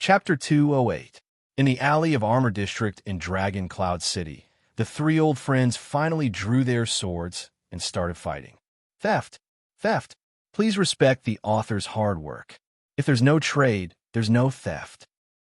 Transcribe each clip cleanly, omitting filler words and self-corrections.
Chapter 208. In the alley of Armor District in Dragon Cloud City, the three old friends finally drew their swords and started fighting. Theft! Theft! Please respect the author's hard work. If there's no trade, there's no theft.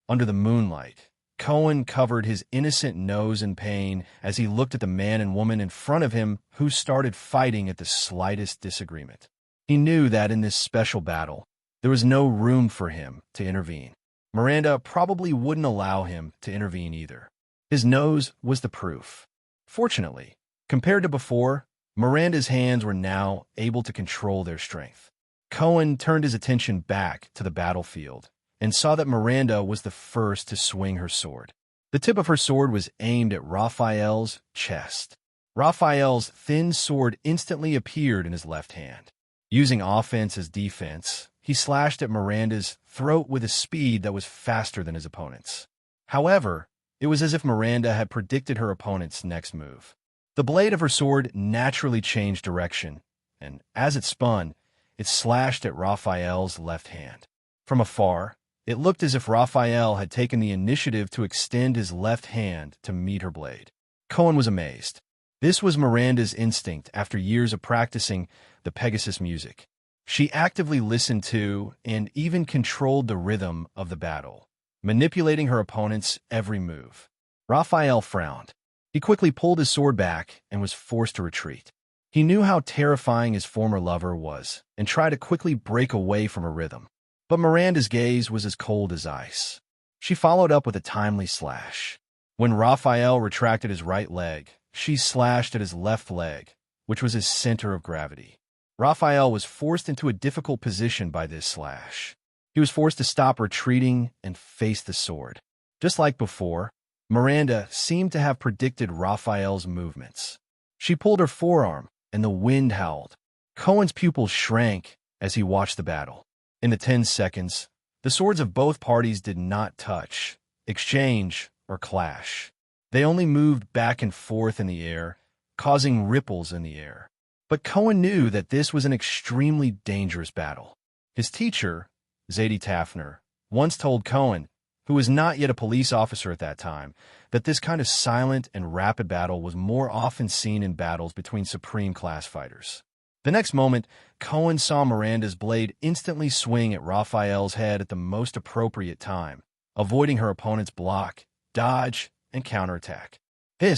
Under the moonlight, Cohen covered his innocent nose in pain as he looked at the man and woman in front of him who started fighting at the slightest disagreement. He knew that in this special battle, there was no room for him to intervene. Miranda probably wouldn't allow him to intervene either. His nose was the proof. Fortunately, compared to before, Miranda's hands were now able to control their strength. Cohen turned his attention back to the battlefield and saw that Miranda was the first to swing her sword. The tip of her sword was aimed at Raphael's chest. Raphael's thin sword instantly appeared in his left hand. Using offense as defense, he slashed at Miranda's throat with a speed that was faster than his opponent's. However, it was as if Miranda had predicted her opponent's next move. The blade of her sword naturally changed direction, and as it spun, it slashed at Raphael's left hand. From afar, it looked as if Raphael had taken the initiative to extend his left hand to meet her blade. Cohen was amazed. This was Miranda's instinct after years of practicing the Pegasus music. She actively listened to and even controlled the rhythm of the battle, manipulating her opponent's every move. Raphael frowned. He quickly pulled his sword back and was forced to retreat. He knew how terrifying his former lover was and tried to quickly break away from her rhythm. But Miranda's gaze was as cold as ice. She followed up with a timely slash. When Raphael retracted his right leg, she slashed at his left leg, which was his center of gravity. Raphael was forced into a difficult position by this slash. He was forced to stop retreating and face the sword. Just like before, Miranda seemed to have predicted Raphael's movements. She pulled her forearm, and the wind howled. Cohen's pupils shrank as he watched the battle. In the 10 seconds, the swords of both parties did not touch, exchange, or clash. They only moved back and forth in the air, causing ripples in the air. But Cohen knew that this was an extremely dangerous battle. His teacher, Zadie Tafner, once told Cohen, who was not yet a police officer at that time, that this kind of silent and rapid battle was more often seen in battles between supreme class fighters. The next moment, Cohen saw Miranda's blade instantly swing at Raphael's head at the most appropriate time, avoiding her opponent's block, dodge, and counterattack. The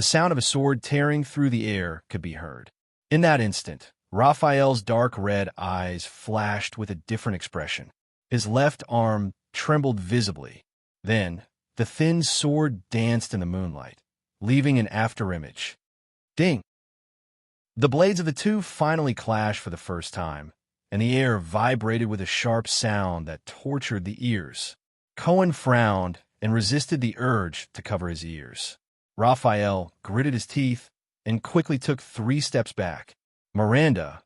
sound of a sword tearing through the air, could be heard. In that instant, Raphael's dark red eyes flashed with a different expression. His left arm trembled visibly. Then, the thin sword danced in the moonlight, leaving an afterimage. Ding! The blades of the two finally clashed for the first time, and the air vibrated with a sharp sound that tortured the ears. Cohen frowned and resisted the urge to cover his ears. Raphael gritted his teeth and quickly took 3 steps back. Miranda,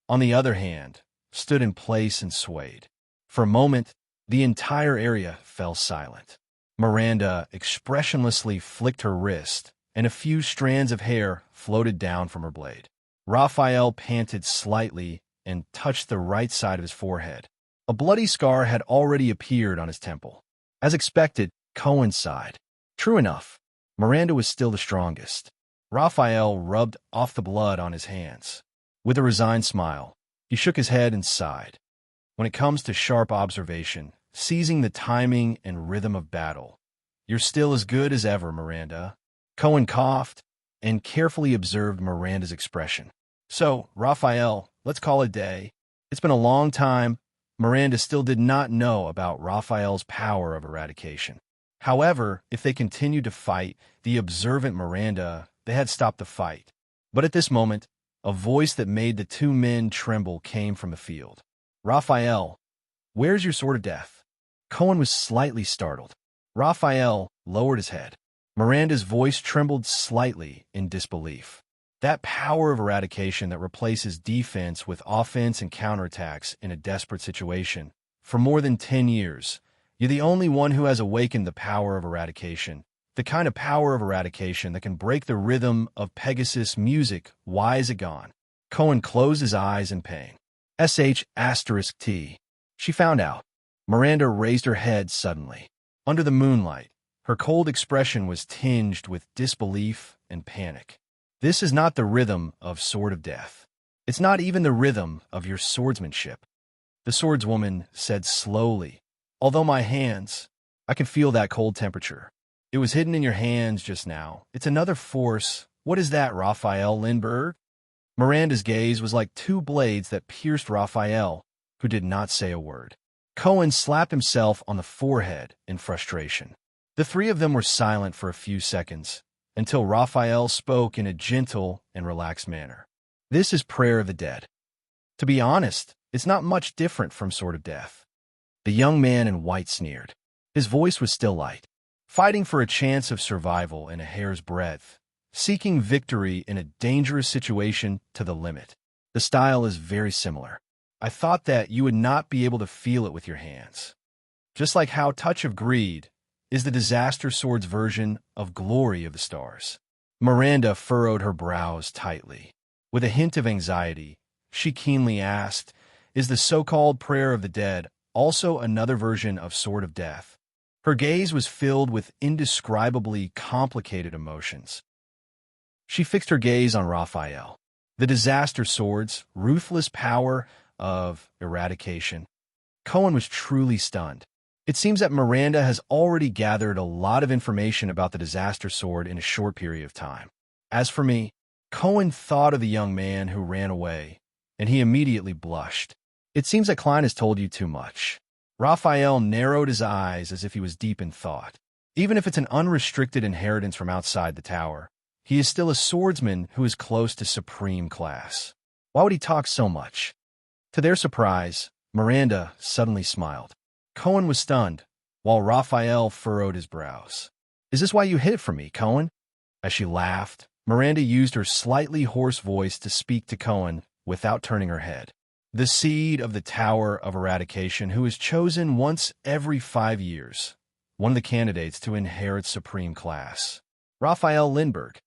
on the other hand, stood in place and swayed. For a moment, the entire area fell silent. Miranda expressionlessly flicked her wrist, and a few strands of hair floated down from her blade. Raphael panted slightly and touched the right side of his forehead. A bloody scar had already appeared on his temple. As expected, Cohen sighed. True enough, Miranda was still the strongest. Raphael rubbed off the blood on his hands. With a resigned smile, he shook his head and sighed. When it comes to sharp observation, seizing the timing and rhythm of battle, you're still as good as ever, Miranda. Cohen coughed and carefully observed Miranda's expression. So, Raphael, let's call it a day. It's been a long time. Miranda still did not know about Raphael's power of eradication. However, if they continued to fight, the observant Miranda, they had stopped the fight. But at this moment, a voice that made the two men tremble came from the field. Raphael, where's your sword of death? Cohen was slightly startled. Raphael lowered his head. Miranda's voice trembled slightly in disbelief. That power of eradication that replaces defense with offense and counterattacks in a desperate situation. For more than 10 years, you're the only one who has awakened the power of eradication. The kind of power of eradication that can break the rhythm of Pegasus music. Why is it gone? Cohen closed his eyes in pain. **T. She found out. Miranda raised her head suddenly. Under the moonlight, her cold expression was tinged with disbelief and panic. This is not the rhythm of Sword of Death. It's not even the rhythm of your swordsmanship, the swordswoman said slowly. Although my hands, I can feel that cold temperature. It was hidden in your hands just now. It's another force. What is that, Raphael Lindbergh? Miranda's gaze was like two blades that pierced Raphael, who did not say a word. Cohen slapped himself on the forehead in frustration. The three of them were silent for a few seconds, until Raphael spoke in a gentle and relaxed manner. This is Prayer of the Dead. To be honest, it's not much different from Sword of Death. The young man in white sneered. His voice was still light. Fighting for a chance of survival in a hair's breadth, seeking victory in a dangerous situation to the limit. The style is very similar. I thought that you would not be able to feel it with your hands. Just like how Touch of Greed is the Disaster Sword's version of Glory of the Stars. Miranda furrowed her brows tightly. With a hint of anxiety, she keenly asked, is the so-called Prayer of the Dead also another version of Sword of Death? Her gaze was filled with indescribably complicated emotions. She fixed her gaze on Raphael. The Disaster Sword's ruthless power of eradication. Cohen was truly stunned. It seems that Miranda has already gathered a lot of information about the Disaster Sword in a short period of time. As for me, Cohen thought of the young man who ran away, and he immediately blushed. It seems that Klein has told you too much. Raphael narrowed his eyes as if he was deep in thought. Even if it's an unrestricted inheritance from outside the tower, he is still a swordsman who is close to supreme class. Why would he talk so much? To their surprise, Miranda suddenly smiled. Cohen was stunned, while Raphael furrowed his brows. Is this why you hid it from me, Cohen? As she laughed, Miranda used her slightly hoarse voice to speak to Cohen without turning her head. The seed of the Tower of Eradication, who is chosen once every 5 years, one of the candidates to inherit supreme class. Raphael Lindbergh,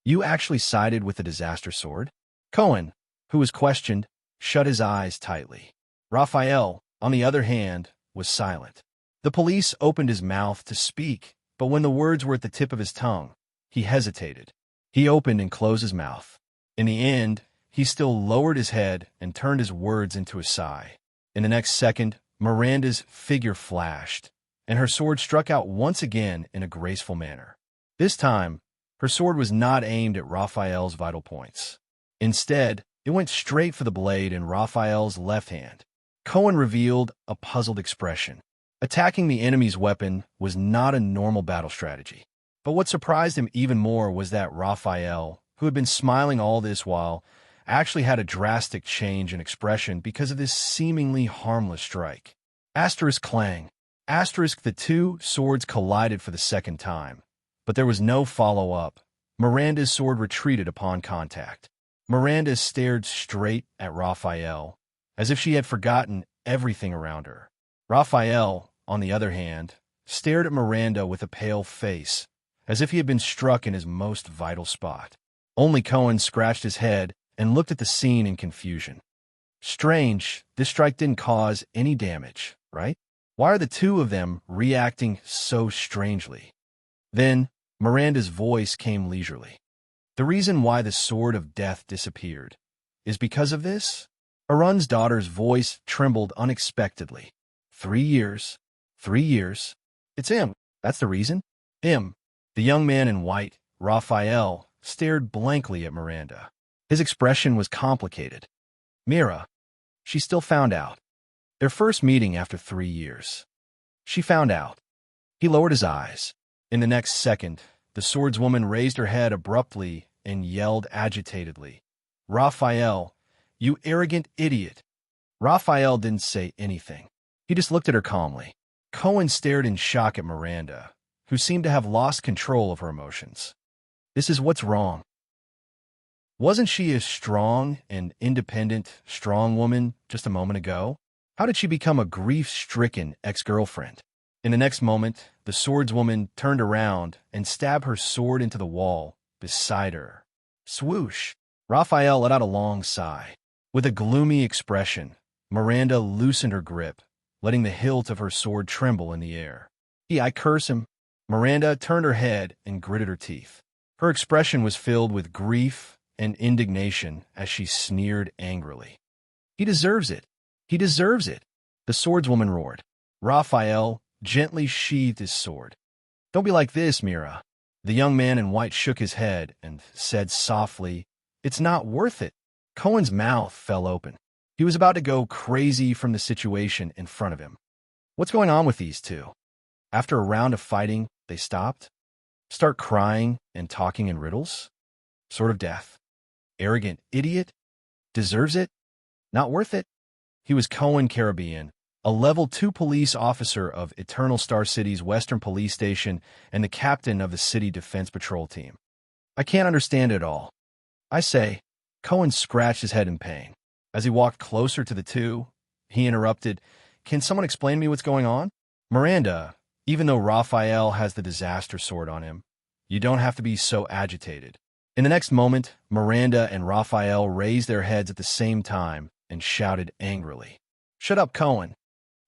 you actually sided with the Disaster Sword? Cohen, who was questioned, shut his eyes tightly. Raphael, on the other hand, was silent. The police opened his mouth to speak, but when the words were at the tip of his tongue, he hesitated. He opened and closed his mouth. In the end, he still lowered his head and turned his words into a sigh. In the next second, Miranda's figure flashed, and her sword struck out once again in a graceful manner. This time, her sword was not aimed at Raphael's vital points. Instead, it went straight for the blade in Raphael's left hand. Cohen revealed a puzzled expression. Attacking the enemy's weapon was not a normal battle strategy. But what surprised him even more was that Raphael, who had been smiling all this while, actually had a drastic change in expression because of this seemingly harmless strike. Asterisk clang. Asterisk, the two swords collided for the second time, but there was no follow-up. Miranda's sword retreated upon contact. Miranda stared straight at Raphael, as if she had forgotten everything around her. Raphael, on the other hand, stared at Miranda with a pale face, as if he had been struck in his most vital spot. Only Cohen scratched his head and looked at the scene in confusion. Strange, this strike didn't cause any damage, right? Why are the two of them reacting so strangely? Then, Miranda's voice came leisurely. The reason why the Sword of Death disappeared is because of this? Arun's daughter's voice trembled unexpectedly. 3 years. 3 years. It's him. That's the reason. Him. The young man in white, Raphael, stared blankly at Miranda. His expression was complicated. Mira. She still found out. Their first meeting after 3 years. She found out. He lowered his eyes. In the next second, the swordswoman raised her head abruptly and yelled agitatedly, Raphael, you arrogant idiot. Raphael didn't say anything. He just looked at her calmly. Cohen stared in shock at Miranda, who seemed to have lost control of her emotions. This is what's wrong. Wasn't she a strong and independent, strong woman just a moment ago? How did she become a grief-stricken ex-girlfriend? In the next moment, the swordswoman turned around and stabbed her sword into the wall beside her. Swoosh! Raphael let out a long sigh. With a gloomy expression, Miranda loosened her grip letting the hilt of her sword tremble in the air. I curse him." Miranda turned her head and gritted her teeth. Her expression was filled with grief and indignation as she sneered angrily. "He deserves it. He deserves it," the swordswoman roared. Raphael gently sheathed his sword. "Don't be like this, Mira." The young man in white shook his head and said softly, "It's not worth it." Cohen's mouth fell open. He was about to go crazy from the situation in front of him. What's going on with these two? After a round of fighting, they stopped? Start crying and talking in riddles? Sort of death. Arrogant idiot? Deserves it? Not worth it? He was Cohen Caribbean, a Level 2 police officer of Eternal Star City's Western Police Station and the captain of the City Defense Patrol Team. "I can't understand it all." "I say," Cohen scratched his head in pain. As he walked closer to the two, he interrupted, "Can someone explain to me what's going on?" "Miranda, even though Raphael has the disaster sword on him, you don't have to be so agitated." In the next moment, Miranda and Raphael raised their heads at the same time and shouted angrily, "Shut up, Cohen."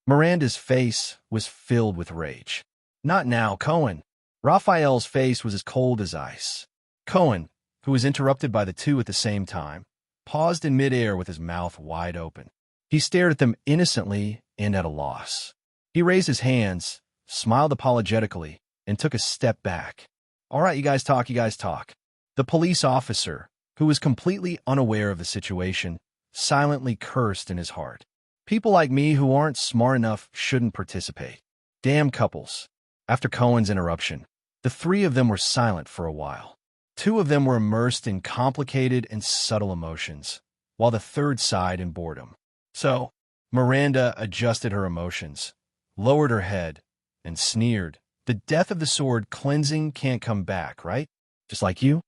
Miranda's face was filled with rage. "Not now, Cohen." Raphael's face was as cold as ice. Cohen, who was interrupted by the two at the same time, paused in midair with his mouth wide open. He stared at them innocently and at a loss. He raised his hands, smiled apologetically, and took a step back. "All right, you guys talk, you guys talk." The police officer, who was completely unaware of the situation, silently cursed in his heart. "People like me who aren't smart enough shouldn't participate. Damn couples." After Cohen's interruption, the three of them were silent for a while. Two of them were immersed in complicated and subtle emotions, while the third sighed in boredom. So, Miranda adjusted her emotions, lowered her head, and sneered, "The death of the sword cleansing can't come back, right? Just like you?"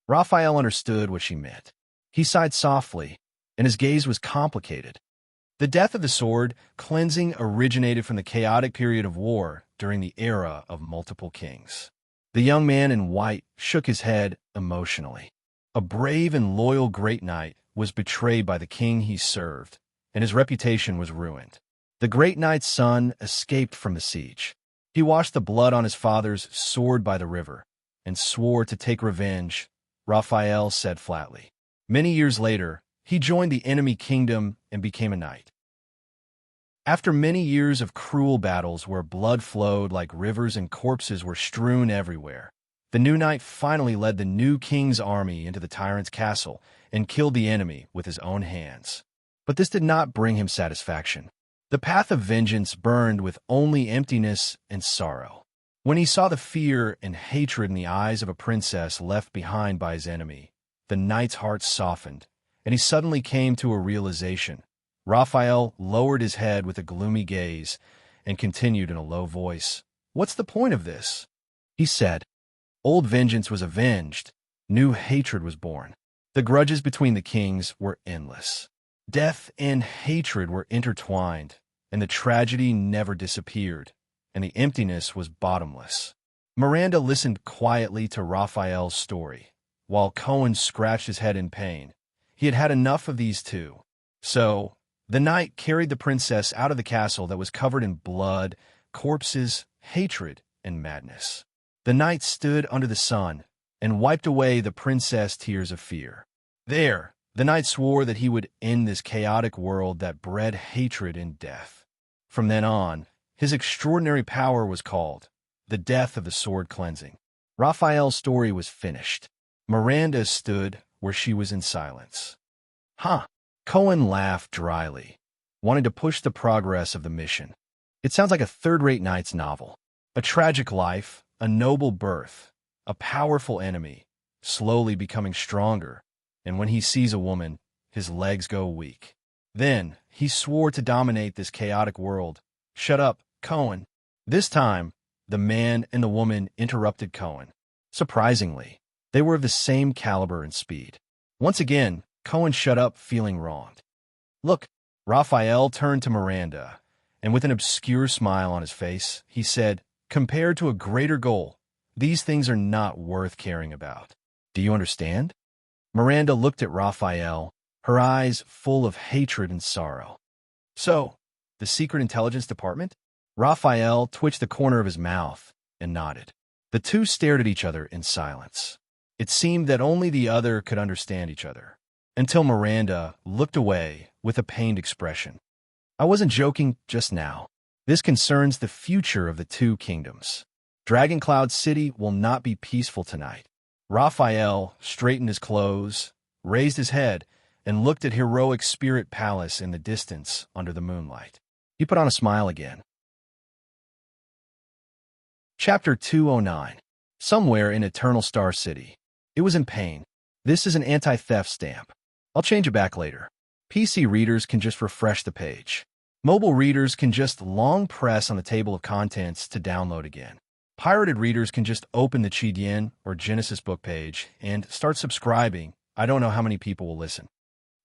Raphael understood what she meant. He sighed softly, and his gaze was complicated. The death of the sword cleansing originated from the chaotic period of war during the era of multiple kings. The young man in white shook his head emotionally. A brave and loyal great knight was betrayed by the king he served, and his reputation was ruined. The great knight's son escaped from the siege. He washed the blood on his father's sword by the river and swore to take revenge, Raphael said flatly. Many years later, he joined the enemy kingdom and became a knight. After many years of cruel battles where blood flowed like rivers and corpses were strewn everywhere, the new knight finally led the new king's army into the tyrant's castle and killed the enemy with his own hands. But this did not bring him satisfaction. The path of vengeance burned with only emptiness and sorrow. When he saw the fear and hatred in the eyes of a princess left behind by his enemy, the knight's heart softened, and he suddenly came to a realization. Raphael lowered his head with a gloomy gaze and continued in a low voice, "What's the point of this?" He said, "Old vengeance was avenged, new hatred was born." The grudges between the kings were endless. Death and hatred were intertwined, and the tragedy never disappeared, and the emptiness was bottomless. Miranda listened quietly to Raphael's story, while Cohen scratched his head in pain. He had had enough of these two. So, the knight carried the princess out of the castle that was covered in blood, corpses, hatred, and madness. The knight stood under the sun and wiped away the princess' tears of fear. There, the knight swore that he would end this chaotic world that bred hatred and death. From then on, his extraordinary power was called the death of the sword cleansing. Raphael's story was finished. Miranda stood where she was in silence. "Huh." Cohen laughed dryly, wanting to push the progress of the mission. "It sounds like a third-rate knight's novel. A tragic life, a noble birth, a powerful enemy, slowly becoming stronger, and when he sees a woman, his legs go weak. Then, he swore to dominate this chaotic world. Shut up, Cohen." This time, the man and the woman interrupted Cohen. Surprisingly, they were of the same caliber and speed. Once again, Cohen shut up, feeling wronged. "Look," Raphael turned to Miranda, and with an obscure smile on his face, he said, "Compared to a greater goal, these things are not worth caring about. Do you understand?" Miranda looked at Raphael, her eyes full of hatred and sorrow. "So, The Secret Intelligence Department? Raphael twitched the corner of his mouth and nodded. The two stared at each other in silence. It seemed that only the other could understand each other, until Miranda looked away with a pained expression. I wasn't joking just now. This concerns the future of the two kingdoms. Dragoncloud City will not be peaceful tonight. Raphael straightened his clothes, raised his head, and looked at heroic Spirit Palace in the distance under the moonlight. He put on a smile again. Chapter 209. Somewhere in Eternal Star City. It was in pain. This is an anti-theft stamp. I'll change it back later. PC readers can just refresh the page. Mobile readers can just long press on the table of contents to download again. Pirated readers can just open the Chidian or Genesis book page and start subscribing. I don't know how many people will listen.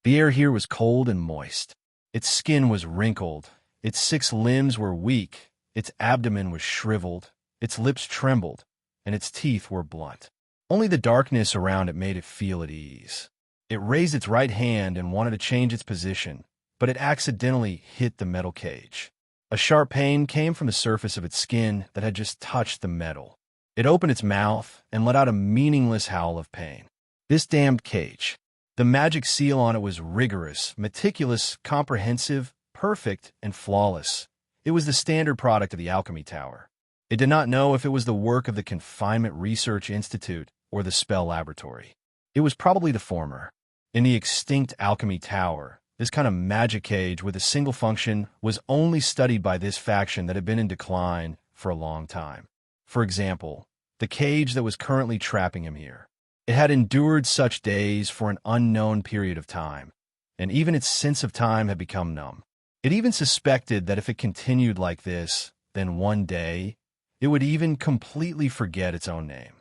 The air here was cold and moist. Its skin was wrinkled. Its 6 limbs were weak. Its abdomen was shriveled. Its lips trembled, and its teeth were blunt. Only the darkness around it made it feel at ease. It raised its right hand and wanted to change its position, but it accidentally hit the metal cage. A sharp pain came from the surface of its skin that had just touched the metal. It opened its mouth and let out a meaningless howl of pain. This damned cage. The magic seal on it was rigorous, meticulous, comprehensive, perfect, and flawless. It was the standard product of the Alchemy Tower. It did not know if it was the work of the Confinement Research Institute or the Spell Laboratory. It was probably the former. In the extinct Alchemy Tower, this kind of magic cage with a single function was only studied by this faction that had been in decline for a long time. For example, the cage that was currently trapping him here. It had endured such days for an unknown period of time, and even its sense of time had become numb. It even suspected that if it continued like this, then one day, it would even completely forget its own name.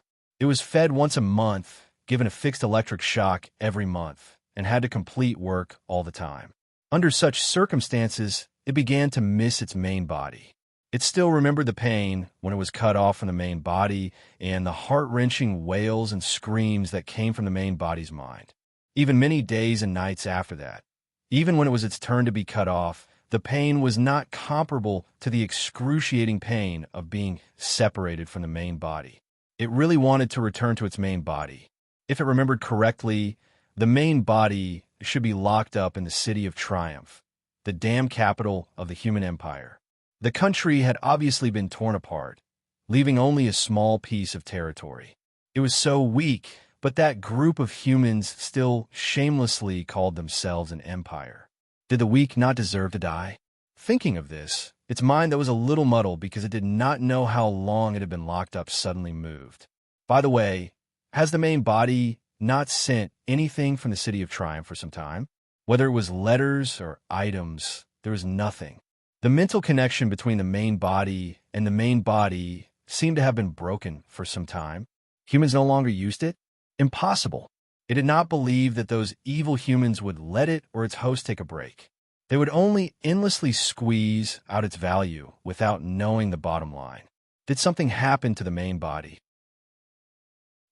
It was fed once a month, given a fixed electric shock every month, and had to complete work all the time. Under such circumstances, it began to miss its main body. It still remembered the pain when it was cut off from the main body and the heart-wrenching wails and screams that came from the main body's mind. Even many days and nights after that, even when it was its turn to be cut off, the pain was not comparable to the excruciating pain of being separated from the main body. It really wanted to return to its main body. If it remembered correctly, the main body should be locked up in the City of Triumph, the damn capital of the human empire. The country had obviously been torn apart, leaving only a small piece of territory. It was so weak, but that group of humans still shamelessly called themselves an empire. Did the weak not deserve to die? Thinking of this, its mind that was a little muddled because it did not know how long it had been locked up suddenly moved. By the way, has the main body not sent anything from the City of Triumph for some time? Whether it was letters or items, there was nothing. The mental connection between the main body and the main body seemed to have been broken for some time. Humans no longer used it? Impossible. It did not believe that those evil humans would let it or its host take a break. They would only endlessly squeeze out its value without knowing the bottom line. Did something happen to the main body?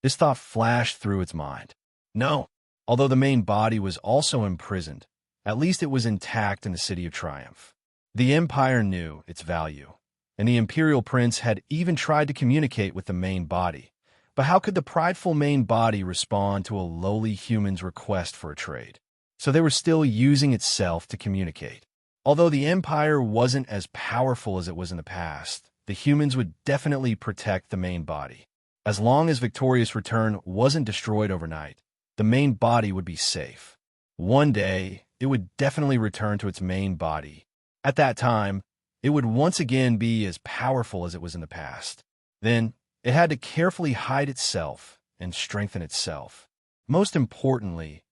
This thought flashed through its mind. No. Although the main body was also imprisoned, at least it was intact in the City of Triumph. The Empire knew its value, and the Imperial Prince had even tried to communicate with the main body. But how could the prideful main body respond to a lowly human's request for a trade? So they were still using itself to communicate. Although the Empire wasn't as powerful as it was in the past, the humans would definitely protect the main body. As long as Victorious Return wasn't destroyed overnight, the main body would be safe. One day, it would definitely return to its main body. At that time, it would once again be as powerful as it was in the past. Then, it had to carefully hide itself and strengthen itself. Most importantly,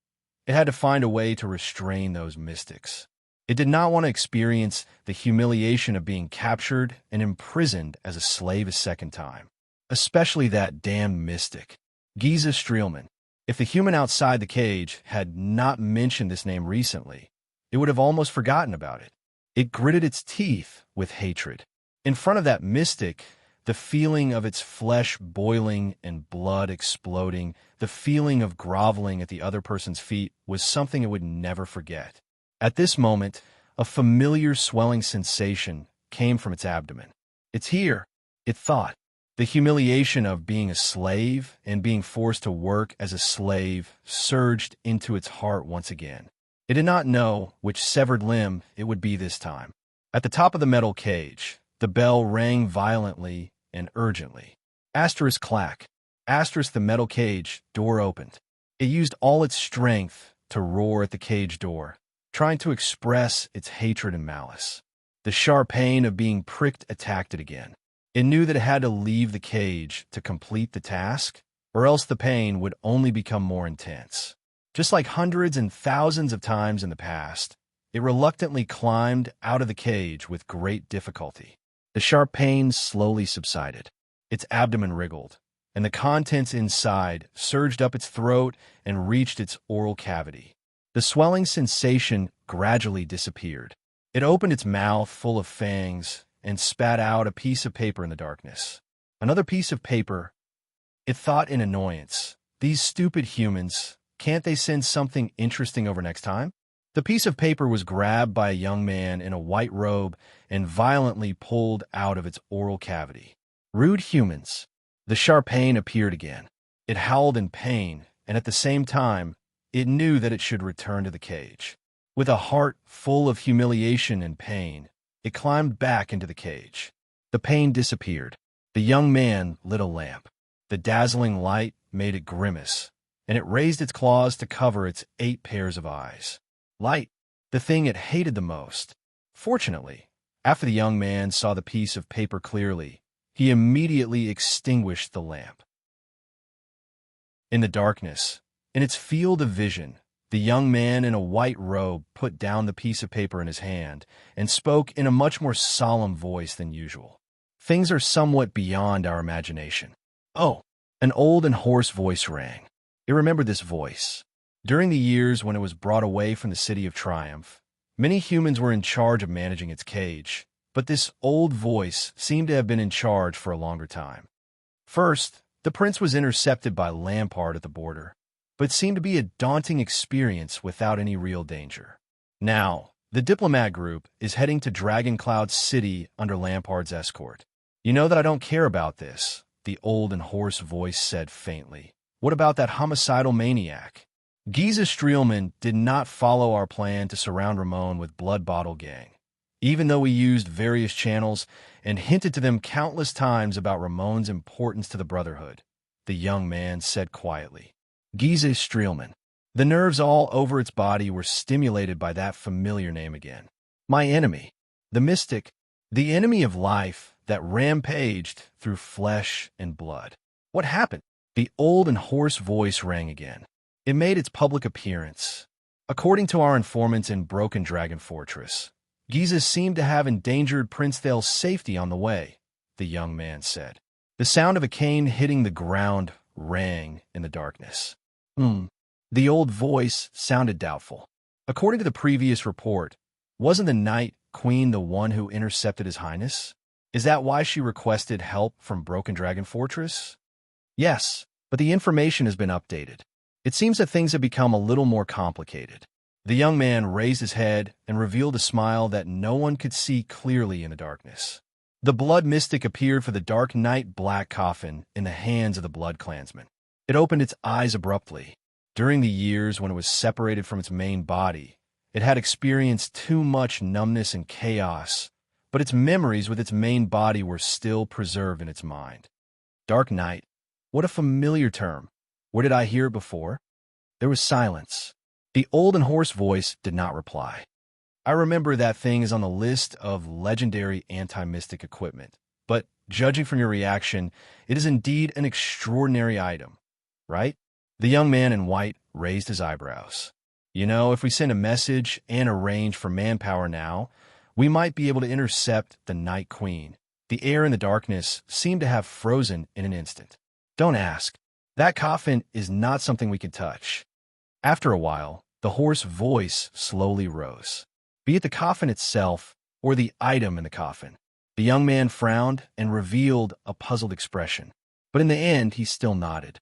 it had to find a way to restrain those mystics. It did not want to experience the humiliation of being captured and imprisoned as a slave a second time. Especially that damned mystic, Giza Streelman. If the human outside the cage had not mentioned this name recently, it would have almost forgotten about it. It gritted its teeth with hatred. In front of that mystic, the feeling of its flesh boiling and blood exploding, the feeling of groveling at the other person's feet was something it would never forget. At this moment, A familiar swelling sensation came from its abdomen. It's here, it thought. The humiliation of being a slave and being forced to work as a slave surged into its heart once again. It did not know which severed limb it would be this time. At the top of the metal cage, the bell rang violently and urgently. Asterisk clack. Asterisk the metal cage door opened. It used all its strength to roar at the cage door, trying to express its hatred and malice. The sharp pain of being pricked attacked it again. It knew that it had to leave the cage to complete the task, or else the pain would only become more intense. Just like hundreds and thousands of times in the past, it reluctantly climbed out of the cage with great difficulty. The sharp pain slowly subsided. Its abdomen wriggled, and the contents inside surged up its throat and reached its oral cavity. The swelling sensation gradually disappeared. It opened its mouth full of fangs and spat out a piece of paper in the darkness. Another piece of paper. It thought in annoyance, "These stupid humans, can't they send something interesting over next time?" The piece of paper was grabbed by a young man in a white robe and violently pulled out of its oral cavity. Rude humans. The sharp pain appeared again. It howled in pain, and at the same time, it knew that it should return to the cage. With a heart full of humiliation and pain, it climbed back into the cage. The pain disappeared. The young man lit a lamp. The dazzling light made it grimace, and it raised its claws to cover its 8 pairs of eyes. Light, the thing it hated the most. Fortunately, after the young man saw the piece of paper clearly, he immediately extinguished the lamp. In the darkness, in its field of vision, the young man in a white robe put down the piece of paper in his hand and spoke in a much more solemn voice than usual. Things are somewhat beyond our imagination. Oh, an old and hoarse voice rang. It remembered this voice. During the years when it was brought away from the City of Triumph, many humans were in charge of managing its cage, but this old voice seemed to have been in charge for a longer time. First, the prince was intercepted by Lampard at the border, but it seemed to be a daunting experience without any real danger. Now, the diplomat group is heading to Dragon Cloud City under Lampard's escort. "You know that I don't care about this," the old and hoarse voice said faintly. "What about that homicidal maniac?" Giza Streelman did not follow our plan to surround Ramon with Blood Bottle Gang, even though we used various channels and hinted to them countless times about Ramon's importance to the Brotherhood, the young man said quietly. Giza Streelman. The nerves all over its body were stimulated by that familiar name again. My enemy, the mystic, the enemy of life that rampaged through flesh and blood. What happened? The old and hoarse voice rang again. It made its public appearance. According to our informants in Broken Dragon Fortress, Giza seemed to have endangered Prince Thale's safety on the way, the young man said. The sound of a cane hitting the ground rang in the darkness. The old voice sounded doubtful. According to the previous report, wasn't the Night Queen the one who intercepted His Highness? Is that why she requested help from Broken Dragon Fortress? Yes, but the information has been updated. It seems that things have become a little more complicated. The young man raised his head and revealed a smile that no one could see clearly in the darkness. The blood mystic appeared for the Dark Knight black coffin in the hands of the Blood Clansman. It opened its eyes abruptly. During the years when it was separated from its main body, it had experienced too much numbness and chaos, but its memories with its main body were still preserved in its mind. Dark Knight. What a familiar term. Where did I hear it before? There was silence. The old and hoarse voice did not reply. I remember that thing is on the list of legendary anti-mystic equipment, but judging from your reaction, it is indeed an extraordinary item, right? The young man in white raised his eyebrows. You know, if we send a message and arrange for manpower now, we might be able to intercept the Night Queen. The air in the darkness seemed to have frozen in an instant. Don't ask. That coffin is not something we can touch. After a while, the hoarse voice slowly rose. Be it the coffin itself or the item in the coffin. The young man frowned and revealed a puzzled expression, but in the end he still nodded.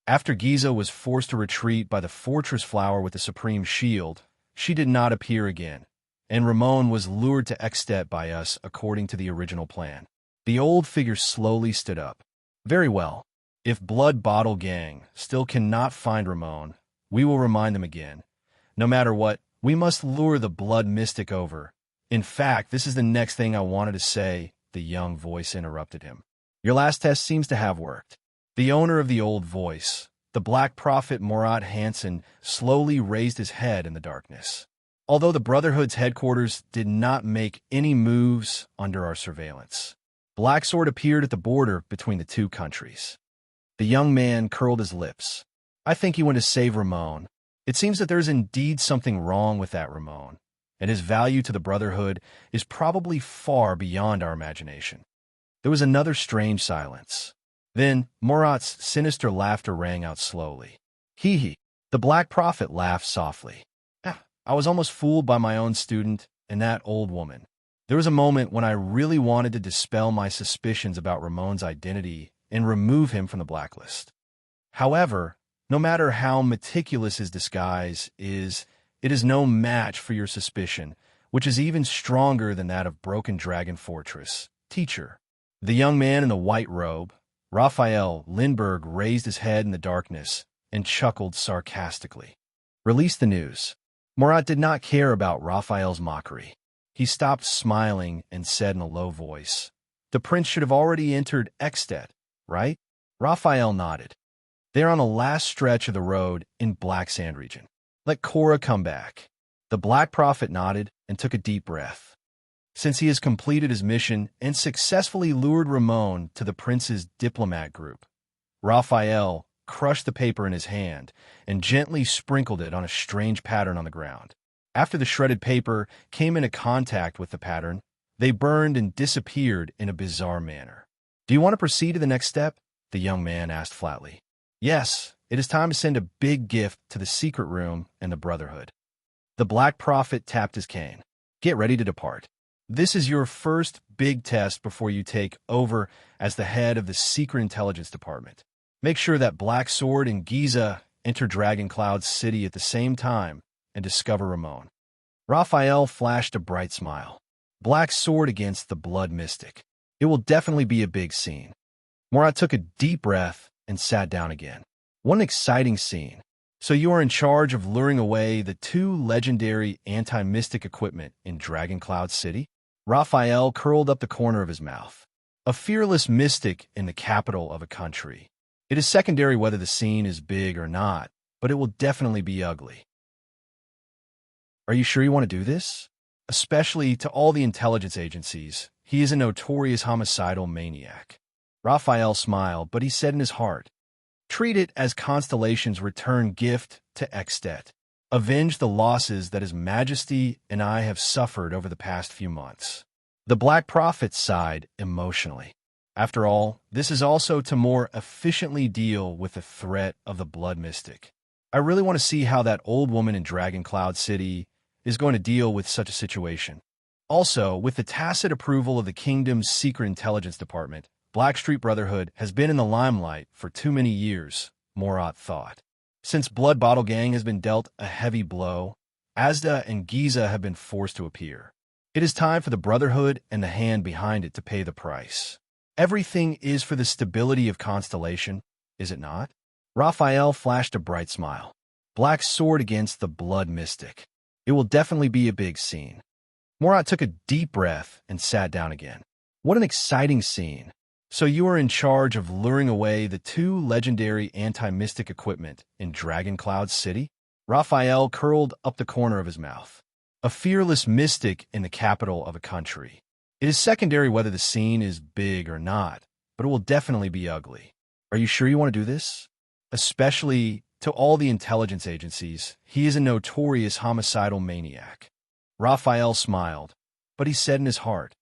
After Giza was forced to retreat by the fortress flower with the supreme shield, she did not appear again, and Ramon was lured to Extet by us according to the original plan. The old figure slowly stood up. Very well. If Blood Bottle Gang still cannot find Ramon, we will remind them again. No matter what, we must lure the Blood Mystic over. In fact, this is the next thing I wanted to say, the young voice interrupted him. Your last test seems to have worked. The owner of the old voice, the Black Prophet Morat Hansen, slowly raised his head in the darkness. Although the Brotherhood's headquarters did not make any moves under our surveillance, Black Sword appeared at the border between the two countries. The young man curled his lips. I think he went to save Ramon. It seems that there is indeed something wrong with that Ramon, and his value to the Brotherhood is probably far beyond our imagination. There was another strange silence. Then Morat's sinister laughter rang out slowly. Hee hee. The Black Prophet laughed softly. I was almost fooled by my own student and that old woman. There was a moment when I really wanted to dispel my suspicions about Ramon's identity and remove him from the blacklist. However, no matter how meticulous his disguise is, it is no match for your suspicion, which is even stronger than that of Broken Dragon Fortress. Teacher. The young man in the white robe, Raphael Lindbergh, raised his head in the darkness and chuckled sarcastically. Release the news. Morat did not care about Raphael's mockery. He stopped smiling and said in a low voice, The prince should have already entered Extet, right? Raphael nodded. They're on the last stretch of the road in Black Sand region. Let Cora come back. The Black Prophet nodded and took a deep breath. Since he has completed his mission and successfully lured Ramon to the prince's diplomat group, Raphael crushed the paper in his hand and gently sprinkled it on a strange pattern on the ground. After the shredded paper came into contact with the pattern, they burned and disappeared in a bizarre manner. Do you want to proceed to the next step? The young man asked flatly. Yes, it is time to send a big gift to the secret room and the Brotherhood. The Black Prophet tapped his cane. Get ready to depart. This is your first big test before you take over as the head of the Secret Intelligence Department. Make sure that Black Sword and Giza enter Dragon Cloud City at the same time and discover Ramon. Raphael flashed a bright smile. Black Sword against the Blood Mystic. It will definitely be a big scene. Morat took a deep breath and sat down again. What an exciting scene. So you are in charge of luring away the two legendary anti-mystic equipment in Dragon Cloud City? Raphael curled up the corner of his mouth. A fearless mystic in the capital of a country. It is secondary whether the scene is big or not, but it will definitely be ugly. Are you sure you want to do this? Especially to all the intelligence agencies, he is a notorious homicidal maniac. Raphael smiled, but he said in his heart, Treat it as Constellation's return gift to Extet. Avenge the losses that His Majesty and I have suffered over the past few months. The Black Prophet sighed emotionally. After all, this is also to more efficiently deal with the threat of the Blood Mystic. I really want to see how that old woman in Dragon Cloud City is going to deal with such a situation. Also, with the tacit approval of the Kingdom's Secret Intelligence Department, Blackstreet Brotherhood has been in the limelight for too many years, Morat thought. Since Blood Bottle Gang has been dealt a heavy blow, Asda and Giza have been forced to appear. It is time for the Brotherhood and the hand behind it to pay the price. Everything is for the stability of Constellation, is it not? Raphael flashed a bright smile. Black Sword against the Blood Mystic. It will definitely be a big scene. Morat took a deep breath and sat down again. What an exciting scene. So you are in charge of luring away the two legendary anti-mystic equipment in Dragon Cloud City? Raphael curled up the corner of his mouth. A fearless mystic in the capital of a country. It is secondary whether the scene is big or not, but it will definitely be ugly. Are you sure you want to do this? Especially to all the intelligence agencies, he is a notorious homicidal maniac. Raphael smiled, but he said in his heart,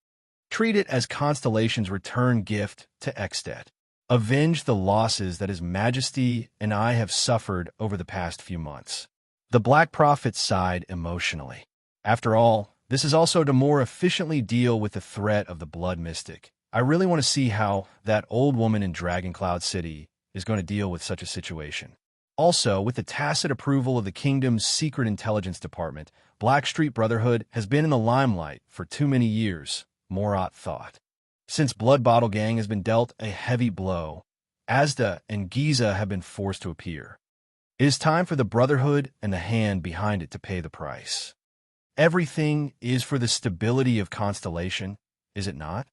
Treat it as Constellation's return gift to Extet. Avenge the losses that His Majesty and I have suffered over the past few months. The Black Prophet sighed emotionally. After all, this is also to more efficiently deal with the threat of the Blood Mystic. I really want to see how that old woman in Dragon Cloud City is going to deal with such a situation. Also, with the tacit approval of the kingdom's secret intelligence department, Blackstreet Brotherhood has been in the limelight for too many years, Morat thought. Since Blood Bottle Gang has been dealt a heavy blow, Asda and Giza have been forced to appear. It is time for the Brotherhood and the hand behind it to pay the price. Everything is for the stability of Constellation, is it not?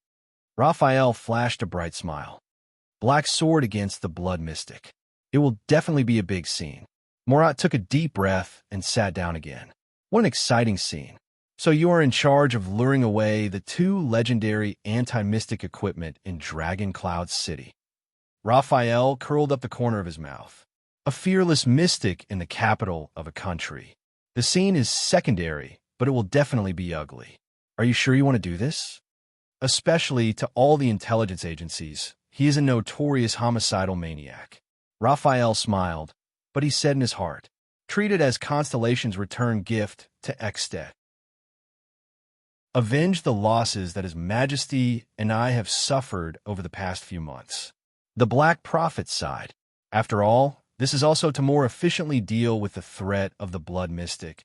Raphael flashed a bright smile. Black sword against the Blood Mystic. It will definitely be a big scene. Morat took a deep breath and sat down again. What an exciting scene. So you are in charge of luring away the two legendary anti-mystic equipment in Dragon Cloud City. Raphael curled up the corner of his mouth. A fearless mystic in the capital of a country. The scene is secondary, but it will definitely be ugly. Are you sure you want to do this? Especially to all the intelligence agencies, he is a notorious homicidal maniac. Raphael smiled, but he said in his heart, treat it as Constellation's return gift to Extet. Avenge the losses that His Majesty and I have suffered over the past few months. The Black Prophet sighed. After all, this is also to more efficiently deal with the threat of the Blood Mystic.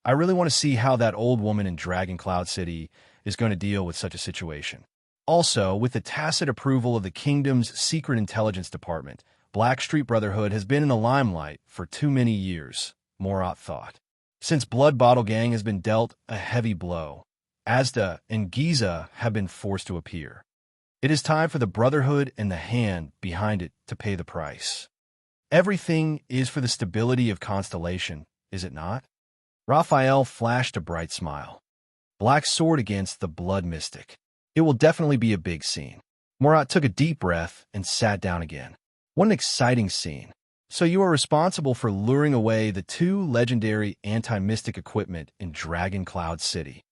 I really want to see how that old woman in Dragon Cloud City is going to deal with such a situation. Also, with the tacit approval of the kingdom's secret intelligence department, Blackstreet Brotherhood has been in the limelight for too many years, Morat thought. Since Blood Bottle Gang has been dealt a heavy blow, Asda and Giza have been forced to appear. It is time for the Brotherhood and the hand behind it to pay the price. Everything is for the stability of Constellation, is it not? Raphael flashed a bright smile. Black sword against the Blood Mystic. It will definitely be a big scene. Morat took a deep breath and sat down again. What an exciting scene. So you are responsible for luring away the two legendary anti-mystic equipment in Dragon Cloud City.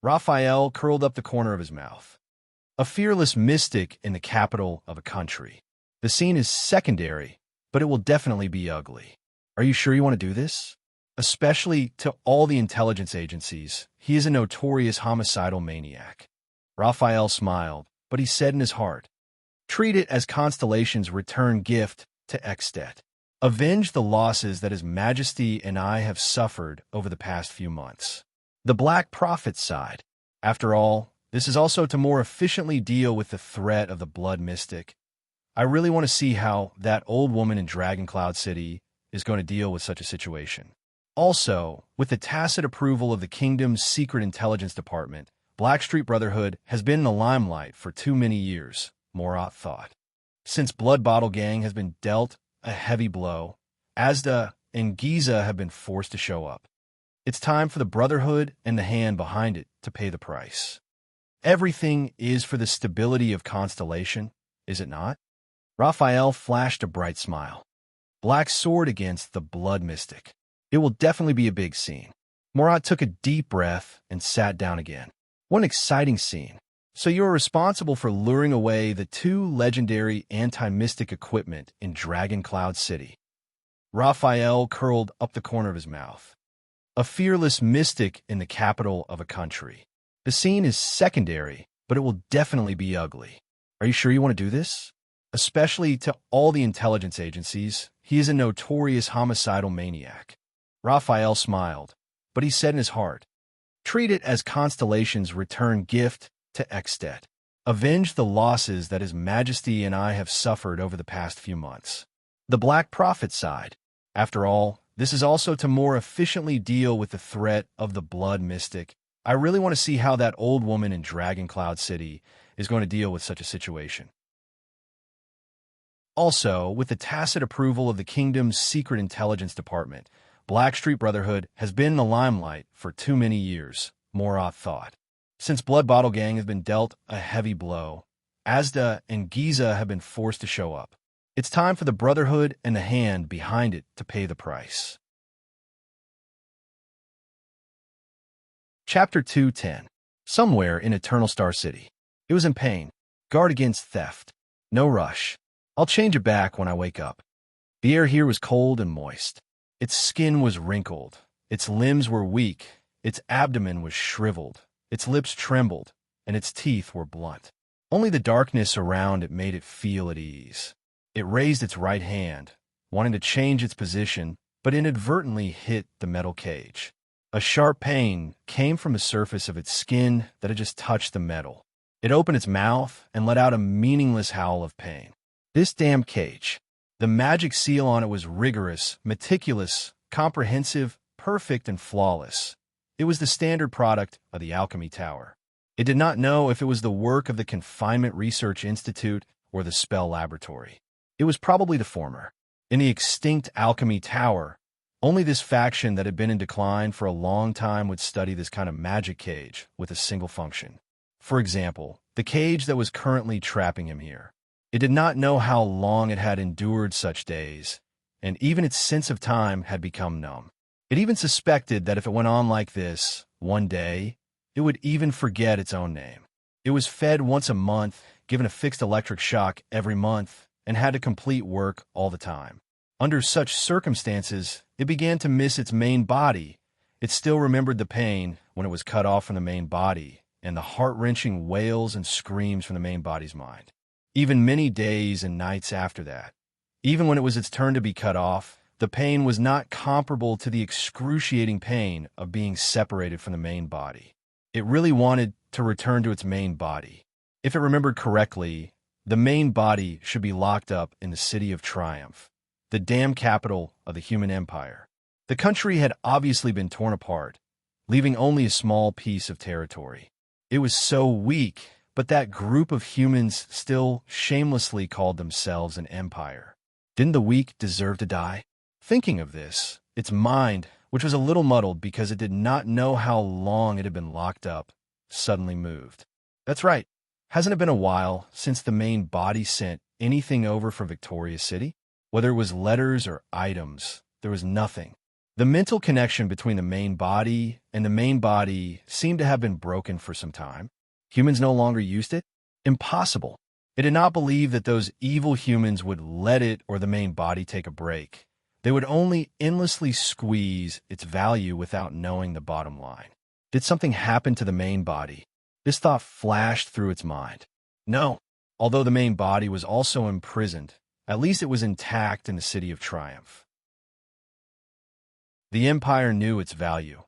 Raphael curled up the corner of his mouth. A fearless mystic in the capital of a country. The scene is secondary, but it will definitely be ugly. Are you sure you want to do this? Especially to all the intelligence agencies, he is a notorious homicidal maniac. Raphael smiled, but he said in his heart, treat it as Constellation's return gift to Extet. Avenge the losses that His Majesty and I have suffered over the past few months. The Black Prophet sighed. After all, this is also to more efficiently deal with the threat of the Blood Mystic. I really want to see how that old woman in Dragon Cloud City is going to deal with such a situation. Also, with the tacit approval of the kingdom's secret intelligence department, Blackstreet Brotherhood has been in the limelight for too many years, Morat thought. Since Blood Bottle Gang has been dealt a heavy blow, Asda and Giza have been forced to show up. It's time for the Brotherhood and the hand behind it to pay the price. Everything is for the stability of Constellation, is it not? Raphael flashed a bright smile. Black sword against the Blood Mystic. It will definitely be a big scene. Morat took a deep breath and sat down again. What an exciting scene. So you are responsible for luring away the two legendary anti-mystic equipment in Dragon Cloud City. Raphael curled up the corner of his mouth. A fearless mystic in the capital of a country. The scene is secondary, but it will definitely be ugly. Are you sure you want to do this? Especially to all the intelligence agencies, he is a notorious homicidal maniac. Raphael smiled, but he said in his heart, treat it as Constellation's return gift to Extet. Avenge the losses that His Majesty and I have suffered over the past few months. The Black Prophet sighed. After all, this is also to more efficiently deal with the threat of the Blood Mystic. I really want to see how that old woman in Dragon Cloud City is going to deal with such a situation. Also, with the tacit approval of the kingdom's secret intelligence department, Blackstreet Brotherhood has been in the limelight for too many years, Morat thought. Since Blood Bottle Gang has been dealt a heavy blow, Asda and Giza have been forced to show up. It's time for the Brotherhood and the hand behind it to pay the price. Chapter 210. Somewhere in Eternal Star City. It was in pain. Guard against theft. No rush. I'll change it back when I wake up. The air here was cold and moist. Its skin was wrinkled. Its limbs were weak. Its abdomen was shriveled. Its lips trembled, and its teeth were blunt. Only the darkness around it made it feel at ease. It raised its right hand, wanting to change its position, but inadvertently hit the metal cage. A sharp pain came from the surface of its skin that had just touched the metal. It opened its mouth and let out a meaningless howl of pain. This damn cage. The magic seal on it was rigorous, meticulous, comprehensive, perfect, and flawless. It was the standard product of the Alchemy Tower. It did not know if it was the work of the Confinement Research Institute or the Spell Laboratory. It was probably the former. In the extinct Alchemy Tower, only this faction that had been in decline for a long time would study this kind of magic cage with a single function. For example, the cage that was currently trapping him here. It did not know how long it had endured such days, and even its sense of time had become numb. It even suspected that if it went on like this, one day, it would even forget its own name. It was fed once a month, given a fixed electric shock every month, and had to complete work all the time. Under such circumstances, it began to miss its main body. It still remembered the pain when it was cut off from the main body, and the heart-wrenching wails and screams from the main body's mind. Even many days and nights after that, even when it was its turn to be cut off, the pain was not comparable to the excruciating pain of being separated from the main body. It really wanted to return to its main body. If it remembered correctly, the main body should be locked up in the City of Triumph, the damn capital of the human empire. The country had obviously been torn apart, leaving only a small piece of territory. It was so weak, but that group of humans still shamelessly called themselves an empire. Didn't the weak deserve to die? Thinking of this, its mind, which was a little muddled because it did not know how long it had been locked up, suddenly moved. That's right. Hasn't it been a while since the main body sent anything over from Victoria City? Whether it was letters or items, there was nothing. The mental connection between the main body and the main body seemed to have been broken for some time. Humans no longer used it? Impossible. It did not believe that those evil humans would let it or the main body take a break. They would only endlessly squeeze its value without knowing the bottom line. Did something happen to the main body? This thought flashed through its mind. No. Although the main body was also imprisoned, at least it was intact in the City of Triumph. The Empire knew its value,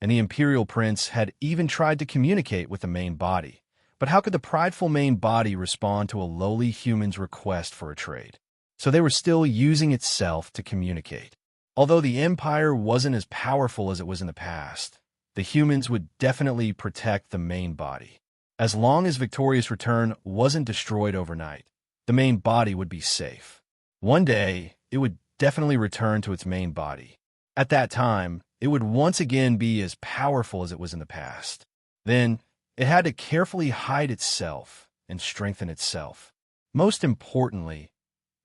and the Imperial Prince had even tried to communicate with the main body. But how could the prideful main body respond to a lowly human's request for a trade? So they were still using itself to communicate. Although the Empire wasn't as powerful as it was in the past, the humans would definitely protect the main body. As long as Victoria's Return wasn't destroyed overnight, the main body would be safe. One day, it would definitely return to its main body. At that time, it would once again be as powerful as it was in the past. Then, it had to carefully hide itself and strengthen itself. Most importantly,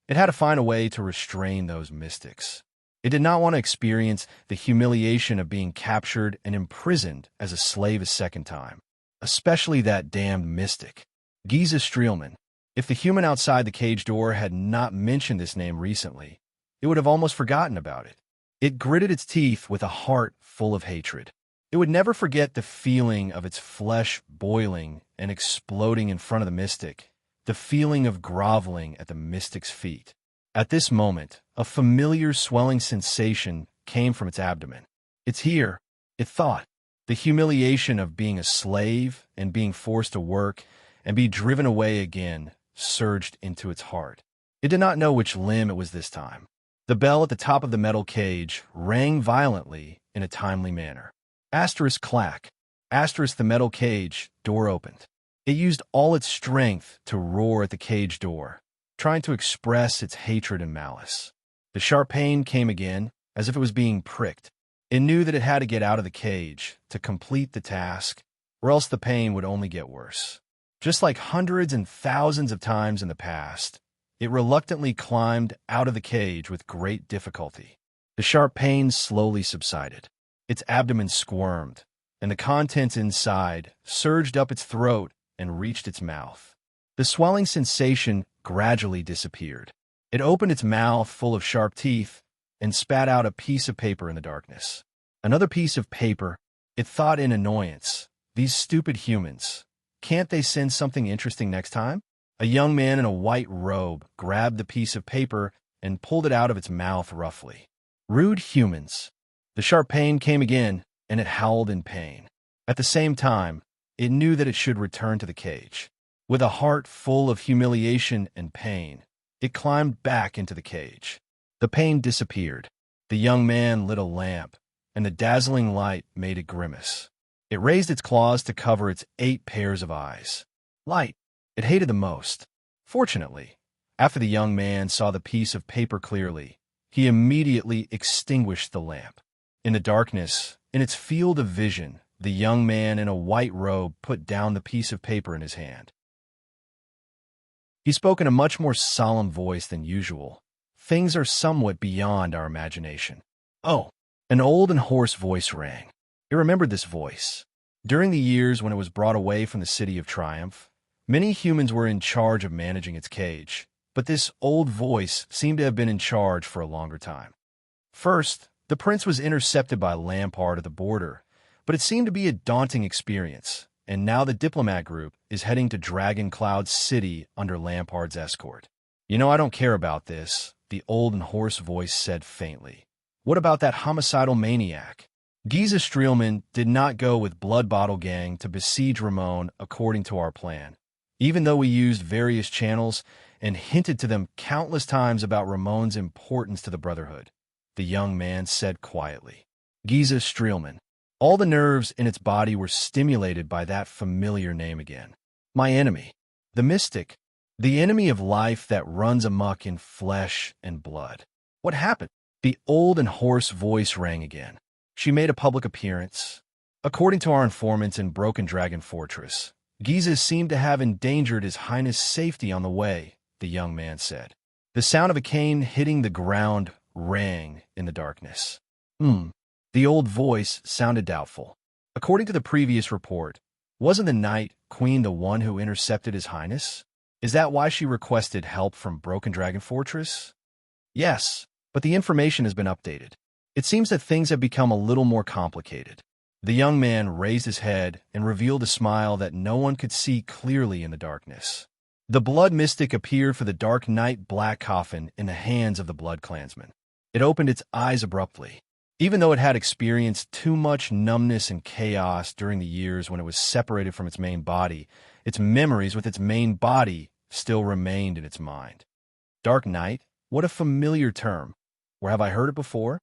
it had to find a way to restrain those mystics. It did not want to experience the humiliation of being captured and imprisoned as a slave a second time, especially that damned mystic, Giza Streelman. If the human outside the cage door had not mentioned this name recently, it would have almost forgotten about it. It gritted its teeth with a heart full of hatred. It would never forget the feeling of its flesh boiling and exploding in front of the mystic, the feeling of groveling at the mystic's feet. At this moment, a familiar swelling sensation came from its abdomen. It's here, it thought. The humiliation of being a slave and being forced to work and be driven away again surged into its heart. It did not know which limb it was this time. The bell at the top of the metal cage rang violently in a timely manner. Asterisk clack. Asterisk the metal cage door opened. It used all its strength to roar at the cage door, trying to express its hatred and malice. The sharp pain came again, as if it was being pricked. It knew that it had to get out of the cage to complete the task, or else the pain would only get worse. Just like hundreds and thousands of times in the past, it reluctantly climbed out of the cage with great difficulty. The sharp pain slowly subsided. Its abdomen squirmed, and the contents inside surged up its throat and reached its mouth. The swelling sensation gradually disappeared. It opened its mouth full of sharp teeth and spat out a piece of paper in the darkness. Another piece of paper, it thought in annoyance. These stupid humans. Can't they send something interesting next time? A young man in a white robe grabbed the piece of paper and pulled it out of its mouth roughly. Rude humans. The sharp pain came again, and it howled in pain. At the same time, it knew that it should return to the cage. With a heart full of humiliation and pain, it climbed back into the cage. The pain disappeared. The young man lit a lamp, and the dazzling light made it grimace. It raised its claws to cover its 8 pairs of eyes. Light, it hated the most. Fortunately, after the young man saw the piece of paper clearly, he immediately extinguished the lamp. In the darkness, in its field of vision, the young man in a white robe put down the piece of paper in his hand. He spoke in a much more solemn voice than usual. Things are somewhat beyond our imagination. Oh, an old and hoarse voice rang. He remembered this voice. During the years when it was brought away from the City of Triumph, many humans were in charge of managing its cage, but this old voice seemed to have been in charge for a longer time. First, the prince was intercepted by Lampard at the border, but it seemed to be a daunting experience, and now the diplomat group is heading to Dragon Cloud City under Lampard's escort. You know, I don't care about this, the old and hoarse voice said faintly. What about that homicidal maniac? Giza Streelman did not go with Blood Bottle Gang to besiege Ramon according to our plan, even though we used various channels and hinted to them countless times about Ramon's importance to the Brotherhood, the young man said quietly. Giza Streelman. All the nerves in its body were stimulated by that familiar name again. My enemy. The mystic. The enemy of life that runs amok in flesh and blood. What happened? The old and hoarse voice rang again. She made a public appearance. According to our informants in Broken Dragon Fortress, Giza seemed to have endangered His Highness' safety on the way, the young man said. The sound of a cane hitting the ground rang in the darkness. The old voice sounded doubtful. According to the previous report, wasn't the Night Queen the one who intercepted His Highness? Is that why she requested help from Broken Dragon Fortress? Yes, but the information has been updated. It seems that things have become a little more complicated. The young man raised his head and revealed a smile that no one could see clearly in the darkness. The blood mystic appeared for the Dark Knight Black Coffin in the hands of the Blood Clansman. It opened its eyes abruptly. Even though it had experienced too much numbness and chaos during the years when it was separated from its main body, its memories with its main body still remained in its mind. Dark Knight? What a familiar term. Where have I heard it before?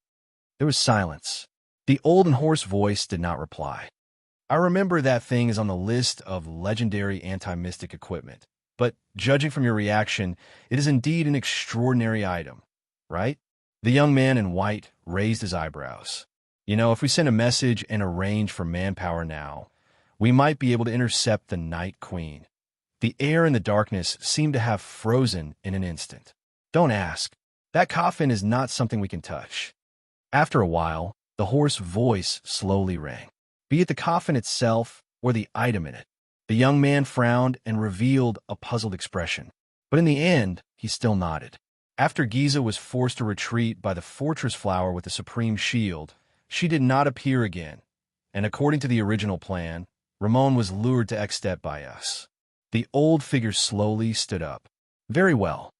There was silence. The old and hoarse voice did not reply. I remember that thing is on the list of legendary anti-mystic equipment, but judging from your reaction, it is indeed an extraordinary item, right? The young man in white raised his eyebrows. You know, if we send a message and arrange for manpower now, we might be able to intercept the Night Queen. The air in the darkness seemed to have frozen in an instant. Don't ask. That coffin is not something we can touch. After a while, the hoarse voice slowly rang. Be it the coffin itself or the item in it. The young man frowned and revealed a puzzled expression. But in the end, he still nodded. After Giza was forced to retreat by the fortress flower with the supreme shield, she did not appear again, and according to the original plan, Ramon was lured to Extet by us. The old figure slowly stood up. Very well.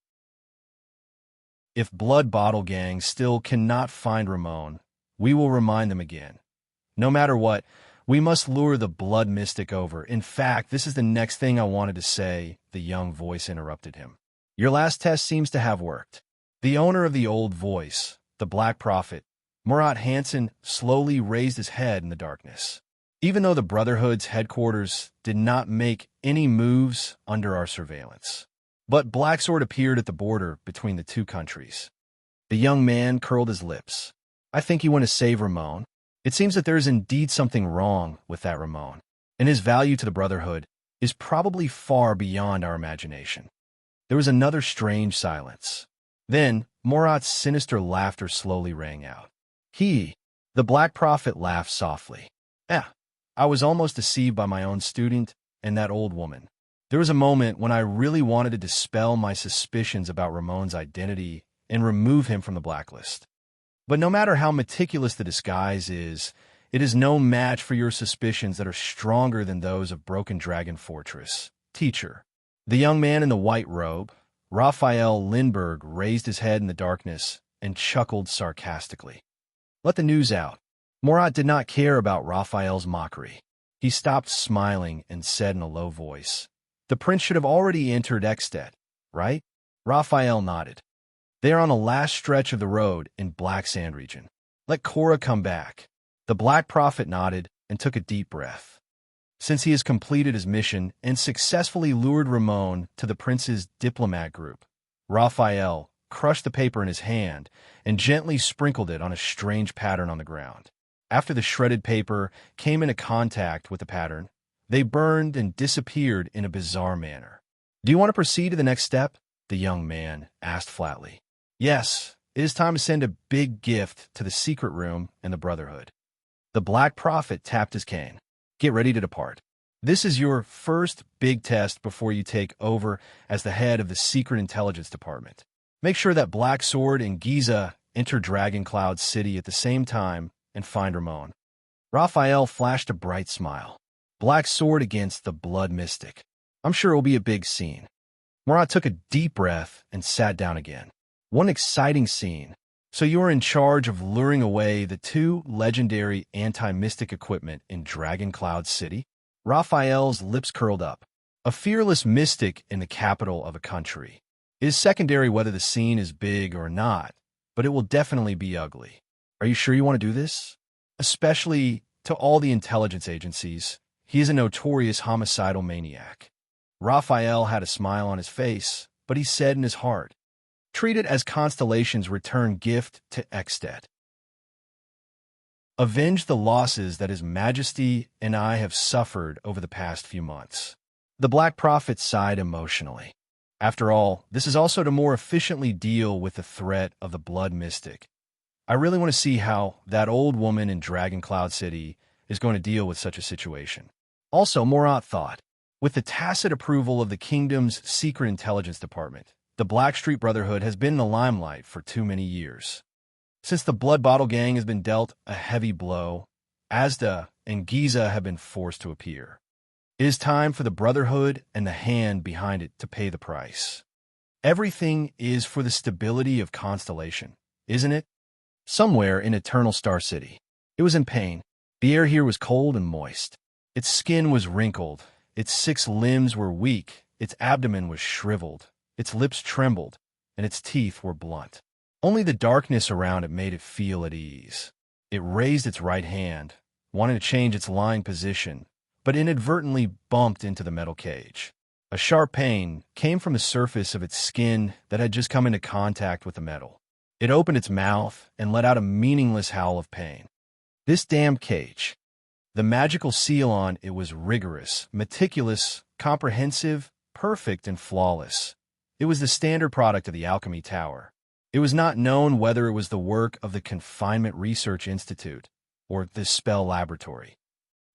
If Blood Bottle Gang still cannot find Ramon, we will remind them again. No matter what, we must lure the blood mystic over. In fact, this is the next thing I wanted to say, the young voice interrupted him. Your last test seems to have worked. The owner of the old voice, the Black Prophet, Murat Hansen, slowly raised his head in the darkness. Even though the Brotherhood's headquarters did not make any moves under our surveillance. But Blacksword appeared at the border between the two countries. The young man curled his lips. I think you want to save Ramon. It seems that there is indeed something wrong with that Ramon, and his value to the Brotherhood is probably far beyond our imagination. There was another strange silence. Then, Murat's sinister laughter slowly rang out. The Black Prophet laughed softly. I was almost deceived by my own student and that old woman. There was a moment when I really wanted to dispel my suspicions about Ramon's identity and remove him from the blacklist. But no matter how meticulous the disguise is, it is no match for your suspicions that are stronger than those of Broken Dragon Fortress. Teacher. The young man in the white robe, Raphael Lindbergh raised his head in the darkness and chuckled sarcastically. Let the news out. Murat did not care about Raphael's mockery. He stopped smiling and said in a low voice, "The prince should have already entered Ekstedt, right?" Raphael nodded. They are on the last stretch of the road in Black Sand region. Let Cora come back. The Black Prophet nodded and took a deep breath. Since he has completed his mission and successfully lured Ramon to the prince's diplomat group, Raphael crushed the paper in his hand and gently sprinkled it on a strange pattern on the ground. After the shredded paper came into contact with the pattern, they burned and disappeared in a bizarre manner. "Do you want to proceed to the next step?" the young man asked flatly. "Yes, it is time to send a big gift to the secret room and the Brotherhood." The Black Prophet tapped his cane. "Get ready to depart. This is your first big test before you take over as the head of the Secret Intelligence Department. Make sure that Black Sword and Giza enter Dragon Cloud City at the same time and find Ramon." Raphael flashed a bright smile. Black Sword against the Blood Mystic. I'm sure it will be a big scene. Murat took a deep breath and sat down again. One exciting scene. So you are in charge of luring away the two legendary anti-mystic equipment in Dragon Cloud City? Raphael's lips curled up. A fearless mystic in the capital of a country. It is secondary whether the scene is big or not, but it will definitely be ugly. Are you sure you want to do this? Especially to all the intelligence agencies. He is a notorious homicidal maniac. Raphael had a smile on his face, but he said in his heart, "Treat it as Constellation's return gift to Ekstedt. Avenge the losses that His Majesty and I have suffered over the past few months." The Black Prophet sighed emotionally. After all, this is also to more efficiently deal with the threat of the Blood Mystic. I really want to see how that old woman in Dragon Cloud City is going to deal with such a situation. Also, Murat thought, with the tacit approval of the kingdom's secret intelligence department, the Blackstreet Brotherhood has been in the limelight for too many years. Since the Blood Bottle Gang has been dealt a heavy blow, Asda and Giza have been forced to appear. It is time for the Brotherhood and the hand behind it to pay the price. Everything is for the stability of Constellation, isn't it? Somewhere in Eternal Star City, it was in pain. The air here was cold and moist. Its skin was wrinkled. Its 6 limbs were weak. Its abdomen was shriveled. Its lips trembled, and its teeth were blunt. Only the darkness around it made it feel at ease. It raised its right hand, wanting to change its lying position, but inadvertently bumped into the metal cage. A sharp pain came from the surface of its skin that had just come into contact with the metal. It opened its mouth and let out a meaningless howl of pain. This damned cage. The magical seal on it was rigorous, meticulous, comprehensive, perfect, and flawless. It was the standard product of the Alchemy Tower. It was not known whether it was the work of the Confinement Research Institute or the Spell Laboratory.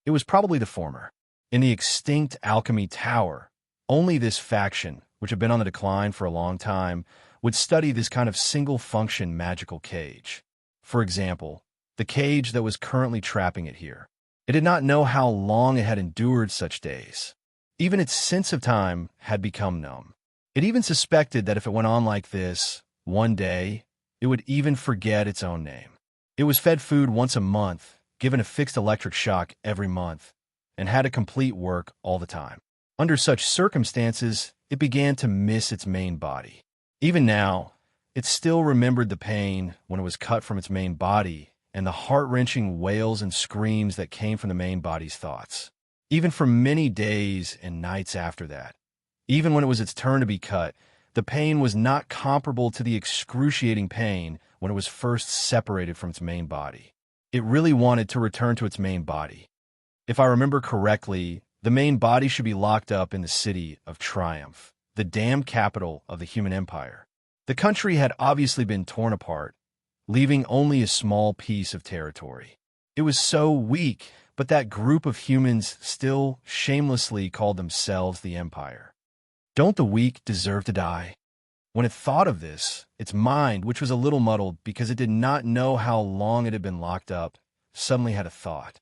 It was probably the former. In the extinct Alchemy Tower, only this faction, which had been on the decline for a long time, would study this kind of single-function magical cage. For example, the cage that was currently trapping it here. It did not know how long it had endured such days. Even its sense of time had become numb. It even suspected that if it went on like this, one day, it would even forget its own name. It was fed food once a month, given a fixed electric shock every month, and had to complete work all the time. Under such circumstances, it began to miss its main body. Even now, it still remembered the pain when it was cut from its main body and the heart-wrenching wails and screams that came from the main body's thoughts. Even for many days and nights after that, even when it was its turn to be cut, the pain was not comparable to the excruciating pain when it was first separated from its main body. It really wanted to return to its main body. If I remember correctly, the main body should be locked up in the city of Triumph, the damned capital of the human empire. The country had obviously been torn apart, leaving only a small piece of territory. It was so weak, but that group of humans still shamelessly called themselves the Empire. Don't the weak deserve to die? When it thought of this, its mind, which was a little muddled because it did not know how long it had been locked up, suddenly had a thought.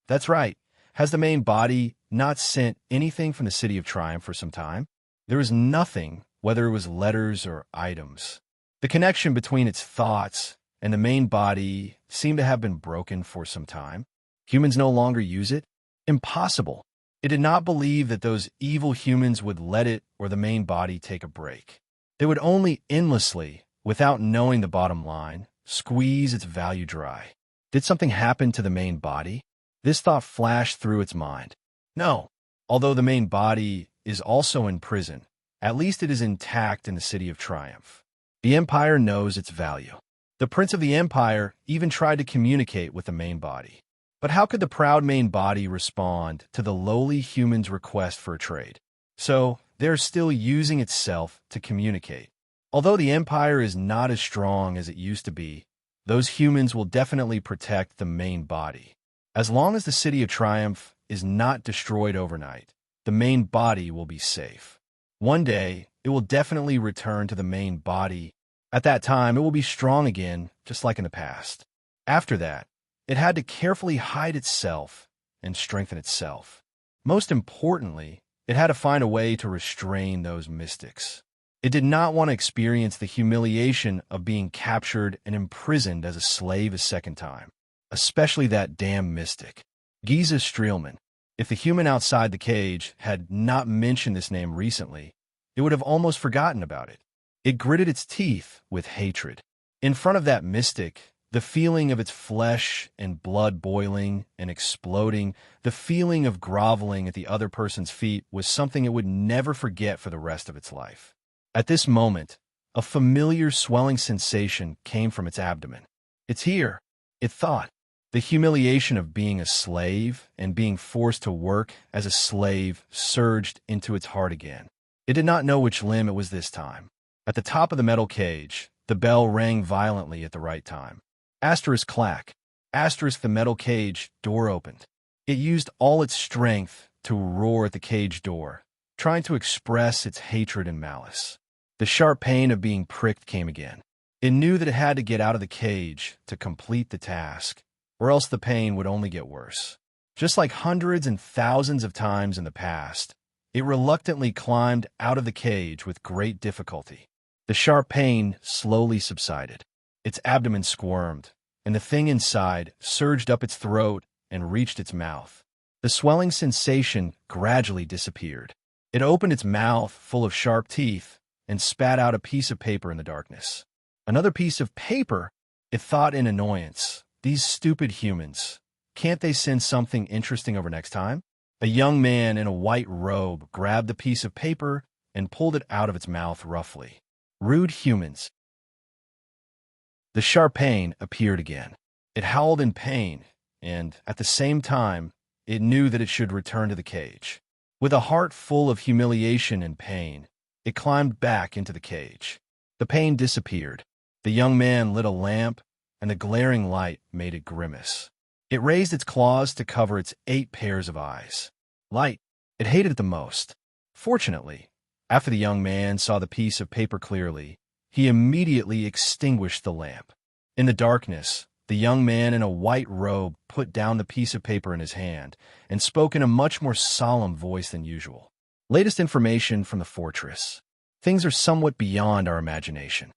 That's right. Has the main body not sent anything from the city of Triumph for some time? There was nothing, whether it was letters or items. The connection between its thoughts and the main body seemed to have been broken for some time. Humans no longer use it? Impossible. It did not believe that those evil humans would let it or the main body take a break. They would only endlessly, without knowing the bottom line, squeeze its value dry. Did something happen to the main body? This thought flashed through its mind. No. Although the main body is also in prison, at least it is intact in the City of Triumph. The Empire knows its value. The Prince of the Empire even tried to communicate with the main body. But how could the proud main body respond to the lowly human's request for a trade? So, they're still using itself to communicate. Although the Empire is not as strong as it used to be, those humans will definitely protect the main body. As long as the City of Triumph is not destroyed overnight, the main body will be safe. One day, it will definitely return to the main body. At that time, it will be strong again, just like in the past. After that, it had to carefully hide itself and strengthen itself. Most importantly, it had to find a way to restrain those mystics. It did not want to experience the humiliation of being captured and imprisoned as a slave a second time, especially that damn mystic. Giza Streelman. If the human outside the cage had not mentioned this name recently, it would have almost forgotten about it. It gritted its teeth with hatred. In front of that mystic, the feeling of its flesh and blood boiling and exploding, the feeling of groveling at the other person's feet was something it would never forget for the rest of its life. At this moment, a familiar swelling sensation came from its abdomen. It's here, it thought. The humiliation of being a slave and being forced to work as a slave surged into its heart again. It did not know which limb it was this time. At the top of the metal cage, the bell rang violently at the right time. Asterisk clack. Asterisk the metal cage door opened. It used all its strength to roar at the cage door, trying to express its hatred and malice. The sharp pain of being pricked came again. It knew that it had to get out of the cage to complete the task, or else the pain would only get worse. Just like hundreds and thousands of times in the past, it reluctantly climbed out of the cage with great difficulty. The sharp pain slowly subsided. Its abdomen squirmed, and the thing inside surged up its throat and reached its mouth. The swelling sensation gradually disappeared. It opened its mouth full of sharp teeth and spat out a piece of paper in the darkness. Another piece of paper? It thought in annoyance. These stupid humans. Can't they send something interesting over next time? A young man in a white robe grabbed the piece of paper and pulled it out of its mouth roughly. Rude humans. The sharp pain appeared again. It howled in pain, and, at the same time, it knew that it should return to the cage. With a heart full of humiliation and pain, it climbed back into the cage. The pain disappeared. The young man lit a lamp, and the glaring light made it grimace. It raised its claws to cover its 8 pairs of eyes. Light. It hated it the most. Fortunately, after the young man saw the piece of paper clearly, he immediately extinguished the lamp. In the darkness, the young man in a white robe put down the piece of paper in his hand and spoke in a much more solemn voice than usual. Latest information from the fortress. Things are somewhat beyond our imagination.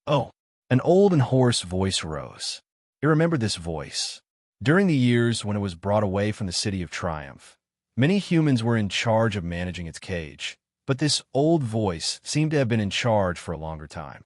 Oh, an old and hoarse voice rose. He remembered this voice. During the years when it was brought away from the City of Triumph, many humans were in charge of managing its cage, but this old voice seemed to have been in charge for a longer time.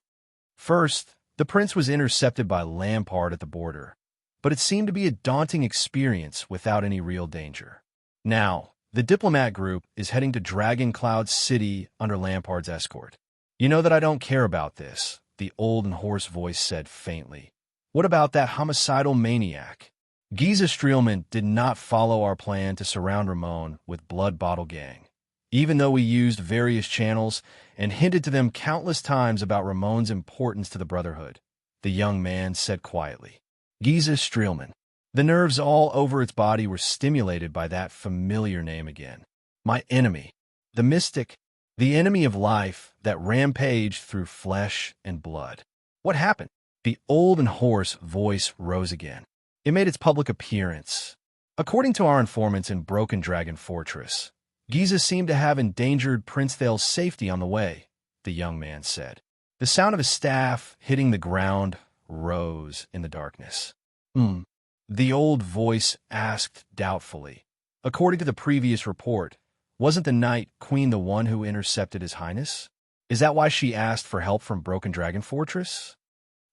First, the prince was intercepted by Lampard at the border, but it seemed to be a daunting experience without any real danger. Now, the diplomat group is heading to Dragon Cloud City under Lampard's escort. You know that I don't care about this, the old and hoarse voice said faintly. What about that homicidal maniac? Giza Streelman did not follow our plan to surround Ramon with Blood Bottle Gang. Even though we used various channels and hinted to them countless times about Ramon's importance to the Brotherhood, the young man said quietly. Giza Streelman. The nerves all over its body were stimulated by that familiar name again. My enemy. The mystic. The enemy of life that rampaged through flesh and blood. What happened? The old and hoarse voice rose again. It made its public appearance. According to our informants in Broken Dragon Fortress, Giza seemed to have endangered Prince Thal's safety on the way, the young man said. The sound of his staff hitting the ground rose in the darkness. The old voice asked doubtfully. According to the previous report, wasn't the Night Queen the one who intercepted His Highness? Is that why she asked for help from Broken Dragon Fortress?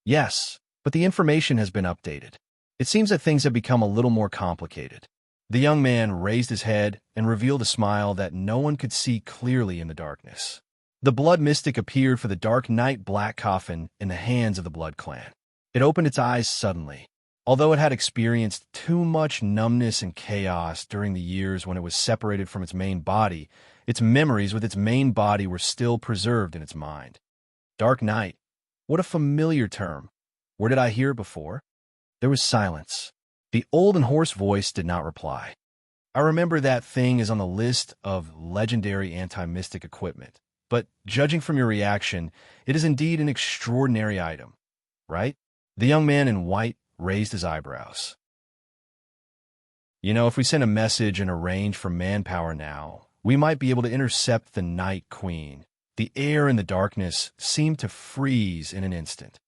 Yes, but the information has been updated. It seems that things have become a little more complicated. The young man raised his head and revealed a smile that no one could see clearly in the darkness. The Blood Mystic appeared for the Dark Knight Black Coffin in the hands of the Blood Clan. It opened its eyes suddenly. Although it had experienced too much numbness and chaos during the years when it was separated from its main body, its memories with its main body were still preserved in its mind. Dark Knight. What a familiar term. Where did I hear it before? There was silence. The old and hoarse voice did not reply. I remember that thing is on the list of legendary anti-mystic equipment, but judging from your reaction, it is indeed an extraordinary item, right? The young man in white raised his eyebrows. You know, if we send a message and arrange for manpower now, we might be able to intercept the Night Queen. The air and the darkness seemed to freeze in an instant.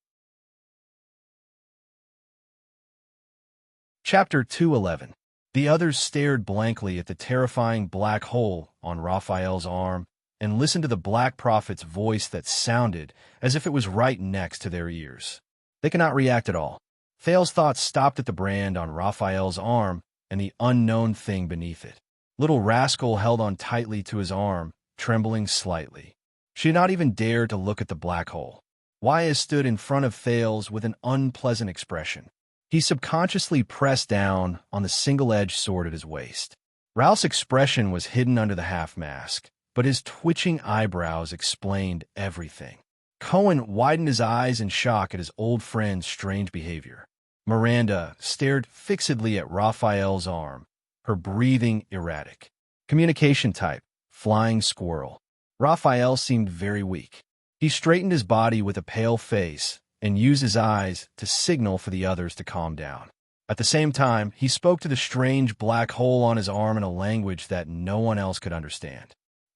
Chapter 211. The others stared blankly at the terrifying black hole on Raphael's arm and listened to the Black Prophet's voice that sounded as if it was right next to their ears. They could not react at all. Thal's thoughts stopped at the brand on Raphael's arm and the unknown thing beneath it. Little Rascal held on tightly to his arm, trembling slightly. She had not even dared to look at the black hole. Wyatt stood in front of Thales with an unpleasant expression. He subconsciously pressed down on the single-edged sword at his waist. Ralph's expression was hidden under the half-mask, but his twitching eyebrows explained everything. Cohen widened his eyes in shock at his old friend's strange behavior. Miranda stared fixedly at Raphael's arm, her breathing erratic. Communication type, flying squirrel. Raphael seemed very weak. He straightened his body with a pale face and used his eyes to signal for the others to calm down. At the same time, he spoke to the strange black hole on his arm in a language that no one else could understand.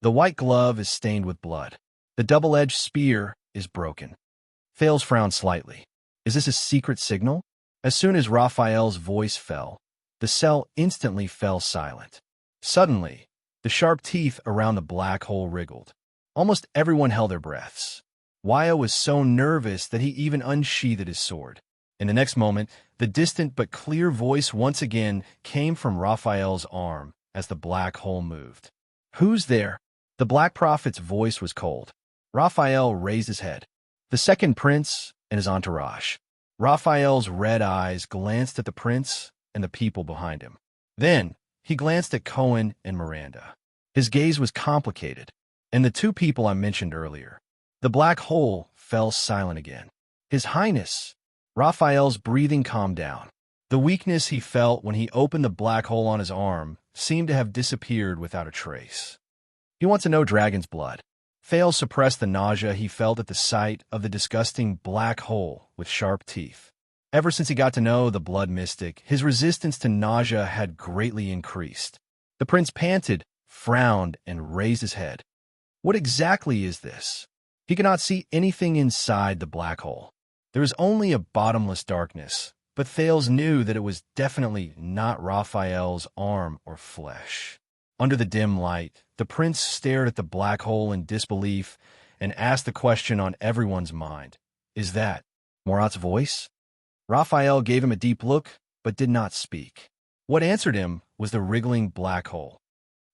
The white glove is stained with blood. The double-edged spear is broken. Thales frowned slightly. Is this a secret signal? As soon as Raphael's voice fell, the cell instantly fell silent. Suddenly, the sharp teeth around the black hole wriggled. Almost everyone held their breaths. Wyatt was so nervous that he even unsheathed his sword. In the next moment, the distant but clear voice once again came from Raphael's arm as the black hole moved. Who's there? The Black Prophet's voice was cold. Raphael raised his head. The second prince and his entourage. Raphael's red eyes glanced at the prince and the people behind him. Then, he glanced at Cohen and Miranda. His gaze was complicated, and the two people I mentioned earlier. The black hole fell silent again. His Highness. Raphael's breathing calmed down. The weakness he felt when he opened the black hole on his arm seemed to have disappeared without a trace. He wants to know dragon's blood. Thales suppressed the nausea he felt at the sight of the disgusting black hole with sharp teeth. Ever since he got to know the Blood Mystic, his resistance to nausea had greatly increased. The prince panted, frowned, and raised his head. What exactly is this? He could not see anything inside the black hole. There was only a bottomless darkness, but Thales knew that it was definitely not Raphael's arm or flesh. Under the dim light, the prince stared at the black hole in disbelief and asked the question on everyone's mind. Is that Murat's voice? Raphael gave him a deep look, but did not speak. What answered him was the wriggling black hole.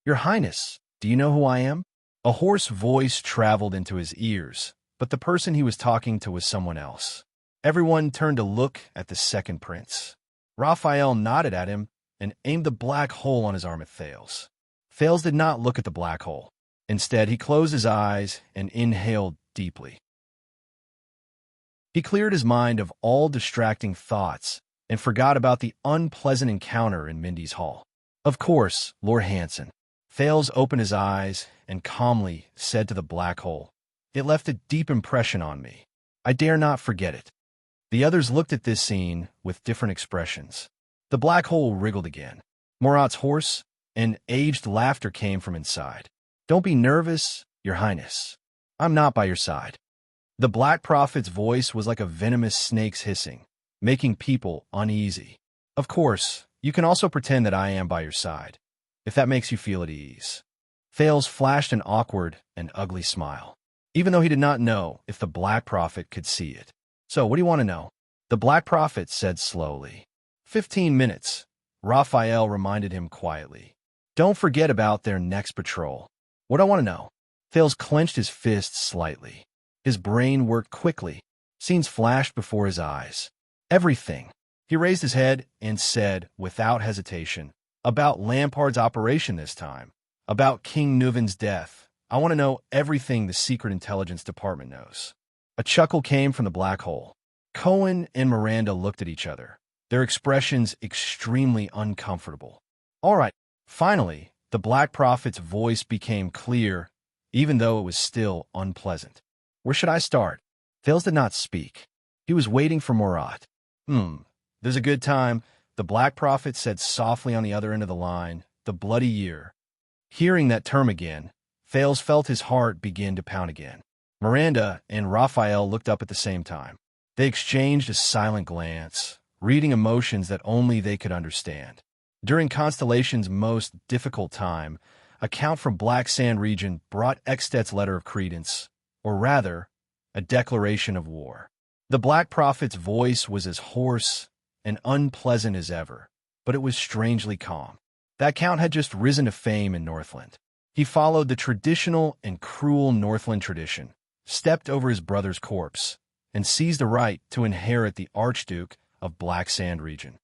Your Highness, do you know who I am? A hoarse voice traveled into his ears, but the person he was talking to was someone else. Everyone turned to look at the second prince. Raphael nodded at him and aimed the black hole on his arm at Thales. Thales did not look at the black hole. Instead, he closed his eyes and inhaled deeply. He cleared his mind of all distracting thoughts and forgot about the unpleasant encounter in Mindy's hall. Of course, Lord Hanson. Thales opened his eyes and calmly said to the black hole, "It left a deep impression on me. I dare not forget it." The others looked at this scene with different expressions. The black hole wriggled again. Murat's hoarse and aged laughter came from inside. "Don't be nervous, Your Highness. I'm not by your side." The Black Prophet's voice was like a venomous snake's hissing, making people uneasy. "Of course, you can also pretend that I am by your side, if that makes you feel at ease." Thales flashed an awkward and ugly smile, even though he did not know if the Black Prophet could see it. "So, what do you want to know?" The Black Prophet said slowly. 15 minutes, Raphael reminded him quietly. "Don't forget about their next patrol." "What do I want to know?" Thales clenched his fists slightly. His brain worked quickly. Scenes flashed before his eyes. Everything. He raised his head and said, without hesitation, "About Lampard's operation this time. About King Nuvin's death. I want to know everything the Secret Intelligence Department knows." A chuckle came from the black hole. Cohen and Miranda looked at each other, their expressions extremely uncomfortable. "All right." Finally, the Black Prophet's voice became clear, even though it was still unpleasant. "Where should I start?" Thales did not speak. He was waiting for Murat. There's a good time," the Black Prophet said softly on the other end of the line. "The bloody year." Hearing that term again, Thales felt his heart begin to pound again. Miranda and Raphael looked up at the same time. They exchanged a silent glance, reading emotions that only they could understand. During Constellation's most difficult time, a count from Black Sand region brought Ekstet's letter of credence, or rather, a declaration of war. The Black Prophet's voice was as hoarse and unpleasant as ever, but it was strangely calm. That count had just risen to fame in Northland. He followed the traditional and cruel Northland tradition, stepped over his brother's corpse, and seized the right to inherit the Archduke of Black Sand region.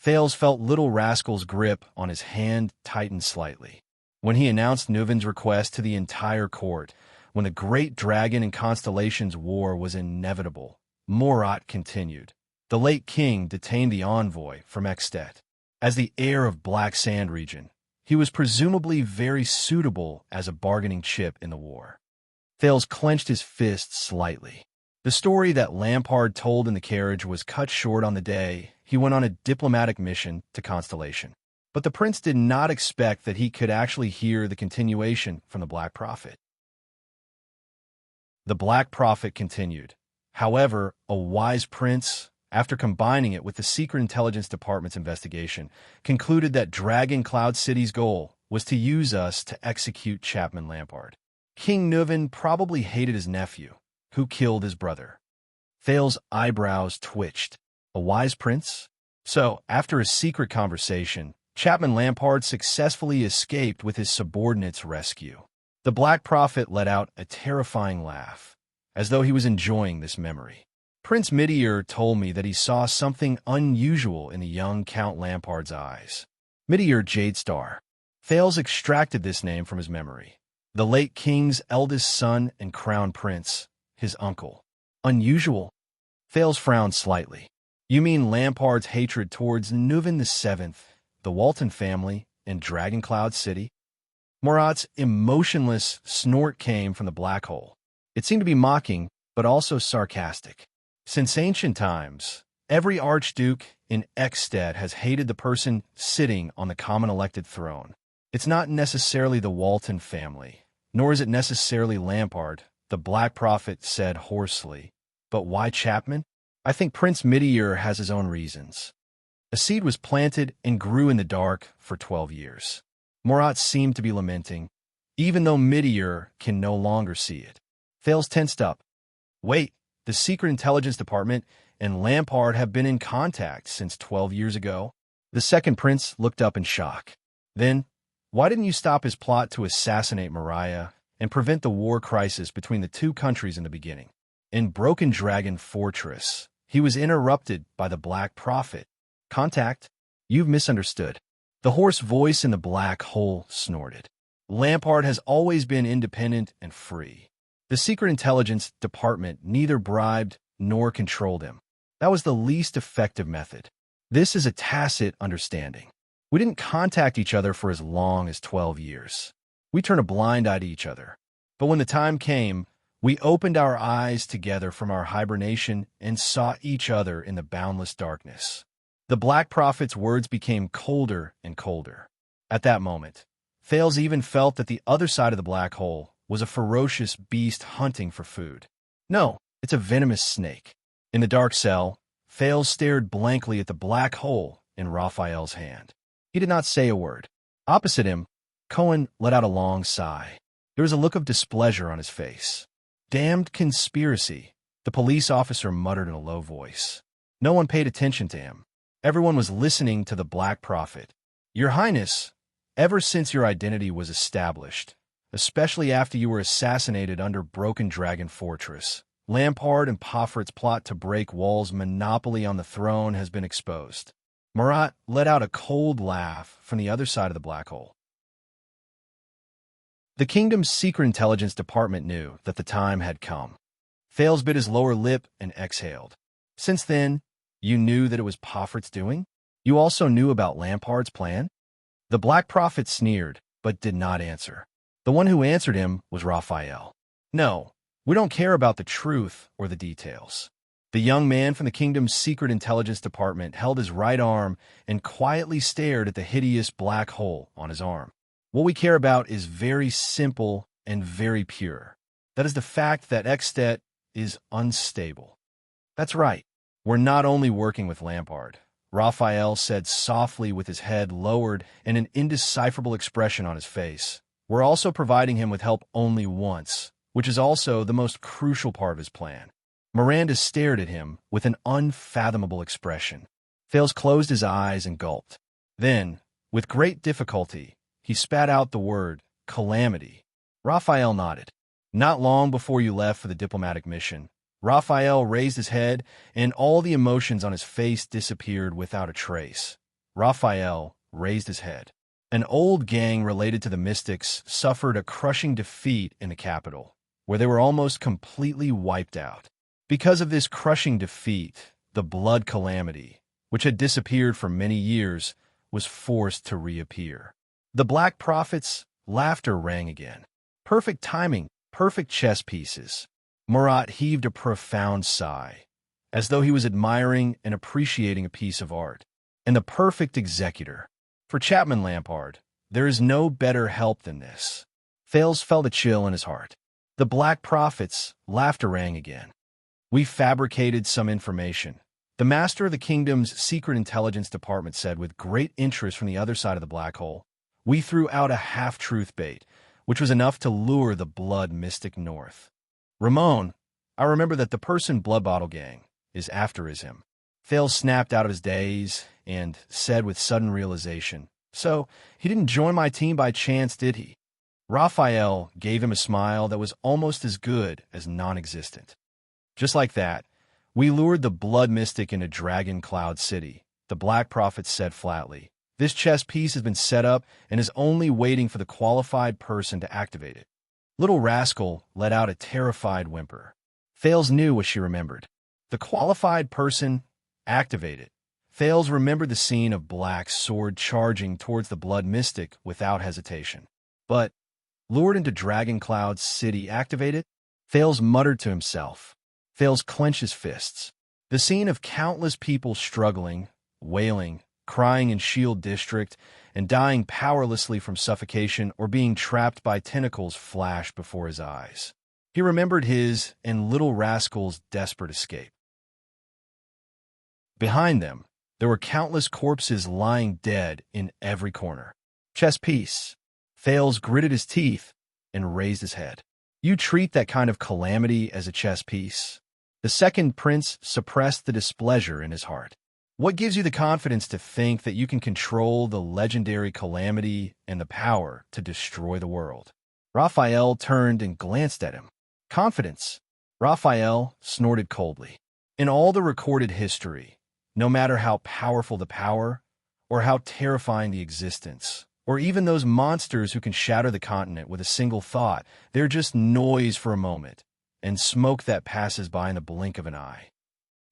Thales felt Little Rascal's grip on his hand tighten slightly. When he announced Nuvin's request to the entire court, when the great dragon and Constellation's war was inevitable, Murat continued. The late king detained the envoy from Ekstet. As the heir of Black Sand region, he was presumably very suitable as a bargaining chip in the war. Thales clenched his fist slightly. The story that Lampard told in the carriage was cut short on the day he went on a diplomatic mission to Constellation. But the prince did not expect that he could actually hear the continuation from the Black Prophet. The Black Prophet continued. However, a wise prince, after combining it with the Secret Intelligence Department's investigation, concluded that Dragon Cloud City's goal was to use us to execute Chapman Lampard. King Nuvin probably hated his nephew, who killed his brother. Thales' eyebrows twitched. A wise prince? So, after a secret conversation, Chapman Lampard successfully escaped with his subordinate's rescue. The Black Prophet let out a terrifying laugh, as though he was enjoying this memory. Prince Midier told me that he saw something unusual in the young Count Lampard's eyes. Midier Jadestar. Thales extracted this name from his memory. The late king's eldest son and crown prince, his uncle. Unusual? Thales frowned slightly. You mean Lampard's hatred towards Nuvin VII, the Walton family, and Dragon Cloud City? Murat's emotionless snort came from the black hole. It seemed to be mocking, but also sarcastic. Since ancient times, every archduke in Ekstet has hated the person sitting on the common elected throne. It's not necessarily the Walton family, nor is it necessarily Lampard, the Black Prophet said hoarsely. But why Chapman? I think Prince Midier has his own reasons. A seed was planted and grew in the dark for 12 years. Murat seemed to be lamenting, even though Midier can no longer see it. Thales tensed up. Wait, the Secret Intelligence Department and Lampard have been in contact since 12 years ago? The second prince looked up in shock. Then, why didn't you stop his plot to assassinate Mariah and prevent the war crisis between the two countries in the beginning? In Broken Dragon Fortress, he was interrupted by the Black Prophet. Contact? You've misunderstood. The hoarse voice in the black hole snorted. Lampard has always been independent and free. The Secret Intelligence Department neither bribed nor controlled him. That was the least effective method. This is a tacit understanding. We didn't contact each other for as long as 12 years. We turned a blind eye to each other. But when the time came, we opened our eyes together from our hibernation and saw each other in the boundless darkness. The Black Prophet's words became colder and colder. At that moment, Thales even felt that the other side of the black hole was a ferocious beast hunting for food. No, it's a venomous snake. In the dark cell, Thales stared blankly at the black hole in Raphael's hand. He did not say a word. Opposite him, Cohen let out a long sigh. There was a look of displeasure on his face. "Damned conspiracy," the police officer muttered in a low voice. No one paid attention to him. Everyone was listening to the Black Prophet. "Your Highness, ever since your identity was established, especially after you were assassinated under Broken Dragon Fortress, Lampard and Poffert's plot to break Wall's monopoly on the throne has been exposed." Marat let out a cold laugh from the other side of the black hole. The kingdom's secret intelligence department knew that the time had come. Thales bit his lower lip and exhaled. "Since then, you knew that it was Poffert's doing? You also knew about Lampard's plan?" The Black Prophet sneered, but did not answer. The one who answered him was Raphael. "No, we don't care about the truth or the details." The young man from the kingdom's secret intelligence department held his right arm and quietly stared at the hideous black hole on his arm. "What we care about is very simple and very pure. That is the fact that Extet is unstable." "That's right. We're not only working with Lampard," Raphael said softly with his head lowered and an indecipherable expression on his face. "We're also providing him with help only once, which is also the most crucial part of his plan." Miranda stared at him with an unfathomable expression. Thales closed his eyes and gulped. Then, with great difficulty, he spat out the word, "calamity." Raphael nodded. "Not long before you left for the diplomatic mission." Raphael raised his head, and all the emotions on his face disappeared without a trace. Raphael raised his head. An old gang related to the Mystics suffered a crushing defeat in the capital, where they were almost completely wiped out. Because of this crushing defeat, the Blood Calamity, which had disappeared for many years, was forced to reappear. The Black Prophet's laughter rang again. "Perfect timing, perfect chess pieces." Murat heaved a profound sigh, as though he was admiring and appreciating a piece of art. "And the perfect executor. For Chapman Lampard, there is no better help than this." Thales felt a chill in his heart. The Black Prophet's laughter rang again. "We fabricated some information," the master of the kingdom's secret intelligence department said with great interest from the other side of the black hole. "We threw out a half-truth bait, which was enough to lure the blood mystic north. Ramon, I remember that the person Blood Bottle Gang is after is him." Thales snapped out of his daze and said with sudden realization, "So, he didn't join my team by chance, did he?" Raphael gave him a smile that was almost as good as non-existent. "Just like that, we lured the blood mystic into Dragon Cloud City," the Black Prophet said flatly. "This chess piece has been set up and is only waiting for the qualified person to activate it." Little Rascal let out a terrified whimper. Thales knew what she remembered. The qualified person activated. Thales remembered the scene of Black's sword charging towards the blood mystic without hesitation. But, lured into Dragon Cloud City activated? Thales muttered to himself. Thales clenched his fists. The scene of countless people struggling, wailing, crying in Shield District, and dying powerlessly from suffocation or being trapped by tentacles flashed before his eyes. He remembered his and Little Rascal's desperate escape. Behind them, there were countless corpses lying dead in every corner. "Chess piece." Thales gritted his teeth and raised his head. "You treat that kind of calamity as a chess piece?" The second prince suppressed the displeasure in his heart. "What gives you the confidence to think that you can control the legendary calamity and the power to destroy the world?" Raphael turned and glanced at him. "Confidence?" Raphael snorted coldly. "In all the recorded history, no matter how powerful the power, or how terrifying the existence, or even those monsters who can shatter the continent with a single thought, they're just noise for a moment, and smoke that passes by in the blink of an eye.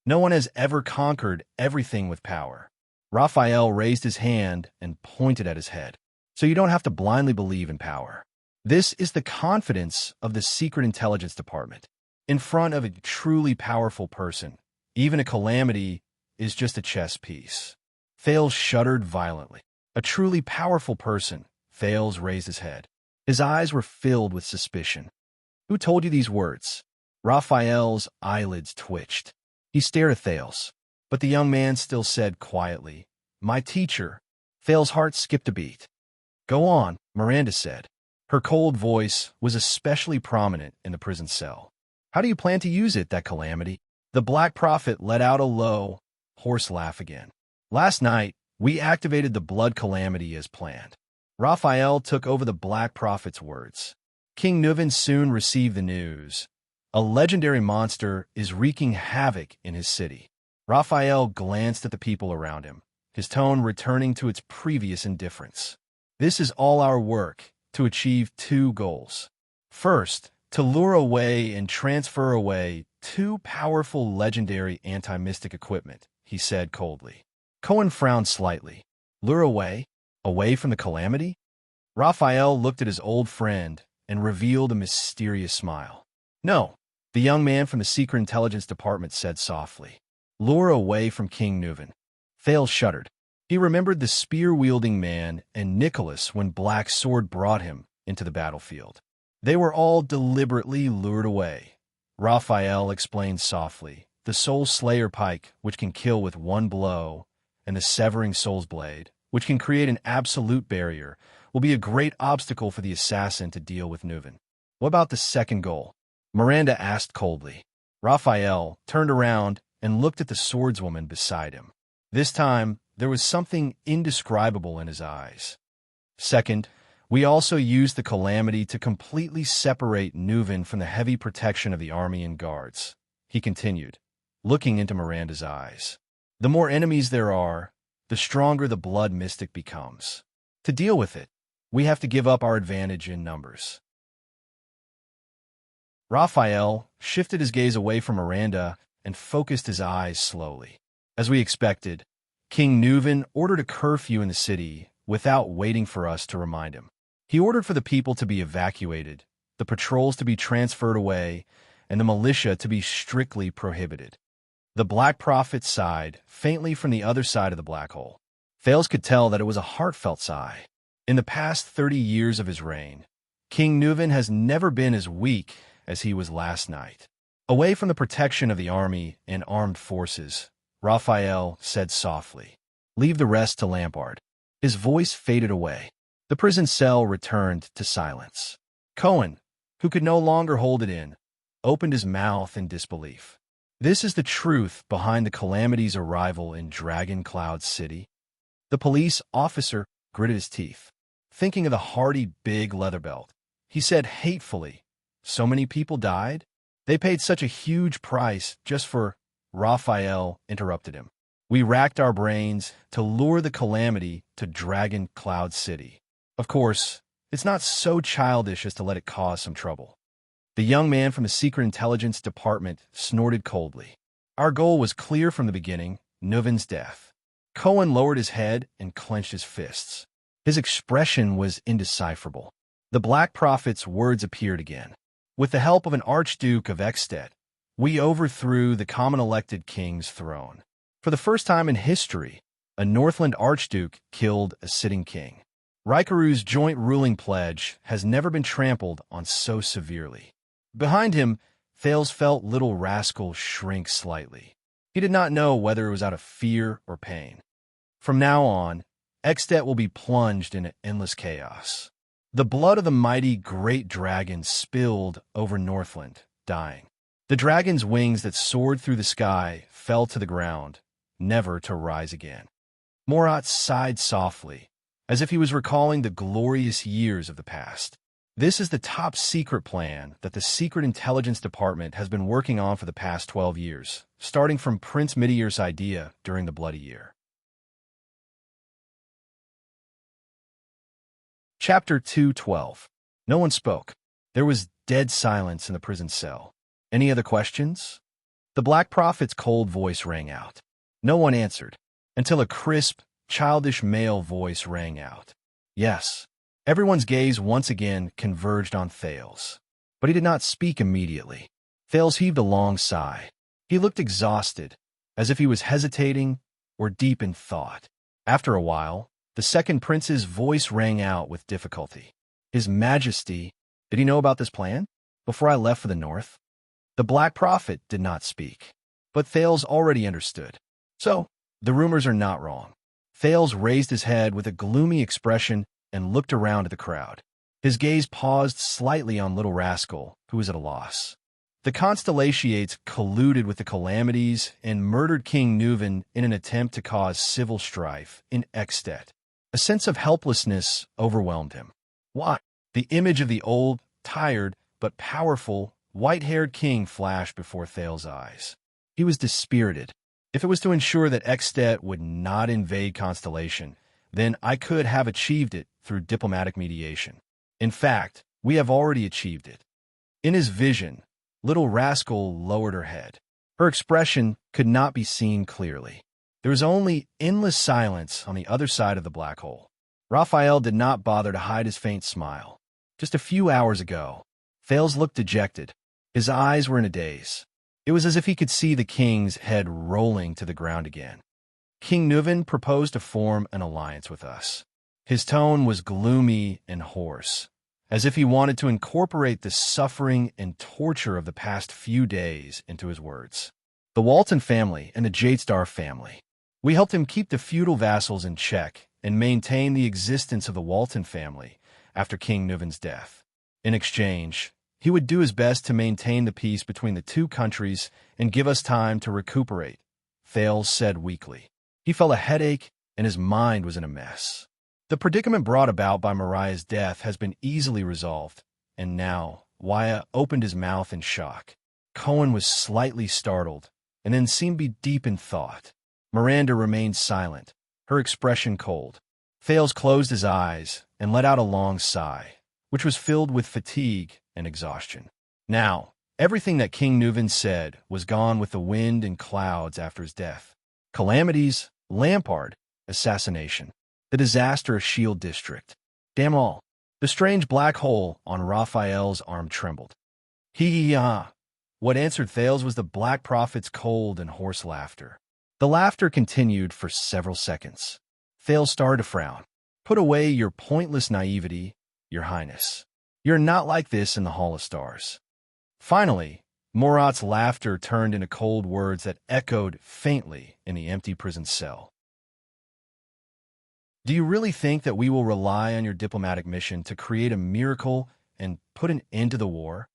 No one has ever conquered everything with power." Raphael raised his hand and pointed at his head. "So you don't have to blindly believe in power. This is the confidence of the Secret Intelligence Department. In front of a truly powerful person, even a calamity is just a chess piece." Thales shuddered violently. A truly powerful person. Thales raised his head. His eyes were filled with suspicion. Who told you these words? Raphael's eyelids twitched. He stared at Thales, but the young man still said quietly, "My teacher." Thales' heart skipped a beat. "Go on," Miranda said. Her cold voice was especially prominent in the prison cell. "How do you plan to use it, that calamity?" The Black Prophet let out a low, hoarse laugh again. "Last night, we activated the blood calamity as planned." Raphael took over the Black Prophet's words. King Nuven soon received the news. A legendary monster is wreaking havoc in his city. Raphael glanced at the people around him, his tone returning to its previous indifference. "This is all our work to achieve two goals. First, to lure away and transfer away two powerful legendary anti-mystic equipment," he said coldly. Cohen frowned slightly. "Lure away? Away from the calamity?" Raphael looked at his old friend and revealed a mysterious smile. "No," the young man from the Secret Intelligence Department said softly. "Lure away from King Nuven." Thales shuddered. He remembered the spear-wielding man and Nicholas when Black Sword brought him into the battlefield. They were all deliberately lured away. Raphael explained softly, "The Soul Slayer pike, which can kill with one blow, and the Severing Soul's blade, which can create an absolute barrier, will be a great obstacle for the assassin to deal with Nuven." "What about the second goal?" Miranda asked coldly. Raphael turned around and looked at the swordswoman beside him. This time, there was something indescribable in his eyes. "Second, we also used the calamity to completely separate Nuven from the heavy protection of the army and guards," he continued, looking into Miranda's eyes. "The more enemies there are, the stronger the blood mystic becomes. To deal with it, we have to give up our advantage in numbers." Raphael shifted his gaze away from Miranda and focused his eyes slowly. "As we expected, King Nuven ordered a curfew in the city without waiting for us to remind him. He ordered for the people to be evacuated, the patrols to be transferred away, and the militia to be strictly prohibited." The Black Prophet sighed faintly from the other side of the black hole. Thales could tell that it was a heartfelt sigh. In the past 30 years of his reign, King Nuven has never been as weak as he was last night. Away from the protection of the army and armed forces, Raphael said softly, "Leave the rest to Lampard." His voice faded away. The prison cell returned to silence. Cohen, who could no longer hold it in, opened his mouth in disbelief. This is the truth behind the calamity's arrival in Dragon Cloud City. The police officer gritted his teeth, thinking of the hardy big leather belt. He said hatefully, "So many people died? They paid such a huge price just for—" Raphael interrupted him. "We racked our brains to lure the calamity to Dragon Cloud City. Of course, it's not so childish as to let it cause some trouble." The young man from the Secret Intelligence Department snorted coldly. "Our goal was clear from the beginning, Nuven's death." Cohen lowered his head and clenched his fists. His expression was indecipherable. The Black Prophet's words appeared again. "With the help of an Archduke of Ekstedt, we overthrew the common-elected king's throne. For the first time in history, a Northland Archduke killed a sitting king. Rikaru's joint ruling pledge has never been trampled on so severely." Behind him, Thales felt Little Rascal shrink slightly. He did not know whether it was out of fear or pain. From now on, Ekstedt will be plunged in endless chaos. The blood of the mighty great dragon spilled over Northland, dying. The dragon's wings that soared through the sky fell to the ground, never to rise again. Morat sighed softly, as if he was recalling the glorious years of the past. This is the top-secret plan that the Secret Intelligence Department has been working on for the past 12 years, starting from Prince Midir's idea during the Bloody Year. Chapter 212. No one spoke. There was dead silence in the prison cell. "Any other questions?" The Black Prophet's cold voice rang out. No one answered, until a crisp, childish male voice rang out. "Yes." Everyone's gaze once again converged on Thales. But he did not speak immediately. Thales heaved a long sigh. He looked exhausted, as if he was hesitating or deep in thought. After a while, The second prince's voice rang out with difficulty. His Majesty, did he know about this plan? Before I left for the north? The Black Prophet did not speak, but Thales already understood. So, the rumors are not wrong. Thales raised his head with a gloomy expression and looked around at the crowd. His gaze paused slightly on Little Rascal, who was at a loss. The Constellations colluded with the Calamities and murdered King Nuven in an attempt to cause civil strife in Extet. A sense of helplessness overwhelmed him. Why? The image of the old, tired, but powerful, white-haired king flashed before Thales' eyes. He was dispirited. If it was to ensure that Extet would not invade Constellation, then I could have achieved it through diplomatic mediation. In fact, we have already achieved it. In his vision, Little Rascal lowered her head. Her expression could not be seen clearly. There was only endless silence on the other side of the black hole. Raphael did not bother to hide his faint smile. Just a few hours ago, Thales looked dejected. His eyes were in a daze. It was as if he could see the king's head rolling to the ground again. King Nuven proposed to form an alliance with us. His tone was gloomy and hoarse, as if he wanted to incorporate the suffering and torture of the past few days into his words. The Walton family and the Jadestar family. We helped him keep the feudal vassals in check and maintain the existence of the Walton family after King Nuven's death. In exchange, he would do his best to maintain the peace between the two countries and give us time to recuperate, Thales said weakly. He felt a headache and his mind was in a mess. The predicament brought about by Mariah's death has been easily resolved, and now Wyatt opened his mouth in shock. Cohen was slightly startled and then seemed to be deep in thought. Miranda remained silent, her expression cold. Thales closed his eyes and let out a long sigh, which was filled with fatigue and exhaustion. Now, everything that King Nuven said was gone with the wind and clouds after his death. Calamities, Lampard, assassination, the disaster of Shield District. Damn all. The strange black hole on Raphael's arm trembled. Hee-hee-ah. What answered Thales was the Black Prophet's cold and hoarse laughter. The laughter continued for several seconds. Thales started to frown. Put away your pointless naivety, Your Highness. You're not like this in the Hall of Stars. Finally, Murat's laughter turned into cold words that echoed faintly in the empty prison cell. Do you really think that we will rely on your diplomatic mission to create a miracle and put an end to the war?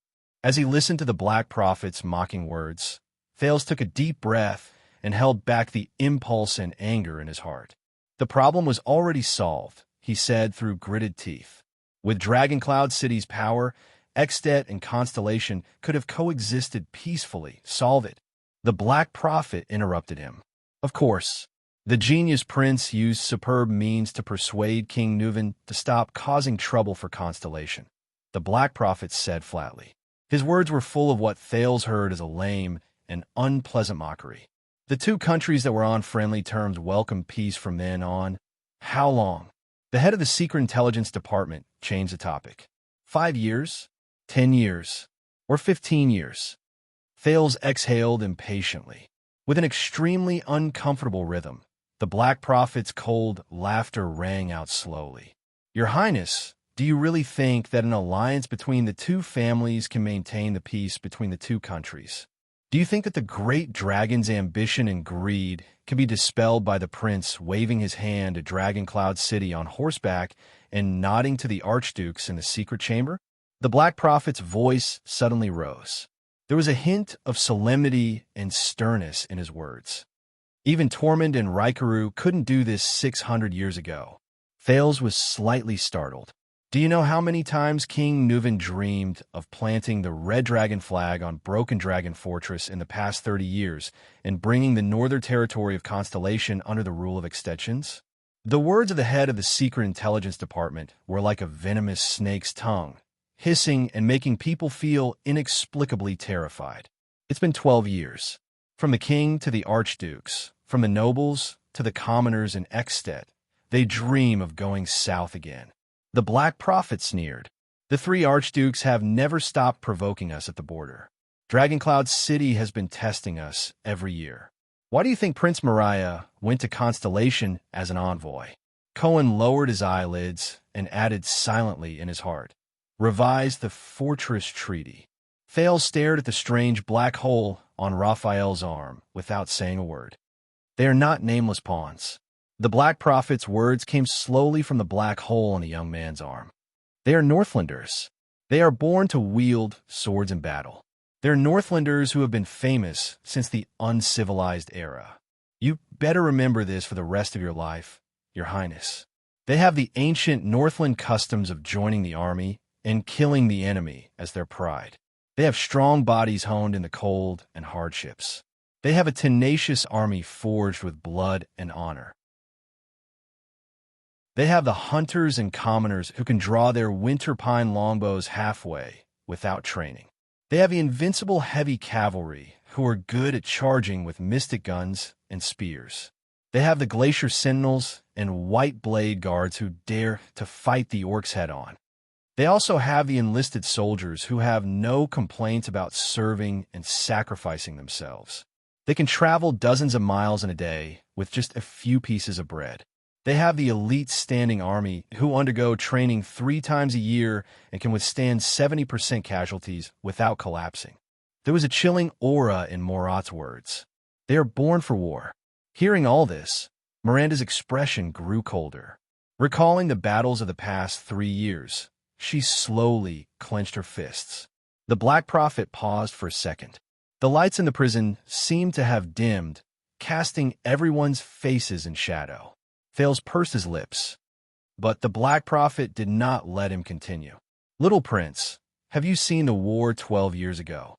As he listened to the Black Prophet's mocking words, Thales took a deep breath and held back the impulse and anger in his heart. The problem was already solved, he said through gritted teeth. With Dragon Cloud City's power, Extet and Constellation could have coexisted peacefully. Solve it. The Black Prophet interrupted him. Of course, the genius prince used superb means to persuade King Nuven to stop causing trouble for Constellation, the Black Prophet said flatly. His words were full of what Thales heard as a lame and unpleasant mockery. The two countries that were on friendly terms welcomed peace from then on. How long? The head of the Secret Intelligence Department changed the topic. 5 years? 10 years? Or 15 years? Thales exhaled impatiently. With an extremely uncomfortable rhythm, the Black Prophet's cold laughter rang out slowly. Your Highness, do you really think that an alliance between the two families can maintain the peace between the two countries? Do you think that the great dragon's ambition and greed can be dispelled by the prince waving his hand at Dragon Cloud City on horseback and nodding to the archdukes in the secret chamber? The Black Prophet's voice suddenly rose. There was a hint of solemnity and sternness in his words. Even Tormund and Raikaru couldn't do this 600 years ago. Thales was slightly startled. Do you know how many times King Nuven dreamed of planting the Red Dragon flag on Broken Dragon Fortress in the past 30 years and bringing the northern territory of Constellation under the rule of extensions? The words of the head of the Secret Intelligence Department were like a venomous snake's tongue, hissing and making people feel inexplicably terrified. It's been 12 years. From the king to the archdukes, from the nobles to the commoners in Extet, they dream of going south again. The Black Prophet sneered. The three archdukes have never stopped provoking us at the border. Dragon Cloud City has been testing us every year. Why do you think Prince Mariah went to Constellation as an envoy? Cohen lowered his eyelids and added silently in his heart, "Revise the fortress treaty." Thales stared at the strange black hole on Raphael's arm without saying a word. "They are not nameless pawns." The Black Prophet's words came slowly from the black hole on the young man's arm. "They are Northlanders. They are born to wield swords in battle. They're Northlanders who have been famous since the uncivilized era. You better remember this for the rest of your life, Your Highness. They have the ancient Northland customs of joining the army and killing the enemy as their pride. They have strong bodies honed in the cold and hardships. They have a tenacious army forged with blood and honor. They have the hunters and commoners who can draw their winter pine longbows halfway without training. They have the invincible heavy cavalry who are good at charging with mystic guns and spears. They have the glacier sentinels and white blade guards who dare to fight the orcs head-on. They also have the enlisted soldiers who have no complaints about serving and sacrificing themselves. They can travel dozens of miles in a day with just a few pieces of bread. They have the elite standing army who undergo training 3 times a year and can withstand 70% casualties without collapsing. There was a chilling aura in Morat's words. They are born for war. Hearing all this, Miranda's expression grew colder. Recalling the battles of the past 3 years, she slowly clenched her fists. The Black Prophet paused for a second. The lights in the prison seemed to have dimmed, casting everyone's faces in shadow. Thales pursed his lips, but the Black Prophet did not let him continue. "Little Prince, have you seen the war 12 years ago?"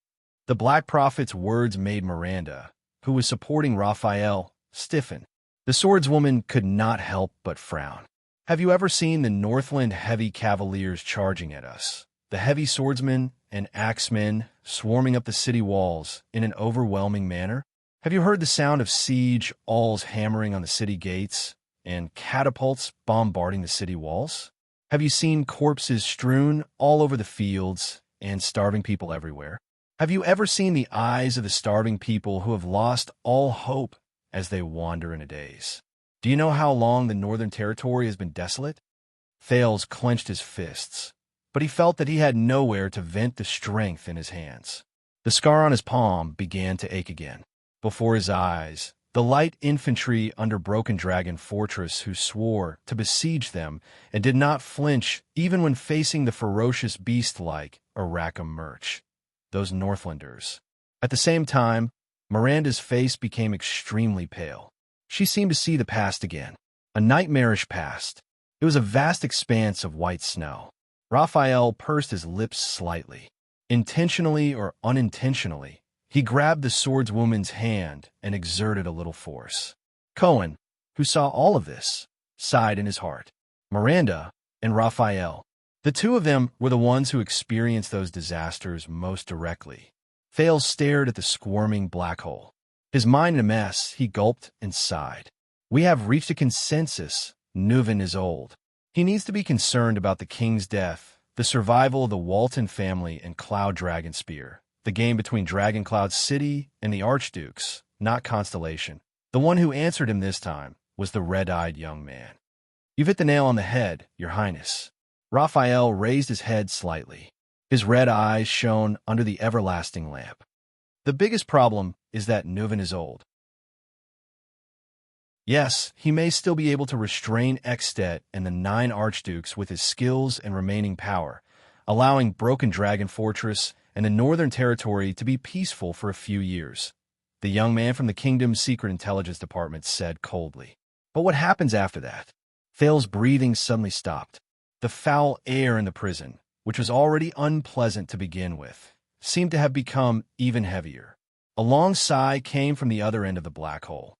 The Black Prophet's words made Miranda, who was supporting Raphael, stiffen. The swordswoman could not help but frown. "Have you ever seen the Northland heavy cavaliers charging at us? The heavy swordsmen and axemen swarming up the city walls in an overwhelming manner? Have you heard the sound of siege awls hammering on the city gates and catapults bombarding the city walls? Have you seen corpses strewn all over the fields and starving people everywhere? Have you ever seen the eyes of the starving people who have lost all hope as they wander in a daze? Do you know how long the Northern Territory has been desolate?" Thales clenched his fists, but he felt that he had nowhere to vent the strength in his hands. The scar on his palm began to ache again. Before his eyes, the light infantry under Broken Dragon Fortress who swore to besiege them and did not flinch even when facing the ferocious beast like Aracum Murch. Those Northlanders. At the same time, Miranda's face became extremely pale. She seemed to see the past again. A nightmarish past. It was a vast expanse of white snow. Raphael pursed his lips slightly. Intentionally or unintentionally, he grabbed the swordswoman's hand and exerted a little force. Cohen, who saw all of this, sighed in his heart. Miranda and Raphael. The two of them were the ones who experienced those disasters most directly. Thales stared at the squirming black hole. His mind in a mess, he gulped and sighed. "We have reached a consensus. Nuven is old. He needs to be concerned about the king's death, the survival of the Walton family and Cloud Dragon Spear, the game between Dragoncloud City and the Archdukes, not Constellation." The one who answered him this time was the red-eyed young man. "You've hit the nail on the head, Your Highness." Raphael raised his head slightly. His red eyes shone under the everlasting lamp. "The biggest problem is that Nuven is old. Yes, he may still be able to restrain Extet and the 9 Archdukes with his skills and remaining power, allowing Broken Dragon Fortress and the Northern Territory to be peaceful for a few years," the young man from the Kingdom's Secret Intelligence Department said coldly. "But what happens after that?" Thales' breathing suddenly stopped. The foul air in the prison, which was already unpleasant to begin with, seemed to have become even heavier. A long sigh came from the other end of the black hole.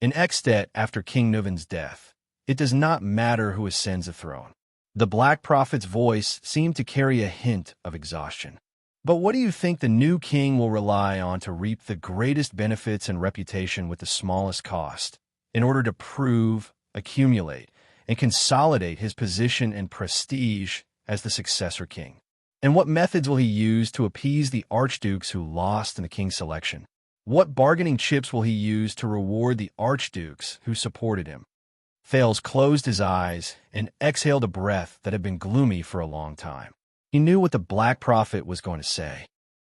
In Extet, after King Nuven's death, it does not matter who ascends the throne. The Black Prophet's voice seemed to carry a hint of exhaustion. "But what do you think the new king will rely on to reap the greatest benefits and reputation with the smallest cost, in order to prove, accumulate, and consolidate his position and prestige as the successor king? And what methods will he use to appease the archdukes who lost in the king's selection? What bargaining chips will he use to reward the archdukes who supported him?" Thales closed his eyes and exhaled a breath that had been gloomy for a long time. He knew what the Black Prophet was going to say.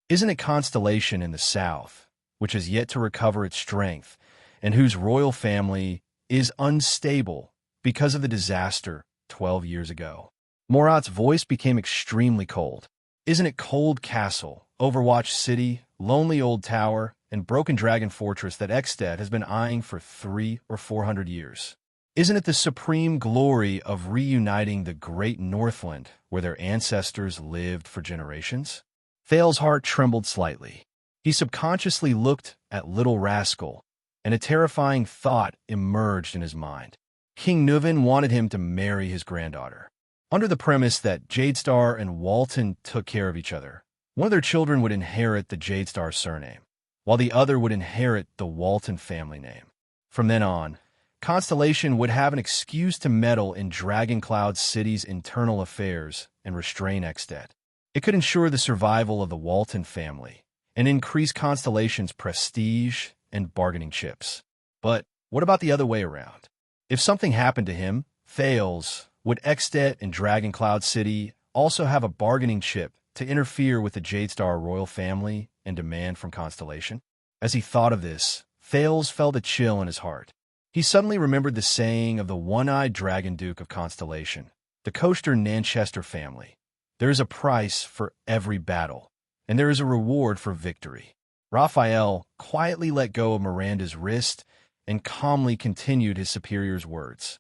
Isn't it Constellation in the south, which has yet to recover its strength, and whose royal family is unstable because of the disaster 12 years ago? Morat's voice became extremely cold. Isn't it Cold Castle, Overwatch City, Lonely Old Tower, and Broken Dragon Fortress that Ekstedt has been eyeing for 300 or 400 years? Isn't it the supreme glory of reuniting the great Northland where their ancestors lived for generations? Thales' heart trembled slightly. He subconsciously looked at Little Rascal, and a terrifying thought emerged in his mind. King Nuven wanted him to marry his granddaughter. Under the premise that Jadestar and Walton took care of each other, one of their children would inherit the Jadestar surname, while the other would inherit the Walton family name. From then on, Constellation would have an excuse to meddle in Dragoncloud City's internal affairs and restrain Ekstedt. It could ensure the survival of the Walton family and increase Constellation's prestige and bargaining chips. But what about the other way around? If something happened to him, Thales, would Ekstedt and Dragoncloud City also have a bargaining chip to interfere with the Jadestar royal family and demand from Constellation? As he thought of this, Thales felt a chill in his heart. He suddenly remembered the saying of the one-eyed Dragon Duke of Constellation, the Coaster Nanchester family. There is a price for every battle, and there is a reward for victory. Raphael quietly let go of Miranda's wrist and calmly continued his superior's words.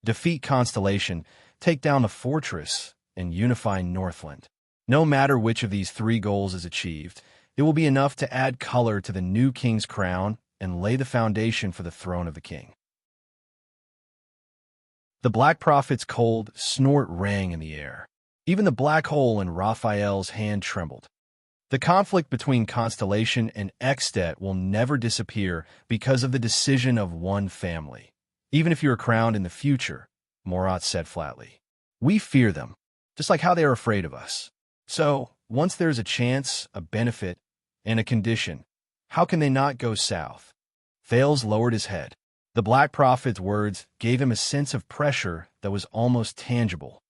Defeat Constellation, take down the fortress, and unify Northland. No matter which of these three goals is achieved, it will be enough to add color to the new king's crown and lay the foundation for the throne of the king. The Black Prophet's cold snort rang in the air. Even the black hole in Raphael's hand trembled. The conflict between Constellation and Ekstedt will never disappear because of the decision of one family. Even if you are crowned in the future, Morat said flatly. We fear them, just like how they are afraid of us. So, once there's a chance, a benefit, and a condition, how can they not go south? Thales lowered his head. The Black Prophet's words gave him a sense of pressure that was almost tangible.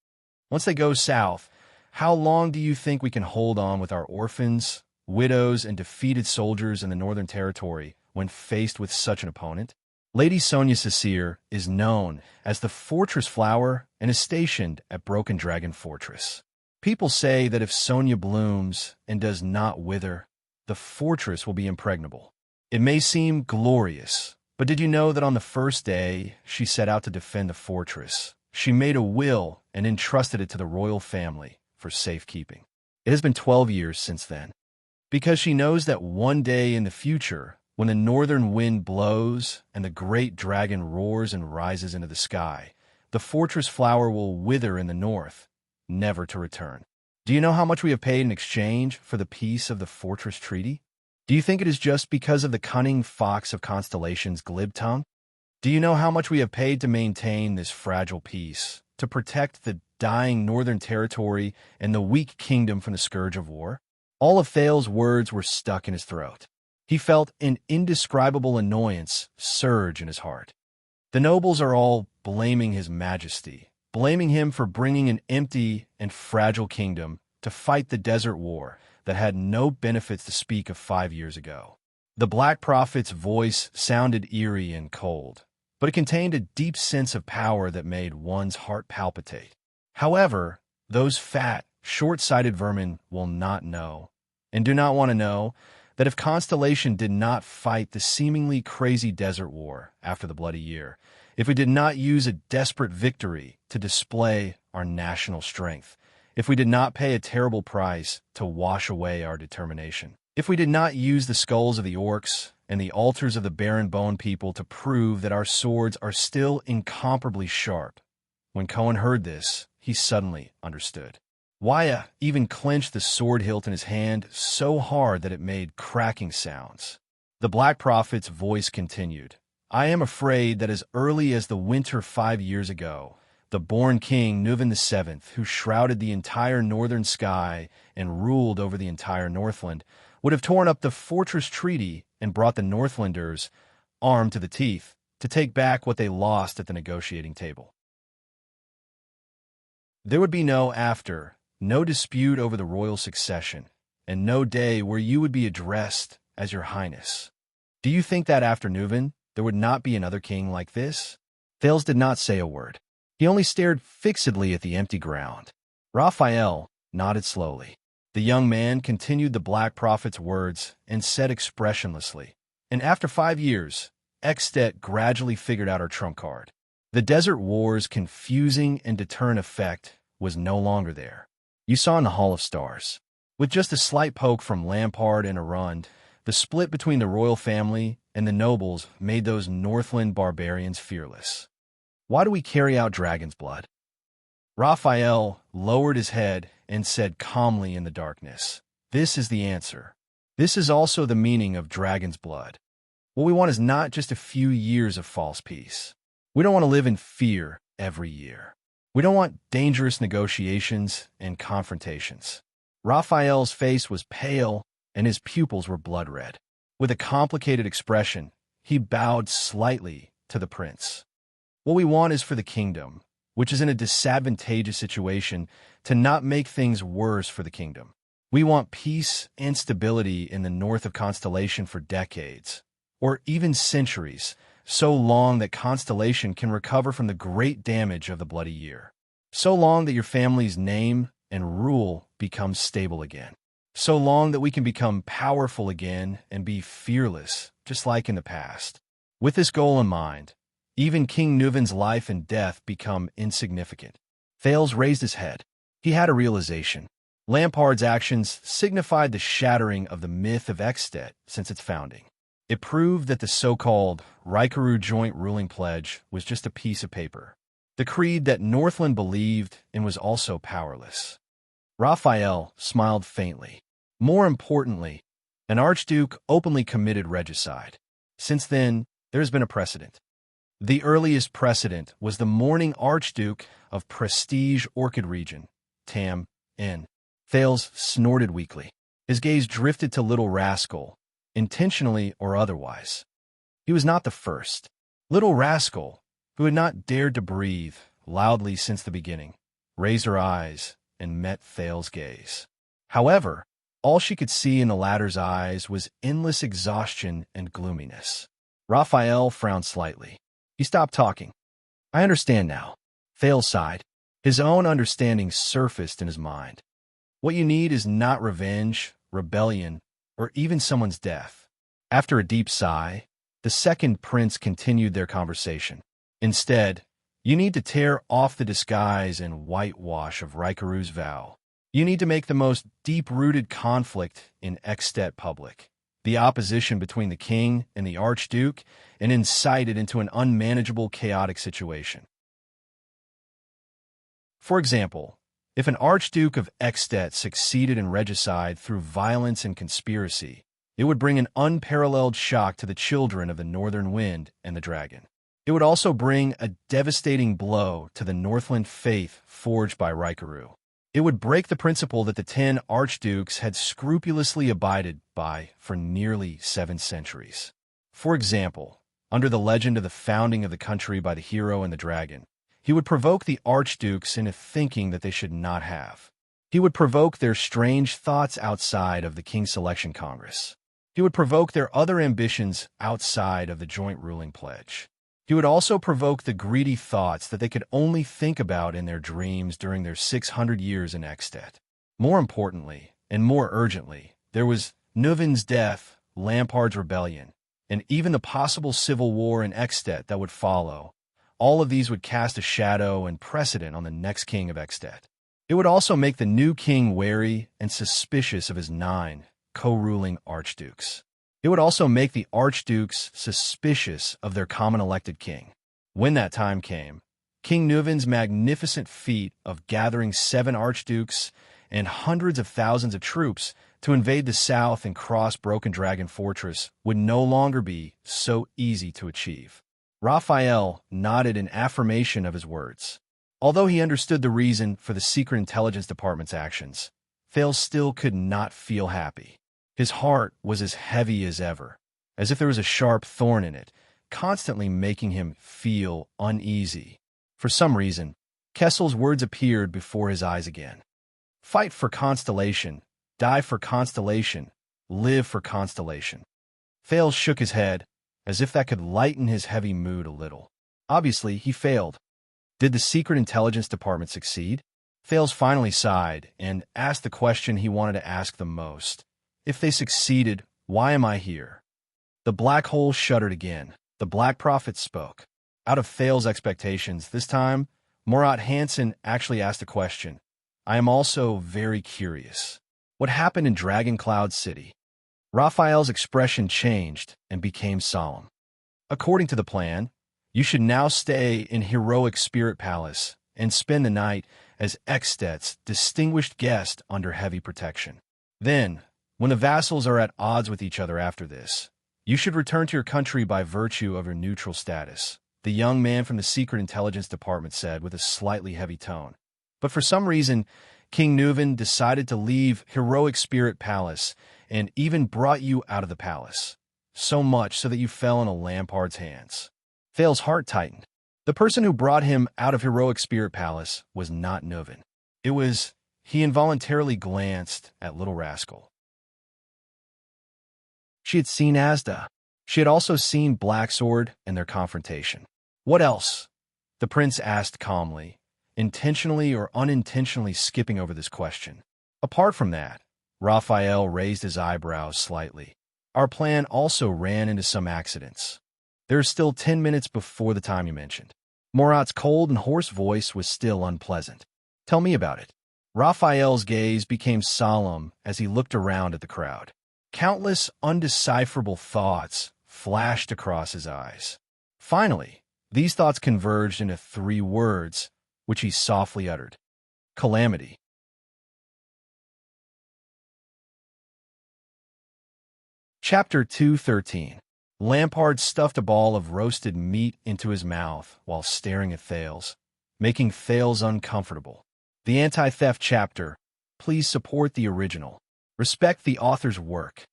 Once they go south, how long do you think we can hold on with our orphans, widows, and defeated soldiers in the Northern Territory when faced with such an opponent? Lady Sonia Cecere is known as the Fortress Flower and is stationed at Broken Dragon Fortress. People say that if Sonia blooms and does not wither, the fortress will be impregnable. It may seem glorious, but did you know that on the first day she set out to defend the fortress, she made a will and entrusted it to the royal family for safekeeping? It has been 12 years since then. Because she knows that one day in the future, when the northern wind blows and the great dragon roars and rises into the sky, the fortress flower will wither in the north, never to return. Do you know how much we have paid in exchange for the peace of the fortress treaty? Do you think it is just because of the cunning fox of Constellation's glib tongue? Do you know how much we have paid to maintain this fragile peace, to protect the dying northern territory and the weak kingdom from the scourge of war? All of Thales' words were stuck in his throat. He felt an indescribable annoyance surge in his heart. The nobles are all blaming his majesty, blaming him for bringing an empty and fragile kingdom to fight the desert war that had no benefits to speak of 5 years ago. The Black Prophet's voice sounded eerie and cold, but it contained a deep sense of power that made one's heart palpitate. However, those fat, short-sighted vermin will not know, and do not want to know, that if Constellation did not fight the seemingly crazy desert war after the Bloody Year, if we did not use a desperate victory to display our national strength, if we did not pay a terrible price to wash away our determination, if we did not use the skulls of the orcs and the altars of the barren bone people to prove that our swords are still incomparably sharp. When Cohen heard this, he suddenly understood. Waya even clenched the sword hilt in his hand so hard that it made cracking sounds. The Black Prophet's voice continued. I am afraid that as early as the winter 5 years ago, the born king Nuven VII, who shrouded the entire northern sky and ruled over the entire Northland, would have torn up the fortress treaty and brought the Northlanders, armed to the teeth, to to take back what they lost at the negotiating table. There would be no after, no dispute over the royal succession, and no day where you would be addressed as your highness. Do you think that after Nuven, there would not be another king like this? Thales did not say a word. He only stared fixedly at the empty ground. Raphael nodded slowly. The young man continued the Black Prophet's words and said expressionlessly, "And after 5 years, Extet gradually figured out her trump card. The Desert War's confusing and deterrent effect was no longer there. You saw in the Hall of Stars. With just a slight poke from Lampard and Arund, the split between the royal family and the nobles made those Northland barbarians fearless. Why do we carry out dragon's blood?" Raphael lowered his head and said calmly in the darkness, "This is the answer. This is also the meaning of dragon's blood. What we want is not just a few years of false peace. We don't want to live in fear every year. We don't want dangerous negotiations and confrontations." Raphael's face was pale and his pupils were blood red. With a complicated expression, he bowed slightly to the prince. "What we want is for the kingdom, which is in a disadvantageous situation, to not make things worse for the kingdom. We want peace and stability in the north of Constellation for decades, or even centuries, so long that Constellation can recover from the great damage of the Bloody Year. So long that your family's name and rule becomes stable again. So long that we can become powerful again and be fearless, just like in the past. With this goal in mind, even King Nuven's life and death become insignificant." Thales raised his head. He had a realization. Lampard's actions signified the shattering of the myth of Extet since its founding. It proved that the so-called Rikaru Joint Ruling Pledge was just a piece of paper. The creed that Northland believed in was also powerless. Raphael smiled faintly. More importantly, an archduke openly committed regicide. Since then, there has been a precedent. The earliest precedent was the mourning Archduke of Prestige Orchid Region, Tam N. Thales snorted weakly. His gaze drifted to Little Rascal, intentionally or otherwise. He was not the first. Little Rascal, who had not dared to breathe loudly since the beginning, raised her eyes and met Thales' gaze. However, all she could see in the latter's eyes was endless exhaustion and gloominess. Raphael frowned slightly. He stopped talking. "I understand now." Thales sighed. His own understanding surfaced in his mind. What you need is not revenge, rebellion, or even someone's death. After a deep sigh, the second prince continued their conversation. "Instead, you need to tear off the disguise and whitewash of Rikaru's vow. You need to make the most deep-rooted conflict in Extet public, the opposition between the king and the archduke, and incite it into an unmanageable, chaotic situation. For example, if an archduke of Extet succeeded in regicide through violence and conspiracy, it would bring an unparalleled shock to the children of the Northern Wind and the Dragon. It would also bring a devastating blow to the Northland faith forged by Rikaru. It would break the principle that the 10 archdukes had scrupulously abided by for nearly 7 centuries. For example, under the legend of the founding of the country by the hero and the dragon, he would provoke the archdukes into thinking that they should not have. He would provoke their strange thoughts outside of the King's Selection Congress. He would provoke their other ambitions outside of the Joint Ruling Pledge. He would also provoke the greedy thoughts that they could only think about in their dreams during their 600 years in Extet. More importantly, and more urgently, there was Nuven's death, Lampard's rebellion, and even the possible civil war in Extet that would follow. All of these would cast a shadow and precedent on the next king of Extet. It would also make the new king wary and suspicious of his 9 co-ruling archdukes. It would also make the archdukes suspicious of their common elected king. When that time came, King Nuven's magnificent feat of gathering 7 archdukes and hundreds of thousands of troops to invade the south and cross Broken Dragon Fortress would no longer be so easy to achieve. Raphael nodded in affirmation of his words. Although he understood the reason for the Secret Intelligence Department's actions, Thales still could not feel happy. His heart was as heavy as ever, as if there was a sharp thorn in it, constantly making him feel uneasy. For some reason, Kessel's words appeared before his eyes again. Fight for constellation, die for constellation, live for constellation. Thales shook his head, as if that could lighten his heavy mood a little. Obviously, he failed. Did the Secret Intelligence Department succeed? Thales finally sighed and asked the question he wanted to ask the most. If they succeeded, why am I here? The black hole shuddered again. The Black Prophet spoke. Out of Thales' expectations, this time, Murat Hansen actually asked a question. I am also very curious. What happened in Dragon Cloud City? Raphael's expression changed and became solemn. According to the plan, you should now stay in Heroic Spirit Palace and spend the night as Ekstet's distinguished guest under heavy protection. Then, when the vassals are at odds with each other after this, you should return to your country by virtue of your neutral status, the young man from the Secret Intelligence Department said with a slightly heavy tone. But for some reason, King Nuven decided to leave Heroic Spirit Palace and even brought you out of the palace. So much so that you fell into Lampard's hands. Thales' heart tightened. The person who brought him out of Heroic Spirit Palace was not Nuven. It was... He involuntarily glanced at Little Rascal. She had seen Asda. She had also seen Blacksword and their confrontation. What else? The prince asked calmly, intentionally or unintentionally skipping over this question. Apart from that, Raphael raised his eyebrows slightly. Our plan also ran into some accidents. There are still 10 minutes before the time you mentioned. Murat's cold and hoarse voice was still unpleasant. Tell me about it. Raphael's gaze became solemn as he looked around at the crowd. Countless undecipherable thoughts flashed across his eyes. Finally, these thoughts converged into 3 words, which he softly uttered. Calamity. Chapter 213. Lampard stuffed a ball of roasted meat into his mouth while staring at Thales, making Thales uncomfortable. The anti-theft chapter. Please support the original. Respect the author's work.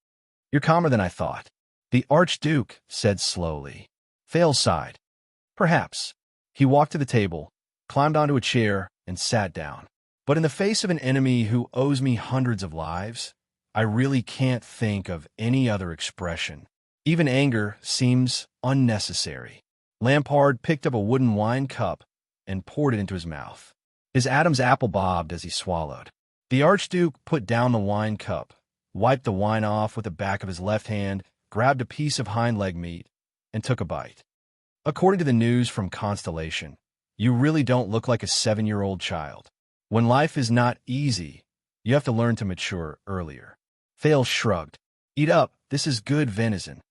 You're calmer than I thought. The Archduke said slowly. Thales sighed. Perhaps. He walked to the table, climbed onto a chair, and sat down. But in the face of an enemy who owes me hundreds of lives, I really can't think of any other expression. Even anger seems unnecessary. Lampard picked up a wooden wine cup and poured it into his mouth. His Adam's apple bobbed as he swallowed. The Archduke put down the wine cup, wiped the wine off with the back of his left hand, grabbed a piece of hind leg meat, and took a bite. According to the news from Constellation, you really don't look like a 7-year-old child. When life is not easy, you have to learn to mature earlier. Thales shrugged. Eat up, this is good venison.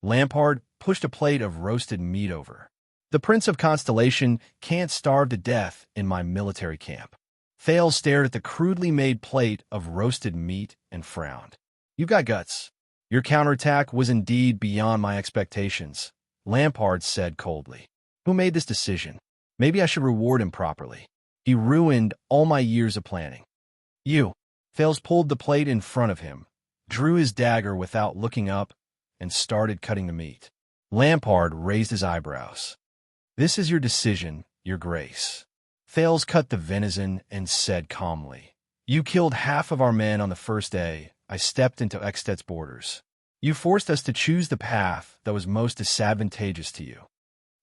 Lampard pushed a plate of roasted meat over. The Prince of Constellation can't starve to death in my military camp. Thales stared at the crudely made plate of roasted meat and frowned. You've got guts. Your counterattack was indeed beyond my expectations, Lampard said coldly. Who made this decision? Maybe I should reward him properly. He ruined all my years of planning. You. Thales pulled the plate in front of him, drew his dagger without looking up, and started cutting the meat. Lampard raised his eyebrows. This is your decision, Your Grace. Thales cut the venison and said calmly, You killed half of our men on the first day I stepped into Ekstet's borders. You forced us to choose the path that was most disadvantageous to you.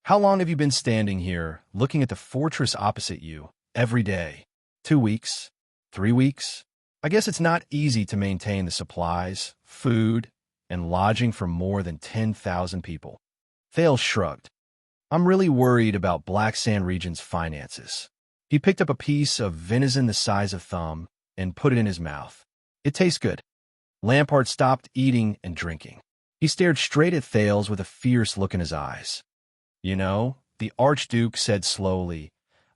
How long have you been standing here, looking at the fortress opposite you, every day? 2 weeks? 3 weeks? I guess it's not easy to maintain the supplies, food, and lodging for more than 10,000 people. Thales shrugged. I'm really worried about Black Sand Region's finances. He picked up a piece of venison the size of thumb and put it in his mouth. It tastes good. Lampard stopped eating and drinking. He stared straight at Thales with a fierce look in his eyes. You know, the Archduke said slowly,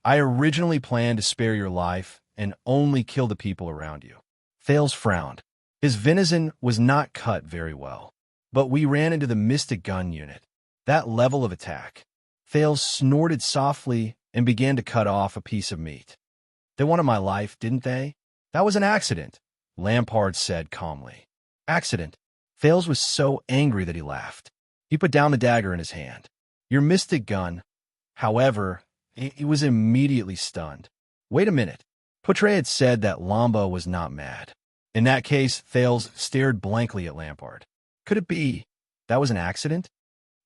I originally planned to spare your life and only kill the people around you. Thales frowned. His venison was not cut very well. But we ran into the Mystic Gun Unit. That level of attack. Thales snorted softly and began to cut off a piece of meat. They wanted my life, didn't they? That was an accident, Lampard said calmly. Accident? Thales was so angry that he laughed. He put down the dagger in his hand. Your mystic gun. However, he was immediately stunned. Wait a minute. Potre had said that Lamba was not mad. In that case, Thales stared blankly at Lampard. Could it be that was an accident?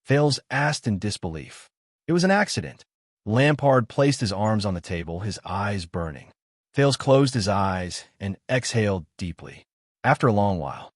Thales asked in disbelief. It was an accident. Lampard placed his arms on the table, his eyes burning. Thales closed his eyes and exhaled deeply. After a long while,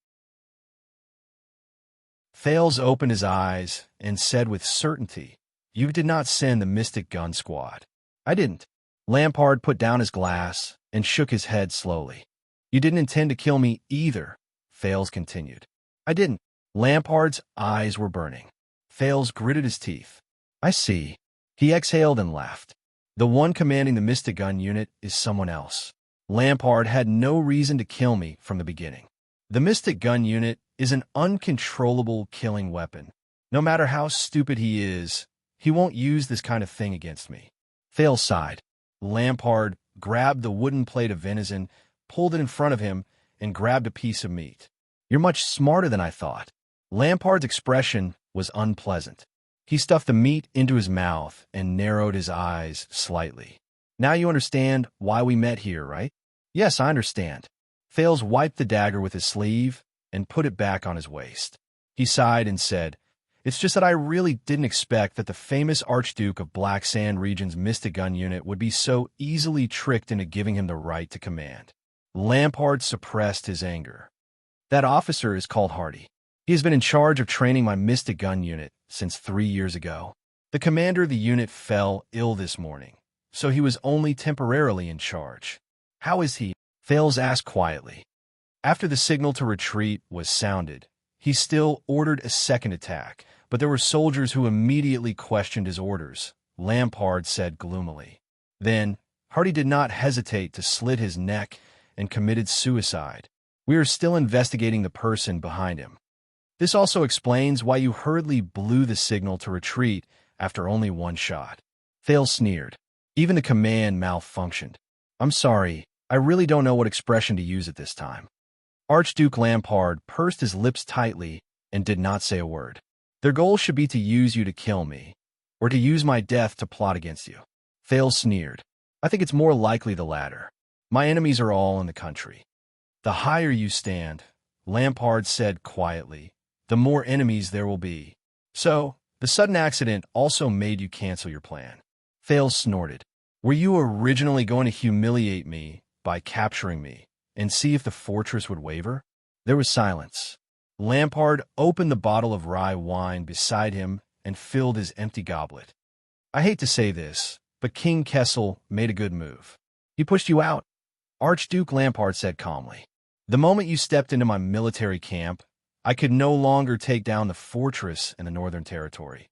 Thales opened his eyes and said with certainty, "You did not send the Mystic Gun Squad." "I didn't." Lampard put down his glass and shook his head slowly. "You didn't intend to kill me either," Thales continued. "I didn't." Lampard's eyes were burning. Thales gritted his teeth. "I see." He exhaled and laughed. "The one commanding the Mystic Gun unit is someone else. Lampard had no reason to kill me from the beginning. The Mystic Gun unit is an uncontrollable killing weapon. No matter how stupid he is, he won't use this kind of thing against me." Thales sighed. Lampard grabbed the wooden plate of venison, pulled it in front of him, and grabbed a piece of meat. "You're much smarter than I thought." Lampard's expression was unpleasant. He stuffed the meat into his mouth and narrowed his eyes slightly. "Now you understand why we met here, right?" "Yes, I understand." Thales wiped the dagger with his sleeve and put it back on his waist. He sighed and said, "It's just that I really didn't expect that the famous Archduke of Black Sand Region's Mystic Gun unit would be so easily tricked into giving him the right to command." Lampard suppressed his anger. "That officer is called Hardy. He has been in charge of training my Mystic Gun unit since 3 years ago. The commander of the unit fell ill this morning, so he was only temporarily in charge." "How is he?" Thales asked quietly. After the signal to retreat was sounded, he still ordered a second attack, but there were soldiers who immediately questioned his orders, Lampard said gloomily. Then, Hardy did not hesitate to slit his neck and committed suicide. "We are still investigating the person behind him." "This also explains why you hurriedly blew the signal to retreat after only one shot." Thales sneered. "Even the command malfunctioned." "I'm sorry, I really don't know what expression to use at this time." Archduke Lampard pursed his lips tightly and did not say a word. "Their goal should be to use you to kill me, or to use my death to plot against you." Thales sneered. "I think it's more likely the latter. My enemies are all in the country." "The higher you stand," Lampard said quietly, "the more enemies there will be. So, the sudden accident also made you cancel your plan." Thales snorted. "Were you originally going to humiliate me by capturing me and see if the fortress would waver?" There was silence. Lampard opened the bottle of rye wine beside him and filled his empty goblet. "I hate to say this, but King Kessel made a good move. He pushed you out." Archduke Lampard said calmly. "The moment you stepped into my military camp, I could no longer take down the fortress in the Northern Territory.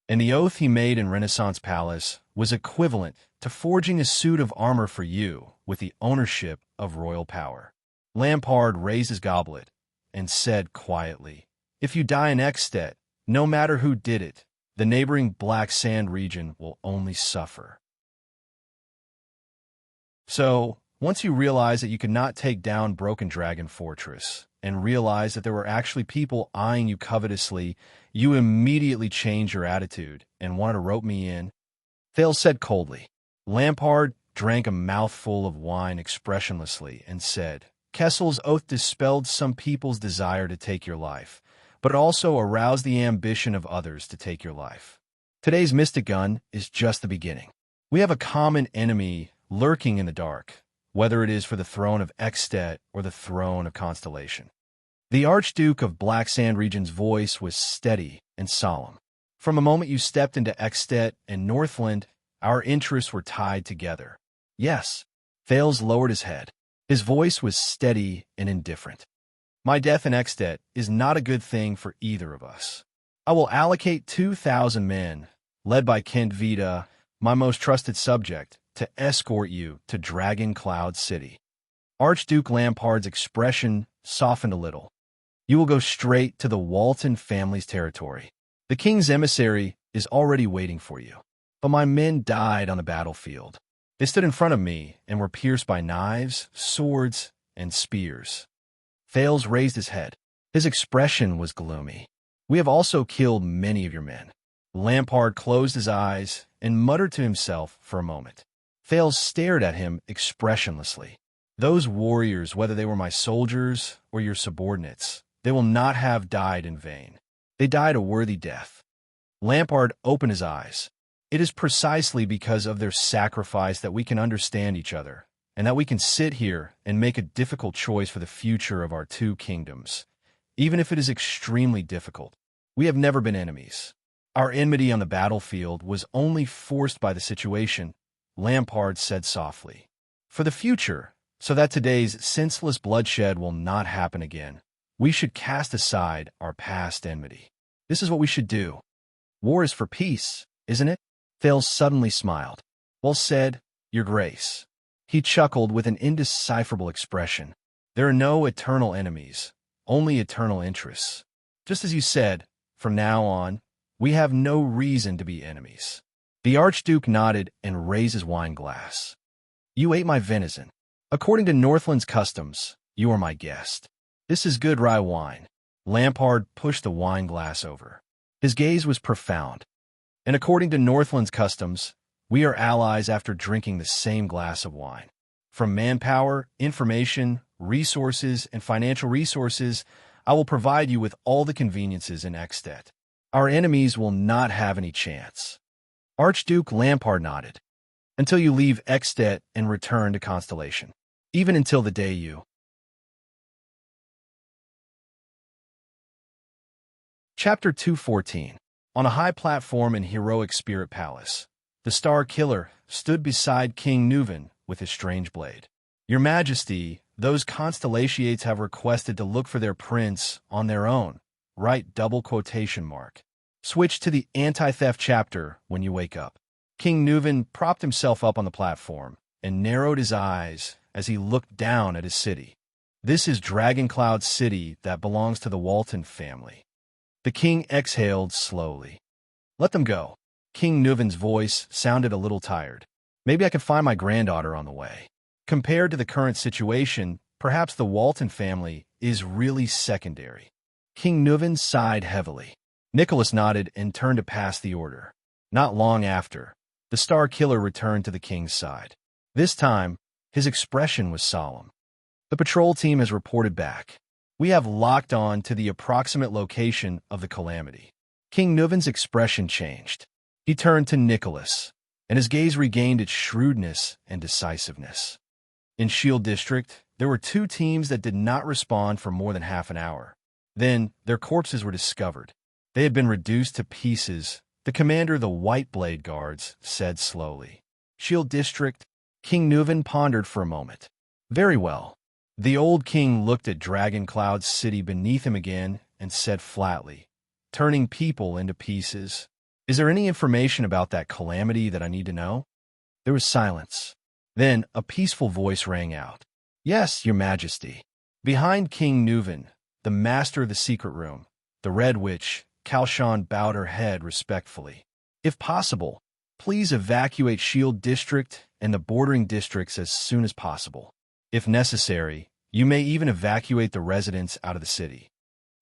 And the oath he made in Renaissance Palace was equivalent to forging a suit of armor for you with the ownership of royal power." Lampard raised his goblet and said quietly, "If you die in Ekstedt, no matter who did it, the neighboring Black Sand region will only suffer." So, once you realized that you could not take down Broken Dragon Fortress, and realized that there were actually people eyeing you covetously, you immediately changed your attitude and wanted to rope me in? Thales said coldly. Lampard drank a mouthful of wine expressionlessly and said, "Kessel's oath dispelled some people's desire to take your life, but it also aroused the ambition of others to take your life. Today's Mystic Gun is just the beginning. We have a common enemy lurking in the dark, whether it is for the throne of Ekstedt or the throne of Constellation." The Archduke of Black Sand Region's voice was steady and solemn. "From the moment you stepped into Ekstedt and Northland, our interests were tied together." "Yes." Thales lowered his head. His voice was steady and indifferent. "My death in Ekstedt is not a good thing for either of us. I will allocate 2,000 men, led by Kent Vida, my most trusted subject, to escort you to Dragon Cloud City." Archduke Lampard's expression softened a little. "You will go straight to the Walton family's territory. The king's emissary is already waiting for you. But my men died on the battlefield. They stood in front of me and were pierced by knives, swords, and spears." Thales raised his head. His expression was gloomy. We have also killed many of your men. Lampard closed his eyes and muttered to himself for a moment. Thales stared at him expressionlessly. Those warriors, whether they were my soldiers or your subordinates, they will not have died in vain. They died a worthy death. Lampard opened his eyes. It is precisely because of their sacrifice that we can understand each other, and that we can sit here and make a difficult choice for the future of our two kingdoms, even if it is extremely difficult. We have never been enemies. Our enmity on the battlefield was only forced by the situation, Lampard said softly. For the future, so that today's senseless bloodshed will not happen again, we should cast aside our past enmity. This is what we should do. War is for peace, isn't it? Thales suddenly smiled. Well said, Your Grace. He chuckled with an indecipherable expression. There are no eternal enemies, only eternal interests. Just as you said, from now on, we have no reason to be enemies. The Archduke nodded and raised his wine glass. You ate my venison. According to Northland's customs, you are my guest. This is good rye wine. Lampard pushed the wine glass over. His gaze was profound. And according to Northland's customs, we are allies after drinking the same glass of wine. From manpower, information, resources, and financial resources, I will provide you with all the conveniences in Ekstedt. Our enemies will not have any chance. Archduke Lampard nodded. Until you leave Ekstedt and return to Constellation. Even until the day you... Chapter 214. On a high platform in Heroic Spirit Palace, the Star Killer stood beside King Neuven with his strange blade. Your Majesty, those Constellations have requested to look for their prince on their own. Write double quotation mark. Switch to the anti-theft chapter when you wake up. King Neuven propped himself up on the platform and narrowed his eyes as he looked down at his city. This is Dragoncloud City that belongs to the Walton family. The king exhaled slowly. Let them go. King Neuven's voice sounded a little tired. Maybe I can find my granddaughter on the way. Compared to the current situation, perhaps the Walton family is really secondary. King Neuven sighed heavily. Nicholas nodded and turned to pass the order. Not long after, the Star Killer returned to the king's side. This time, his expression was solemn. The patrol team has reported back. We have locked on to the approximate location of the calamity. King Neuven's expression changed. He turned to Nicholas, and his gaze regained its shrewdness and decisiveness. In Shield District, there were two teams that did not respond for more than half an hour. Then, their corpses were discovered. They had been reduced to pieces, the commander of the White Blade Guards said slowly. Shield District, King Neuven pondered for a moment. Very well. The old king looked at Dragoncloud City beneath him again and said flatly, turning people into pieces. Is there any information about that calamity that I need to know? There was silence. Then a peaceful voice rang out. Yes, Your Majesty. Behind King Neuven, the master of the secret room, the Red Witch, Kalshan bowed her head respectfully. If possible, please evacuate Shield District and the bordering districts as soon as possible. If necessary, you may even evacuate the residents out of the city.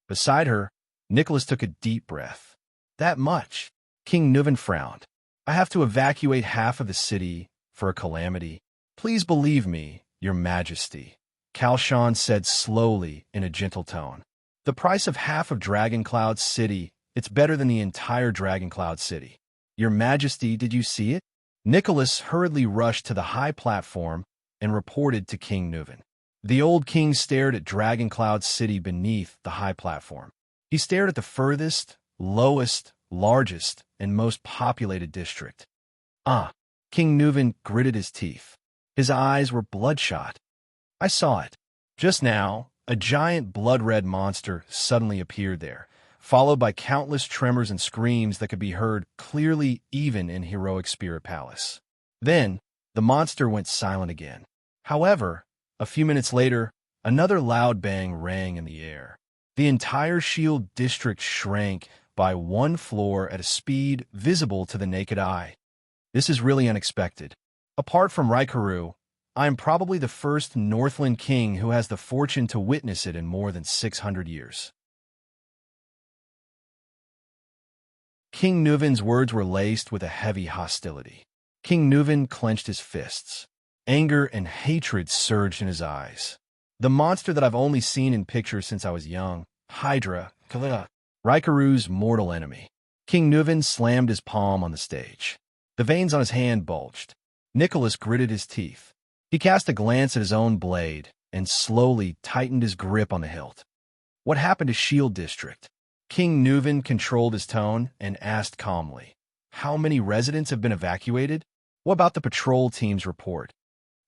Beside her, Nicholas took a deep breath. That much? King Neuven frowned. I have to evacuate half of the city for a calamity. Please believe me, Your Majesty, Kalshan said slowly in a gentle tone. The price of half of Dragoncloud City, it's better than the entire Dragoncloud City. Your Majesty, did you see it? Nicholas hurriedly rushed to the high platform and reported to King Neuven. The old king stared at Dragoncloud City beneath the high platform. He stared at the furthest, lowest, largest, and most populated district. King Neuven gritted his teeth. His eyes were bloodshot. I saw it. Just now, a giant blood-red monster suddenly appeared there, followed by countless tremors and screams that could be heard clearly even in Heroic Spirit Palace. Then, the monster went silent again. However, a few minutes later, another loud bang rang in the air. The entire Shield District shrank by one floor at a speed visible to the naked eye. This is really unexpected. Apart from Raikaru, I am probably the first Northland king who has the fortune to witness it in more than 600 years. King Nuvin's words were laced with a heavy hostility. King Nuvin clenched his fists. Anger and hatred surged in his eyes. The monster that I've only seen in pictures since I was young, Hydra, Kalila, Raikaru's mortal enemy. King Nuvin slammed his palm on the stage. The veins on his hand bulged. Nicholas gritted his teeth. He cast a glance at his own blade and slowly tightened his grip on the hilt. What happened to Shield District? King Nuvin controlled his tone and asked calmly, "How many residents have been evacuated? What about the patrol team's report?"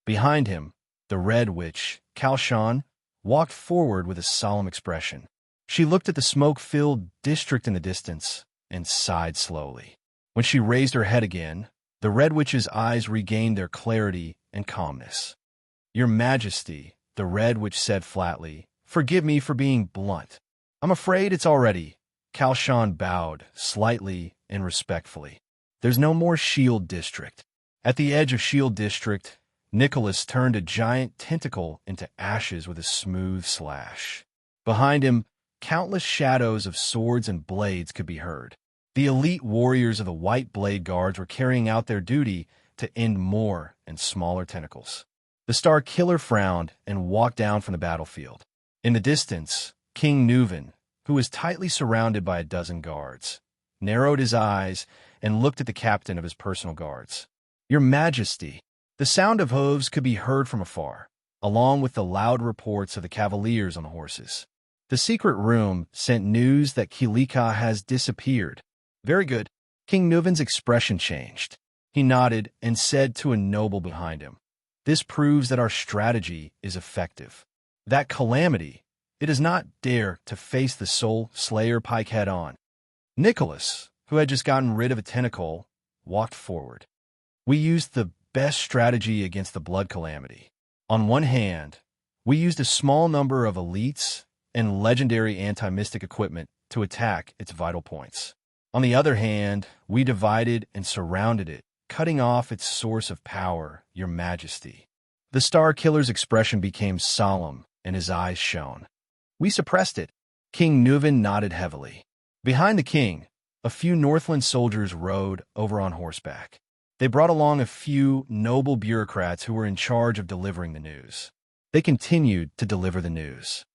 Behind him, the Red Witch, Kalshan, walked forward with a solemn expression. She looked at the smoke-filled district in the distance and sighed slowly. When she raised her head again, the Red Witch's eyes regained their clarity and calmness. "Your Majesty," the Red Witch said flatly, "forgive me for being blunt. I'm afraid it's already." Kalshan bowed slightly and respectfully. "There's no more Shield District." At the edge of Shield District, Nicholas turned a giant tentacle into ashes with a smooth slash. Behind him, countless shadows of swords and blades could be heard. The elite warriors of the White Blade Guards were carrying out their duty to end more and smaller tentacles. The Star Killer frowned and walked down from the battlefield. In the distance, King Nuvin, who was tightly surrounded by a dozen guards, narrowed his eyes and looked at the captain of his personal guards. "Your Majesty." The sound of hooves could be heard from afar, along with the loud reports of the cavaliers on the horses. The secret room sent news that Kilika has disappeared. "Very good." King Nuvin's expression changed. He nodded and said to a noble behind him, "This proves that our strategy is effective. That calamity, it does not dare to face the Soul Slayer Pike head-on." Nicholas, who had just gotten rid of a tentacle, walked forward. "We used the best strategy against the Blood Calamity. On one hand, we used a small number of elites and legendary anti-mystic equipment to attack its vital points. On the other hand, we divided and surrounded it, cutting off its source of power, Your Majesty." The Star Killer's expression became solemn, and his eyes shone. "We suppressed it." King Nuvin nodded heavily. Behind the king, a few Northland soldiers rode over on horseback. They brought along a few noble bureaucrats who were in charge of delivering the news. They continued to deliver the news.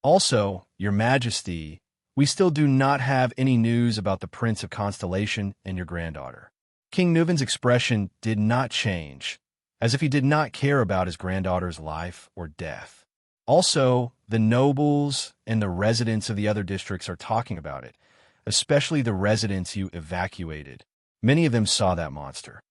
"Also, Your Majesty, we still do not have any news about the Prince of Constellation and your granddaughter." King Nuvin's expression did not change, as if he did not care about his granddaughter's life or death. "Also, the nobles and the residents of the other districts are talking about it, especially the residents you evacuated. Many of them saw that monster."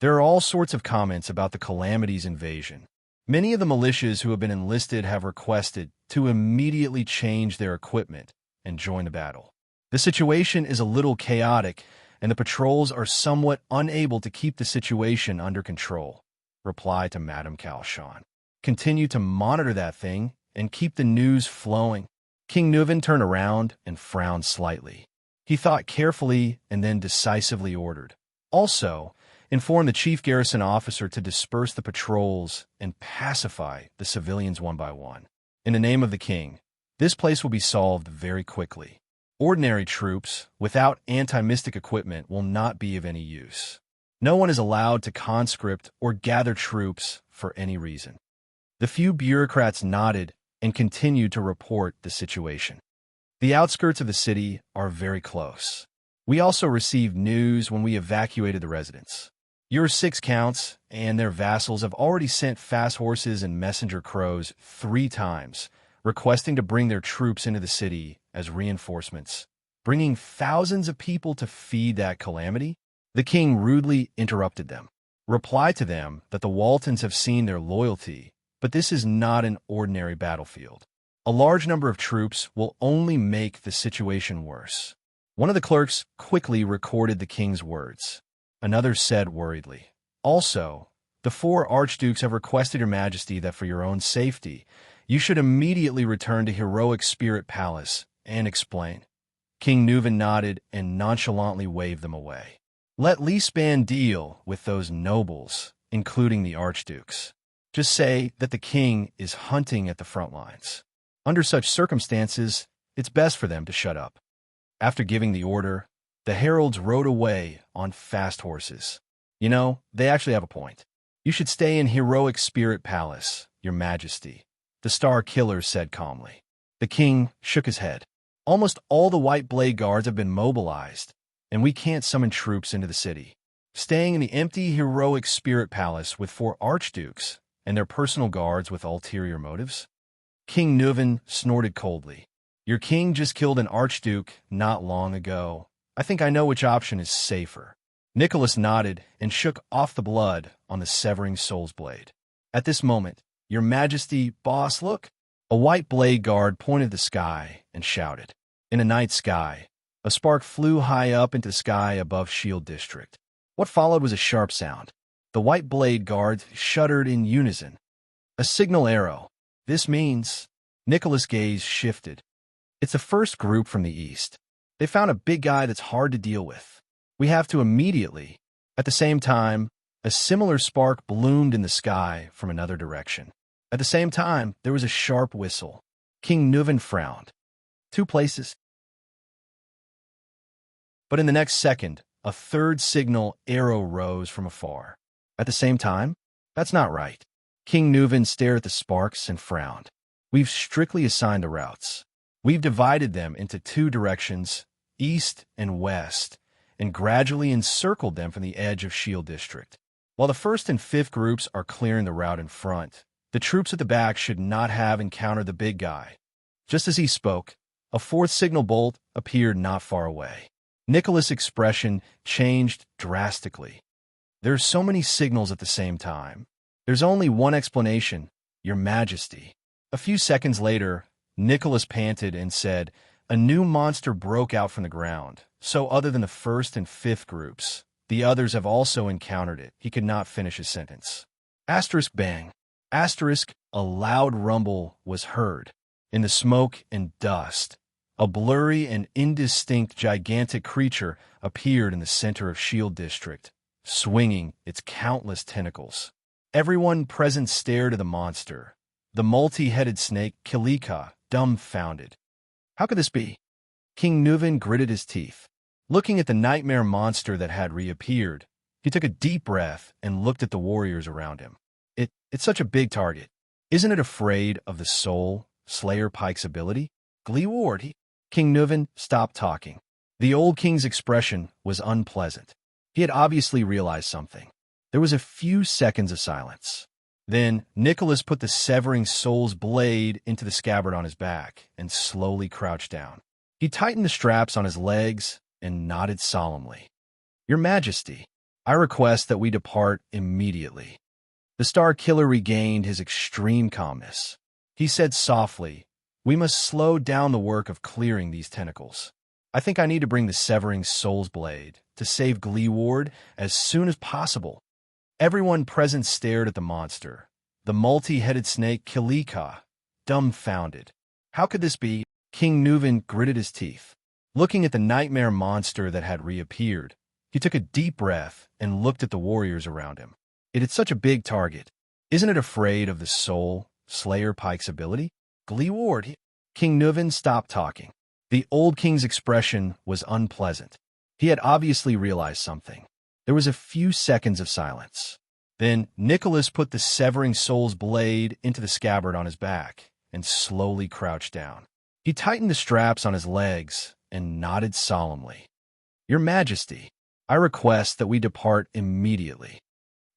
There are all sorts of comments about the Calamity's invasion. Many of the militias who have been enlisted have requested to immediately change their equipment and join the battle. The situation is a little chaotic, and the patrols are somewhat unable to keep the situation under control. Reply to Madame Kalshan. "Continue to monitor that thing and keep the news flowing." King Nuvin turned around and frowned slightly. He thought carefully and then decisively ordered. "Also, inform the chief garrison officer to disperse the patrols and pacify the civilians one by one. In the name of the king, this place will be solved very quickly. Ordinary troops without anti-mystic equipment will not be of any use. No one is allowed to conscript or gather troops for any reason." The few bureaucrats nodded and continued to report the situation. "The outskirts of the city are very close. We also received news when we evacuated the residents. Your 6 counts and their vassals have already sent fast horses and messenger crows 3 times, requesting to bring their troops into the city as reinforcements, bringing thousands of people to feed that calamity." The king rudely interrupted them. "Reply to them that the Waltons have seen their loyalty, but this is not an ordinary battlefield. A large number of troops will only make the situation worse." One of the clerks quickly recorded the king's words. Another said worriedly, "Also, the 4 archdukes have requested Your Majesty that for your own safety, you should immediately return to Heroic Spirit Palace and explain." King Nuvin nodded and nonchalantly waved them away. "Let Leaspan deal with those nobles, including the archdukes. Just say that the king is hunting at the front lines. Under such circumstances, it's best for them to shut up." After giving the order, the heralds rode away on fast horses. You know, they actually have a point. You should stay in Heroic Spirit Palace, Your Majesty, the Star Killer said calmly. The king shook his head. Almost all the White Blade Guards have been mobilized, and we can't summon troops into the city. Staying in the empty Heroic Spirit Palace with 4 archdukes and their personal guards with ulterior motives? King Nuven snorted coldly. Your king just killed an archduke not long ago. I think I know which option is safer. Nicholas nodded and shook off the blood on the severing soul's blade. At this moment, Your Majesty, boss, look. A White Blade Guard pointed the sky and shouted. In a night sky, a spark flew high up into the sky above Shield District. What followed was a sharp sound. The White Blade Guards shuddered in unison. A signal arrow. This means... Nicholas' gaze shifted. It's the first group from the east. They found a big guy that's hard to deal with. We have to immediately... At the same time, a similar spark bloomed in the sky from another direction. At the same time, there was a sharp whistle. King Nuven frowned. 2 places. But in the next second, a third signal arrow rose from afar. At the same time? That's not right. King Nuven stared at the sparks and frowned. We've strictly assigned the routes. We've divided them into 2 directions, east and west, and gradually encircled them from the edge of Shield District. While the 1st and 5th groups are clearing the route in front, the troops at the back should not have encountered the big guy. Just as he spoke, a 4th signal bolt appeared not far away. Nicholas' expression changed drastically. There are so many signals at the same time. There's only one explanation, Your Majesty. A few seconds later, Nicholas panted and said, a new monster broke out from the ground. So other than the 1st and 5th groups, the others have also encountered it. He could not finish his sentence. Asterisk bang. Asterisk, a loud rumble was heard. In the smoke and dust, a blurry and indistinct gigantic creature appeared in the center of Shield District, swinging its countless tentacles. Everyone present stared at the monster, the multi-headed snake Kilika, dumbfounded. How could this be? King Nuven gritted his teeth. Looking at the nightmare monster that had reappeared, he took a deep breath and looked at the warriors around him. It's such a big target. Isn't it afraid of the soul, Slayer Pike's ability? Gleeward, King Nuven stopped talking. The old king's expression was unpleasant. He had obviously realized something. There was a few seconds of silence. Then Nicholas put the severing soul's blade into the scabbard on his back and slowly crouched down. He tightened the straps on his legs and nodded solemnly. Your Majesty, I request that we depart immediately. The Star Killer regained his extreme calmness. He said softly, we must slow down the work of clearing these tentacles. I think I need to bring the severing soul's blade to save Gleeward as soon as possible. Everyone present stared at the monster, the multi-headed snake Kilika, dumbfounded. How could this be? King Nuven gritted his teeth. Looking at the nightmare monster that had reappeared, he took a deep breath and looked at the warriors around him. It's such a big target. Isn't it afraid of the soul, Slayer Pike's ability? Gleeward, King Nuven stopped talking. The old king's expression was unpleasant. He had obviously realized something. There was a few seconds of silence. Then Nicholas put the severing soul's blade into the scabbard on his back and slowly crouched down. He tightened the straps on his legs and nodded solemnly. Your Majesty, I request that we depart immediately.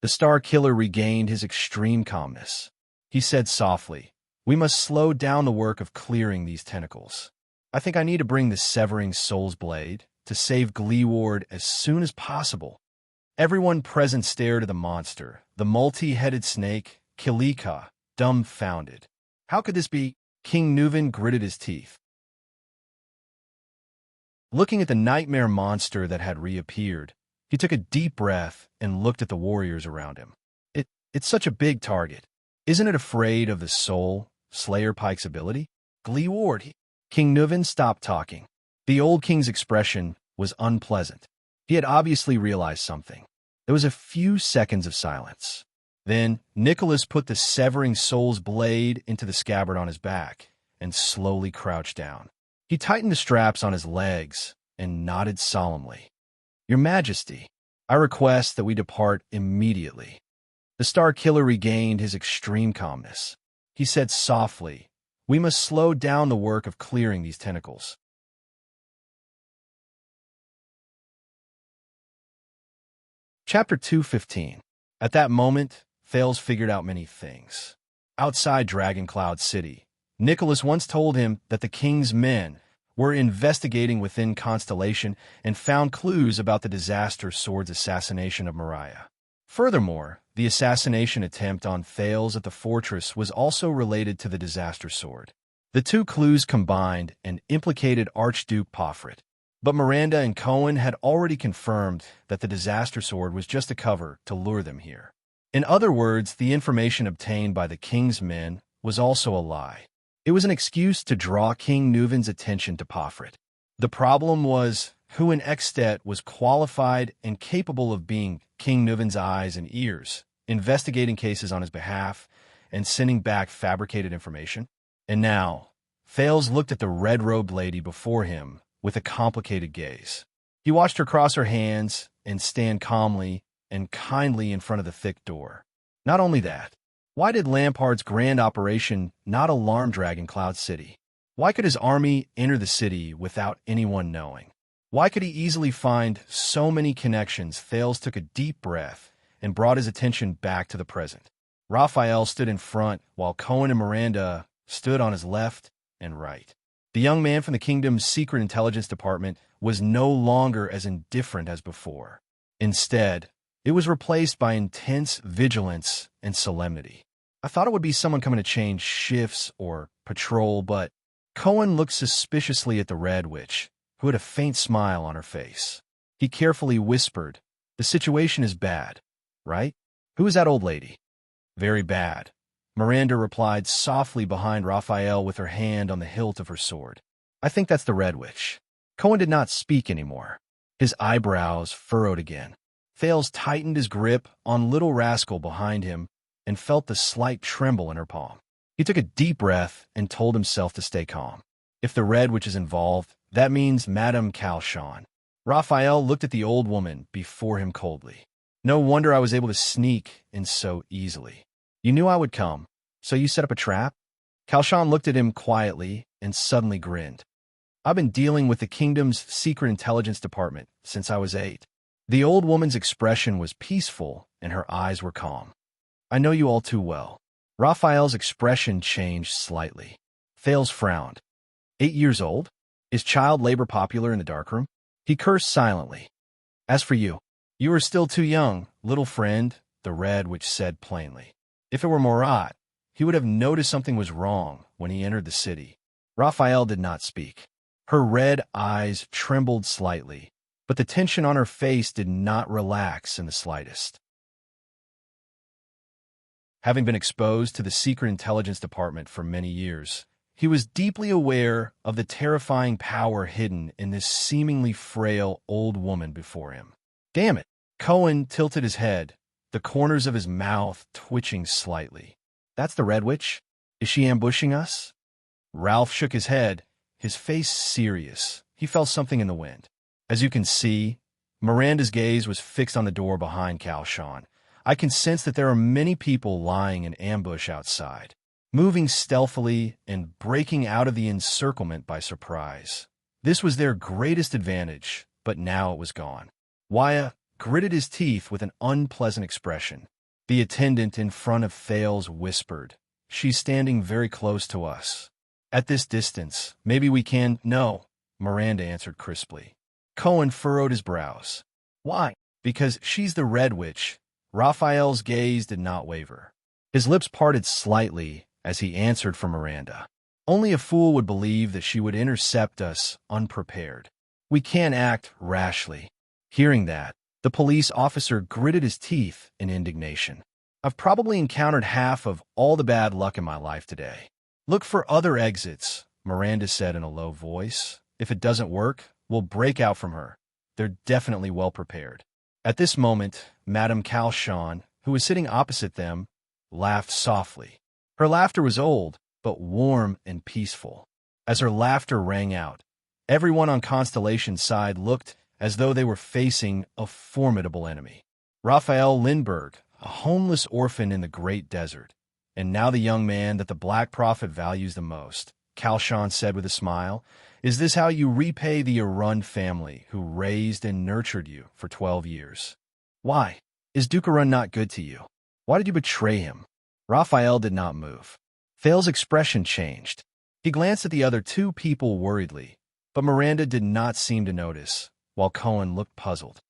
The Star Killer regained his extreme calmness. He said softly, we must slow down the work of clearing these tentacles. I think I need to bring the severing soul's blade to save Gleeward as soon as possible. Everyone present stared at the monster, the multi-headed snake, Kilika, dumbfounded. How could this be? King Nuven gritted his teeth. Looking at the nightmare monster that had reappeared, he took a deep breath and looked at the warriors around him. It's such a big target. Isn't it afraid of the soul, Slayer Pike's ability? Gleeward, King Nuven stopped talking. The old king's expression was unpleasant. He had obviously realized something. There was a few seconds of silence. Then Nicholas put the severing soul's blade into the scabbard on his back and slowly crouched down. He tightened the straps on his legs and nodded solemnly. "Your Majesty, I request that we depart immediately." The Star Killer regained his extreme calmness. He said softly, "We must slow down the work of clearing these tentacles." Chapter 215. At that moment, Thales figured out many things. Outside Dragon Cloud City, Nicholas once told him that the king's men were investigating within Constellation and found clues about the Disaster Sword's assassination of Mariah. Furthermore, the assassination attempt on Thales at the fortress was also related to the Disaster Sword. The two clues combined and implicated Archduke Pofrit. But Miranda and Cohen had already confirmed that the Disaster Sword was just a cover to lure them here. In other words, the information obtained by the king's men was also a lie. It was an excuse to draw King Neuvin's attention to Pofrit. The problem was who in Ekstedt was qualified and capable of being King Neuvin's eyes and ears, investigating cases on his behalf and sending back fabricated information. And now, Thales looked at the red-robed lady before him with a complicated gaze. He watched her cross her hands and stand calmly and kindly in front of the thick door. Not only that, why did Lampard's grand operation not alarm Dragon Cloud City? Why could his army enter the city without anyone knowing? Why could he easily find so many connections? Thales took a deep breath and brought his attention back to the present. Raphael stood in front while Cohen and Miranda stood on his left and right. The young man from the kingdom's secret intelligence department was no longer as indifferent as before. Instead, it was replaced by intense vigilance and solemnity. I thought it would be someone coming to change shifts or patrol, but Cohen looked suspiciously at the Red Witch, who had a faint smile on her face. He carefully whispered, "The situation is bad, right? Who is that old lady?" "Very bad," Miranda replied softly behind Raphael with her hand on the hilt of her sword. "I think that's the Red Witch." Cohen did not speak anymore. His eyebrows furrowed again. Thales tightened his grip on Little Rascal behind him and felt the slight tremble in her palm. He took a deep breath and told himself to stay calm. If the Red Witch is involved, that means Madame Calchon. Raphael looked at the old woman before him coldly. "No wonder I was able to sneak in so easily. You knew I would come, so you set up a trap?" Calchon looked at him quietly and suddenly grinned. "I've been dealing with the kingdom's secret intelligence department since I was 8. The old woman's expression was peaceful and her eyes were calm. "I know you all too well." Raphael's expression changed slightly. Thales frowned. 8 years old? Is child labor popular in the darkroom? He cursed silently. "As for you, you are still too young, little friend," the Red Witch said plainly. If it were Murat, he would have noticed something was wrong when he entered the city. Raphael did not speak. Her red eyes trembled slightly, but the tension on her face did not relax in the slightest. Having been exposed to the secret intelligence department for many years, he was deeply aware of the terrifying power hidden in this seemingly frail old woman before him. "Damn it!" Cohen tilted his head, the corners of his mouth twitching slightly. "That's the Red Witch? Is she ambushing us?" Ralph shook his head, his face serious. He felt something in the wind. As you can see, Miranda's gaze was fixed on the door behind Calchon. "I can sense that there are many people lying in ambush outside, moving stealthily and breaking out of the encirclement by surprise. This was their greatest advantage, but now it was gone." Wyatt gritted his teeth with an unpleasant expression. The attendant in front of Thales whispered, "She's standing very close to us. At this distance, maybe we can—" "No," Miranda answered crisply. Cohen furrowed his brows. "Why?" "Because she's the Red Witch." Raphael's gaze did not waver. His lips parted slightly as he answered for Miranda. "Only a fool would believe that she would intercept us unprepared. We can't act rashly." Hearing that, the police officer gritted his teeth in indignation. "I've probably encountered half of all the bad luck in my life today. Look for other exits," Miranda said in a low voice. "If it doesn't work, we'll break out from her. They're definitely well prepared." At this moment, Madame Calchon, who was sitting opposite them, laughed softly. Her laughter was old, but warm and peaceful. As her laughter rang out, everyone on Constellation's side looked as though they were facing a formidable enemy. Raphael Lindbergh, a homeless orphan in the great desert, and now the young man that the Black Prophet values the most, Kalshan said with a smile. Is this how you repay the Arun family who raised and nurtured you for 12 years? Why? Is Dukarun not good to you? Why did you betray him? Raphael did not move. Thales's expression changed. He glanced at the other two people worriedly, but Miranda did not seem to notice, while Cohen looked puzzled.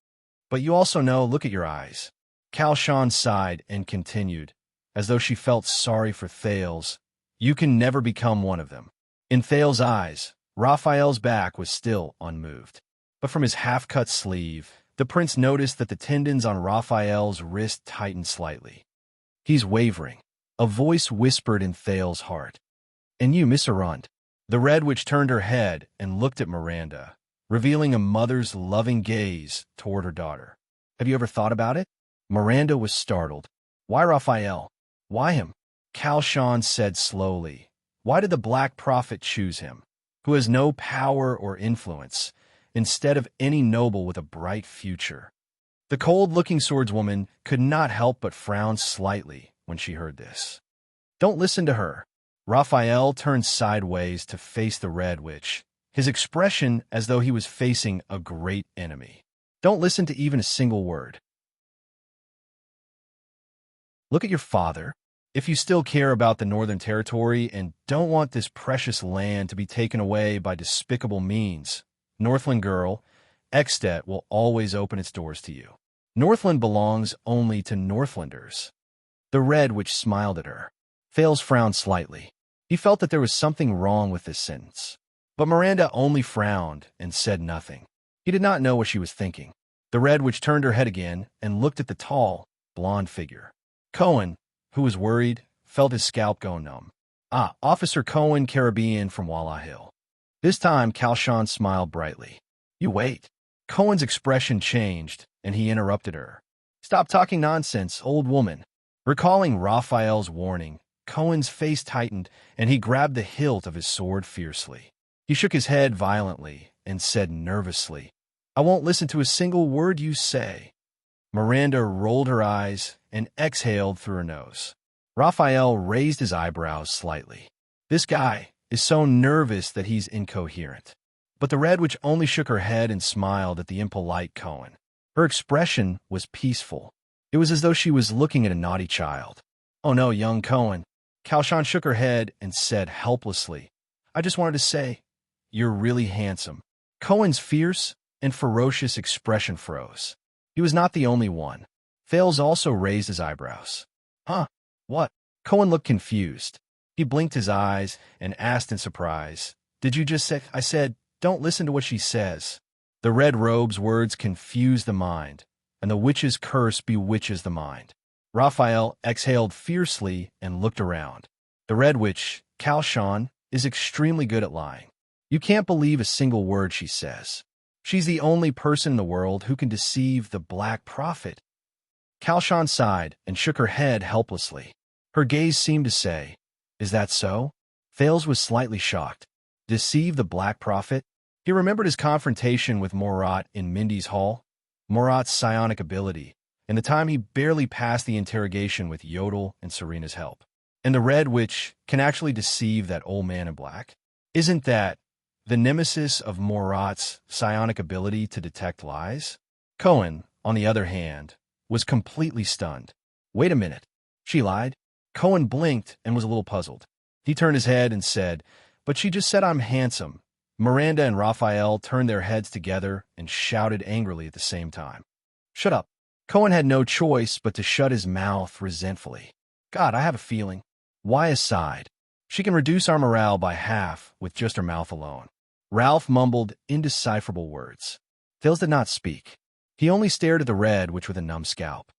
But you also know, look at your eyes. Kalshan sighed and continued, as though she felt sorry for Thales. You can never become one of them. In Thales' eyes, Raphael's back was still unmoved. But from his half-cut sleeve, the prince noticed that the tendons on Raphael's wrist tightened slightly. He's wavering. A voice whispered in Thales' heart. And you, Miss Arund. The Red Witch turned her head and looked at Miranda, revealing a mother's loving gaze toward her daughter. Have you ever thought about it? Miranda was startled. Why Raphael? Why him? Kalshan said slowly. Why did the Black Prophet choose him, who has no power or influence, instead of any noble with a bright future? The cold-looking swordswoman could not help but frown slightly when she heard this. Don't listen to her. Raphael turned sideways to face the Red Witch, his expression as though he was facing a great enemy. Don't listen to even a single word. Look at your father. If you still care about the Northern Territory and don't want this precious land to be taken away by despicable means, Northland girl, Extet will always open its doors to you. Northland belongs only to Northlanders. The Red Witch smiled at her. Thales frowned slightly. He felt that there was something wrong with this sentence. But Miranda only frowned and said nothing. He did not know what she was thinking. The Red Witch turned her head again and looked at the tall, blonde figure. Cohen, who was worried, felt his scalp go numb. Ah, Officer Cohen, Caribbean from Walla Hill. This time, Kalshan smiled brightly. You wait. Cohen's expression changed, and he interrupted her. Stop talking nonsense, old woman. Recalling Raphael's warning, Cohen's face tightened, and he grabbed the hilt of his sword fiercely. He shook his head violently and said nervously, I won't listen to a single word you say. Miranda rolled her eyes and exhaled through her nose. Raphael raised his eyebrows slightly. This guy is so nervous that he's incoherent. But the Red Witch only shook her head and smiled at the impolite Cohen. Her expression was peaceful. It was as though she was looking at a naughty child. Oh no, young Cohen. Kalshan shook her head and said helplessly, I just wanted to say, you're really handsome. Cohen's fierce and ferocious expression froze. He was not the only one. Thales also raised his eyebrows. Huh? What? Cohen looked confused. He blinked his eyes and asked in surprise, Did you just say? I said, don't listen to what she says. The Red Robe's words confuse the mind, and the witch's curse bewitches the mind. Raphael exhaled fiercely and looked around. The Red Witch, Kalshan, is extremely good at lying. You can't believe a single word she says. She's the only person in the world who can deceive the Black Prophet. Kalshan sighed and shook her head helplessly. Her gaze seemed to say, Is that so? Thales was slightly shocked. Deceive the Black Prophet? He remembered his confrontation with Morat in Mindy's Hall, Morat's psionic ability, and the time he barely passed the interrogation with Yodel and Serena's help. And the Red Witch can actually deceive that old man in black? Isn't that the nemesis of Morat's psionic ability to detect lies? Cohen, on the other hand, was completely stunned. Wait a minute. She lied? Cohen blinked and was a little puzzled. He turned his head and said, But she just said I'm handsome. Miranda and Raphael turned their heads together and shouted angrily at the same time. Shut up. Cohen had no choice but to shut his mouth resentfully. God, I have a feeling. Why aside? She can reduce our morale by half with just her mouth alone. Ralph mumbled indecipherable words. Thales did not speak. He only stared at the Red Witch with a numb scalp.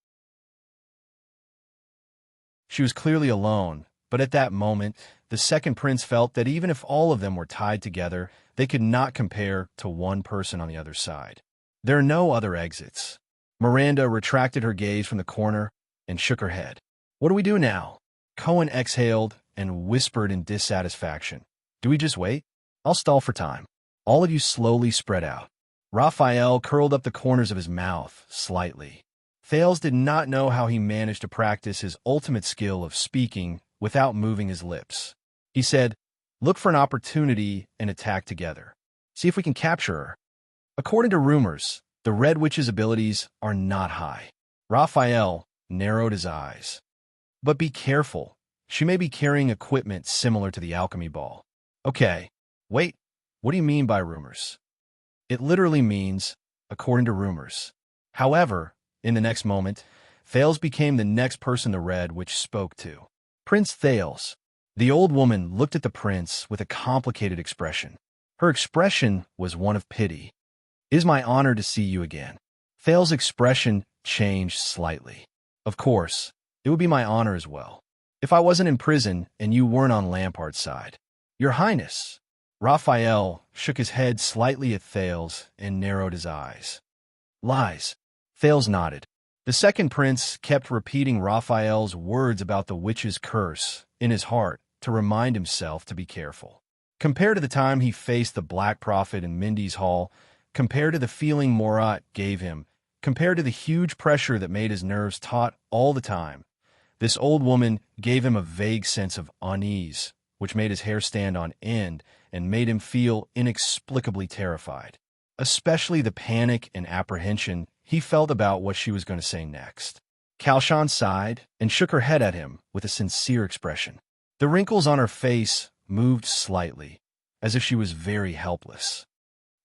She was clearly alone, but at that moment, the second prince felt that even if all of them were tied together, they could not compare to one person on the other side. There are no other exits. Miranda retracted her gaze from the corner and shook her head. What do we do now? Cohen exhaled and whispered in dissatisfaction. Do we just wait? I'll stall for time. All of you slowly spread out. Raphael curled up the corners of his mouth slightly. Thales did not know how he managed to practice his ultimate skill of speaking without moving his lips. He said, "Look for an opportunity and attack together. See if we can capture her." According to rumors, the Red Witch's abilities are not high. Raphael narrowed his eyes. But be careful. She may be carrying equipment similar to the alchemy ball. Okay, wait, what do you mean by rumors? It literally means, according to rumors. However, in the next moment, Thales became the next person the Red Witch spoke to. Prince Thales. The old woman looked at the prince with a complicated expression. Her expression was one of pity. "It is my honor to see you again." Thales' expression changed slightly. "Of course, it would be my honor as well. If I wasn't in prison and you weren't on Lampart's side." "Your Highness." Raphael shook his head slightly at Thales and narrowed his eyes. "Lies." Thales nodded. The second prince kept repeating Raphael's words about the witch's curse in his heart to remind himself to be careful. Compared to the time he faced the Black Prophet in Mindy's Hall, compared to the feeling Morat gave him, compared to the huge pressure that made his nerves taut all the time, this old woman gave him a vague sense of unease, which made his hair stand on end and made him feel inexplicably terrified, especially the panic and apprehension he felt about what she was going to say next. Kalshan sighed and shook her head at him with a sincere expression. The wrinkles on her face moved slightly, as if she was very helpless.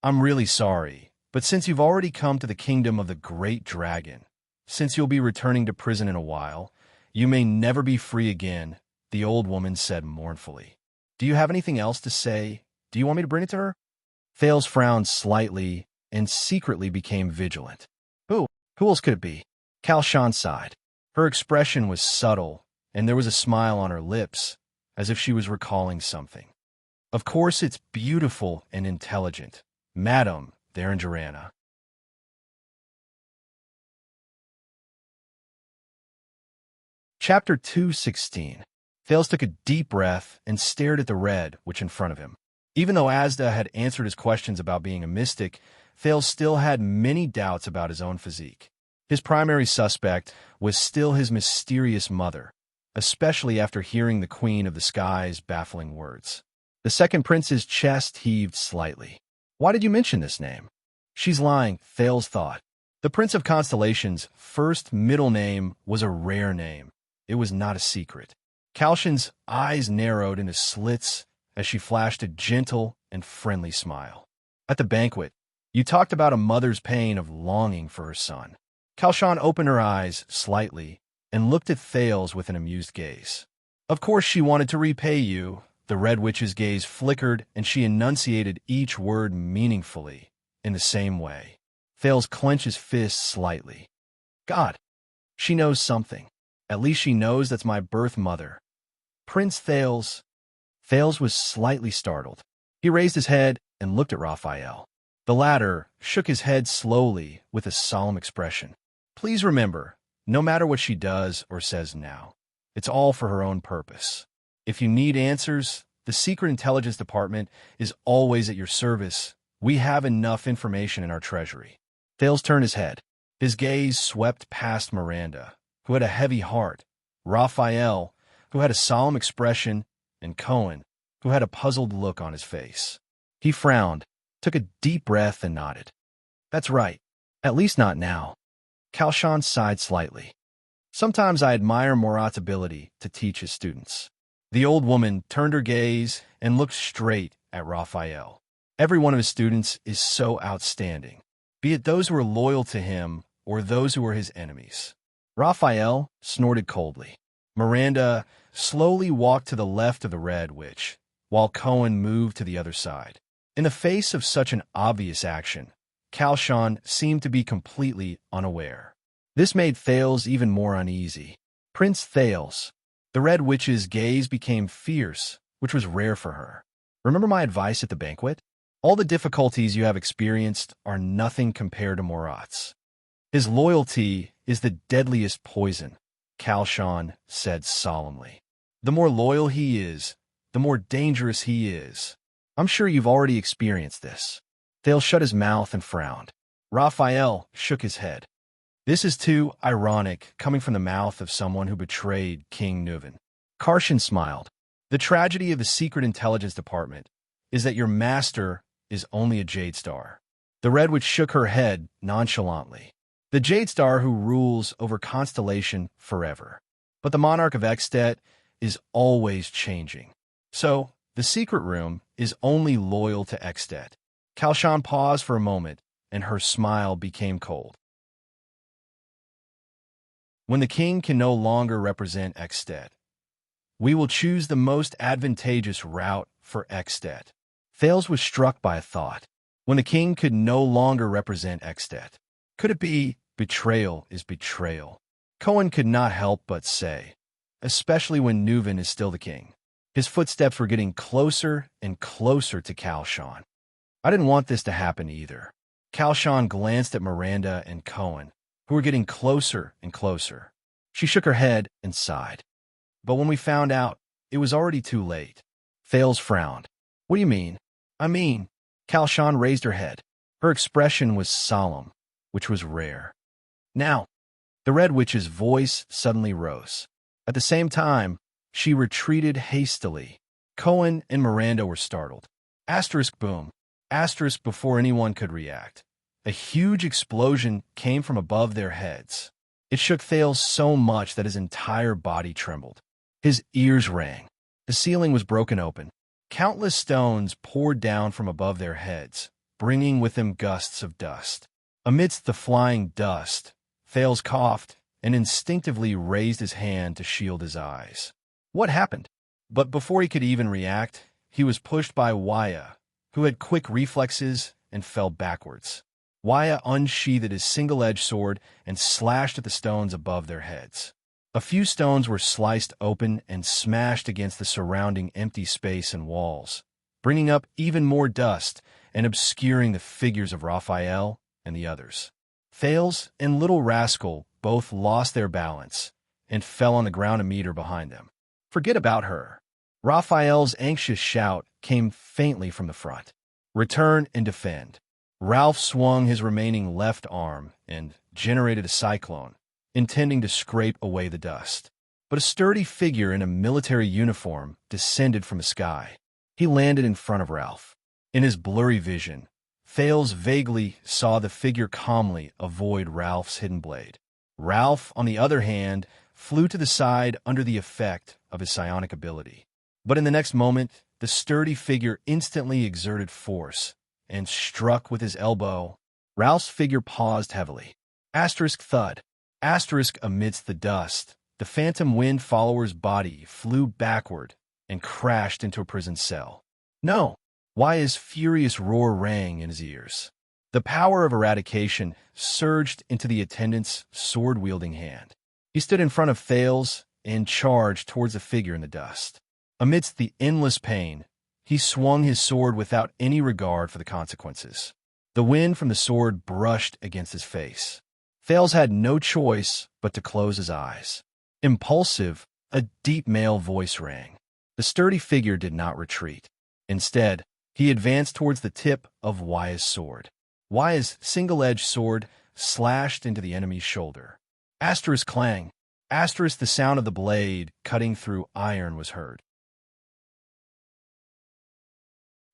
"I'm really sorry, but since you've already come to the kingdom of the great dragon, since you'll be returning to prison in a while, you may never be free again," the old woman said mournfully. "Do you have anything else to say? Do you want me to bring it to her?" Thales frowned slightly and secretly became vigilant. Who else could it be?" Kalshan sighed. Her expression was subtle, and there was a smile on her lips, as if she was recalling something. "Of course it's beautiful and intelligent, Madame Therangerana." Chapter 2:16. Thales took a deep breath and stared at the Red Witch in front of him. Even though Asda had answered his questions about being a mystic, Thales still had many doubts about his own physique. His primary suspect was still his mysterious mother, especially after hearing the Queen of the Sky's baffling words. The second prince's chest heaved slightly. "Why did you mention this name?" "She's lying," Thales thought. The Prince of Constellation's first middle name was a rare name. It was not a secret. Kalshan's eyes narrowed into slits as she flashed a gentle and friendly smile. "At the banquet, you talked about a mother's pain of longing for her son." Kalshan opened her eyes slightly and looked at Thales with an amused gaze. "Of course she wanted to repay you." The Red Witch's gaze flickered and she enunciated each word meaningfully in the same way. Thales clenched his fist slightly. "God, she knows something. At least she knows that's my birth mother." "Prince Thales." Thales was slightly startled. He raised his head and looked at Raphael. The latter shook his head slowly with a solemn expression. "Please remember, no matter what she does or says now, it's all for her own purpose. If you need answers, the Secret Intelligence Department is always at your service. We have enough information in our treasury." Thales turned his head. His gaze swept past Miranda, who had a heavy heart, Raphael, who had a solemn expression, and Cohen, who had a puzzled look on his face. He frowned, took a deep breath, and nodded. "That's right. At least not now." Kalshan sighed slightly. "Sometimes I admire Morat's ability to teach his students." The old woman turned her gaze and looked straight at Raphael. "Every one of his students is so outstanding, be it those who are loyal to him or those who are his enemies." Raphael snorted coldly. Miranda slowly walked to the left of the Red Witch, while Cohen moved to the other side. In the face of such an obvious action, Kalshan seemed to be completely unaware. This made Thales even more uneasy. "Prince Thales." The Red Witch's gaze became fierce, which was rare for her. "Remember my advice at the banquet? All the difficulties you have experienced are nothing compared to Morat's. His loyalty is the deadliest poison," Kalshan said solemnly. "The more loyal he is, the more dangerous he is. I'm sure you've already experienced this. Thales shut his mouth and frowned. Raphael shook his head. This is too ironic, coming from the mouth of someone who betrayed King Nuven. Karshan smiled. The tragedy of the Secret Intelligence Department is that your master is only a Jade Star. The Red Witch shook her head nonchalantly. The Jade Star who rules over Constellation forever. But the Monarch of Extet is always changing. So, the secret room is only loyal to Extet. Kalshan paused for a moment, and her smile became cold. When the king can no longer represent Extet, we will choose the most advantageous route for Extet. Thales was struck by a thought. When the king could no longer represent Extet, could it be betrayal is betrayal? Cohen could not help but say, especially when Nuven is still the king. His footsteps were getting closer and closer to Kalshan. I didn't want this to happen either. Kalshan glanced at Miranda and Cohen, who were getting closer and closer. She shook her head and sighed. But when we found out, it was already too late. Thales frowned. What do you mean? I mean, Kalshan raised her head. Her expression was solemn, which was rare. Now, the Red Witch's voice suddenly rose. At the same time, she retreated hastily. Cohen and Miranda were startled. Asterisk boom. Asterisk before anyone could react. A huge explosion came from above their heads. It shook Thales so much that his entire body trembled. His ears rang. The ceiling was broken open. Countless stones poured down from above their heads, bringing with them gusts of dust. Amidst the flying dust, Thales coughed and instinctively raised his hand to shield his eyes. What happened? But before he could even react, he was pushed by Waya, who had quick reflexes and fell backwards. Waya unsheathed his single-edged sword and slashed at the stones above their heads. A few stones were sliced open and smashed against the surrounding empty space and walls, bringing up even more dust and obscuring the figures of Raphael and the others. Thales and Little Rascal both lost their balance and fell on the ground a meter behind them. Forget about her. Raphael's anxious shout came faintly from the front. Return and defend. Ralph swung his remaining left arm and generated a cyclone, intending to scrape away the dust. But a sturdy figure in a military uniform descended from the sky. He landed in front of Ralph. In his blurry vision, Thales vaguely saw the figure calmly avoid Ralph's hidden blade. Ralph, on the other hand, flew to the side under the effect of his psionic ability. But in the next moment, the sturdy figure instantly exerted force and struck with his elbow. Ralph's figure paused heavily. Asterisk thud. Asterisk amidst the dust. The phantom wind follower's body flew backward and crashed into a prison cell. No! Waya's furious roar rang in his ears. The power of eradication surged into the attendant's sword-wielding hand. He stood in front of Thales and charged towards the figure in the dust. Amidst the endless pain, he swung his sword without any regard for the consequences. The wind from the sword brushed against his face. Thales had no choice but to close his eyes. Impulsive, a deep male voice rang. The sturdy figure did not retreat. Instead, he advanced towards the tip of Waya's sword. Waya's single-edged sword slashed into the enemy's shoulder. Asterisk clang. Asterisk the sound of the blade cutting through iron was heard.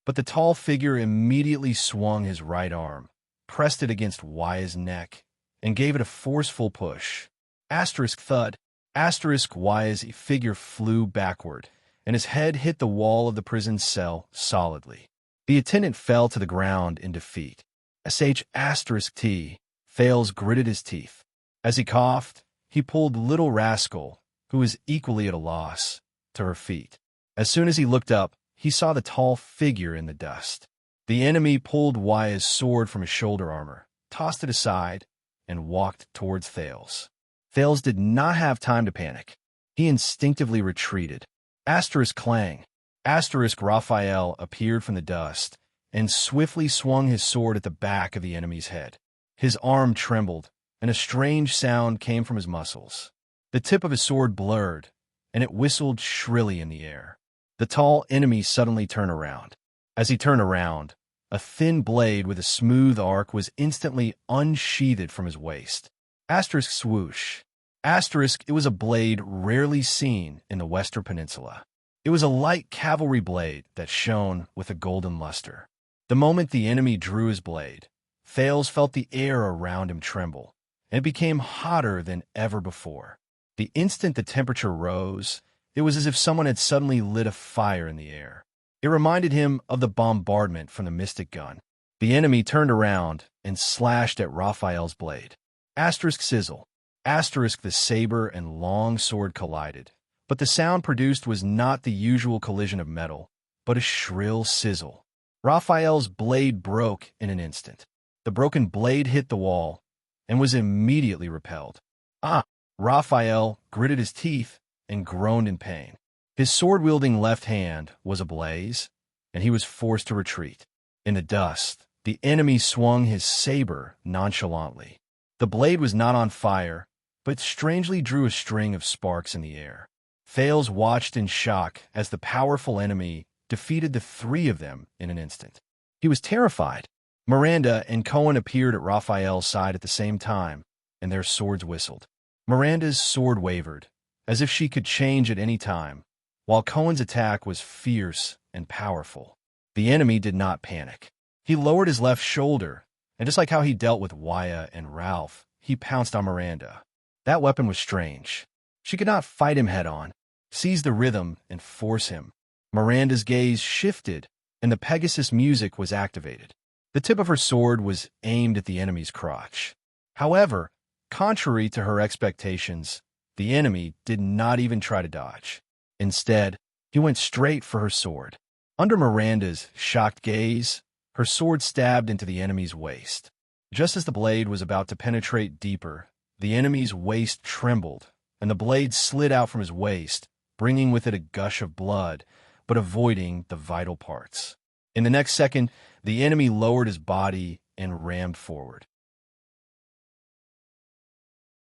But the tall figure immediately swung his right arm, pressed it against Waya's neck, and gave it a forceful push. Asterisk thud. Asterisk Waya's figure flew backward, and his head hit the wall of the prison cell solidly. The attendant fell to the ground in defeat. *T. Thales gritted his teeth. As he coughed, he pulled Little Rascal, who was equally at a loss, to her feet. As soon as he looked up, he saw the tall figure in the dust. The enemy pulled Waya's sword from his shoulder armor, tossed it aside, and walked towards Thales. Thales did not have time to panic. He instinctively retreated. Asterisk clang. Asterisk Raphael appeared from the dust and swiftly swung his sword at the back of the enemy's head. His arm trembled, and a strange sound came from his muscles. The tip of his sword blurred, and it whistled shrilly in the air. The tall enemy suddenly turned around. As he turned around, a thin blade with a smooth arc was instantly unsheathed from his waist. Asterisk swoosh. Asterisk, it was a blade rarely seen in the Western Peninsula. It was a light cavalry blade that shone with a golden luster. The moment the enemy drew his blade, Thales felt the air around him tremble, and it became hotter than ever before. The instant the temperature rose, it was as if someone had suddenly lit a fire in the air. It reminded him of the bombardment from the mystic gun. The enemy turned around and slashed at Raphael's blade. Asterisk sizzle. Asterisk, the saber and long sword collided, but the sound produced was not the usual collision of metal, but a shrill sizzle. Raphael's blade broke in an instant. The broken blade hit the wall and was immediately repelled. Ah! Raphael gritted his teeth and groaned in pain. His sword-wielding left hand was ablaze, and he was forced to retreat. In the dust, the enemy swung his saber nonchalantly. The blade was not on fire, but strangely drew a string of sparks in the air. Thales watched in shock as the powerful enemy defeated the three of them in an instant. He was terrified. Miranda and Cohen appeared at Raphael's side at the same time, and their swords whistled. Miranda's sword wavered, as if she could change at any time, while Cohen's attack was fierce and powerful. The enemy did not panic. He lowered his left shoulder, and just like how he dealt with Waya and Ralph, he pounced on Miranda. That weapon was strange. She could not fight him head-on, seize the rhythm, and force him. Miranda's gaze shifted, and the Pegasus music was activated. The tip of her sword was aimed at the enemy's crotch. However, contrary to her expectations, the enemy did not even try to dodge. Instead, he went straight for her sword. Under Miranda's shocked gaze, her sword stabbed into the enemy's waist. Just as the blade was about to penetrate deeper, the enemy's waist trembled, and the blade slid out from his waist, bringing with it a gush of blood, but avoiding the vital parts. In the next second, the enemy lowered his body and rammed forward.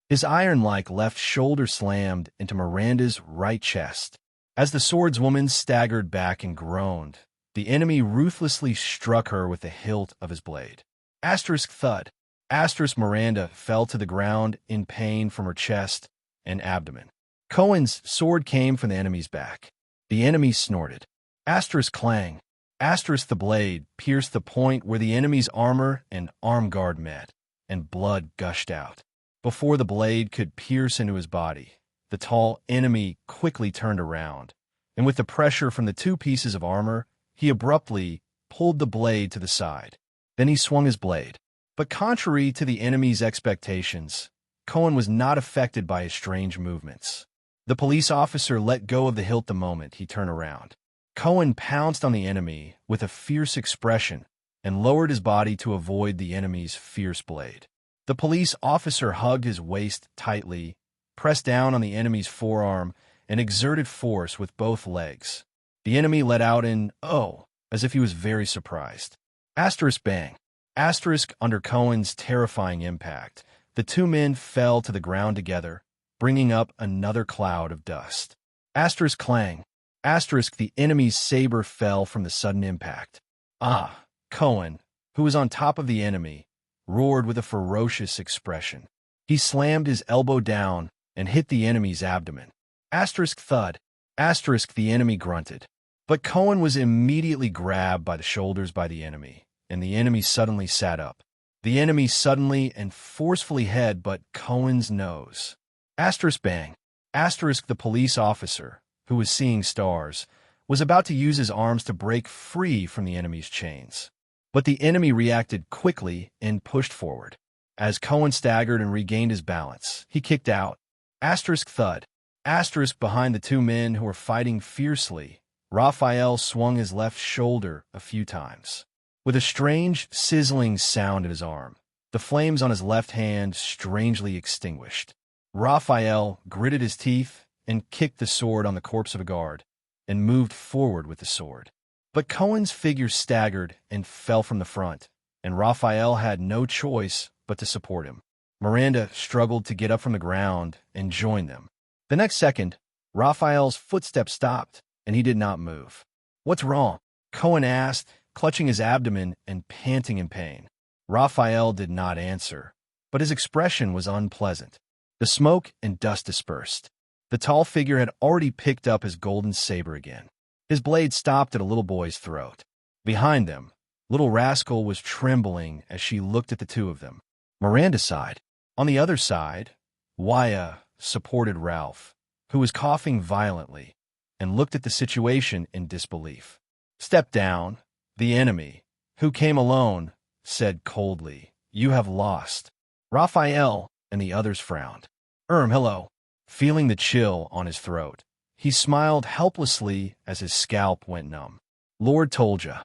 His iron-like left shoulder slammed into Miranda's right chest. As the swordswoman staggered back and groaned, the enemy ruthlessly struck her with the hilt of his blade. Asterisk thud. Asterisk Miranda fell to the ground in pain from her chest and abdomen. Cohen's sword came from the enemy's back. The enemy snorted. Asterisk clang. Asterisk the blade pierced the point where the enemy's armor and arm guard met, and blood gushed out. Before the blade could pierce into his body, the tall enemy quickly turned around, and with the pressure from the two pieces of armor, he abruptly pulled the blade to the side. Then he swung his blade. But contrary to the enemy's expectations, Cohen was not affected by his strange movements. The police officer let go of the hilt the moment he turned around. Cohen pounced on the enemy with a fierce expression and lowered his body to avoid the enemy's fierce blade. The police officer hugged his waist tightly, pressed down on the enemy's forearm, and exerted force with both legs. The enemy let out an "oh," as if he was very surprised. Asterisk bang. Asterisk under Cohen's terrifying impact, the two men fell to the ground together, bringing up another cloud of dust. Asterisk clang. Asterisk the enemy's saber fell from the sudden impact. Ah! Cohen, who was on top of the enemy, roared with a ferocious expression. He slammed his elbow down and hit the enemy's abdomen. Asterisk thud. Asterisk the enemy grunted. But Cohen was immediately grabbed by the shoulders by the enemy, and the enemy suddenly sat up. The enemy suddenly and forcefully head-butt Cohen's nose. Asterisk bang. Asterisk the police officer, who was seeing stars, was about to use his arms to break free from the enemy's chains. But the enemy reacted quickly and pushed forward. As Cohen staggered and regained his balance, he kicked out. Asterisk thud. Asterisk behind the two men who were fighting fiercely, Raphael swung his left shoulder a few times. With a strange, sizzling sound in his arm, the flames on his left hand strangely extinguished. Raphael gritted his teeth and kicked the sword on the corpse of a guard, and moved forward with the sword. But Cohen's figure staggered and fell from the front, and Raphael had no choice but to support him. Miranda struggled to get up from the ground and join them. The next second, Raphael's footsteps stopped, and he did not move. "What's wrong?" Cohen asked, clutching his abdomen and panting in pain. Raphael did not answer, but his expression was unpleasant. The smoke and dust dispersed. The tall figure had already picked up his golden saber again. His blade stopped at a little boy's throat. Behind them, little Rascal was trembling as she looked at the two of them. Miranda sighed. On the other side, Waya supported Ralph, who was coughing violently, and looked at the situation in disbelief. "Step down." The enemy, who came alone, said coldly, "You have lost." Raphael and the others frowned. Hello." Feeling the chill on his throat, he smiled helplessly as his scalp went numb. "Lord Tolja."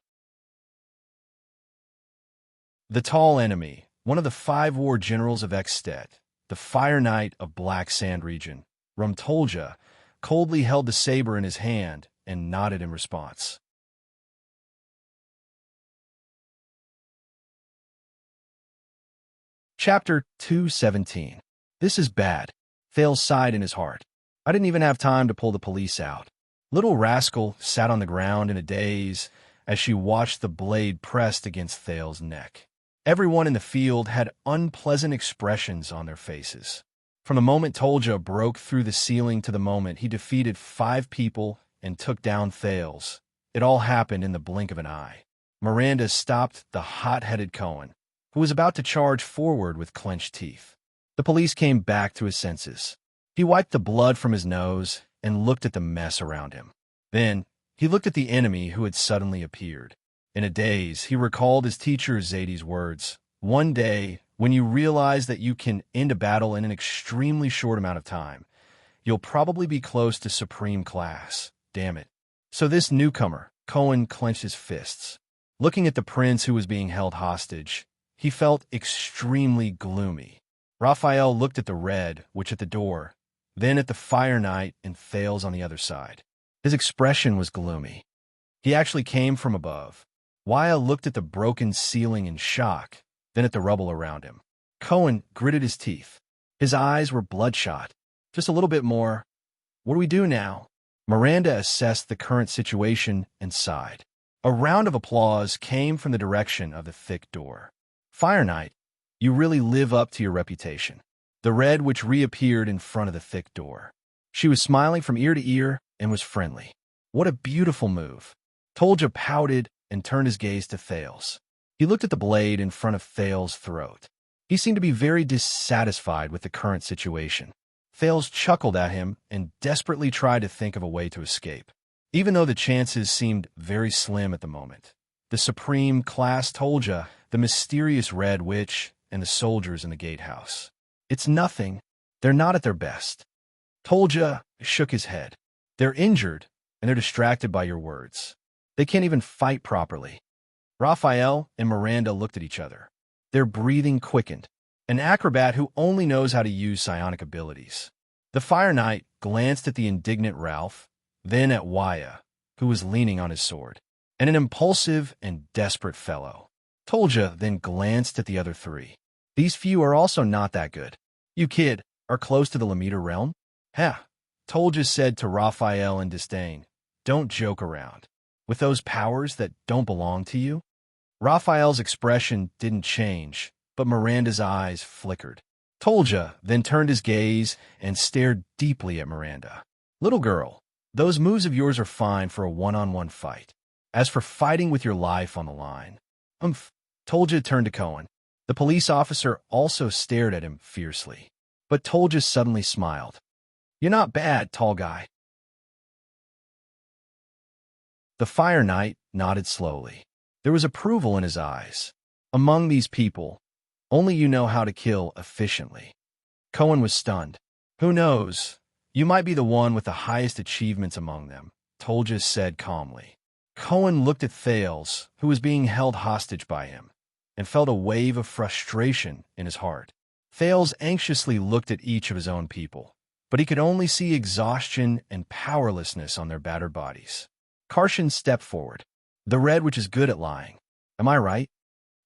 The tall enemy, one of the 5 war generals of Extet, the Fire Knight of Black Sand region, Tolja, coldly held the saber in his hand and nodded in response. Chapter 217. This is bad. Thales sighed in his heart. I didn't even have time to pull the police out. Little Rascal sat on the ground in a daze as she watched the blade pressed against Thales' neck. Everyone in the field had unpleasant expressions on their faces. From the moment Tolja broke through the ceiling to the moment he defeated 5 people and took down Thales, it all happened in the blink of an eye. Miranda stopped the hot-headed Cohen, who was about to charge forward with clenched teeth. The police came back to his senses. He wiped the blood from his nose and looked at the mess around him. Then, he looked at the enemy who had suddenly appeared. In a daze, he recalled his teacher Zadie's words. One day, when you realize that you can end a battle in an extremely short amount of time, you'll probably be close to supreme class. Damn it. So this newcomer, Cohen clenched his fists. Looking at the prince who was being held hostage, he felt extremely gloomy. Raphael looked at the red, which at the door, then at the Fire Knight and Thales on the other side. His expression was gloomy. He actually came from above. Waya looked at the broken ceiling in shock, then at the rubble around him. Cohen gritted his teeth. His eyes were bloodshot. Just a little bit more. What do we do now? Miranda assessed the current situation and sighed. A round of applause came from the direction of the thick door. Fire Knight, you really live up to your reputation. The red which reappeared in front of the thick door. She was smiling from ear to ear and was friendly. What a beautiful move. Tolja pouted and turned his gaze to Thales. He looked at the blade in front of Thales' throat. He seemed to be very dissatisfied with the current situation. Thales chuckled at him and desperately tried to think of a way to escape. Even though the chances seemed very slim at the moment, the supreme class Tolja, the mysterious Red Witch, and the soldiers in the gatehouse. It's nothing. They're not at their best. Tolja shook his head. They're injured, and they're distracted by your words. They can't even fight properly. Raphael and Miranda looked at each other. Their breathing quickened. An acrobat who only knows how to use psionic abilities. The Fire Knight glanced at the indignant Ralph, then at Waya, who was leaning on his sword, and an impulsive and desperate fellow. Tolja then glanced at the other 3. These few are also not that good. You kid, are close to the Lamita realm? Ha! Tolja said to Raphael in disdain. Don't joke around. With those powers that don't belong to you? Raphael's expression didn't change, but Miranda's eyes flickered. Tolja then turned his gaze and stared deeply at Miranda. Little girl, those moves of yours are fine for a one-on-one fight. As for fighting with your life on the line, Tolja turned to Cohen. The police officer also stared at him fiercely. But Tolja suddenly smiled. You're not bad, tall guy. The Fire Knight nodded slowly. There was approval in his eyes. Among these people, only you know how to kill efficiently. Cohen was stunned. Who knows? You might be the one with the highest achievements among them, Tolja said calmly. Cohen looked at Thales, who was being held hostage by him, and felt a wave of frustration in his heart. Thales anxiously looked at each of his own people, but he could only see exhaustion and powerlessness on their battered bodies. Karshan stepped forward. The Red Witch is good at lying. Am I right?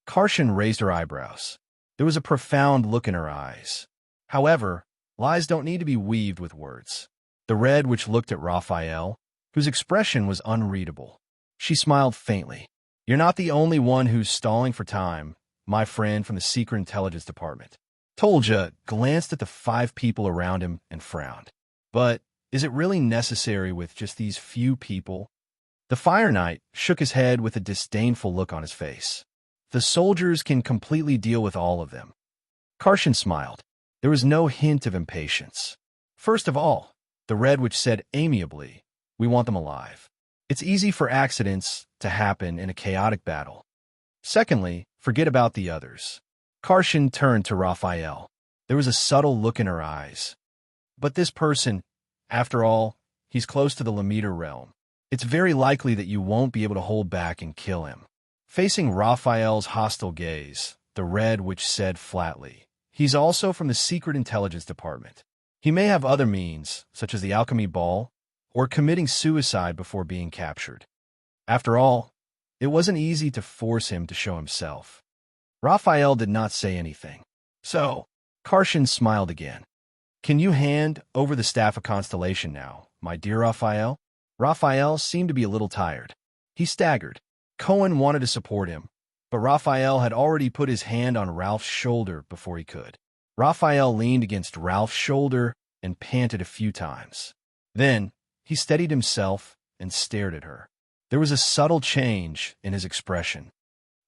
Karshan raised her eyebrows. There was a profound look in her eyes. However, lies don't need to be weaved with words. The Red Witch looked at Raphael, whose expression was unreadable. She smiled faintly. You're not the only one who's stalling for time, my friend from the Secret Intelligence Department. Tolja glanced at the 5 people around him and frowned. But is it really necessary with just these few people? The Fire Knight shook his head with a disdainful look on his face. The soldiers can completely deal with all of them. Karshan smiled. There was no hint of impatience. First of all, the Red Witch said amiably, we want them alive. It's easy for accidents to happen in a chaotic battle. Secondly, forget about the others. Karshan turned to Raphael. There was a subtle look in her eyes. But this person, after all, he's close to the Lamiter realm. It's very likely that you won't be able to hold back and kill him. Facing Raphael's hostile gaze, the Red Witch said flatly, he's also from the Secret Intelligence Department. He may have other means, such as the alchemy ball, or committing suicide before being captured. After all, it wasn't easy to force him to show himself. Raphael did not say anything. So, Karshan smiled again. Can you hand over the Staff of Constellation now, my dear Raphael? Raphael seemed to be a little tired. He staggered. Cohen wanted to support him, but Raphael had already put his hand on Ralph's shoulder before he could. Raphael leaned against Ralph's shoulder and panted a few times. Then, he steadied himself and stared at her. There was a subtle change in his expression.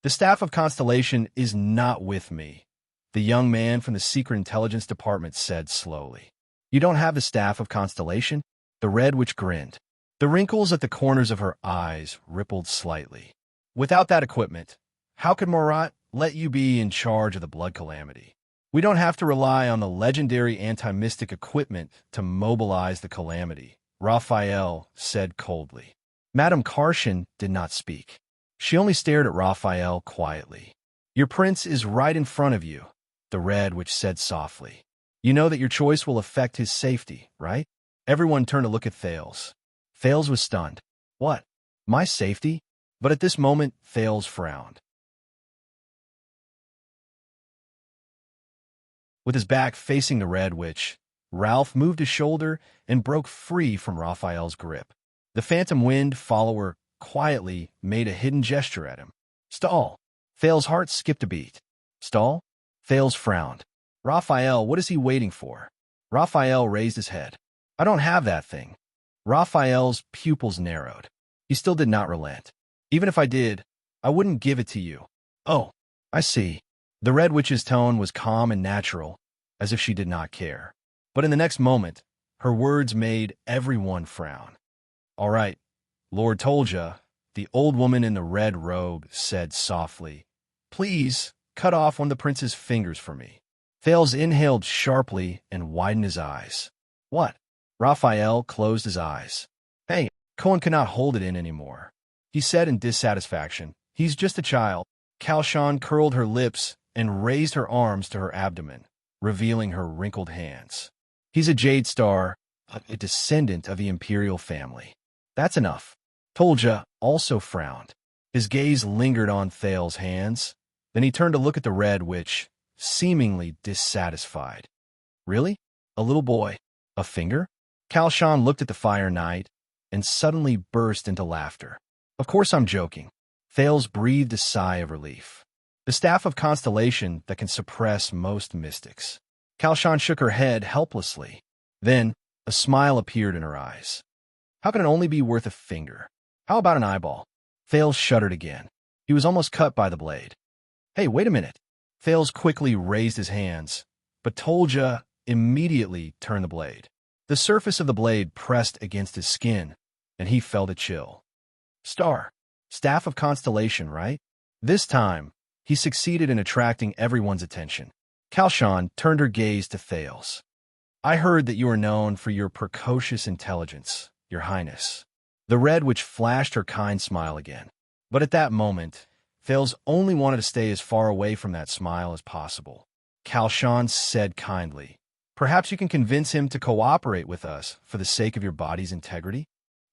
The Staff of Constellation is not with me, the young man from the Secret Intelligence Department said slowly. You don't have the Staff of Constellation? The Red Witch grinned. The wrinkles at the corners of her eyes rippled slightly. Without that equipment, how could Morat let you be in charge of the Blood Calamity? We don't have to rely on the legendary anti-mystic equipment to mobilize the Calamity, Raphael said coldly. Madame Karshan did not speak. She only stared at Raphael quietly. Your prince is right in front of you, the Red Witch said softly. You know that your choice will affect his safety, right? Everyone turned to look at Thales. Thales was stunned. What? My safety? But at this moment, Thales frowned. With his back facing the Red Witch, Ralph moved his shoulder and broke free from Raphael's grip. The Phantom Wind follower quietly made a hidden gesture at him. Stall. Thales' heart skipped a beat. Stall? Thales frowned. Raphael, what is he waiting for? Raphael raised his head. I don't have that thing. Raphael's pupils narrowed. He still did not relent. Even if I did, I wouldn't give it to you. Oh, I see. The Red Witch's tone was calm and natural, as if she did not care. But in the next moment, her words made everyone frown. All right, Lord Tolja, the old woman in the red robe said softly, please cut off one of the prince's fingers for me. Thales inhaled sharply and widened his eyes. What? Raphael closed his eyes. Hey, Cohen cannot hold it in anymore, he said in dissatisfaction. He's just a child. Karshan curled her lips and raised her arms to her abdomen, revealing her wrinkled hands. He's a Jade Star, a descendant of the imperial family. That's enough. Tolja also frowned. His gaze lingered on Thales' hands. Then he turned to look at the Red Witch, seemingly dissatisfied. Really? A little boy? A finger? Karshan looked at the Fire Knight and suddenly burst into laughter. Of course I'm joking. Thales breathed a sigh of relief. The Staff of Constellation that can suppress most mystics. Karshan shook her head helplessly. Then, a smile appeared in her eyes. How can it only be worth a finger? How about an eyeball? Thales shuddered again. He was almost cut by the blade. Hey, wait a minute. Thales quickly raised his hands, but Tolja immediately turned the blade. The surface of the blade pressed against his skin, and he felt a chill. Star. Staff of Constellation, right? This time, he succeeded in attracting everyone's attention. Karshan turned her gaze to Thales. I heard that you are known for your precocious intelligence, Your Highness. The Red Witch flashed her kind smile again. But at that moment, Thales only wanted to stay as far away from that smile as possible. Karshan said kindly, perhaps you can convince him to cooperate with us for the sake of your body's integrity?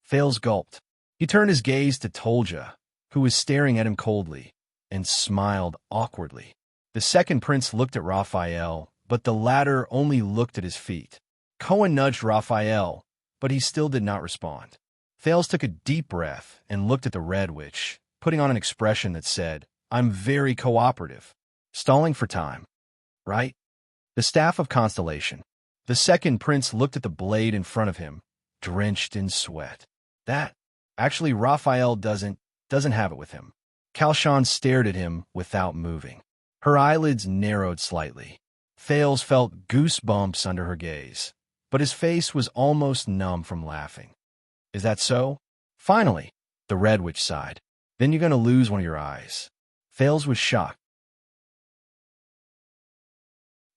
Thales gulped. He turned his gaze to Tolja, who was staring at him coldly, and smiled awkwardly. The second prince looked at Raphael, but the latter only looked at his feet. Cohen nudged Raphael, but he still did not respond. Thales took a deep breath and looked at the Red Witch, putting on an expression that said, "I'm very cooperative." Stalling for time, right? The staff of constellation. The second prince looked at the blade in front of him, drenched in sweat. That, actually, Raphael doesn't have it with him. Kalshan stared at him without moving. Her eyelids narrowed slightly. Thales felt goosebumps under her gaze, but his face was almost numb from laughing. Is that so? Finally, the Red Witch sighed. Then you're going to lose one of your eyes. Thales was shocked.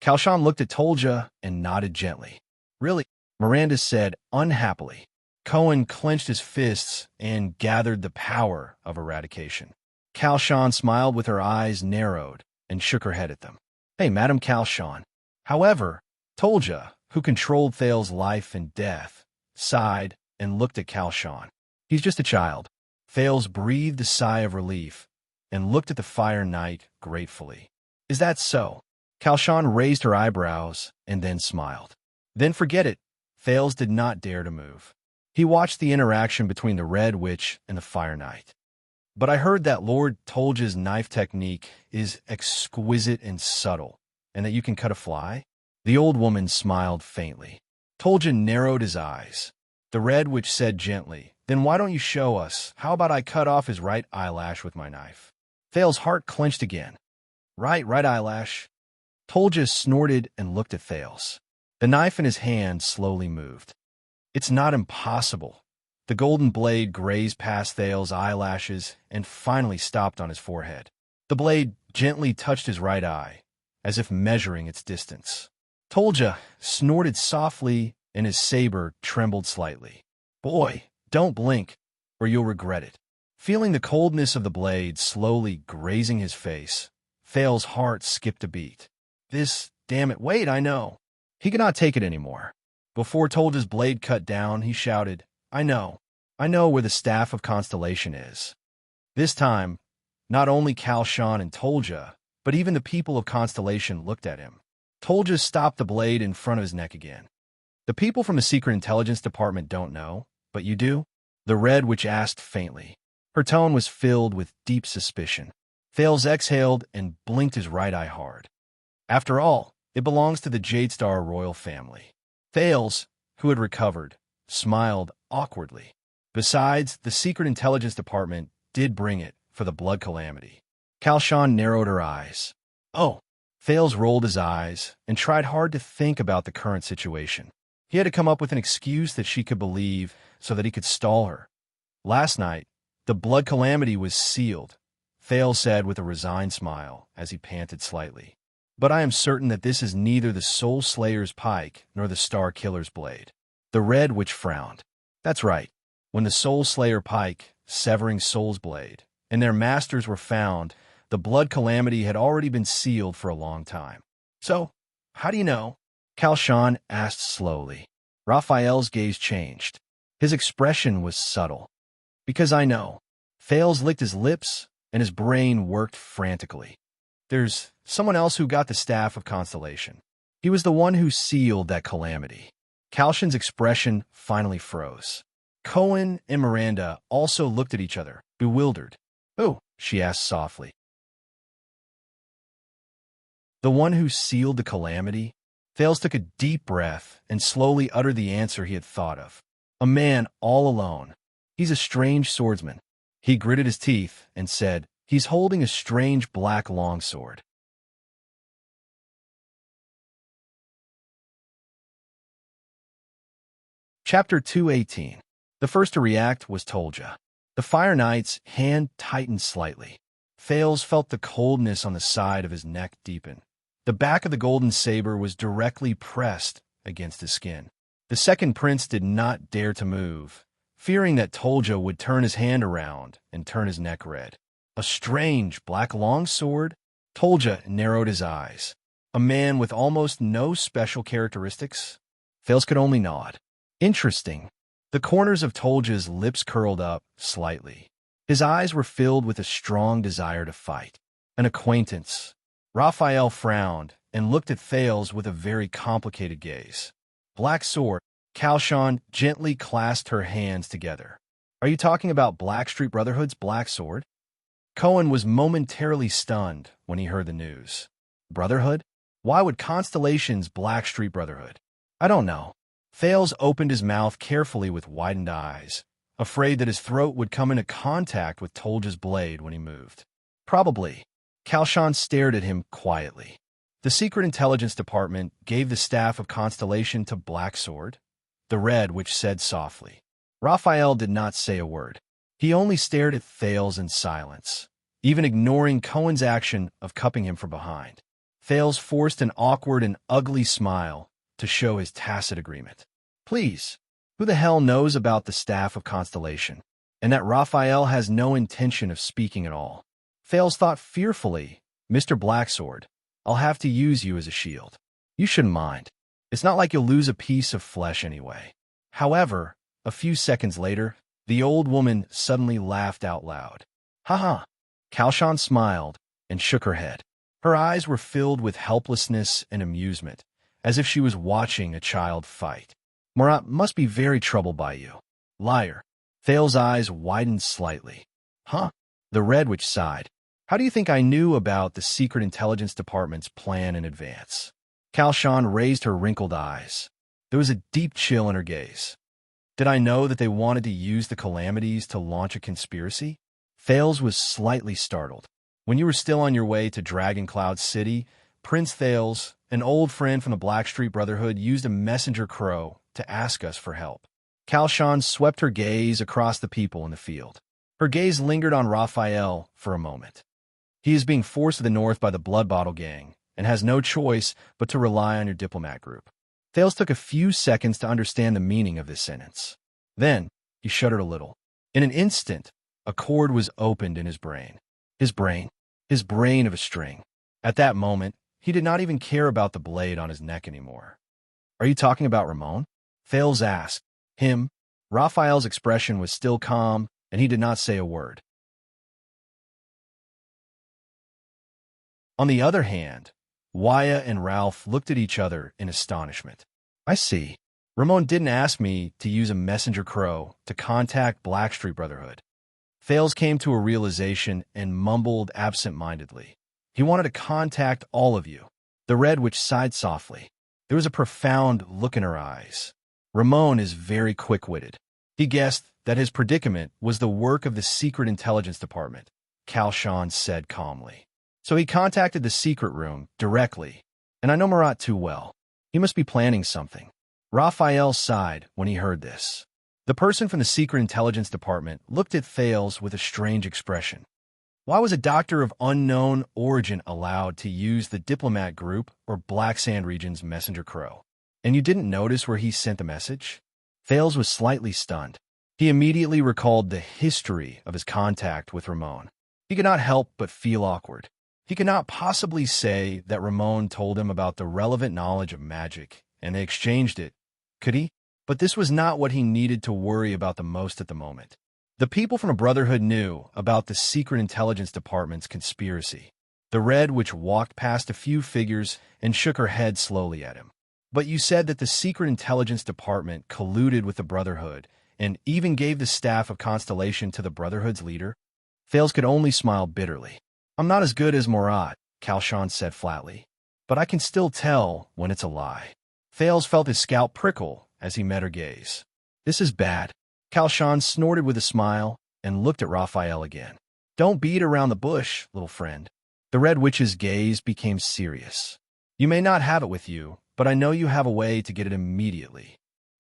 Kalshan looked at Tolja and nodded gently. Really? Miranda said unhappily. Cohen clenched his fists and gathered the power of eradication. Kalshan smiled with her eyes narrowed and shook her head at them. Hey, Madam Kalshan. However, Tolja, who controlled Thales' life and death, sighed and looked at Kalshan. He's just a child. Thales breathed a sigh of relief and looked at the Fire Knight gratefully. Is that so? Kalshan raised her eyebrows and then smiled. Then forget it. Thales did not dare to move. He watched the interaction between the Red Witch and the Fire Knight. But I heard that Lord Tolja's knife technique is exquisite and subtle, and that you can cut a fly? The old woman smiled faintly. Tolja narrowed his eyes. The Red Witch said gently, Then why don't you show us? How about I cut off his right eyelash with my knife? Thales' heart clenched again. Right eyelash. Tolja snorted and looked at Thales. The knife in his hand slowly moved. It's not impossible. The golden blade grazed past Thales' eyelashes and finally stopped on his forehead. The blade gently touched his right eye, as if measuring its distance. Tolja snorted softly and his saber trembled slightly. Boy, don't blink, or you'll regret it. Feeling the coldness of the blade slowly grazing his face, Thales' heart skipped a beat. Damn it, wait, I know. He could not take it anymore. Before Tolja's blade cut down, he shouted, I know where the Staff of Constellation is. This time, not only Kalshan and Tolja, but even the people of Constellation looked at him. Tolja stopped the blade in front of his neck again. The people from the Secret Intelligence Department don't know, but you do? The Red Witch asked faintly. Her tone was filled with deep suspicion. Thales exhaled and blinked his right eye hard. After all, it belongs to the Jadestar royal family. Thales, who had recovered, smiled awkwardly. Besides, the Secret Intelligence Department did bring it for the blood calamity. Kalshan narrowed her eyes. Oh. Thales rolled his eyes and tried hard to think about the current situation. He had to come up with an excuse that she could believe so that he could stall her. Last night, the blood calamity was sealed, Thales said with a resigned smile as he panted slightly. But I am certain that this is neither the Soul Slayer's pike nor the Star Killer's blade. The Red Witch frowned. That's right. When the Soul Slayer pike, severing Soul's blade, and their masters were found, the blood calamity had already been sealed for a long time. So, how do you know? Kalshan asked slowly. Raphael's gaze changed. His expression was subtle. Because I know. Thales licked his lips, and his brain worked frantically. There's someone else who got the Staff of Constellation. He was the one who sealed that calamity. Kalshan's expression finally froze. Cohen and Miranda also looked at each other, bewildered. Who? She asked softly. The one who sealed the calamity? Thales took a deep breath and slowly uttered the answer he had thought of. A man all alone. He's a strange swordsman. He gritted his teeth and said, He's holding a strange black longsword. Chapter 218. The first to react was Tolja. The Fire Knight's hand tightened slightly. Thales felt the coldness on the side of his neck deepen. The back of the golden saber was directly pressed against his skin. The second prince did not dare to move, fearing that Tolja would turn his hand around and turn his neck red. A strange black longsword? Tolja narrowed his eyes. A man with almost no special characteristics? Thales could only nod. Interesting. The corners of Tolja's lips curled up slightly. His eyes were filled with a strong desire to fight. An acquaintance. Raphael frowned and looked at Thales with a very complicated gaze. Black sword. Kalshan gently clasped her hands together. Are you talking about Blackstreet Brotherhood's black sword? Cohen was momentarily stunned when he heard the news. Brotherhood? Why would Constellation's Blackstreet Brotherhood? I don't know. Thales opened his mouth carefully with widened eyes, afraid that his throat would come into contact with Tolja's blade when he moved. Probably. Kalshan stared at him quietly. The Secret Intelligence Department gave the staff of Constellation to Black Sword, the Red Witch said softly. Raphael did not say a word. He only stared at Thales in silence, even ignoring Cohen's action of cupping him from behind. Thales forced an awkward and ugly smile to show his tacit agreement. Please, who the hell knows about the staff of Constellation, and that Raphael has no intention of speaking at all? Thales thought fearfully, Mr. Blacksword, I'll have to use you as a shield. You shouldn't mind. It's not like you'll lose a piece of flesh anyway. However, a few seconds later, the old woman suddenly laughed out loud. Ha. Kalshan smiled and shook her head. Her eyes were filled with helplessness and amusement, as if she was watching a child fight. Murat must be very troubled by you. Liar. Thales' eyes widened slightly. Huh? The Red Witch sighed. How do you think I knew about the Secret Intelligence Department's plan in advance? Kalshan raised her wrinkled eyes. There was a deep chill in her gaze. Did I know that they wanted to use the calamities to launch a conspiracy? Thales was slightly startled. When you were still on your way to Dragon Cloud City, Prince Thales, an old friend from the Blackstreet Brotherhood, used a messenger crow to ask us for help. Kalshan swept her gaze across the people in the field. Her gaze lingered on Raphael for a moment. He is being forced to the north by the Blood Bottle Gang and has no choice but to rely on your diplomat group. Thales took a few seconds to understand the meaning of this sentence. Then, he shuddered a little. In an instant, a chord was opened in his brain. His brain of a string. At that moment, he did not even care about the blade on his neck anymore. Are you talking about Ramon? Thales asked. Him? Raphael's expression was still calm, and he did not say a word. On the other hand, Waya and Ralph looked at each other in astonishment. I see. Ramon didn't ask me to use a messenger crow to contact Blackstreet Brotherhood. Thales came to a realization and mumbled absent-mindedly. He wanted to contact all of you. The Red Witch sighed softly. There was a profound look in her eyes. Ramon is very quick-witted. He guessed that his predicament was the work of the Secret Intelligence Department, Kalshan said calmly. So he contacted the secret room directly, and I know Murat too well. He must be planning something. Raphael sighed when he heard this. The person from the Secret Intelligence Department looked at Thales with a strange expression. Why was a doctor of unknown origin allowed to use the diplomat group or Black Sand Region's messenger crow? And you didn't notice where he sent the message? Thales was slightly stunned. He immediately recalled the history of his contact with Ramon. He could not help but feel awkward. He could not possibly say that Ramon told him about the relevant knowledge of magic, and they exchanged it, could he? But this was not what he needed to worry about the most at the moment. The people from the Brotherhood knew about the Secret Intelligence Department's conspiracy. The Red Witch walked past a few figures and shook her head slowly at him. But you said that the Secret Intelligence Department colluded with the Brotherhood and even gave the staff of Constellation to the Brotherhood's leader? Thales could only smile bitterly. I'm not as good as Murat, Kalshan said flatly, but I can still tell when it's a lie. Thales felt his scalp prickle as he met her gaze. This is bad. Kalshan snorted with a smile and looked at Raphael again. Don't beat around the bush, little friend. The Red Witch's gaze became serious. You may not have it with you, but I know you have a way to get it immediately.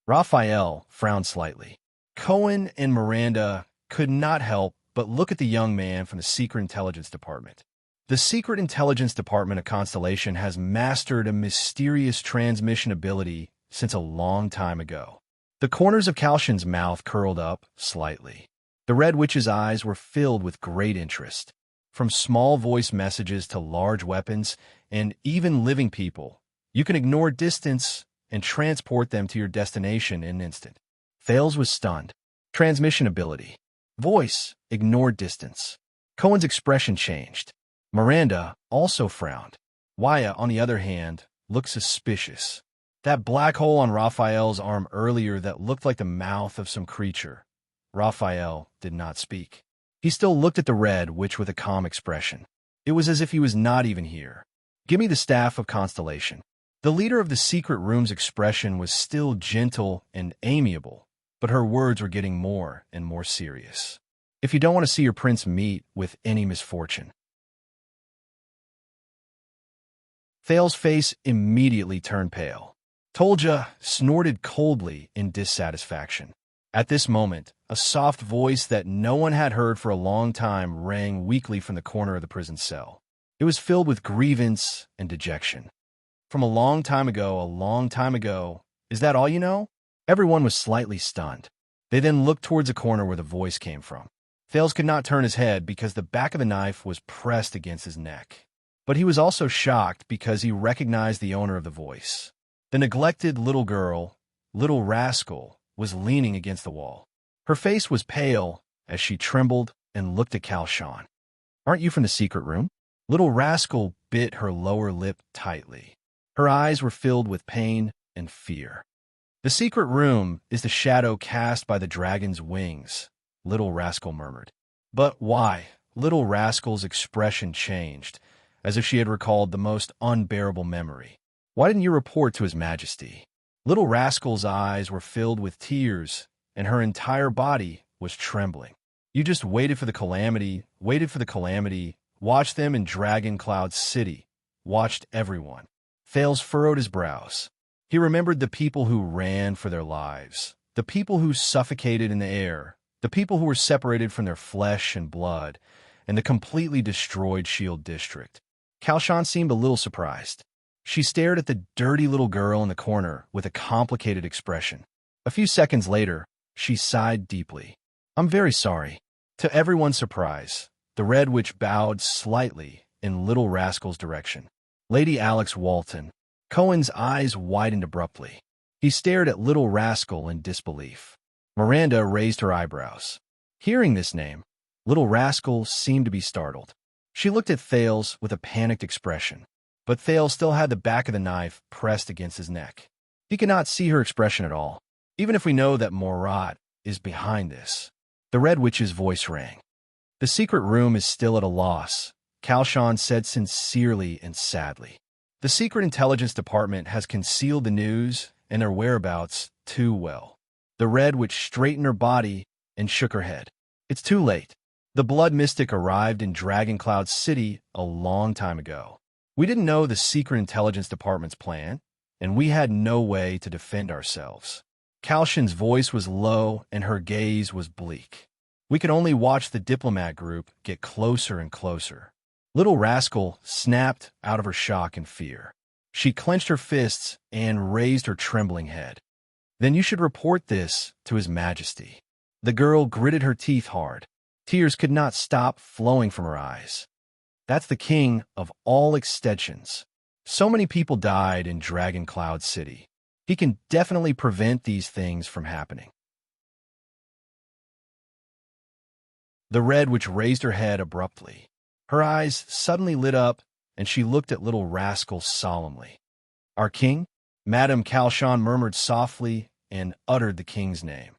Raphael frowned slightly. Cohen and Miranda could not help but look at the young man from the Secret Intelligence Department. The Secret Intelligence Department of Constellation has mastered a mysterious transmission ability since a long time ago. The corners of Kalshan's mouth curled up slightly. The Red Witch's eyes were filled with great interest. From small voice messages to large weapons and even living people, you can ignore distance and transport them to your destination in an instant. Thales was stunned. Transmission ability. Voice, ignore distance. Cohen's expression changed. Miranda also frowned. Waya, on the other hand, looked suspicious. That black hole on Raphael's arm earlier that looked like the mouth of some creature. Raphael did not speak. He still looked at the Red Witch with a calm expression. It was as if he was not even here. "Give me the staff of constellation." The leader of the secret room's expression was still gentle and amiable, but her words were getting more and more serious. "If you don't want to see your prince meet with any misfortune." Thales's face immediately turned pale. Tolja snorted coldly in dissatisfaction. At this moment, a soft voice that no one had heard for a long time rang weakly from the corner of the prison cell. It was filled with grievance and dejection. "From a long time ago, is that all you know?" Everyone was slightly stunned. They then looked towards the corner where the voice came from. Thales could not turn his head because the back of the knife was pressed against his neck. But he was also shocked because he recognized the owner of the voice. The neglected little girl, Little Rascal, was leaning against the wall. Her face was pale as she trembled and looked at Kalshan. "Aren't you from the secret room?" Little Rascal bit her lower lip tightly. Her eyes were filled with pain and fear. "The secret room is the shadow cast by the dragon's wings," Little Rascal murmured. "But why?" Little Rascal's expression changed, as if she had recalled the most unbearable memory. "Why didn't you report to His Majesty?" Little Rascal's eyes were filled with tears, and her entire body was trembling. "You just waited for the calamity, watched them in Dragon Cloud City, watched everyone." Thales furrowed his brows. He remembered the people who ran for their lives, the people who suffocated in the air, the people who were separated from their flesh and blood, and the completely destroyed Shield District. Kalshan seemed a little surprised. She stared at the dirty little girl in the corner with a complicated expression. A few seconds later, she sighed deeply. "I'm very sorry." To everyone's surprise, the Red Witch bowed slightly in Little Rascal's direction. Lady Alex Walton. Cohen's eyes widened abruptly. He stared at Little Rascal in disbelief. Miranda raised her eyebrows. Hearing this name, Little Rascal seemed to be startled. She looked at Thales with a panicked expression, but Thales still had the back of the knife pressed against his neck. He could not see her expression at all, even if we know that Morat is behind this. The Red Witch's voice rang. "The secret room is still at a loss," Kalshan said sincerely and sadly. "The Secret Intelligence Department has concealed the news and their whereabouts too well." The Red Witch straightened her body and shook her head. "It's too late. The Blood Mystic arrived in Dragon Cloud City a long time ago. We didn't know the Secret Intelligence Department's plan, and we had no way to defend ourselves." Kalshan's voice was low and her gaze was bleak. "We could only watch the diplomat group get closer and closer." Little Rascal snapped out of her shock and fear. She clenched her fists and raised her trembling head. "Then you should report this to His Majesty." The girl gritted her teeth hard. Tears could not stop flowing from her eyes. "That's the king of all extensions. So many people died in Dragon Cloud City. He can definitely prevent these things from happening." The Red Witch raised her head abruptly. Her eyes suddenly lit up, and she looked at Little Rascal solemnly. "Our king?" Madame Kalshan murmured softly and uttered the king's name.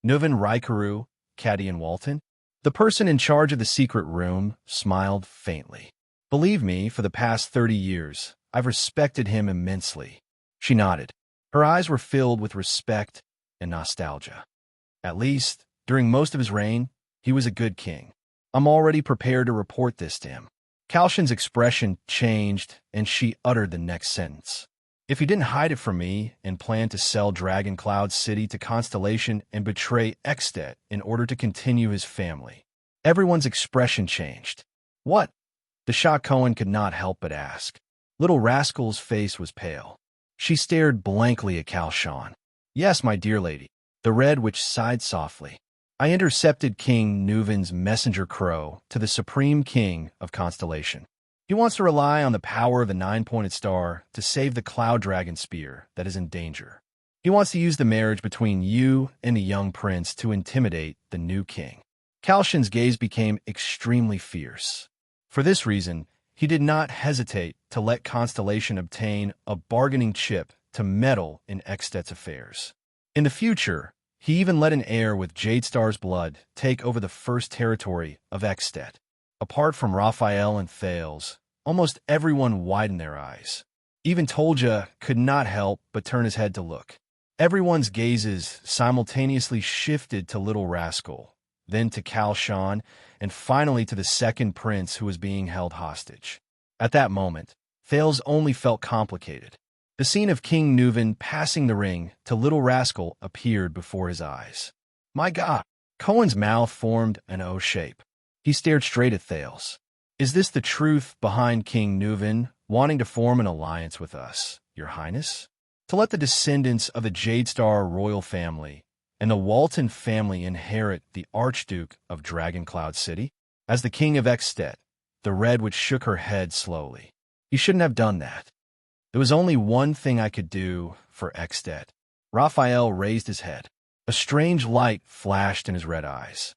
"Nuvan Raikaru, Cadian Walton?" The person in charge of the secret room smiled faintly. "Believe me, for the past 30 years, I've respected him immensely." She nodded. Her eyes were filled with respect and nostalgia. "At least, during most of his reign, he was a good king. I'm already prepared to report this to him." Kalshan's expression changed, and she uttered the next sentence. "If he didn't hide it from me and plan to sell Dragon Cloud City to Constellation and betray Extet in order to continue his family." Everyone's expression changed. "What?" The shocked Cohen could not help but ask. Little Rascal's face was pale. She stared blankly at Kalshan. "Yes, my dear lady." The Red Witch sighed softly. "I intercepted King Nuvan's messenger crow to the Supreme King of Constellation. He wants to rely on the power of the nine-pointed star to save the Cloud Dragon Spear that is in danger. He wants to use the marriage between you and the young prince to intimidate the new king." Kalshan's gaze became extremely fierce. For this reason, he did not hesitate to let Constellation obtain a bargaining chip to meddle in Extet's affairs. In the future, He even let an heir with Jadestar's blood take over the first territory of Extet. Apart from Raphael and Thales, almost everyone widened their eyes. Even Tolja could not help but turn his head to look. Everyone's gazes simultaneously shifted to Little Rascal, then to Kalshan, and finally to the second prince who was being held hostage. At that moment, Thales only felt complicated. The scene of King Nuven passing the ring to Little Rascal appeared before his eyes. My God! Cohen's mouth formed an O shape. He stared straight at Thales. Is this the truth behind King Nuven wanting to form an alliance with us, Your Highness? To let the descendants of the Jadestar royal family and the Walton family inherit the Archduke of Dragoncloud City? As the king of Extet, the Red Witch shook her head slowly. You shouldn't have done that. There was only one thing I could do for Extet. Raphael raised his head. A strange light flashed in his red eyes.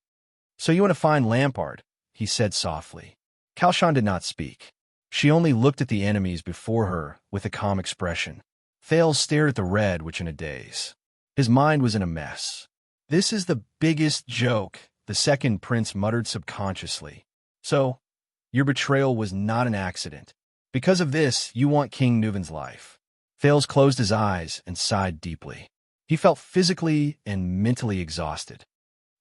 So you want to find Lampard, he said softly. Kalshan did not speak. She only looked at the enemies before her with a calm expression. Thales stared at the Red Witch in a daze. His mind was in a mess. This is the biggest joke, the second prince muttered subconsciously. So, your betrayal was not an accident. Because of this, you want King Nuven's life. Thales closed his eyes and sighed deeply. He felt physically and mentally exhausted.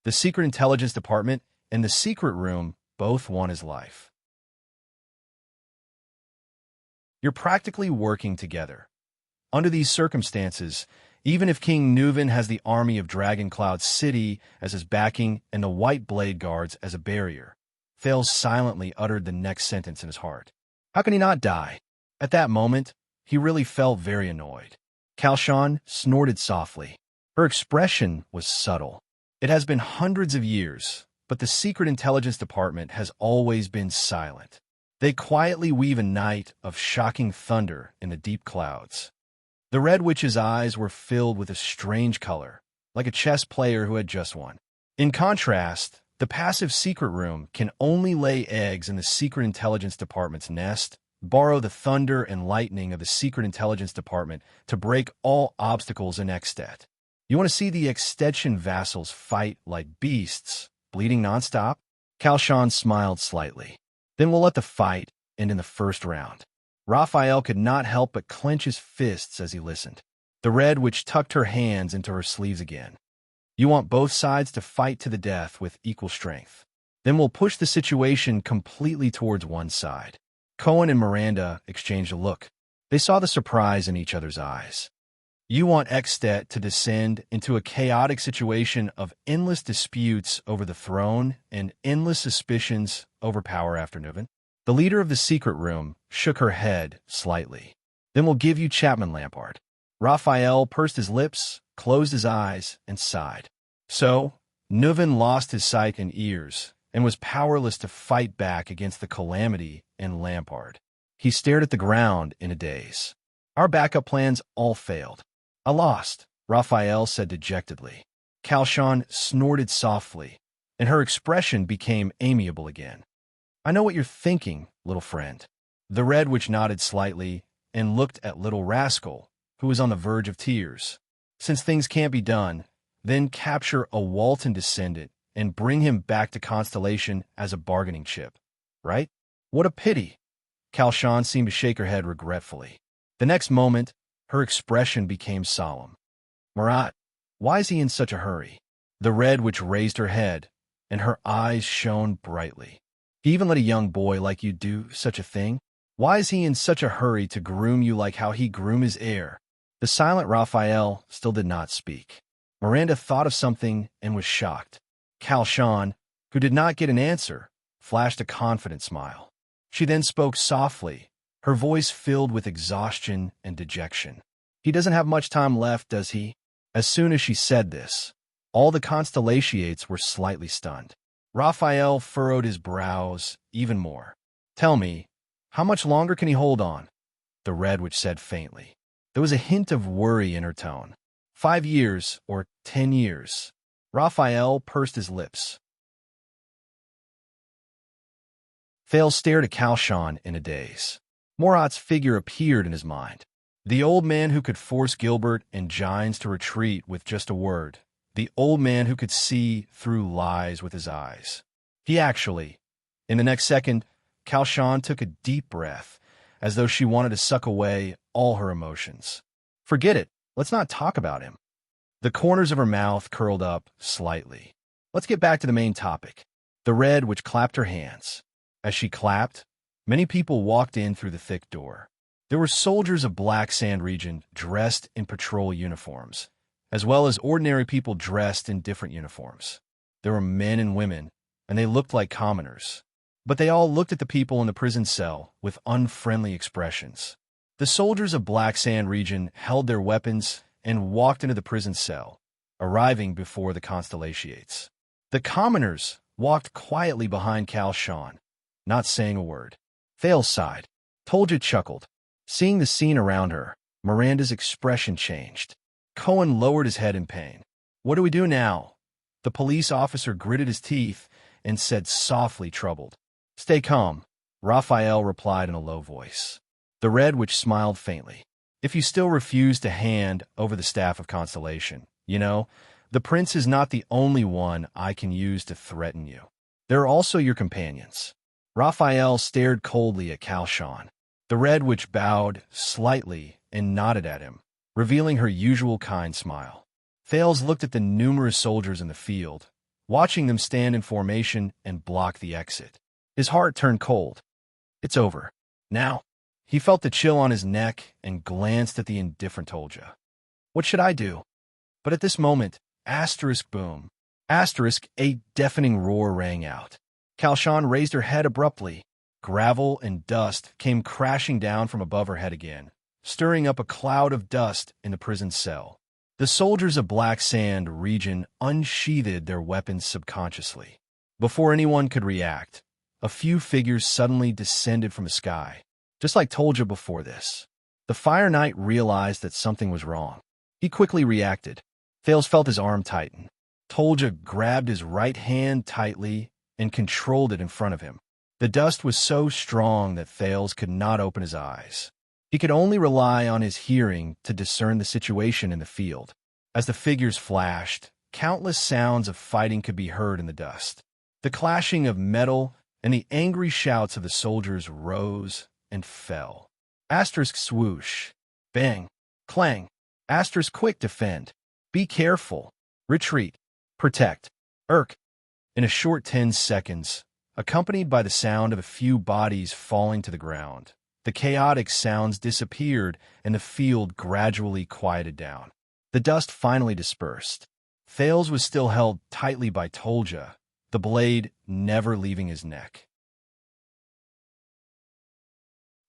The Secret Intelligence Department and the Secret Room both want his life. You're practically working together. Under these circumstances, even if King Nuven has the army of Dragoncloud City as his backing and the White Blade Guards as a barrier, Thales silently uttered the next sentence in his heart. How can he not die? At that moment, he really felt very annoyed. Kalshan snorted softly. Her expression was subtle. It has been hundreds of years, but the Secret Intelligence Department has always been silent. They quietly weave a night of shocking thunder in the deep clouds. The Red Witch's eyes were filled with a strange color, like a chess player who had just won. In contrast, the passive Secret Room can only lay eggs in the Secret Intelligence Department's nest, borrow the thunder and lightning of the Secret Intelligence Department to break all obstacles in Extet. You want to see the Extension vassals fight like beasts, bleeding nonstop? Kalshan smiled slightly. Then we'll let the fight end in the first round. Raphael could not help but clench his fists as he listened. The Red Witch tucked her hands into her sleeves again. You want both sides to fight to the death with equal strength. Then we'll push the situation completely towards one side. Cohen and Miranda exchanged a look. They saw the surprise in each other's eyes. You want Extet to descend into a chaotic situation of endless disputes over the throne and endless suspicions over power after Nuven? The leader of the Secret Room shook her head slightly. Then we'll give you Chapman Lampard. Raphael pursed his lips, closed his eyes, and sighed. So, Nuven lost his sight and ears, and was powerless to fight back against the calamity in Lampard. He stared at the ground in a daze. Our backup plans all failed. I lost, Raphael said dejectedly. Kalshan snorted softly, and her expression became amiable again. I know what you're thinking, little friend. The Red Witch nodded slightly and looked at Little Rascal, who was on the verge of tears. Since things can't be done, then capture a Walton descendant and bring him back to Constellation as a bargaining chip, right? What a pity. Kalshan seemed to shake her head regretfully. The next moment, her expression became solemn. Marat, why is he in such a hurry? The Red Witch raised her head, and her eyes shone brightly. He even let a young boy like you do such a thing? Why is he in such a hurry to groom you like how he groomed his heir? The silent Raphael still did not speak. Miranda thought of something and was shocked. Kalshan, who did not get an answer, flashed a confident smile. She then spoke softly, her voice filled with exhaustion and dejection. He doesn't have much time left, does he? As soon as she said this, all the Constellatiates were slightly stunned. Raphael furrowed his brows even more. Tell me, how much longer can he hold on? The Red Witch said faintly. There was a hint of worry in her tone. 5 years or 10 years. Raphael pursed his lips. Thales stared at Kalshan in a daze. Morat's figure appeared in his mind. The old man who could force Gilbert and Gines to retreat with just a word, the old man who could see through lies with his eyes. In the next second, Kalshan took a deep breath, as though she wanted to suck away all her emotions. Forget it. Let's not talk about him. The corners of her mouth curled up slightly. Let's get back to the main topic. The Red Witch clapped her hands. As she clapped, many people walked in through the thick door. There were soldiers of Black Sand region dressed in patrol uniforms, as well as ordinary people dressed in different uniforms. There were men and women, and they looked like commoners. But they all looked at the people in the prison cell with unfriendly expressions. The soldiers of Black Sand region held their weapons and walked into the prison cell, arriving before the Constellations. The commoners walked quietly behind Kalshan, not saying a word. Thales sighed. Tolja chuckled. Seeing the scene around her, Miranda's expression changed. Cohen lowered his head in pain. What do we do now? The police officer gritted his teeth and said softly, troubled. Stay calm, Raphael replied in a low voice. The Red Witch smiled faintly. If you still refuse to hand over the staff of Constellation, the prince is not the only one I can use to threaten you. There are also your companions. Raphael stared coldly at Kalshan. The Red Witch bowed slightly and nodded at him, revealing her usual kind smile. Thales looked at the numerous soldiers in the field, watching them stand in formation and block the exit. His heart turned cold. It's over. Now. He felt the chill on his neck and glanced at the indifferent Tolja. What should I do? But at this moment, boom. A deafening roar rang out. Kalshan raised her head abruptly. Gravel and dust came crashing down from above her head again, stirring up a cloud of dust in the prison cell. The soldiers of Black Sand region unsheathed their weapons subconsciously. Before anyone could react, a few figures suddenly descended from the sky, just like Tolja before this. The Fire Knight realized that something was wrong. He quickly reacted. Thales felt his arm tighten. Tolja grabbed his right hand tightly and controlled it in front of him. The dust was so strong that Thales could not open his eyes. He could only rely on his hearing to discern the situation in the field. As the figures flashed, countless sounds of fighting could be heard in the dust. The clashing of metal and the angry shouts of the soldiers rose and fell. Swoosh. Bang. Clang. Quick defend. Be careful. Retreat. Protect. In a short 10 seconds, accompanied by the sound of a few bodies falling to the ground, the chaotic sounds disappeared and the field gradually quieted down. The dust finally dispersed. Thales was still held tightly by Tolja, the blade never leaving his neck.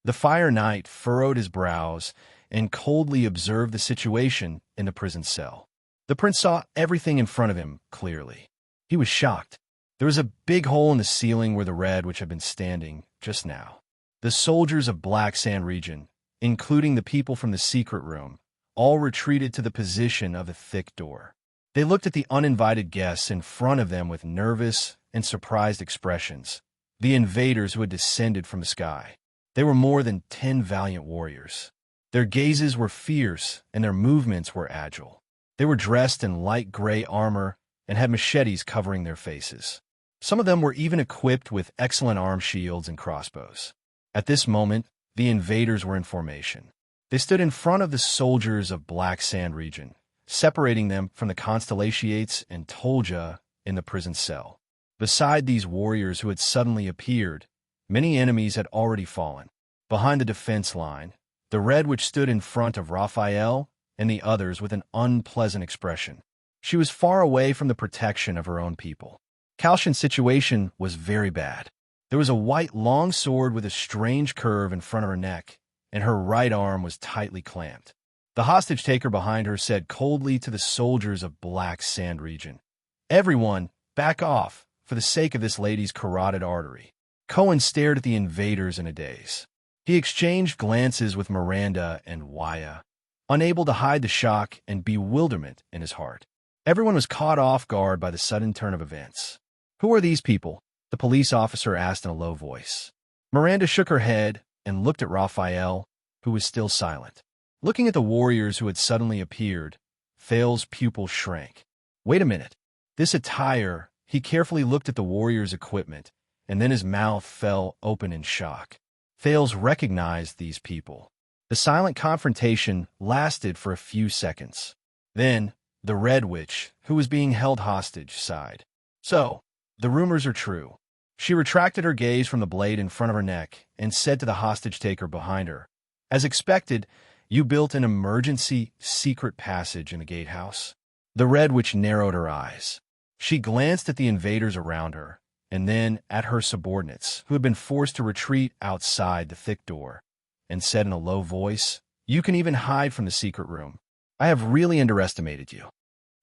The Fire Knight furrowed his brows and coldly observed the situation in the prison cell. The prince saw everything in front of him clearly. He was shocked. There was a big hole in the ceiling where the Red Witch had been standing just now. The soldiers of Black Sand region, including the people from the secret room, all retreated to the position of the thick door. They looked at the uninvited guests in front of them with nervous and surprised expressions, the invaders who had descended from the sky. They were more than 10 valiant warriors. Their gazes were fierce and their movements were agile. They were dressed in light gray armor and had machetes covering their faces. Some of them were even equipped with excellent arm shields and crossbows. At this moment, the invaders were in formation. They stood in front of the soldiers of Black Sand region, separating them from the Constellations and Tolja in the prison cell. Beside these warriors who had suddenly appeared, many enemies had already fallen. Behind the defense line, the Red Witch stood in front of Raphael and the others with an unpleasant expression. She was far away from the protection of her own people. Kalshan's situation was very bad. There was a white long sword with a strange curve in front of her neck, and her right arm was tightly clamped. The hostage-taker behind her said coldly to the soldiers of Black Sand region, "Everyone, back off, for the sake of this lady's carotid artery." Cohen stared at the invaders in a daze. He exchanged glances with Miranda and Waya, unable to hide the shock and bewilderment in his heart. Everyone was caught off guard by the sudden turn of events. "Who are these people?" the police officer asked in a low voice. Miranda shook her head and looked at Raphael, who was still silent. Looking at the warriors who had suddenly appeared, Thales's pupil shrank. Wait a minute. This attire, he carefully looked at the warrior's equipment, and then his mouth fell open in shock. Thales recognized these people. The silent confrontation lasted for a few seconds. Then, the Red Witch, who was being held hostage, sighed. So, the rumors are true. She retracted her gaze from the blade in front of her neck and said to the hostage-taker behind her, "As expected, you built an emergency secret passage in the gatehouse." The Red Witch narrowed her eyes. She glanced at the invaders around her, and then at her subordinates, who had been forced to retreat outside the thick door, and said in a low voice, "You can even hide from the secret room. I have really underestimated you."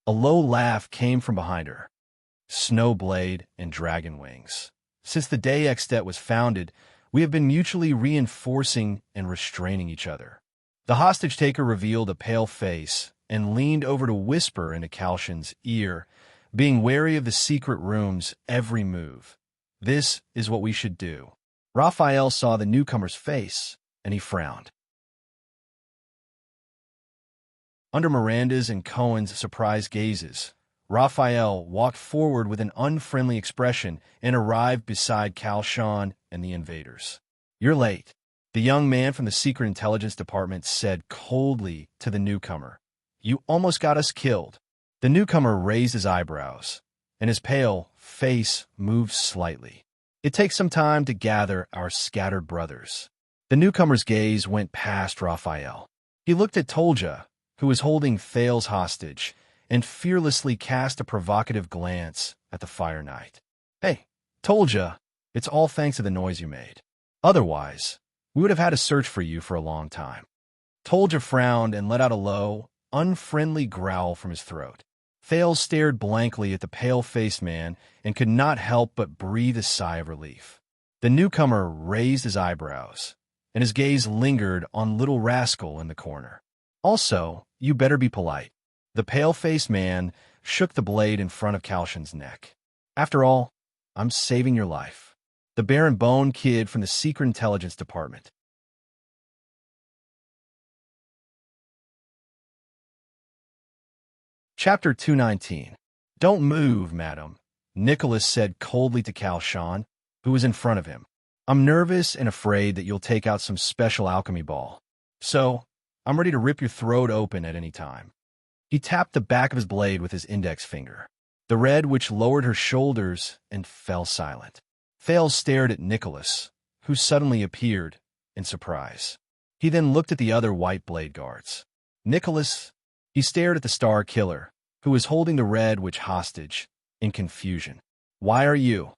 A low laugh came from behind her. Snowblade and Dragon Wings. Since the day Extet was founded, we have been mutually reinforcing and restraining each other. The hostage-taker revealed a pale face and leaned over to whisper into Kalshan's ear, being wary of the secret room's every move. "This is what we should do." Raphael saw the newcomer's face, and he frowned. Under Miranda's and Cohen's surprised gazes, Raphael walked forward with an unfriendly expression and arrived beside Kalshan and the invaders. "You're late," the young man from the Secret Intelligence Department said coldly to the newcomer. "You almost got us killed." The newcomer raised his eyebrows, and his pale face moved slightly. "It takes some time to gather our scattered brothers." The newcomer's gaze went past Raphael. He looked at Tolja, who was holding Thales hostage, and fearlessly cast a provocative glance at the Fire Knight. "Hey, Tolja, it's all thanks to the noise you made. Otherwise, we would have had to search for you for a long time." Tolja frowned and let out a low, unfriendly growl from his throat. Thales stared blankly at the pale-faced man and could not help but breathe a sigh of relief. The newcomer raised his eyebrows, and his gaze lingered on Little Rascal in the corner. "Also, you better be polite." The pale-faced man shook the blade in front of Kalshan's neck. "After all, I'm saving your life." The Baron Bone kid from the Secret Intelligence Department. Chapter 219. "Don't move, madam," Nicholas said coldly to Kalshan, who was in front of him. "I'm nervous and afraid that you'll take out some special alchemy ball. So, I'm ready to rip your throat open at any time." He tapped the back of his blade with his index finger. The Red Witch lowered her shoulders and fell silent. Thales stared at Nicholas, who suddenly appeared, in surprise. He then looked at the other white blade guards. Nicholas, he stared at the Star Killer, who was holding the Red Witch hostage, in confusion. "Why are you?"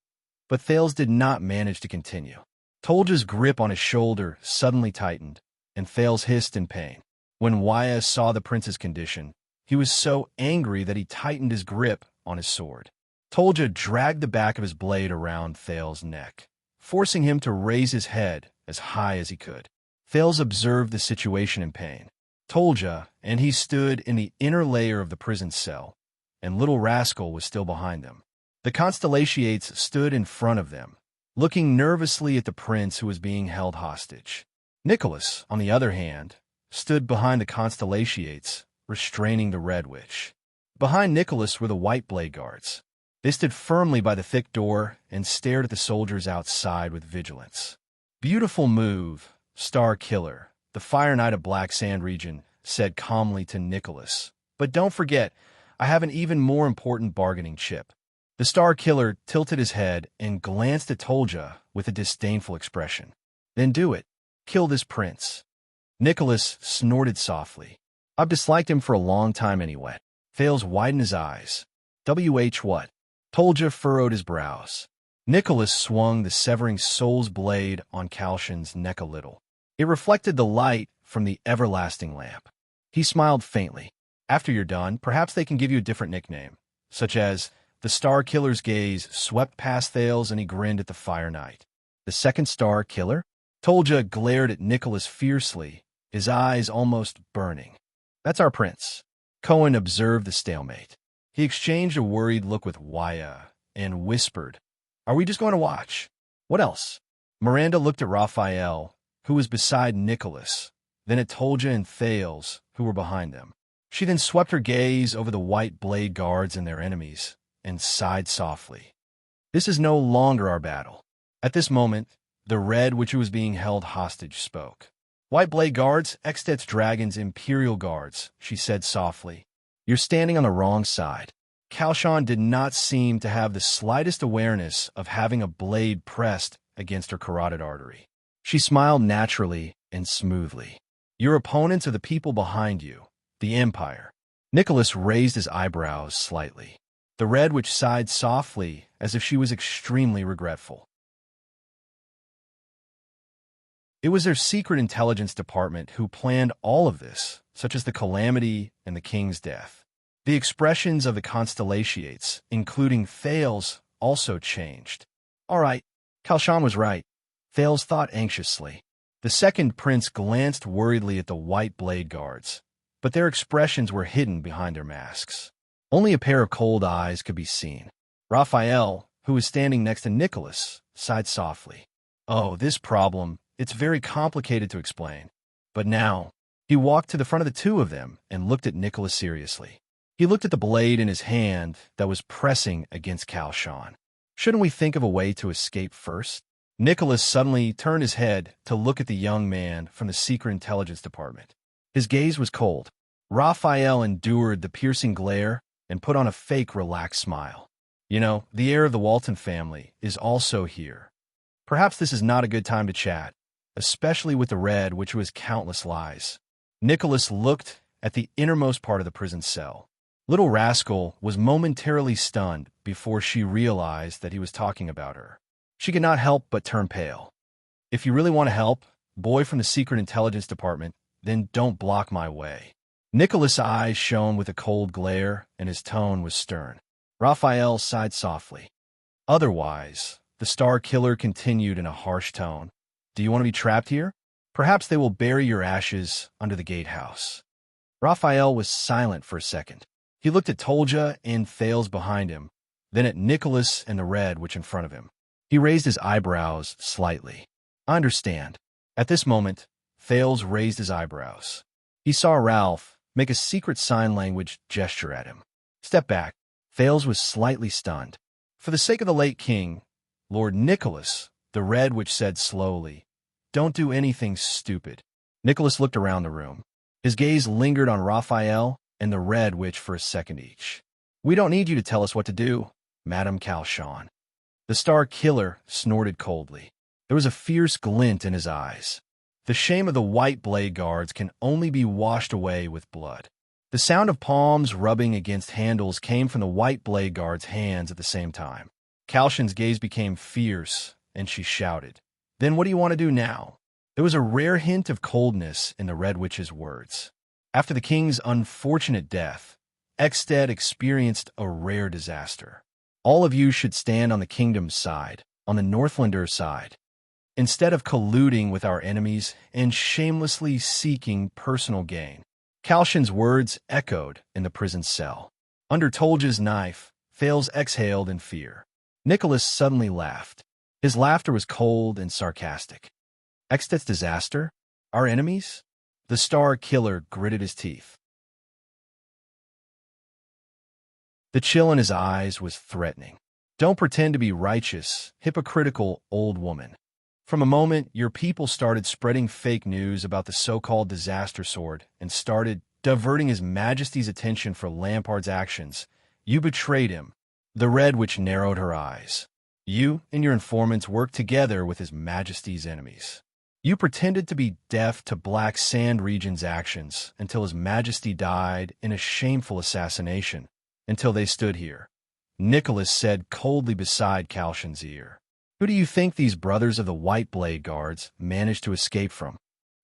But Thales did not manage to continue. Tolja's grip on his shoulder suddenly tightened, and Thales hissed in pain. When Waya saw the prince's condition, he was so angry that he tightened his grip on his sword. Tolja dragged the back of his blade around Thales' neck, forcing him to raise his head as high as he could. Thales observed the situation in pain. Tolja, and he stood in the inner layer of the prison cell, and Little Rascal was still behind them. The Constellations stood in front of them, looking nervously at the prince who was being held hostage. Nicholas, on the other hand, stood behind the Constellations, restraining the Red Witch. Behind Nicholas were the White Blade Guards. They stood firmly by the thick door and stared at the soldiers outside with vigilance. "Beautiful move, Star Killer," the Fire Knight of Black Sand region said calmly to Nicholas. "But don't forget, I have an even more important bargaining chip." The Star Killer tilted his head and glanced at Tolja with a disdainful expression. "Then do it. Kill this prince." Nicholas snorted softly. "I've disliked him for a long time anyway." Thales widened his eyes. "WH what?" Tolja furrowed his brows. Nicholas swung the severing soul's blade on Kalshan's neck a little. It reflected the light from the everlasting lamp. He smiled faintly. "After you're done, perhaps they can give you a different nickname, such as..." The Star Killer's gaze swept past Thales and he grinned at the Fire Knight. "The second Star Killer?" Tolja glared at Nicholas fiercely, his eyes almost burning. "That's our prince." Cohen observed the stalemate. He exchanged a worried look with Waya and whispered, "Are we just going to watch? What else?" Miranda looked at Raphael, who was beside Nicholas, then at Tolja and Thales, who were behind them. She then swept her gaze over the white blade guards and their enemies, and sighed softly. This is no longer our battle. At this moment, the red which was being held hostage spoke. White blade guards, Extet's dragon's imperial guards, she said softly. You're standing on the wrong side. Kalshan did not seem to have the slightest awareness of having a blade pressed against her carotid artery. She smiled naturally and smoothly. Your opponents are the people behind you, the Empire. Nicholas raised his eyebrows slightly. The red witch sighed softly as if she was extremely regretful. It was their secret intelligence department who planned all of this, such as the calamity and the king's death. The expressions of the constellations, including Thales, also changed. All right, Kalshan was right, Thales thought anxiously. The second prince glanced worriedly at the white blade guards, but their expressions were hidden behind their masks. Only a pair of cold eyes could be seen. Raphael, who was standing next to Nicholas, sighed softly. Oh, this problem, it's very complicated to explain. But now, he walked to the front of the two of them and looked at Nicholas seriously. He looked at the blade in his hand that was pressing against Kalshan. Shouldn't we think of a way to escape first? Nicholas suddenly turned his head to look at the young man from the secret intelligence department. His gaze was cold. Raphael endured the piercing glare and put on a fake relaxed smile. You know, the heir of the Walton family is also here. Perhaps this is not a good time to chat, especially with the red, which was countless lies. Nicholas looked at the innermost part of the prison cell. Little rascal was momentarily stunned before she realized that he was talking about her. She could not help but turn pale. If you really want to help, boy from the secret intelligence department, then don't block my way. Nicholas' eyes shone with a cold glare, and his tone was stern. Raphael sighed softly. Otherwise, the Star Killer continued in a harsh tone. Do you want to be trapped here? Perhaps they will bury your ashes under the gatehouse. Raphael was silent for a second. He looked at Tolja and Thales behind him, then at Nicholas and the red witch in front of him. He raised his eyebrows slightly. I understand. At this moment, Thales raised his eyebrows. He saw Ralph make a secret sign language gesture at him. Step back. Thales was slightly stunned. For the sake of the late king, Lord Nicholas, the red witch said slowly, don't do anything stupid. Nicholas looked around the room. His gaze lingered on Raphael and the red witch for a second each. We don't need you to tell us what to do, Madame Kalshan. The Star Killer snorted coldly. There was a fierce glint in his eyes. The shame of the white blade guards can only be washed away with blood. The sound of palms rubbing against handles came from the white blade guard's hands at the same time. Kalshan's gaze became fierce, and she shouted, Then what do you want to do now? There was a rare hint of coldness in the red witch's words. After the king's unfortunate death, Exted experienced a rare disaster. All of you should stand on the kingdom's side, on the Northlander side. Instead of colluding with our enemies and shamelessly seeking personal gain. Kalshan's words echoed in the prison cell. Under Tolja's knife, Thales exhaled in fear. Nicholas suddenly laughed. His laughter was cold and sarcastic. Extet's disaster? Our enemies? The Star Killer gritted his teeth. The chill in his eyes was threatening. Don't pretend to be righteous, hypocritical old woman. From a moment your people started spreading fake news about the so-called disaster sword and started diverting His Majesty's attention for Lampard's actions, you betrayed him. The red witch narrowed her eyes. You and your informants worked together with His Majesty's enemies. You pretended to be deaf to Black Sand Region's actions until His Majesty died in a shameful assassination, until they stood here. Nicholas said coldly beside Kalshan's ear. Who do you think these brothers of the White Blade Guards managed to escape from?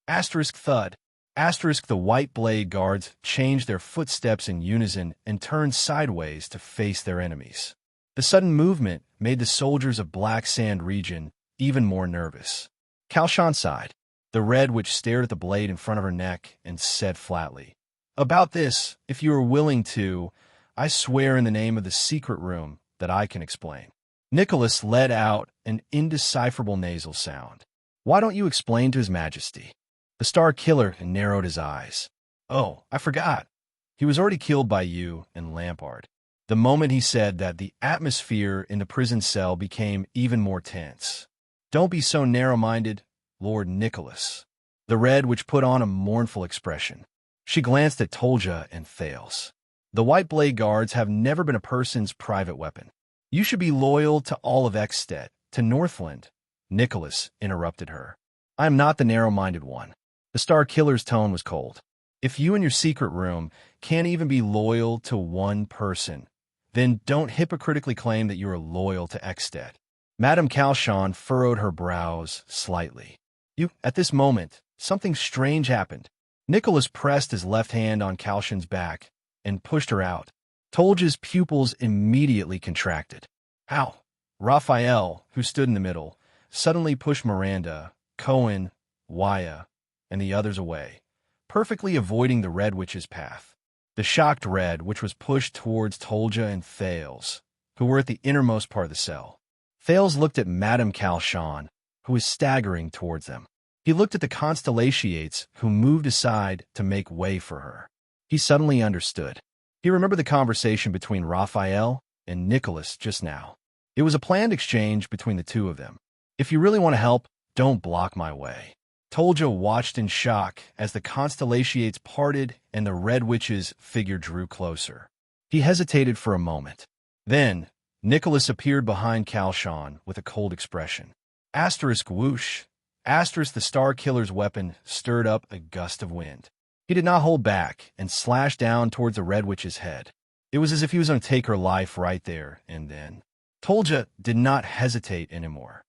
Asterisk thud. Asterisk the White Blade Guards changed their footsteps in unison and turned sideways to face their enemies. The sudden movement made the soldiers of Black Sand Region even more nervous. Kalshan sighed. The red witch stared at the blade in front of her neck and said flatly, About this, if you are willing to, I swear in the name of the secret room that I can explain. Nicholas let out an indecipherable nasal sound. Why don't you explain to His Majesty? The Star Killer narrowed his eyes. Oh, I forgot. He was already killed by you and Lampard. The moment he said that, the atmosphere in the prison cell became even more tense. Don't be so narrow-minded, Lord Nicholas. The Red Witch put on a mournful expression. She glanced at Tolja and Thales. The White Blade Guards have never been a person's private weapon. You should be loyal to all of Ekstedt, to Northland. Nicholas interrupted her. I am not the narrow-minded one. The Star Killer's tone was cold. If you in your secret room can't even be loyal to one person, then don't hypocritically claim that you are loyal to Ekstedt. Madame Calchon furrowed her brows slightly. At this moment, something strange happened. Nicholas pressed his left hand on Calchon's back and pushed her out. Tolja's pupils immediately contracted. Ow! Raphael, who stood in the middle, suddenly pushed Miranda, Cohen, Waya, and the others away, perfectly avoiding the Red Witch's path. The shocked Red Witch was pushed towards Tolja and Thales, who were at the innermost part of the cell. Thales looked at Madame Calchon, who was staggering towards them. He looked at the Constellations, who moved aside to make way for her. He suddenly understood. He remembered the conversation between Raphael and Nicholas just now. It was a planned exchange between the two of them. If you really want to help, don't block my way. Tolja watched in shock as the Constellations parted and the Red Witch's figure drew closer. He hesitated for a moment. Then, Nicholas appeared behind Calchon with a cold expression. Asterisk whoosh. Asterisk the Star Killer's weapon stirred up a gust of wind. He did not hold back and slashed down towards the Red Witch's head. It was as if he was going to take her life right there and then. Tolja did not hesitate anymore.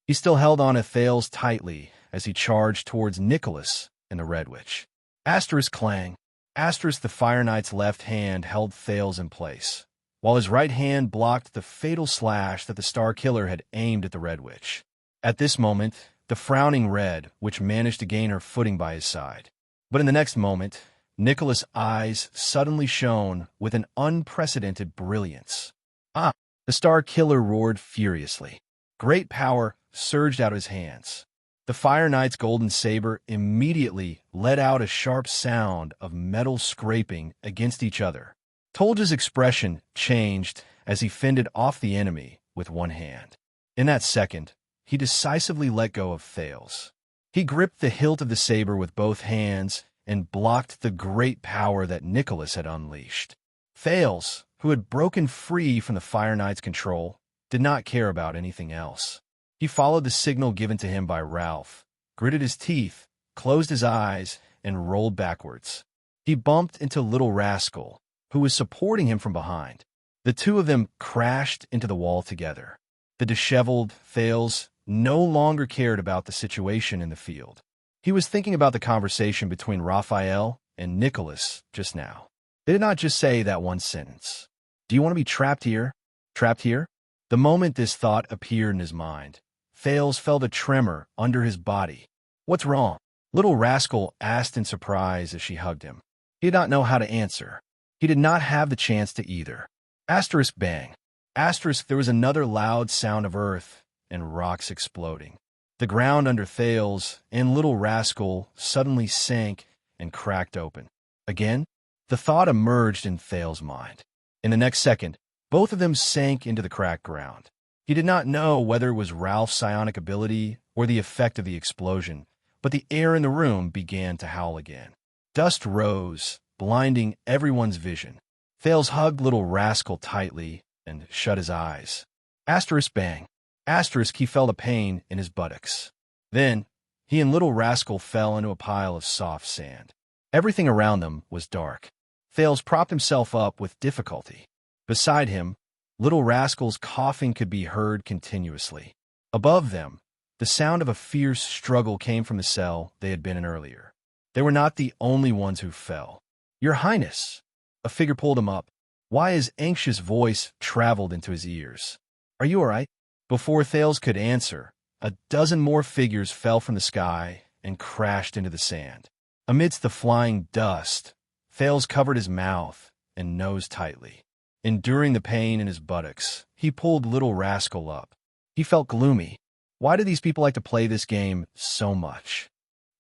He still held on to Thales tightly as he charged towards Nicholas and the Red Witch. Asterisk clang. Asterisk the Fire Knight's left hand held Thales in place, while his right hand blocked the fatal slash that the Star Killer had aimed at the Red Witch. At this moment, the frowning Red Witch managed to gain her footing by his side. But in the next moment, Nicholas' eyes suddenly shone with an unprecedented brilliance. Ah! The Star Killer roared furiously. Great power surged out of his hands. The Fire Knight's golden saber immediately let out a sharp sound of metal scraping against each other. Tolja's expression changed as he fended off the enemy with one hand. In that second, he decisively let go of Thales. He gripped the hilt of the saber with both hands and blocked the great power that Nicholas had unleashed. Thales, who had broken free from the Fire Knight's control, did not care about anything else. He followed the signal given to him by Ralph, gritted his teeth, closed his eyes, and rolled backwards. He bumped into Little Rascal, who was supporting him from behind. The two of them crashed into the wall together. The disheveled Thales no longer cared about the situation in the field. He was thinking about the conversation between Raphael and Nicholas just now. They did not just say that one sentence. Do you want to be trapped here? Trapped here? The moment this thought appeared in his mind, Thales felt a tremor under his body. What's wrong? Little Rascal asked in surprise as she hugged him. He did not know how to answer. He did not have the chance to either. Asterisk bang. Asterisk there was another loud sound of earth and rocks exploding. The ground under Thales and Little Rascal suddenly sank and cracked open. Again, the thought emerged in Thales' mind. In the next second, both of them sank into the cracked ground. He did not know whether it was Ralph's psionic ability or the effect of the explosion, but the air in the room began to howl again. Dust rose, blinding everyone's vision. Thales hugged Little Rascal tightly and shut his eyes. Asterisk bang. Asterisk he felt a pain in his buttocks. Then, he and Little Rascal fell into a pile of soft sand. Everything around them was dark. Thales propped himself up with difficulty. Beside him, Little Rascal's coughing could be heard continuously. Above them, the sound of a fierce struggle came from the cell they had been in earlier. They were not the only ones who fell. Your Highness! A figure pulled him up. Waya's anxious voice traveled into his ears. Are you all right? Before Thales could answer, a dozen more figures fell from the sky and crashed into the sand. Amidst the flying dust, Thales covered his mouth and nose tightly. Enduring the pain in his buttocks, he pulled Little Rascal up. He felt gloomy. Why do these people like to play this game so much?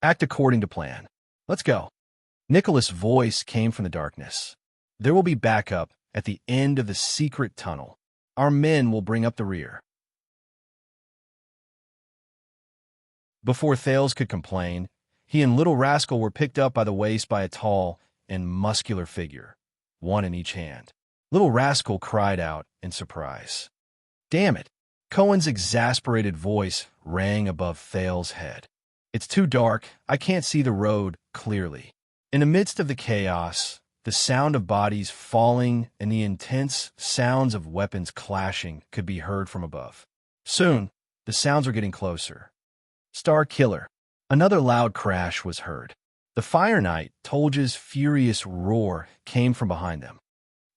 Act according to plan. Let's go. Nicholas' voice came from the darkness. There will be backup at the end of the secret tunnel. Our men will bring up the rear. Before Thales could complain, he and Little Rascal were picked up by the waist by a tall and muscular figure, one in each hand. Little Rascal cried out in surprise. Damn it! Cohen's exasperated voice rang above Thales' head. It's too dark. I can't see the road clearly. In the midst of the chaos, the sound of bodies falling and the intense sounds of weapons clashing could be heard from above. Soon, the sounds were getting closer. Star Killer. Another loud crash was heard. The Fire Knight, Tolja's furious roar, came from behind them.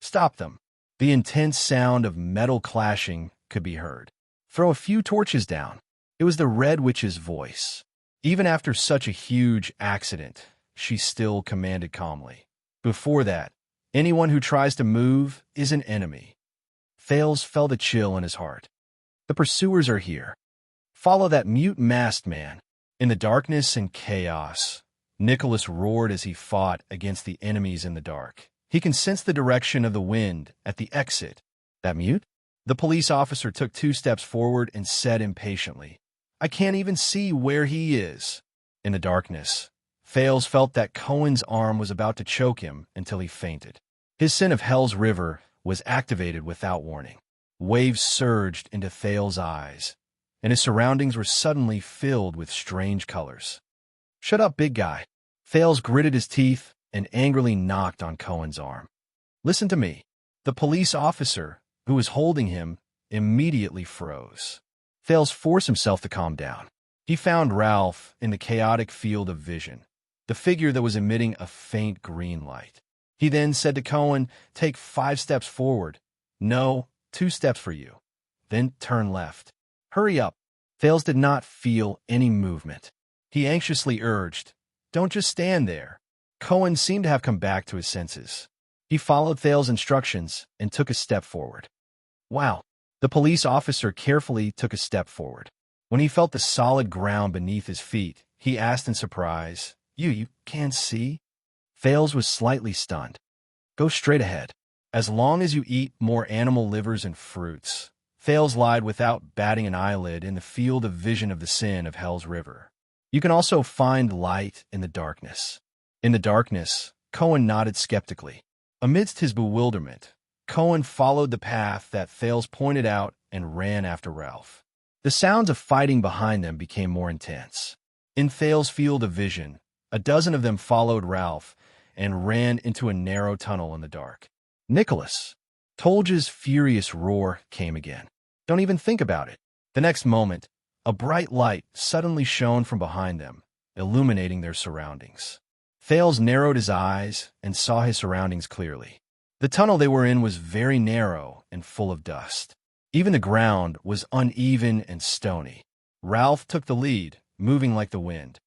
Stop them. The intense sound of metal clashing could be heard. Throw a few torches down. It was the Red Witch's voice. Even after such a huge accident, she still commanded calmly. Before that, anyone who tries to move is an enemy. Thales felt a chill in his heart. The pursuers are here. Follow that mute masked man. In the darkness and chaos, Nicholas roared as he fought against the enemies in the dark. He can sense the direction of the wind at the exit. That mute? The police officer took 2 steps forward and said impatiently, I can't even see where he is. In the darkness, Thales felt that Cohen's arm was about to choke him until he fainted. His sin of Hell's River was activated without warning. Waves surged into Thales' eyes, and his surroundings were suddenly filled with strange colors. Shut up, big guy. Thales gritted his teeth and angrily knocked on Cohen's arm. Listen to me. The police officer, who was holding him, immediately froze. Thales forced himself to calm down. He found Ralph in the chaotic field of vision, the figure that was emitting a faint green light. He then said to Cohen, take 5 steps forward. No, 2 steps for you. Then turn left. Hurry up. Thales did not feel any movement. He anxiously urged, don't just stand there. Cohen seemed to have come back to his senses. He followed Thales' instructions and took a step forward. Wow. The police officer carefully took a step forward. When he felt the solid ground beneath his feet, he asked in surprise, You can't see? Thales was slightly stunned. Go straight ahead. As long as you eat more animal livers and fruits. Thales lied without batting an eyelid in the field of vision of the sin of Hell's River. You can also find light in the darkness. In the darkness, Cohen nodded skeptically. Amidst his bewilderment, Cohen followed the path that Thales pointed out and ran after Ralph. The sounds of fighting behind them became more intense. In Thales' field of vision, a dozen of them followed Ralph and ran into a narrow tunnel in the dark. Nicholas. Tolja's furious roar came again. Don't even think about it. The next moment, a bright light suddenly shone from behind them, illuminating their surroundings. Thales narrowed his eyes and saw his surroundings clearly. The tunnel they were in was very narrow and full of dust. Even the ground was uneven and stony. Ralph took the lead, moving like the wind.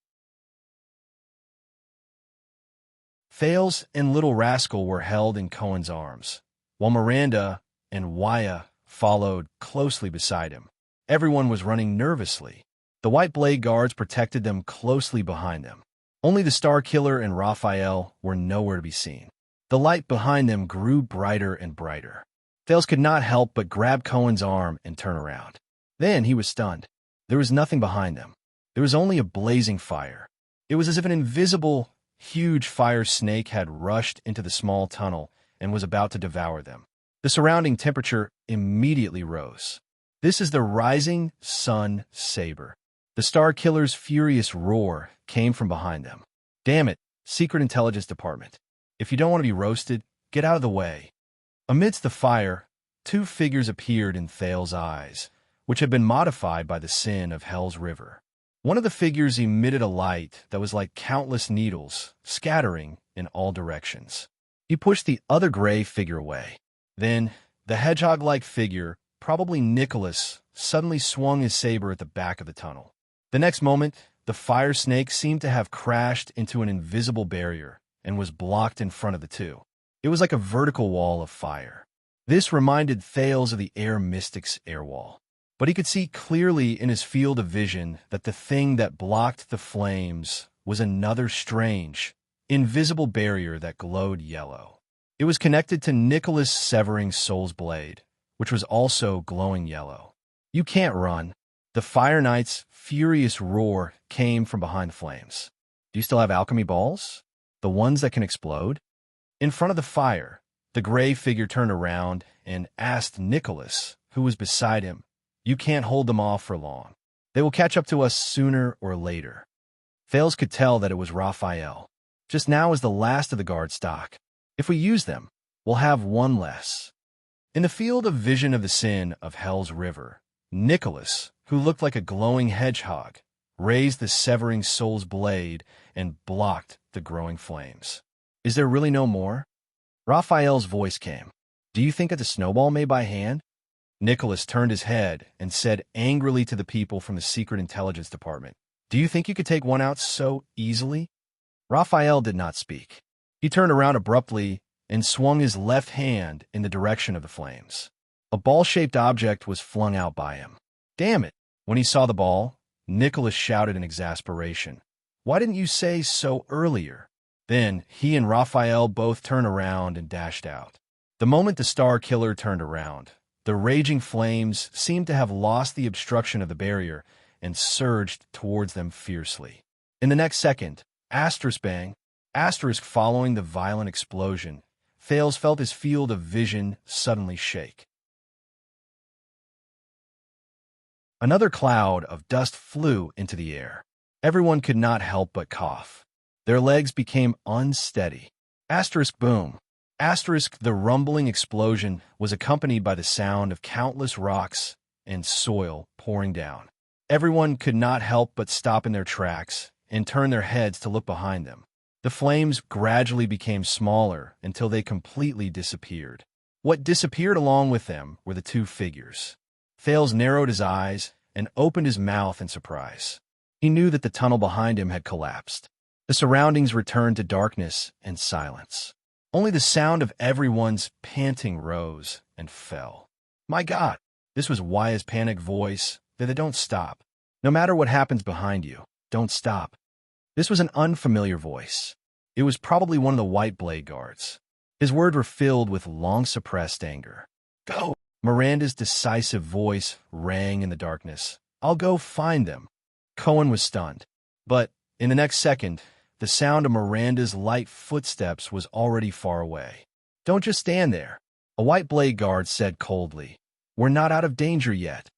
Thales and Little Rascal were held in Cohen's arms, while Miranda and Waya followed closely beside him. Everyone was running nervously. The White Blade Guards protected them closely behind them. Only the Star Killer and Raphael were nowhere to be seen. The light behind them grew brighter and brighter. Thales could not help but grab Cohen's arm and turn around. Then he was stunned. There was nothing behind them. There was only a blazing fire. It was as if an invisible, huge fire snake had rushed into the small tunnel and was about to devour them. The surrounding temperature immediately rose. This is the rising sun saber. The Star Killer's furious roar came from behind them. Damn it, Secret Intelligence Department. If you don't want to be roasted, get out of the way. Amidst the fire, 2 figures appeared in Thales' eyes, which had been modified by the sin of Hell's River. One of the figures emitted a light that was like countless needles, scattering in all directions. He pushed the other gray figure away. Then, the hedgehog-like figure, probably Nicholas, suddenly swung his saber at the back of the tunnel. The next moment, the fire snake seemed to have crashed into an invisible barrier and was blocked in front of the 2. It was like a vertical wall of fire. This reminded Thales of the air mystic's air wall. But he could see clearly in his field of vision that the thing that blocked the flames was another strange, invisible barrier that glowed yellow. It was connected to Nicholas severing Soul's blade, which was also glowing yellow. "You can't run." The Fire Knight's furious roar came from behind the flames. "Do you still have alchemy balls? The ones that can explode?" In front of the fire, the gray figure turned around and asked Nicholas, who was beside him, "You can't hold them off for long. They will catch up to us sooner or later." Thales could tell that it was Raphael. "Just now is the last of the guard stock. If we use them, we'll have one less." In the field of vision of the sin of Hell's River, Nicholas, who looked like a glowing hedgehog, raised the severing Soul's blade and blocked the growing flames. "Is there really no more?" Raphael's voice came. "Do you think it's a snowball made by hand?" Nicholas turned his head and said angrily to the people from the Secret Intelligence Department, "Do you think you could take one out so easily?" Raphael did not speak. He turned around abruptly and swung his left hand in the direction of the flames. A ball-shaped object was flung out by him. "Damn it!" When he saw the ball, Nicholas shouted in exasperation, "Why didn't you say so earlier?" Then he and Raphael both turned around and dashed out. The moment the Star Killer turned around, the raging flames seemed to have lost the obstruction of the barrier and surged towards them fiercely. In the next second, bang, following the violent explosion, Thales felt his field of vision suddenly shake. Another cloud of dust flew into the air. Everyone could not help but cough. Their legs became unsteady. Boom. The rumbling explosion was accompanied by the sound of countless rocks and soil pouring down. Everyone could not help but stop in their tracks and turn their heads to look behind them. The flames gradually became smaller until they completely disappeared. What disappeared along with them were the two figures. Thales narrowed his eyes and opened his mouth in surprise. He knew that the tunnel behind him had collapsed. The surroundings returned to darkness and silence. Only the sound of everyone's panting rose and fell. "My God!" This was Wya's panicked voice. "They don't stop. No matter what happens behind you, don't stop." This was an unfamiliar voice. It was probably one of the White Blade Guards. His words were filled with long-suppressed anger. "Go!" Miranda's decisive voice rang in the darkness. "I'll go find them." Cohen was stunned. But in the next second, the sound of Miranda's light footsteps was already far away. "Don't just stand there," a White Blade Guard said coldly. "We're not out of danger yet."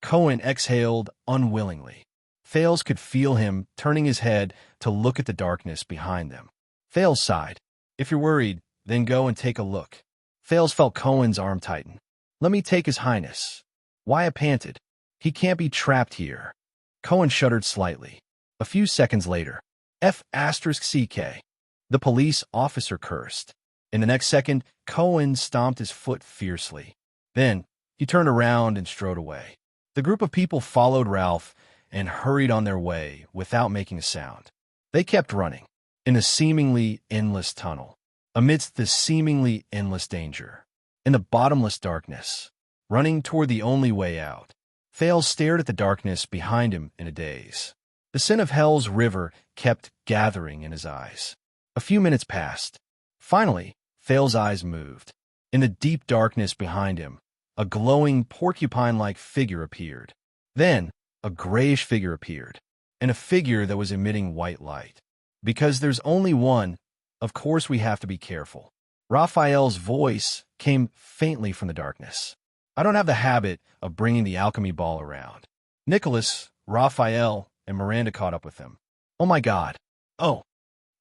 Cohen exhaled unwillingly. Thales could feel him turning his head to look at the darkness behind them. Thales sighed. "If you're worried, then go and take a look." Thales felt Cohen's arm tighten. "Let me take His Highness." Wyatt panted. "He can't be trapped here." Cohen shuddered slightly. A few seconds later, F***CK. The police officer cursed. In the next second, Cohen stomped his foot fiercely. Then, he turned around and strode away. The group of people followed Ralph and hurried on their way without making a sound. They kept running, in a seemingly endless tunnel, amidst the seemingly endless danger, in the bottomless darkness, running toward the only way out. Thales stared at the darkness behind him in a daze. The sin of Hell's River kept gathering in his eyes. A few minutes passed. Finally, Thales' eyes moved. In the deep darkness behind him, a glowing porcupine-like figure appeared. Then, a grayish figure appeared, and a figure that was emitting white light. "Because there's only one, of course we have to be careful." Raphael's voice came faintly from the darkness. "I don't have the habit of bringing the alchemy ball around." Nicholas, Raphael, and Miranda caught up with him. "Oh my God." "Oh."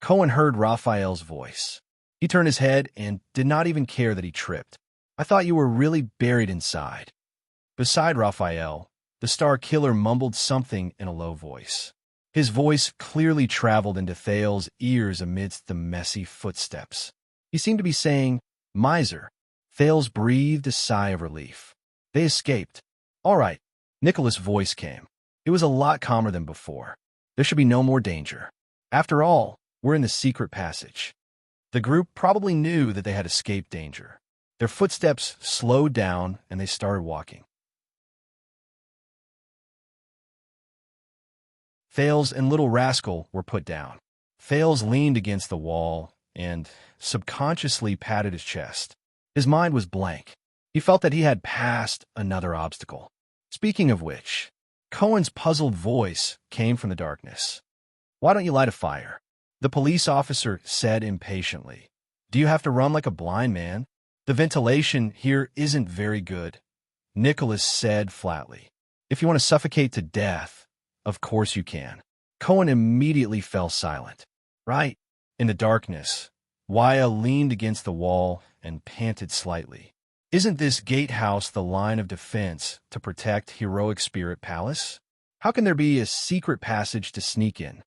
Cohen heard Raphael's voice. He turned his head and did not even care that he tripped. "I thought you were really buried inside." Beside Raphael, the Star Killer mumbled something in a low voice. His voice clearly traveled into Thales' ears amidst the messy footsteps. He seemed to be saying, "Miser." Thales breathed a sigh of relief. They escaped. "All right." Nicholas' voice came. It was a lot calmer than before. "There should be no more danger. After all, we're in the secret passage." The group probably knew that they had escaped danger. Their footsteps slowed down and they started walking. Thales and Little Rascal were put down. Fales leaned against the wall and subconsciously patted his chest. His mind was blank. He felt that he had passed another obstacle. Speaking of which, Cohen's puzzled voice came from the darkness. "Why don't you light a fire?" The police officer said impatiently. "Do you have to run like a blind man? The ventilation here isn't very good," Nicholas said flatly. "If you want to suffocate to death, of course you can." Cohen immediately fell silent. "Right." In the darkness, Waya leaned against the wall and panted slightly. "Isn't this gatehouse the line of defense to protect Heroic Spirit Palace? How can there be a secret passage to sneak in?"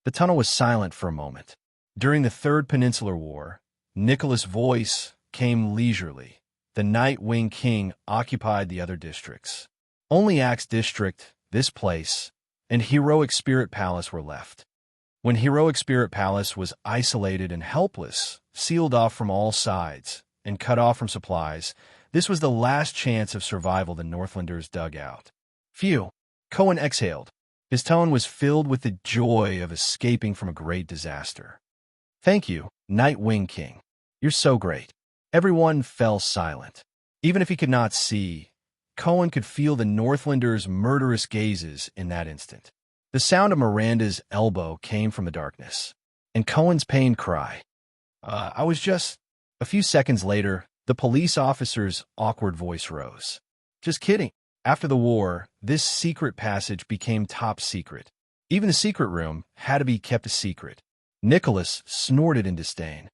The tunnel was silent for a moment. During the Third Peninsular War, Nicholas' voice came leisurely. The Night Wing King occupied the other districts. Only Axe District, this place, and Heroic Spirit Palace were left. When Heroic Spirit Palace was isolated and helpless, sealed off from all sides, and cut off from supplies, this was the last chance of survival the Northlanders dug out. "Phew," Cohen exhaled. His tone was filled with the joy of escaping from a great disaster. "Thank you, Night Wing King. You're so great." Everyone fell silent. Even if he could not see, Cohen could feel the Northlanders' murderous gazes in that instant. The sound of Miranda's elbow came from the darkness, and Cohen's pained cry. I was just..." A few seconds later, the police officer's awkward voice rose. "Just kidding. After the war, this secret passage became top secret. Even the secret room had to be kept a secret." Nicholas snorted in disdain.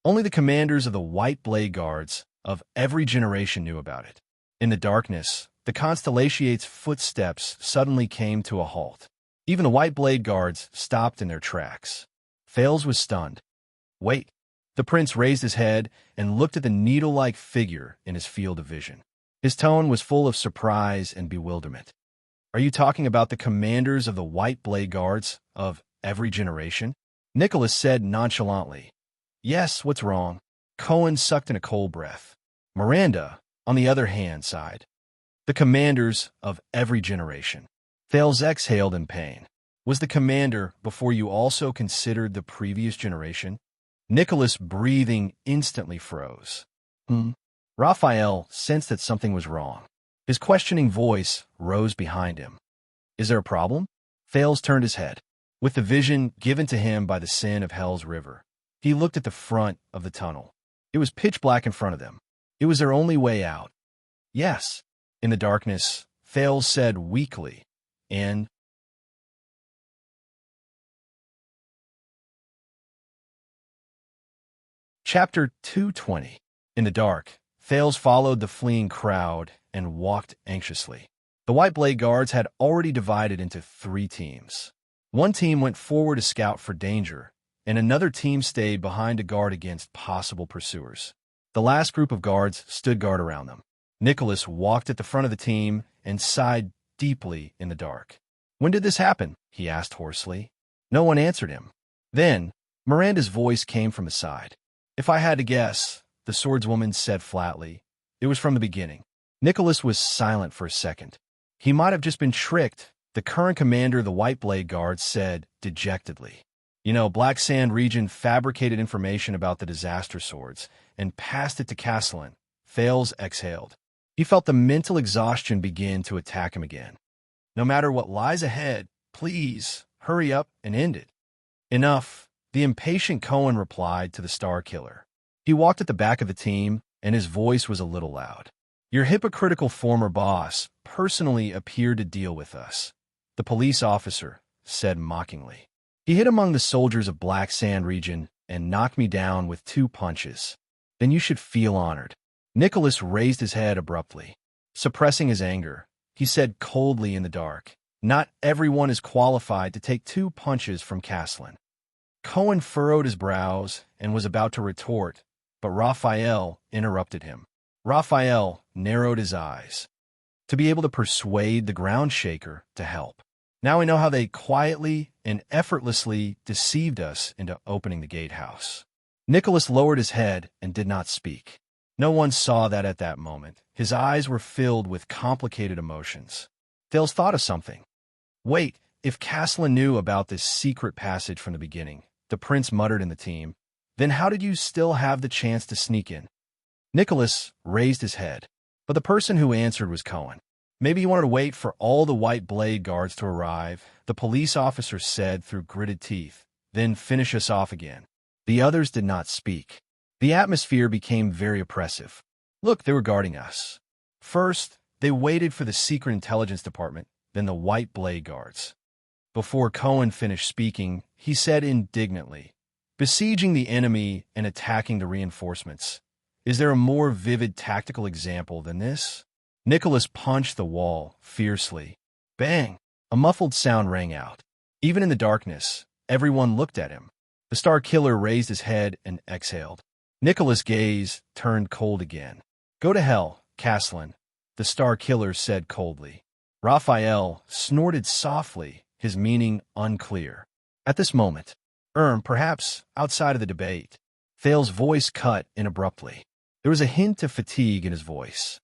Only the commanders of the White Blade Guards of every generation knew about it. In the darkness, the Constellation's footsteps suddenly came to a halt. Even the White Blade Guards stopped in their tracks. Fales was stunned. "Wait." The prince raised his head and looked at the needle-like figure in his field of vision. His tone was full of surprise and bewilderment. "Are you talking about the commanders of the White Blade Guards of every generation?" Nicholas said nonchalantly. "Yes, what's wrong?" Cohen sucked in a cold breath. Miranda, on the other hand, sighed. "The commanders of every generation." Fales exhaled in pain. "Was the commander before you also considered the previous generation?" Nicholas' breathing instantly froze. Raphael sensed that something was wrong. His questioning voice rose behind him. "Is there a problem?" Fales turned his head. With the vision given to him by the sin of Hell's River, he looked at the front of the tunnel. It was pitch black in front of them. It was their only way out. "Yes." In the darkness, Fales said weakly, and Chapter 220. In the dark, Fales followed the fleeing crowd and walked anxiously. The White Blade Guards had already divided into 3 teams. One team went forward to scout for danger, and another team stayed behind to guard against possible pursuers. The last group of guards stood guard around them. Nicholas walked at the front of the team and sighed deeply in the dark. "When did this happen?" he asked hoarsely. No one answered him. Then, Miranda's voice came from the side. "If I had to guess," the swordswoman said flatly, "it was from the beginning." Nicholas was silent for a second. He might have just been tricked, the current commander of the White Blade Guards said dejectedly. Black Sand region fabricated information about the disaster swords and passed it to Castellan." Fales exhaled. He felt the mental exhaustion begin to attack him again. "No matter what lies ahead, please hurry up and end it." "Enough," the impatient Cohen replied to the Star Killer. He walked at the back of the team, and his voice was a little loud. "Your hypocritical former boss personally appeared to deal with us," the police officer said mockingly. "He hid among the soldiers of Black Sand region and knocked me down with 2 punches. Then you should feel honored." Nicholas raised his head abruptly. Suppressing his anger, he said coldly in the dark, "Not everyone is qualified to take 2 punches from Castellan." Cohen furrowed his brows and was about to retort, but Raphael interrupted him. Raphael narrowed his eyes. To be able to persuade the ground shaker to help. Now we know how they quietly and effortlessly deceived us into opening the gatehouse. Nicholas lowered his head and did not speak. No one saw that at that moment. His eyes were filled with complicated emotions. Fales thought of something. Wait, if Castellan knew about this secret passage from the beginning, the prince muttered in the team. Then how did you still have the chance to sneak in? Nicholas raised his head, but the person who answered was Cohen. Maybe you wanted to wait for all the white blade guards to arrive, the police officer said through gritted teeth, then finish us off again. The others did not speak. The atmosphere became very oppressive. Look, they were guarding us. First, they waited for the secret intelligence department, then the white blade guards. Before Cohen finished speaking, he said indignantly, besieging the enemy and attacking the reinforcements. Is there a more vivid tactical example than this? Nicholas punched the wall fiercely. Bang! A muffled sound rang out. Even in the darkness, everyone looked at him. The Star Killer raised his head and exhaled. Nicholas' gaze turned cold again. Go to hell, Caslin, the Star Killer said coldly. Raphael snorted softly, his meaning unclear. At this moment, perhaps outside of the debate, Thale's voice cut in abruptly. There was a hint of fatigue in his voice.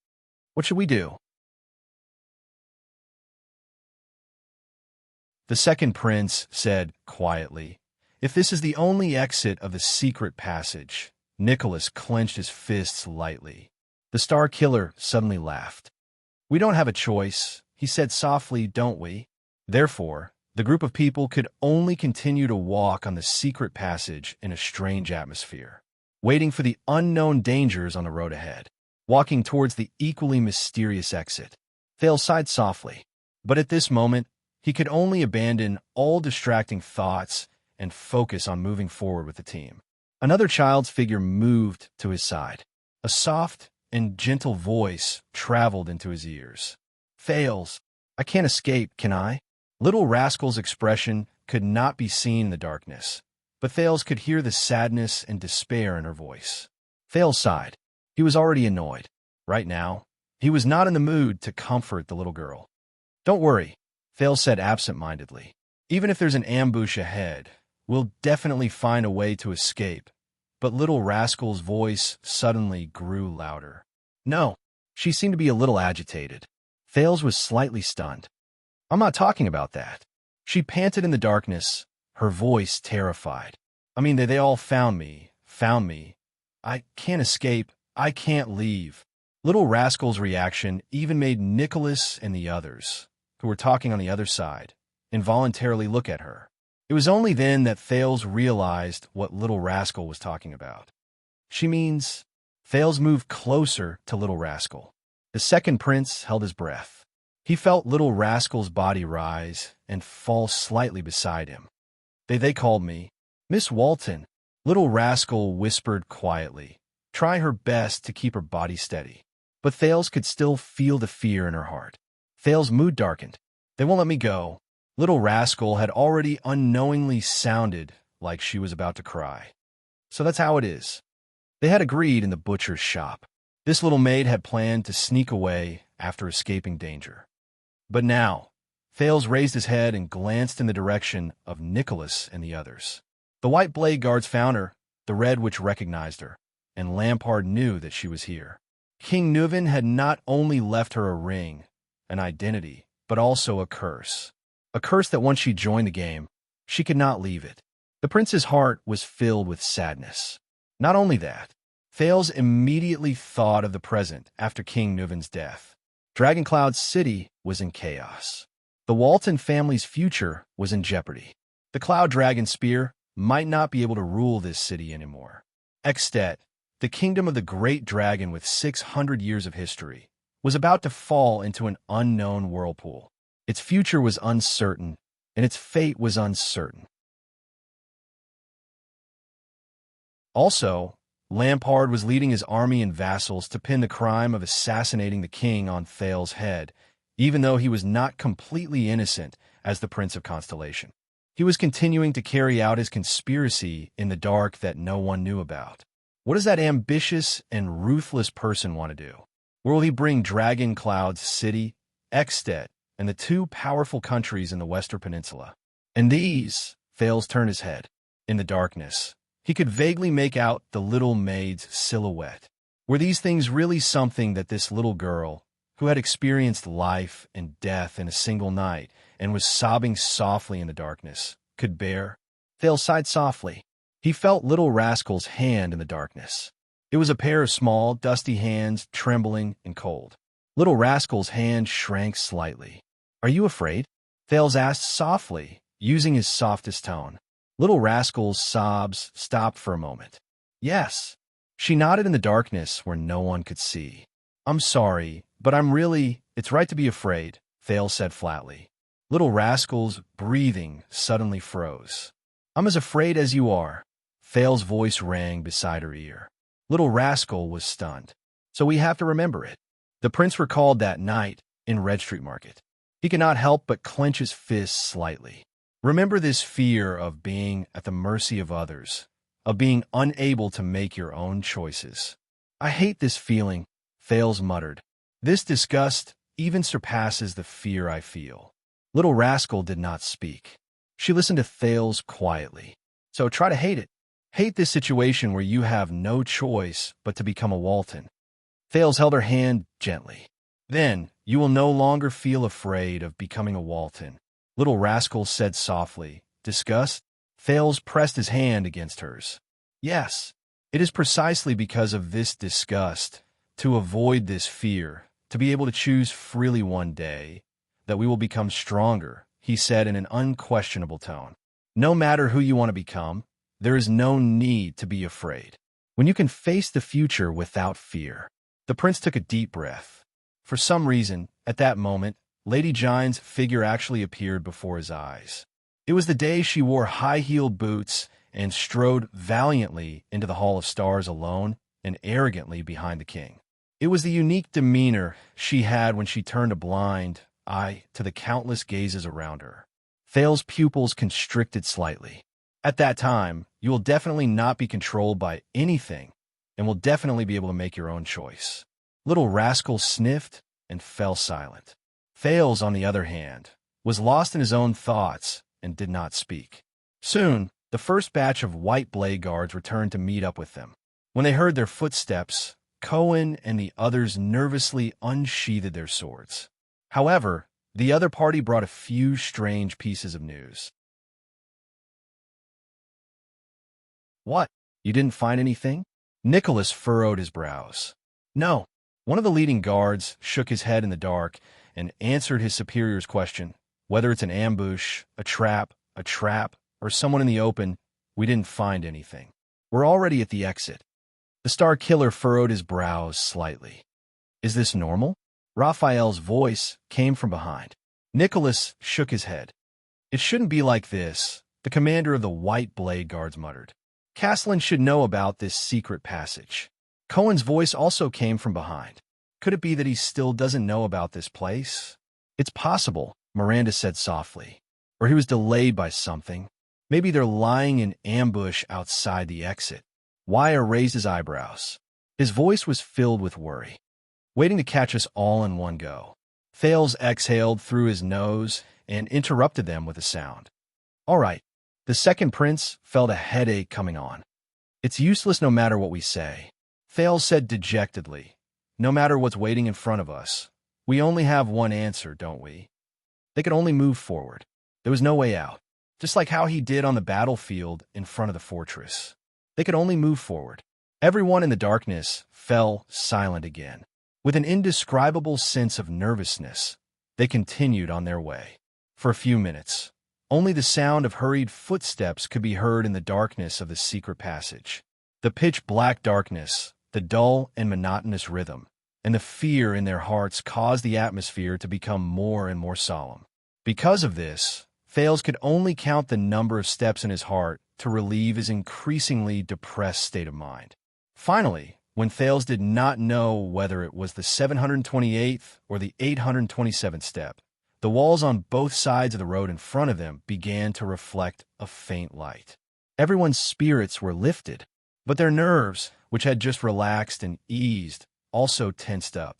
What should we do? The second prince said quietly, if this is the only exit of the secret passage. Nicholas clenched his fists lightly. The Star Killer suddenly laughed. We don't have a choice, he said softly, don't we? Therefore, the group of people could only continue to walk on the secret passage in a strange atmosphere, waiting for the unknown dangers on the road ahead, walking towards the equally mysterious exit. Thale sighed softly, but at this moment, he could only abandon all distracting thoughts and focus on moving forward with the team. Another child's figure moved to his side. A soft and gentle voice traveled into his ears. Thales, I can't escape, can I? Little Rascal's expression could not be seen in the darkness, but Thales could hear the sadness and despair in her voice. Thales sighed. He was already annoyed. Right now, he was not in the mood to comfort the little girl. Don't worry, Thales said absent-mindedly. Even if there's an ambush ahead, we'll definitely find a way to escape. But Little Rascal's voice suddenly grew louder. No, she seemed to be a little agitated. Thales was slightly stunned. I'm not talking about that. She panted in the darkness, her voice terrified. I mean, they all found me. I can't escape. I can't leave. Little Rascal's reaction even made Nicholas and the others, who were talking on the other side, involuntarily look at her. It was only then that Thales realized what Little Rascal was talking about. She means... Thales moved closer to Little Rascal. The second prince held his breath. He felt Little Rascal's body rise and fall slightly beside him. They called me Miss Walton. Little Rascal whispered quietly, trying her best to keep her body steady. But Thales could still feel the fear in her heart. Thales' mood darkened. They won't let me go. Little Rascal had already unknowingly sounded like she was about to cry. So that's how it is. They had agreed in the butcher's shop. This little maid had planned to sneak away after escaping danger. But now, Thales raised his head and glanced in the direction of Nicholas and the others. The white blade guards found her, the red witch recognized her, and Lampard knew that she was here. King Nuven had not only left her a ring, an identity, but also a curse. A curse that once she joined the game, she could not leave it. The prince's heart was filled with sadness. Not only that, Thales immediately thought of the present after King Nuven's death. Dragoncloud City was in chaos. The Walton family's future was in jeopardy. The Cloud Dragon Spear might not be able to rule this city anymore. Extet, the kingdom of the great dragon with 600 years of history, was about to fall into an unknown whirlpool. Its future was uncertain, and its fate was uncertain. Also, Lampard was leading his army and vassals to pin the crime of assassinating the king on Thales' head, even though he was not completely innocent as the Prince of Constellation. He was continuing to carry out his conspiracy in the dark that no one knew about. What does that ambitious and ruthless person want to do? Where will he bring Dragoncloud City, Extet, and the two powerful countries in the Western Peninsula? And these, Thales turned his head. In the darkness, he could vaguely make out the little maid's silhouette. Were these things really something that this little girl, who had experienced life and death in a single night and was sobbing softly in the darkness, could bear? Thales sighed softly. He felt Little Rascal's hand in the darkness. It was a pair of small, dusty hands, trembling and cold. Little Rascal's hand shrank slightly. "Are you afraid?" Thales asked softly, using his softest tone. Little Rascal's sobs stopped for a moment. "Yes." She nodded in the darkness where no one could see. "I'm sorry, but it's right to be afraid," Thales said flatly. Little Rascal's breathing suddenly froze. "I'm as afraid as you are." Thales' voice rang beside her ear. Little Rascal was stunned. "So we have to remember it." The prince recalled that night in Red Street Market. He could not help but clench his fists slightly. Remember this fear of being at the mercy of others, of being unable to make your own choices. "I hate this feeling," Thales muttered. "This disgust even surpasses the fear I feel." Little Rascal did not speak. She listened to Thales quietly. "So try to hate it. Hate this situation where you have no choice but to become a Walton." Thales held her hand gently. "Then you will no longer feel afraid of becoming a Walton," Little Rascal said softly. "Disgust?" Thales pressed his hand against hers. "Yes, it is precisely because of this disgust, to avoid this fear, to be able to choose freely one day, that we will become stronger," he said in an unquestionable tone. "No matter who you want to become, there is no need to be afraid. When you can face the future without fear." The prince took a deep breath. For some reason, at that moment, Lady Gine's figure actually appeared before his eyes. It was the day she wore high-heeled boots and strode valiantly into the Hall of Stars alone and arrogantly behind the king. It was the unique demeanor she had when she turned a blind eye to the countless gazes around her. Thales' pupils constricted slightly. At that time, you will definitely not be controlled by anything and will definitely be able to make your own choice. Little Rascal sniffed and fell silent. Thales, on the other hand, was lost in his own thoughts and did not speak. Soon, the first batch of white blade guards returned to meet up with them. When they heard their footsteps, Cohen and the others nervously unsheathed their swords. However, the other party brought a few strange pieces of news. "What? You didn't find anything?" Nicholas furrowed his brows. "No." One of the leading guards shook his head in the dark and answered his superior's question. "Whether it's an ambush, a trap, or someone in the open, we didn't find anything. We're already at the exit." The Star Killer furrowed his brows slightly. "Is this normal?" Raphael's voice came from behind. Nicholas shook his head. "It shouldn't be like this," the commander of the White Blade Guards muttered. "Castellan should know about this secret passage." Cohen's voice also came from behind. "Could it be that he still doesn't know about this place?" "It's possible," Miranda said softly. "Or he was delayed by something. Maybe they're lying in ambush outside the exit." Wire raised his eyebrows. His voice was filled with worry. "Waiting to catch us all in one go." Thales exhaled through his nose and interrupted them with a sound. "All right." The second prince felt a headache coming on. "It's useless no matter what we say," Thales said dejectedly. "No matter what's waiting in front of us, we only have one answer, don't we?" They could only move forward. There was no way out, just like how he did on the battlefield in front of the fortress. They could only move forward. Everyone in the darkness fell silent again. With an indescribable sense of nervousness, they continued on their way. For a few minutes, only the sound of hurried footsteps could be heard in the darkness of the secret passage. The pitch-black darkness, the dull and monotonous rhythm, and the fear in their hearts caused the atmosphere to become more and more solemn. Because of this, Thales could only count the number of steps in his heart to relieve his increasingly depressed state of mind. Finally, when Thales did not know whether it was the 728th or the 827th step, the walls on both sides of the road in front of them began to reflect a faint light. Everyone's spirits were lifted, but their nerves, which had just relaxed and eased, also tensed up.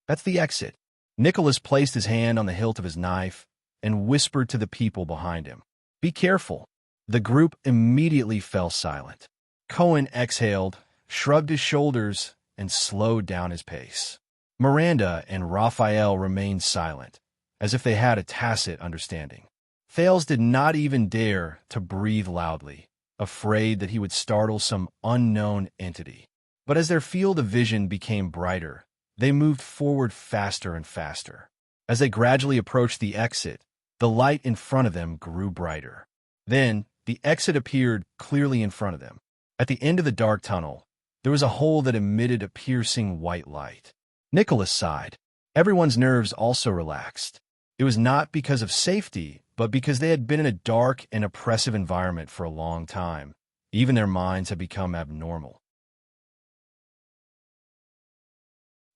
"That's the exit." Nicholas placed his hand on the hilt of his knife and whispered to the people behind him. "Be careful." The group immediately fell silent. Cohen exhaled, shrugged his shoulders, and slowed down his pace. Miranda and Raphael remained silent, as if they had a tacit understanding. Thales did not even dare to breathe loudly, afraid that he would startle some unknown entity. But as their field of vision became brighter, they moved forward faster and faster. As they gradually approached the exit, the light in front of them grew brighter. Then, the exit appeared clearly in front of them. At the end of the dark tunnel, there was a hole that emitted a piercing white light. Nicholas sighed. Everyone's nerves also relaxed. It was not because of safety, but because they had been in a dark and oppressive environment for a long time. Even their minds had become abnormal.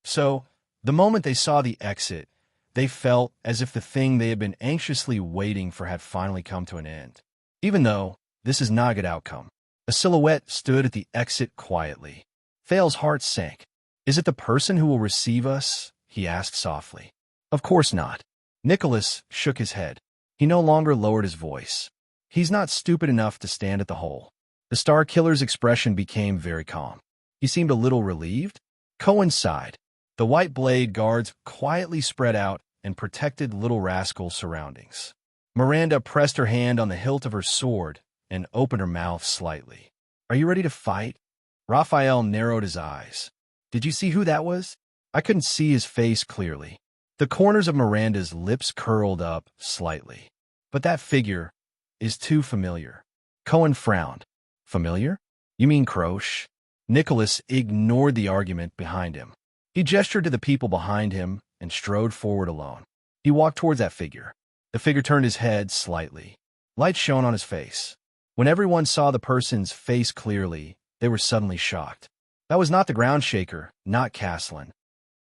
So, the moment they saw the exit, they felt as if the thing they had been anxiously waiting for had finally come to an end. Even though this is not a good outcome, a silhouette stood at the exit quietly. Thales' heart sank. "Is it the person who will receive us?" he asked softly. "Of course not." Nicholas shook his head. He no longer lowered his voice. "He's not stupid enough to stand at the hole." The Star Killer's expression became very calm. He seemed a little relieved. Cohen sighed. The white blade guards quietly spread out and protected Little Rascal's surroundings. Miranda pressed her hand on the hilt of her sword and opened her mouth slightly. "Are you ready to fight?" Raphael narrowed his eyes. "Did you see who that was?" I couldn't see his face clearly. The corners of Miranda's lips curled up slightly. "But that figure is too familiar." Cohen frowned. "Familiar? You mean Croche?" Nicholas ignored the argument behind him. He gestured to the people behind him and strode forward alone. He walked towards that figure. The figure turned his head slightly. Light shone on his face. When everyone saw the person's face clearly, they were suddenly shocked. That was not the ground shaker, not Caslin.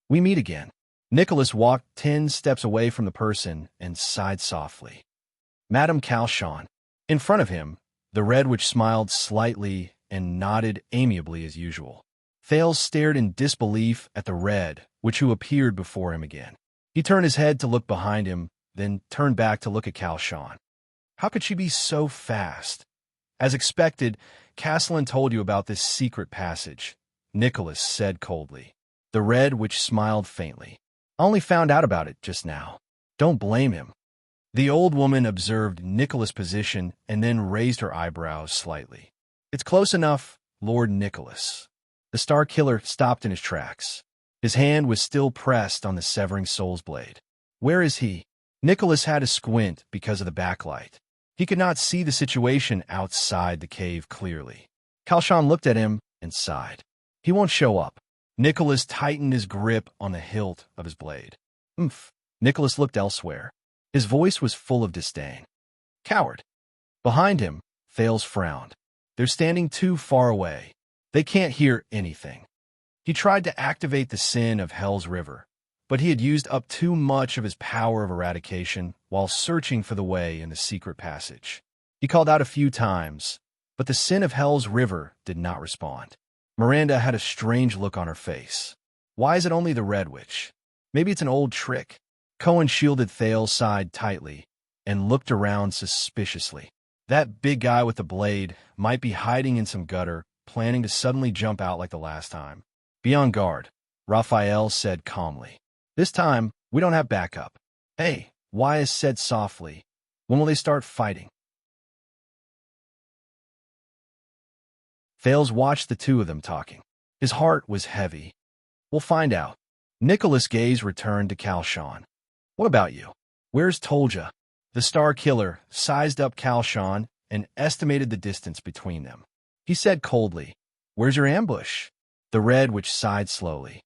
"We meet again." Nicholas walked 10 steps away from the person and sighed softly. Madame Calchon. In front of him, the Red Witch smiled slightly and nodded amiably as usual. Thales stared in disbelief at the Red Witch who appeared before him again. He turned his head to look behind him, then turned back to look at Calchon. How could she be so fast? As expected, Caslin told you about this secret passage, Nicholas said coldly. The Red Witch smiled faintly. "I only found out about it just now." "Don't blame him." The old woman observed Nicholas' position and then raised her eyebrows slightly. "It's close enough, Lord Nicholas." The Star Killer stopped in his tracks. His hand was still pressed on the severing soul's blade. "Where is he?" Nicholas had to squint because of the backlight. He could not see the situation outside the cave clearly. Calchon looked at him and sighed. "He won't show up." Nicholas tightened his grip on the hilt of his blade. "Umph." Nicholas looked elsewhere. His voice was full of disdain. "Coward." Behind him, Thales frowned. "They're standing too far away. They can't hear anything." He tried to activate the sin of Hell's River, but he had used up too much of his power of eradication while searching for the way in the secret passage. He called out a few times, but the sin of Hell's River did not respond. Miranda had a strange look on her face. Why is it only the Red Witch? Maybe it's an old trick. Cohen shielded Thales' side tightly and looked around suspiciously. That big guy with the blade might be hiding in some gutter, planning to suddenly jump out like the last time. "Be on guard," Raphael said calmly. "This time, we don't have backup." "Hey," Wyatt said softly. "When will they start fighting?" Thales watched the two of them talking. His heart was heavy. "We'll find out." Nicholas' gaze returned to Calchon. "What about you? Where's Tolja?" The Star Killer sized up Calchon and estimated the distance between them. He said coldly, "Where's your ambush?" The Red Witch sighed slowly.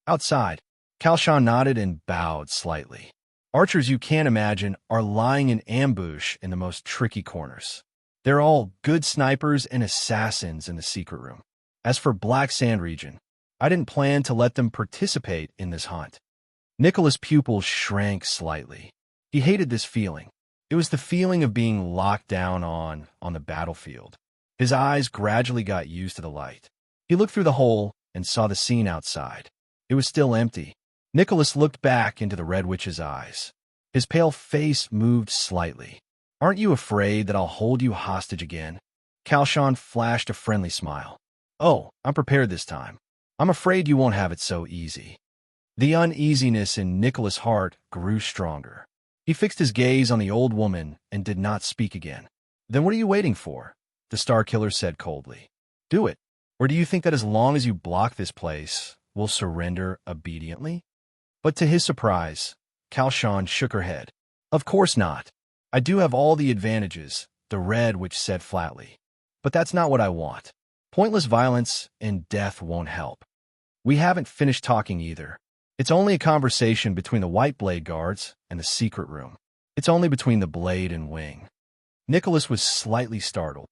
"Outside." Calchon nodded and bowed slightly. "Archers you can't imagine are lying in ambush in the most tricky corners. They're all good snipers and assassins in the secret room. As for Black Sand region, I didn't plan to let them participate in this hunt." Nicholas' pupils shrank slightly. He hated this feeling. It was the feeling of being locked down on the battlefield. His eyes gradually got used to the light. He looked through the hole and saw the scene outside. It was still empty. Nicholas looked back into the Red Witch's eyes. His pale face moved slightly. "Aren't you afraid that I'll hold you hostage again?" Calchon flashed a friendly smile. "Oh, I'm prepared this time. I'm afraid you won't have it so easy." The uneasiness in Nicholas' heart grew stronger. He fixed his gaze on the old woman and did not speak again. Then what are you waiting for? The Star Killer said coldly. Do it. Or do you think that as long as you block this place, we'll surrender obediently? But to his surprise, Kalshan shook her head. Of course not. I do have all the advantages, the red which said flatly. But that's not what I want. Pointless violence and death won't help. We haven't finished talking either. It's only a conversation between the White Blade guards and the secret room. It's only between the blade and wing. Nicholas was slightly startled.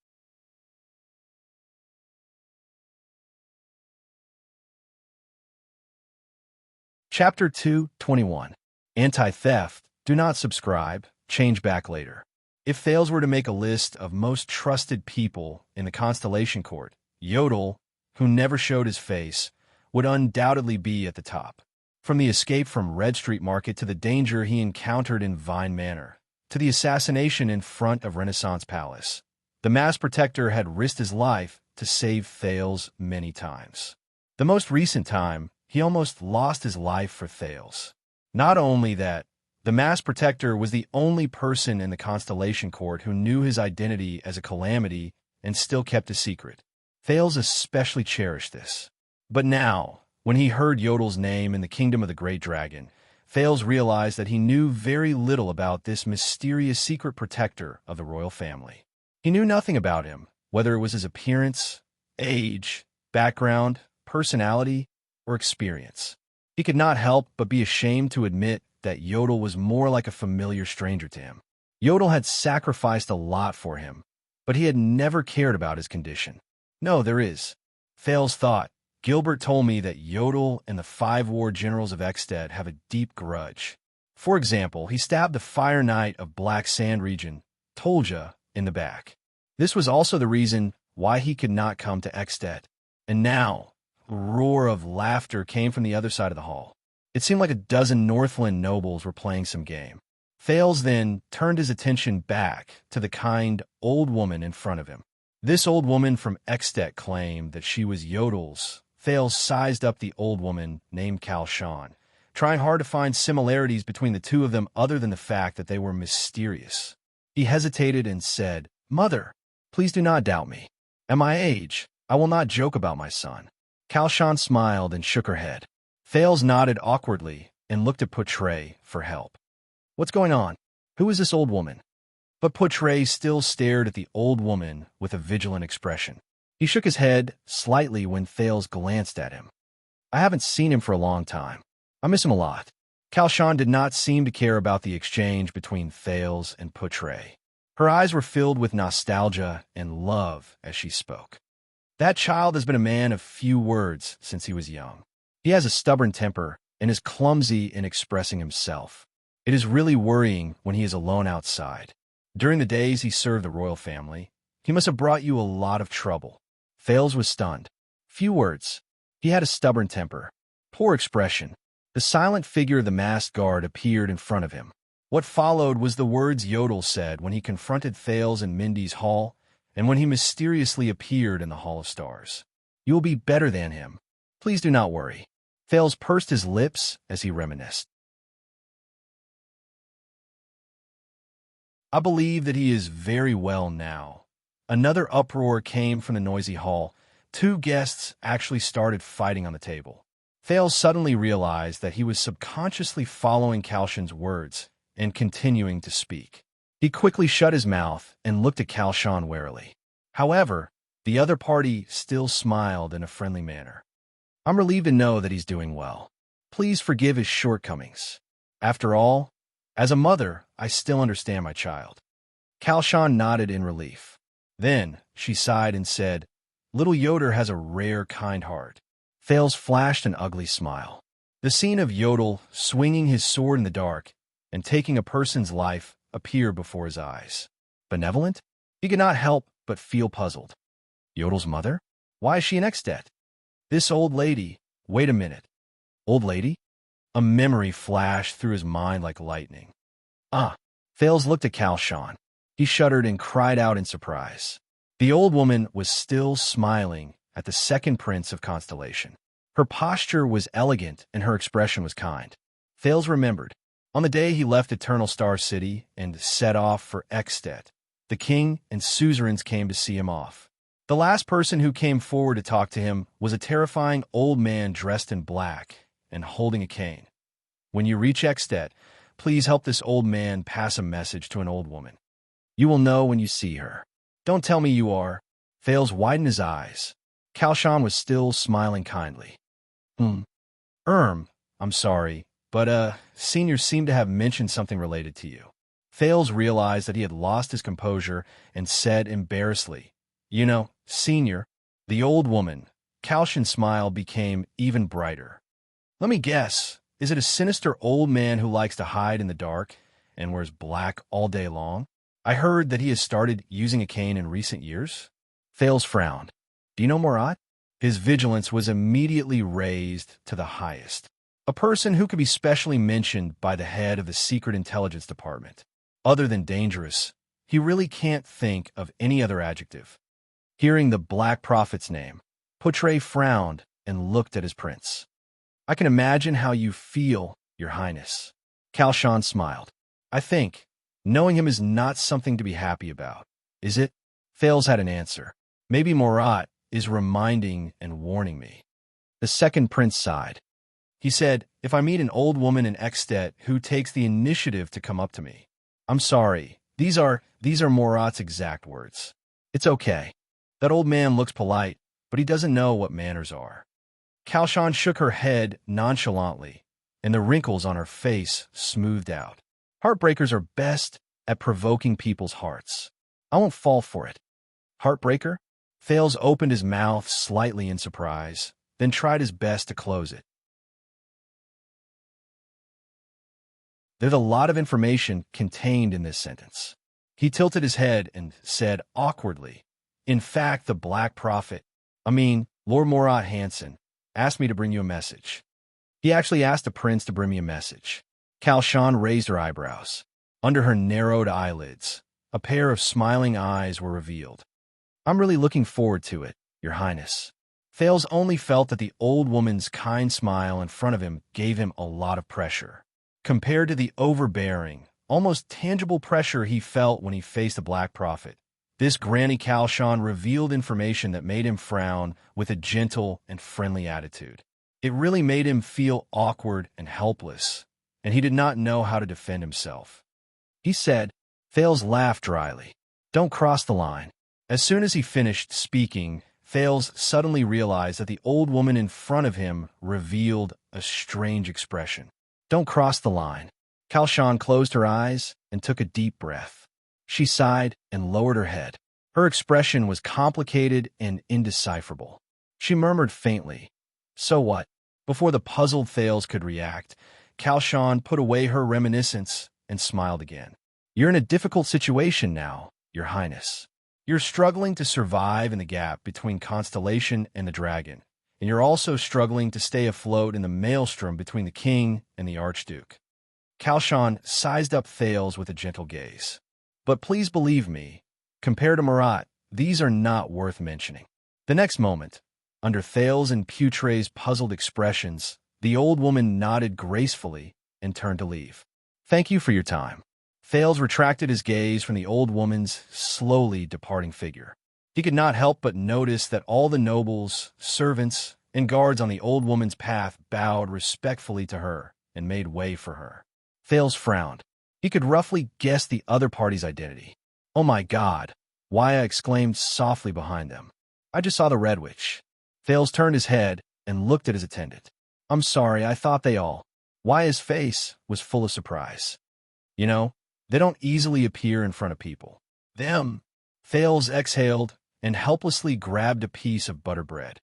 Chapter 2:21. Anti-theft. Do not subscribe. Change back later. If Thales were to make a list of most trusted people in the Constellation Court, Yodel, who never showed his face, would undoubtedly be at the top. From the escape from Red Street Market to the danger he encountered in Vine Manor, to the assassination in front of Renaissance Palace, the Mass Protector had risked his life to save Thales many times. The most recent time, he almost lost his life for Thales. Not only that, the Mass Protector was the only person in the Constellation Court who knew his identity as a calamity and still kept a secret. Thales especially cherished this. But now, when he heard Yodel's name in the Kingdom of the Great Dragon, Thales realized that he knew very little about this mysterious secret protector of the royal family. He knew nothing about him, whether it was his appearance, age, background, personality, or experience. He could not help but be ashamed to admit that Yodel was more like a familiar stranger to him. Yodel had sacrificed a lot for him, but he had never cared about his condition. No, there is. Thales thought. Gilbert told me that Yodel and the 5 war generals of Ekstedt have a deep grudge. For example, he stabbed the Fire Knight of Black Sand region, Tolja, in the back. This was also the reason why he could not come to Ekstedt. And now, a roar of laughter came from the other side of the hall. It seemed like a dozen Northland nobles were playing some game. Thales then turned his attention back to the kind old woman in front of him. This old woman from Ekstedt claimed that she was Yodel's. Thales sized up the old woman named Kalshan, trying hard to find similarities between the two of them other than the fact that they were mysterious. He hesitated and said, Mother, please do not doubt me. At my age, I will not joke about my son. Kalshan smiled and shook her head. Thales nodded awkwardly and looked at Poutre for help. What's going on? Who is this old woman? But Poutre still stared at the old woman with a vigilant expression. He shook his head slightly when Thales glanced at him. I haven't seen him for a long time. I miss him a lot. Kalshan did not seem to care about the exchange between Thales and Poutre. Her eyes were filled with nostalgia and love as she spoke. That child has been a man of few words since he was young. He has a stubborn temper and is clumsy in expressing himself. It is really worrying when he is alone outside. During the days he served the royal family, he must have brought you a lot of trouble. Thales was stunned. Few words. He had a stubborn temper. Poor expression. The silent figure of the masked guard appeared in front of him. What followed was the words Yodel said when he confronted Thales in Mindy's hall and when he mysteriously appeared in the Hall of Stars. You will be better than him. Please do not worry. Thales pursed his lips as he reminisced. I believe that he is very well now. Another uproar came from the noisy hall. 2 guests actually started fighting on the table. Thales suddenly realized that he was subconsciously following Kalshan's words and continuing to speak. He quickly shut his mouth and looked at Kalshan warily. However, the other party still smiled in a friendly manner. I'm relieved to know that he's doing well. Please forgive his shortcomings. After all, as a mother, I still understand my child. Kalshan nodded in relief. Then she sighed and said, Little Yoder has a rare, kind heart. Thales flashed an ugly smile. The scene of Yodel swinging his sword in the dark and taking a person's life appeared before his eyes. Benevolent? He could not help but feel puzzled. Yodel's mother? Why is she in Ekstedt? This old lady. Wait a minute. Old lady? A memory flashed through his mind like lightning. Ah! Thales looked at Kalshan. He shuddered and cried out in surprise. The old woman was still smiling at the second prince of Constellation. Her posture was elegant and her expression was kind. Thales remembered. On the day he left Eternal Star City and set off for Ekstedt, the king and suzerains came to see him off. The last person who came forward to talk to him was a terrifying old man dressed in black and holding a cane. When you reach Ekstedt, please help this old man pass a message to an old woman. You will know when you see her. Don't tell me you are. Thales widened his eyes. Kalshan was still smiling kindly. I'm sorry, but seniors seem to have mentioned something related to you. Thales realized that he had lost his composure and said embarrassedly, You know, senior, the old woman. Kalshan's smile became even brighter. Let me guess, is it a sinister old man who likes to hide in the dark and wears black all day long? I heard that he has started using a cane in recent years. Thales frowned. Do you know Murat? His vigilance was immediately raised to the highest. A person who could be specially mentioned by the head of the Secret Intelligence Department. Other than dangerous, he really can't think of any other adjective. Hearing the Black Prophet's name, Poutre frowned and looked at his prince. I can imagine how you feel, Your Highness. Kalshan smiled. I think knowing him is not something to be happy about, is it? Thales had an answer. Maybe Murat is reminding and warning me. The second prince sighed. He said, if I meet an old woman in Ekstedt who takes the initiative to come up to me, I'm sorry, these are Murat's exact words. It's okay. That old man looks polite, but he doesn't know what manners are. Kalshan shook her head nonchalantly, and the wrinkles on her face smoothed out. Heartbreakers are best at provoking people's hearts. I won't fall for it. Heartbreaker? Thales opened his mouth slightly in surprise, then tried his best to close it. There's a lot of information contained in this sentence. He tilted his head and said awkwardly, in fact, the Black Prophet, Lord Murat Hansen, asked me to bring you a message. He actually asked the prince to bring me a message. Kalshan raised her eyebrows. Under her narrowed eyelids, a pair of smiling eyes were revealed. I'm really looking forward to it, Your Highness. Thales only felt that the old woman's kind smile in front of him gave him a lot of pressure, compared to the overbearing, almost tangible pressure he felt when he faced the Black Prophet. This Granny Kalshan revealed information that made him frown with a gentle and friendly attitude. It really made him feel awkward and helpless, and he did not know how to defend himself. He said, Thales laughed dryly. Don't cross the line. As soon as he finished speaking, Thales suddenly realized that the old woman in front of him revealed a strange expression. Don't cross the line. Kalshan closed her eyes and took a deep breath. She sighed and lowered her head. Her expression was complicated and indecipherable. She murmured faintly, So what? Before the puzzled Thales could react, Kalshan put away her reminiscence and smiled again. You're in a difficult situation now, Your Highness. You're struggling to survive in the gap between Constellation and the Dragon, and you're also struggling to stay afloat in the maelstrom between the king and the Archduke. Kalshan sized up Thales with a gentle gaze. But please believe me, compared to Murat, these are not worth mentioning. The next moment, under Thales and Poutre's puzzled expressions, the old woman nodded gracefully and turned to leave. Thank you for your time. Thales retracted his gaze from the old woman's slowly departing figure. He could not help but notice that all the nobles, servants, and guards on the old woman's path bowed respectfully to her and made way for her. Thales frowned. He could roughly guess the other party's identity. Oh my God, Waya exclaimed softly behind them. I just saw the Red Witch. Thales turned his head and looked at his attendant. I'm sorry, I thought they all. Waya's face was full of surprise. You know, they don't easily appear in front of people. Them. Thales exhaled and helplessly grabbed a piece of butter bread.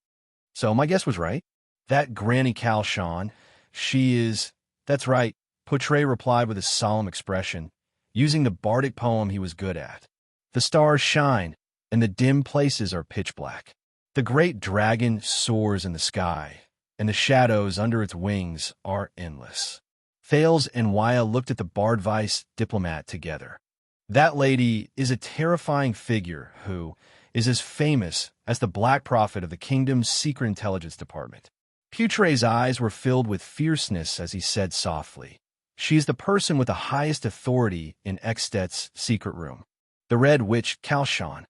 So my guess was right. That Granny Kalshan, she is... That's right, Poutre replied with a solemn expression, using the bardic poem he was good at. The stars shine, and the dim places are pitch black. The great dragon soars in the sky, and the shadows under its wings are endless. Thales and Waya looked at the Bard Vice diplomat together. That lady is a terrifying figure who is as famous as the Black Prophet of the kingdom's secret intelligence department. Poutre's eyes were filled with fierceness as he said softly, She is the person with the highest authority in Extet's secret room, the Red Witch Kalshan.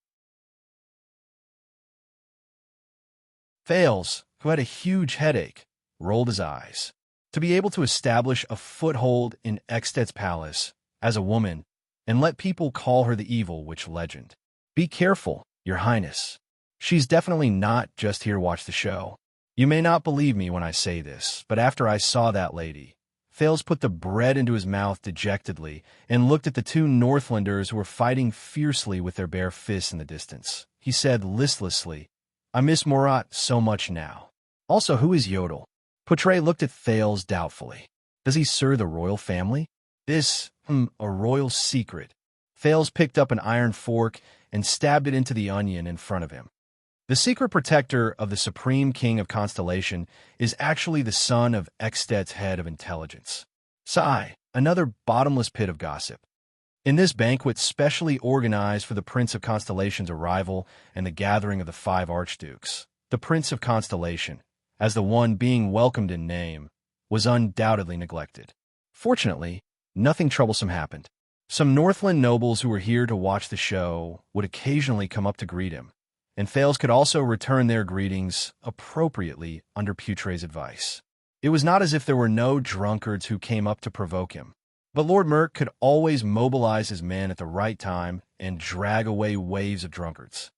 Thales, who had a huge headache, rolled his eyes. To be able to establish a foothold in Extet's palace as a woman and let people call her the evil witch legend. Be careful, Your Highness. She's definitely not just here to watch the show. You may not believe me when I say this, but after I saw that lady, Thales put the bread into his mouth dejectedly and looked at the two Northlanders who were fighting fiercely with their bare fists in the distance. He said listlessly, I miss Murat so much now. Also, who is Yodel? Portray looked at Thales doubtfully. Does he serve the royal family? This, a royal secret. Thales picked up an iron fork and stabbed it into the onion in front of him. The secret protector of the Supreme King of Constellation is actually the son of Extet's head of intelligence. Sigh, another bottomless pit of gossip. In this banquet specially organized for the Prince of Constellation's arrival and the gathering of the 5 archdukes, the Prince of Constellation, as the one being welcomed in name, was undoubtedly neglected. Fortunately, nothing troublesome happened. Some Northland nobles who were here to watch the show would occasionally come up to greet him, and Thales could also return their greetings appropriately under Putray's advice. It was not as if there were no drunkards who came up to provoke him, but Lord Merk could always mobilize his men at the right time and drag away waves of drunkards.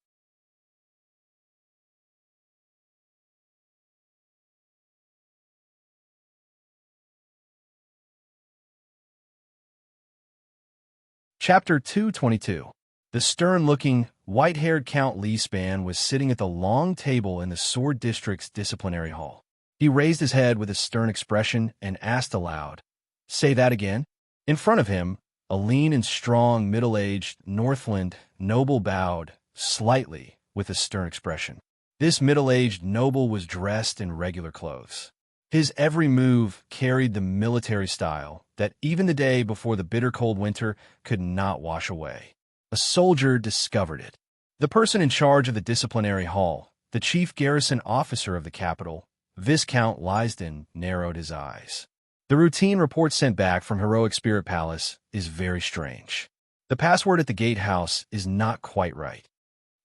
Chapter 222. The stern-looking, white-haired Count Leespan was sitting at the long table in the Sword District's disciplinary hall. He raised his head with a stern expression and asked aloud, Say that again? In front of him, a lean and strong, middle-aged Northland noble bowed, slightly, with a stern expression. This middle-aged noble was dressed in regular clothes. His every move carried the military style that even the day before the bitter cold winter could not wash away. A soldier discovered it. The person in charge of the disciplinary hall, the chief garrison officer of the capital, Viscount Lysden, narrowed his eyes. The routine report sent back from Heroic Spirit Palace is very strange. The password at the gatehouse is not quite right.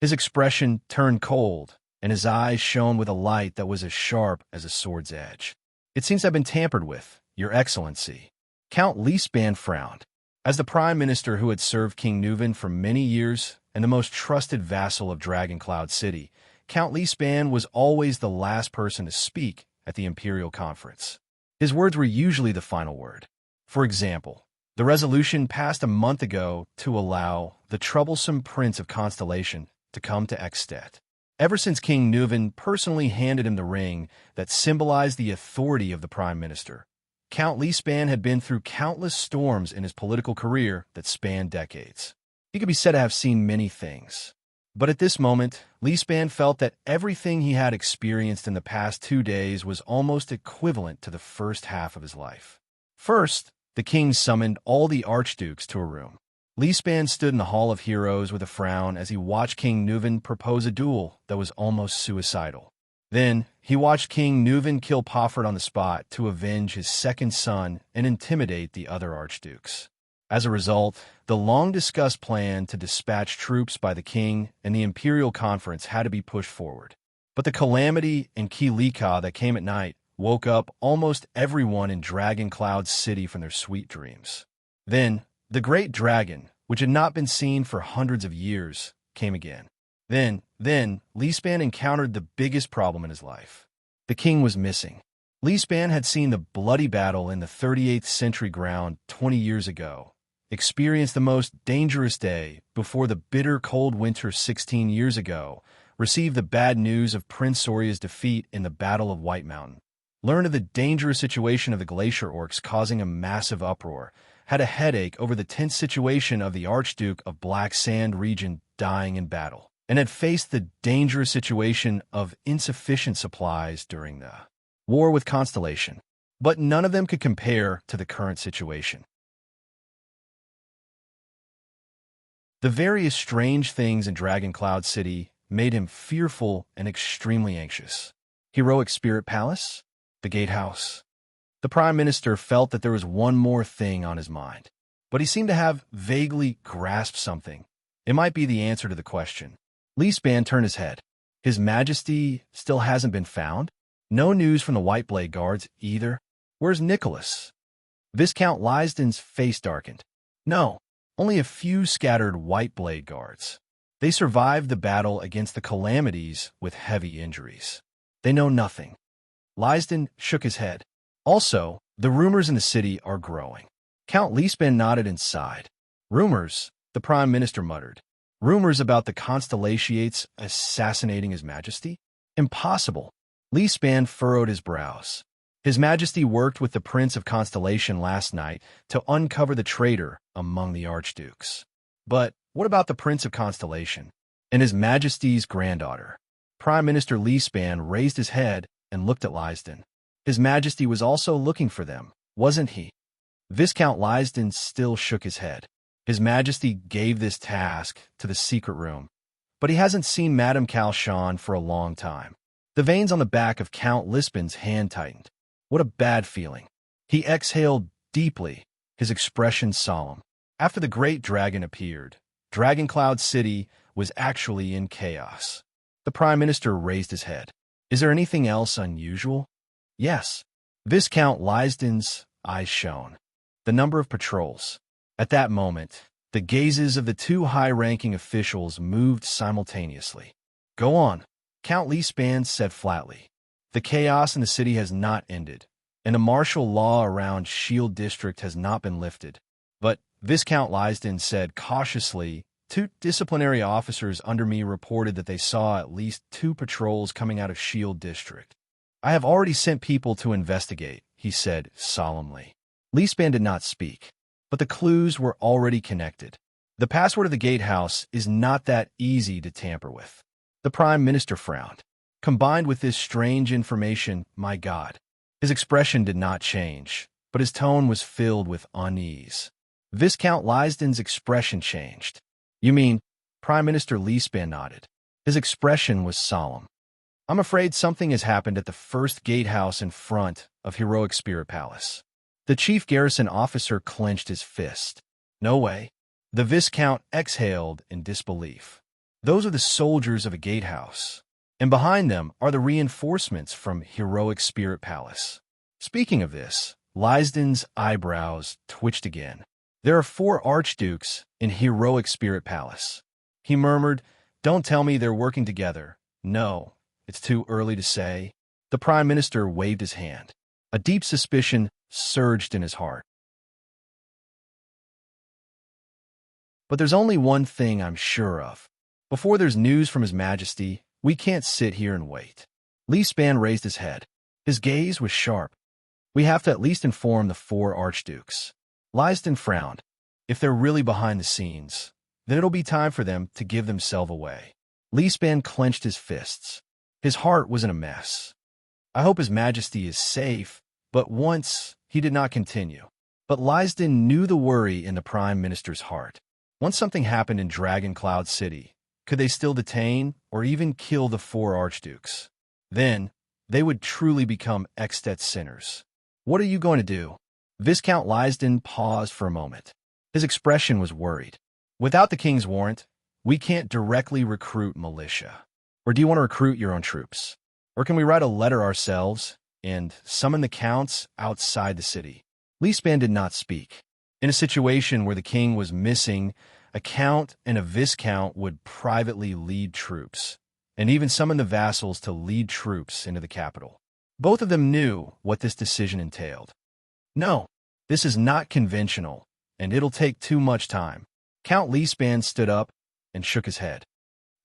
His expression turned cold, and his eyes shone with a light that was as sharp as a sword's edge. It seems to have been tampered with, Your Excellency. Count Leespan frowned. As the Prime Minister who had served King Nuvan for many years and the most trusted vassal of Dragon Cloud City, Count Leespan was always the last person to speak at the Imperial Conference. His words were usually the final word. For example, the resolution passed a month ago to allow the troublesome Prince of Constellation to come to Extet. Ever since King Nuvan personally handed him the ring that symbolized the authority of the Prime Minister, Count Leespan had been through countless storms in his political career that spanned decades. He could be said to have seen many things. But at this moment, Leespan felt that everything he had experienced in the past 2 days was almost equivalent to the first half of his life. First, the king summoned all the archdukes to a room. Leespan stood in the Hall of Heroes with a frown as he watched King Nuvan propose a duel that was almost suicidal. Then, he watched King Nuvan kill Pofford on the spot to avenge his second son and intimidate the other archdukes. As a result, the long-discussed plan to dispatch troops by the king and the Imperial Conference had to be pushed forward. But the calamity in Kilika that came at night woke up almost everyone in Dragon Cloud City from their sweet dreams. Then, the great dragon, which had not been seen for hundreds of years, came again. Then, Leespan encountered the biggest problem in his life. The king was missing. Leespan had seen the bloody battle in the 38th century ground 20 years ago, experienced the most dangerous day before the bitter cold winter 16 years ago, received the bad news of Prince Soria's defeat in the Battle of White Mountain, learned of the dangerous situation of the glacier orcs causing a massive uproar, had a headache over the tense situation of the Archduke of Black Sand region dying in battle, and had faced the dangerous situation of insufficient supplies during the war with Constellation. But none of them could compare to the current situation. The various strange things in Dragon Cloud City made him fearful and extremely anxious. Heroic Spirit Palace? The Gatehouse? The Prime Minister felt that there was one more thing on his mind, but he seemed to have vaguely grasped something. It might be the answer to the question. Leespan turned his head. His Majesty still hasn't been found? No news from the White Blade Guards either? Where's Nicholas? Viscount Lysden's face darkened. No, only a few scattered White Blade Guards. They survived the battle against the Calamities with heavy injuries. They know nothing. Lysden shook his head. Also, the rumors in the city are growing. Count Leespan nodded and sighed. Rumors, the Prime Minister muttered. Rumors about the Constellations assassinating His Majesty? Impossible. Leespan furrowed his brows. His Majesty worked with the Prince of Constellation last night to uncover the traitor among the Archdukes. But what about the Prince of Constellation and His Majesty's granddaughter? Prime Minister Leespan raised his head and looked at Lysden. His Majesty was also looking for them, wasn't he? Viscount Lysden still shook his head. His Majesty gave this task to the secret room, but he hasn't seen Madame Calchon for a long time. The veins on the back of Count Lispan's hand tightened. What a bad feeling. He exhaled deeply, his expression solemn. After the great dragon appeared, Dragoncloud City was actually in chaos. The Prime Minister raised his head. Is there anything else unusual? Yes. Viscount Lysden's eyes shone. The number of patrols. At that moment, the gazes of the two high-ranking officials moved simultaneously. Go on, Count Leespan said flatly. The chaos in the city has not ended, and the martial law around Shield District has not been lifted. But, Viscount Lysden said cautiously, 2 disciplinary officers under me reported that they saw at least 2 patrols coming out of Shield District. I have already sent people to investigate, he said solemnly. Leespan did not speak, but the clues were already connected. The password of the gatehouse is not that easy to tamper with. The Prime Minister frowned. Combined with this strange information, my God. His expression did not change, but his tone was filled with unease. Viscount Lysden's expression changed. You mean, Prime Minister Leespan nodded. His expression was solemn. I'm afraid something has happened at the first gatehouse in front of Heroic Spirit Palace. The chief garrison officer clenched his fist. No way. The Viscount exhaled in disbelief. Those are the soldiers of a gatehouse, and behind them are the reinforcements from Heroic Spirit Palace. Speaking of this, Lysden's eyebrows twitched again. There are 4 archdukes in Heroic Spirit Palace. He murmured, Don't tell me they're working together. No, it's too early to say. The Prime Minister waved his hand. A deep suspicion surged in his heart. But there's only one thing I'm sure of. Before there's news from His Majesty, we can't sit here and wait. Leespan raised his head. His gaze was sharp. We have to at least inform the 4 archdukes. Lysden frowned. If they're really behind the scenes, then it'll be time for them to give themselves away. Leespan clenched his fists. His heart was in a mess. I hope His Majesty is safe, but once he did not continue. But Lysden knew the worry in the Prime Minister's heart. Once something happened in Dragoncloud City, could they still detain or even kill the 4 archdukes? Then, they would truly become extant sinners. What are you going to do? Viscount Lysden paused for a moment. His expression was worried. Without the king's warrant, we can't directly recruit militia. Or do you want to recruit your own troops? Or can we write a letter ourselves and summon the counts outside the city? Leespan did not speak. In a situation where the king was missing, a count and a viscount would privately lead troops, and even summon the vassals to lead troops into the capital. Both of them knew what this decision entailed. No, this is not conventional, and it'll take too much time. Count Leespan stood up and shook his head.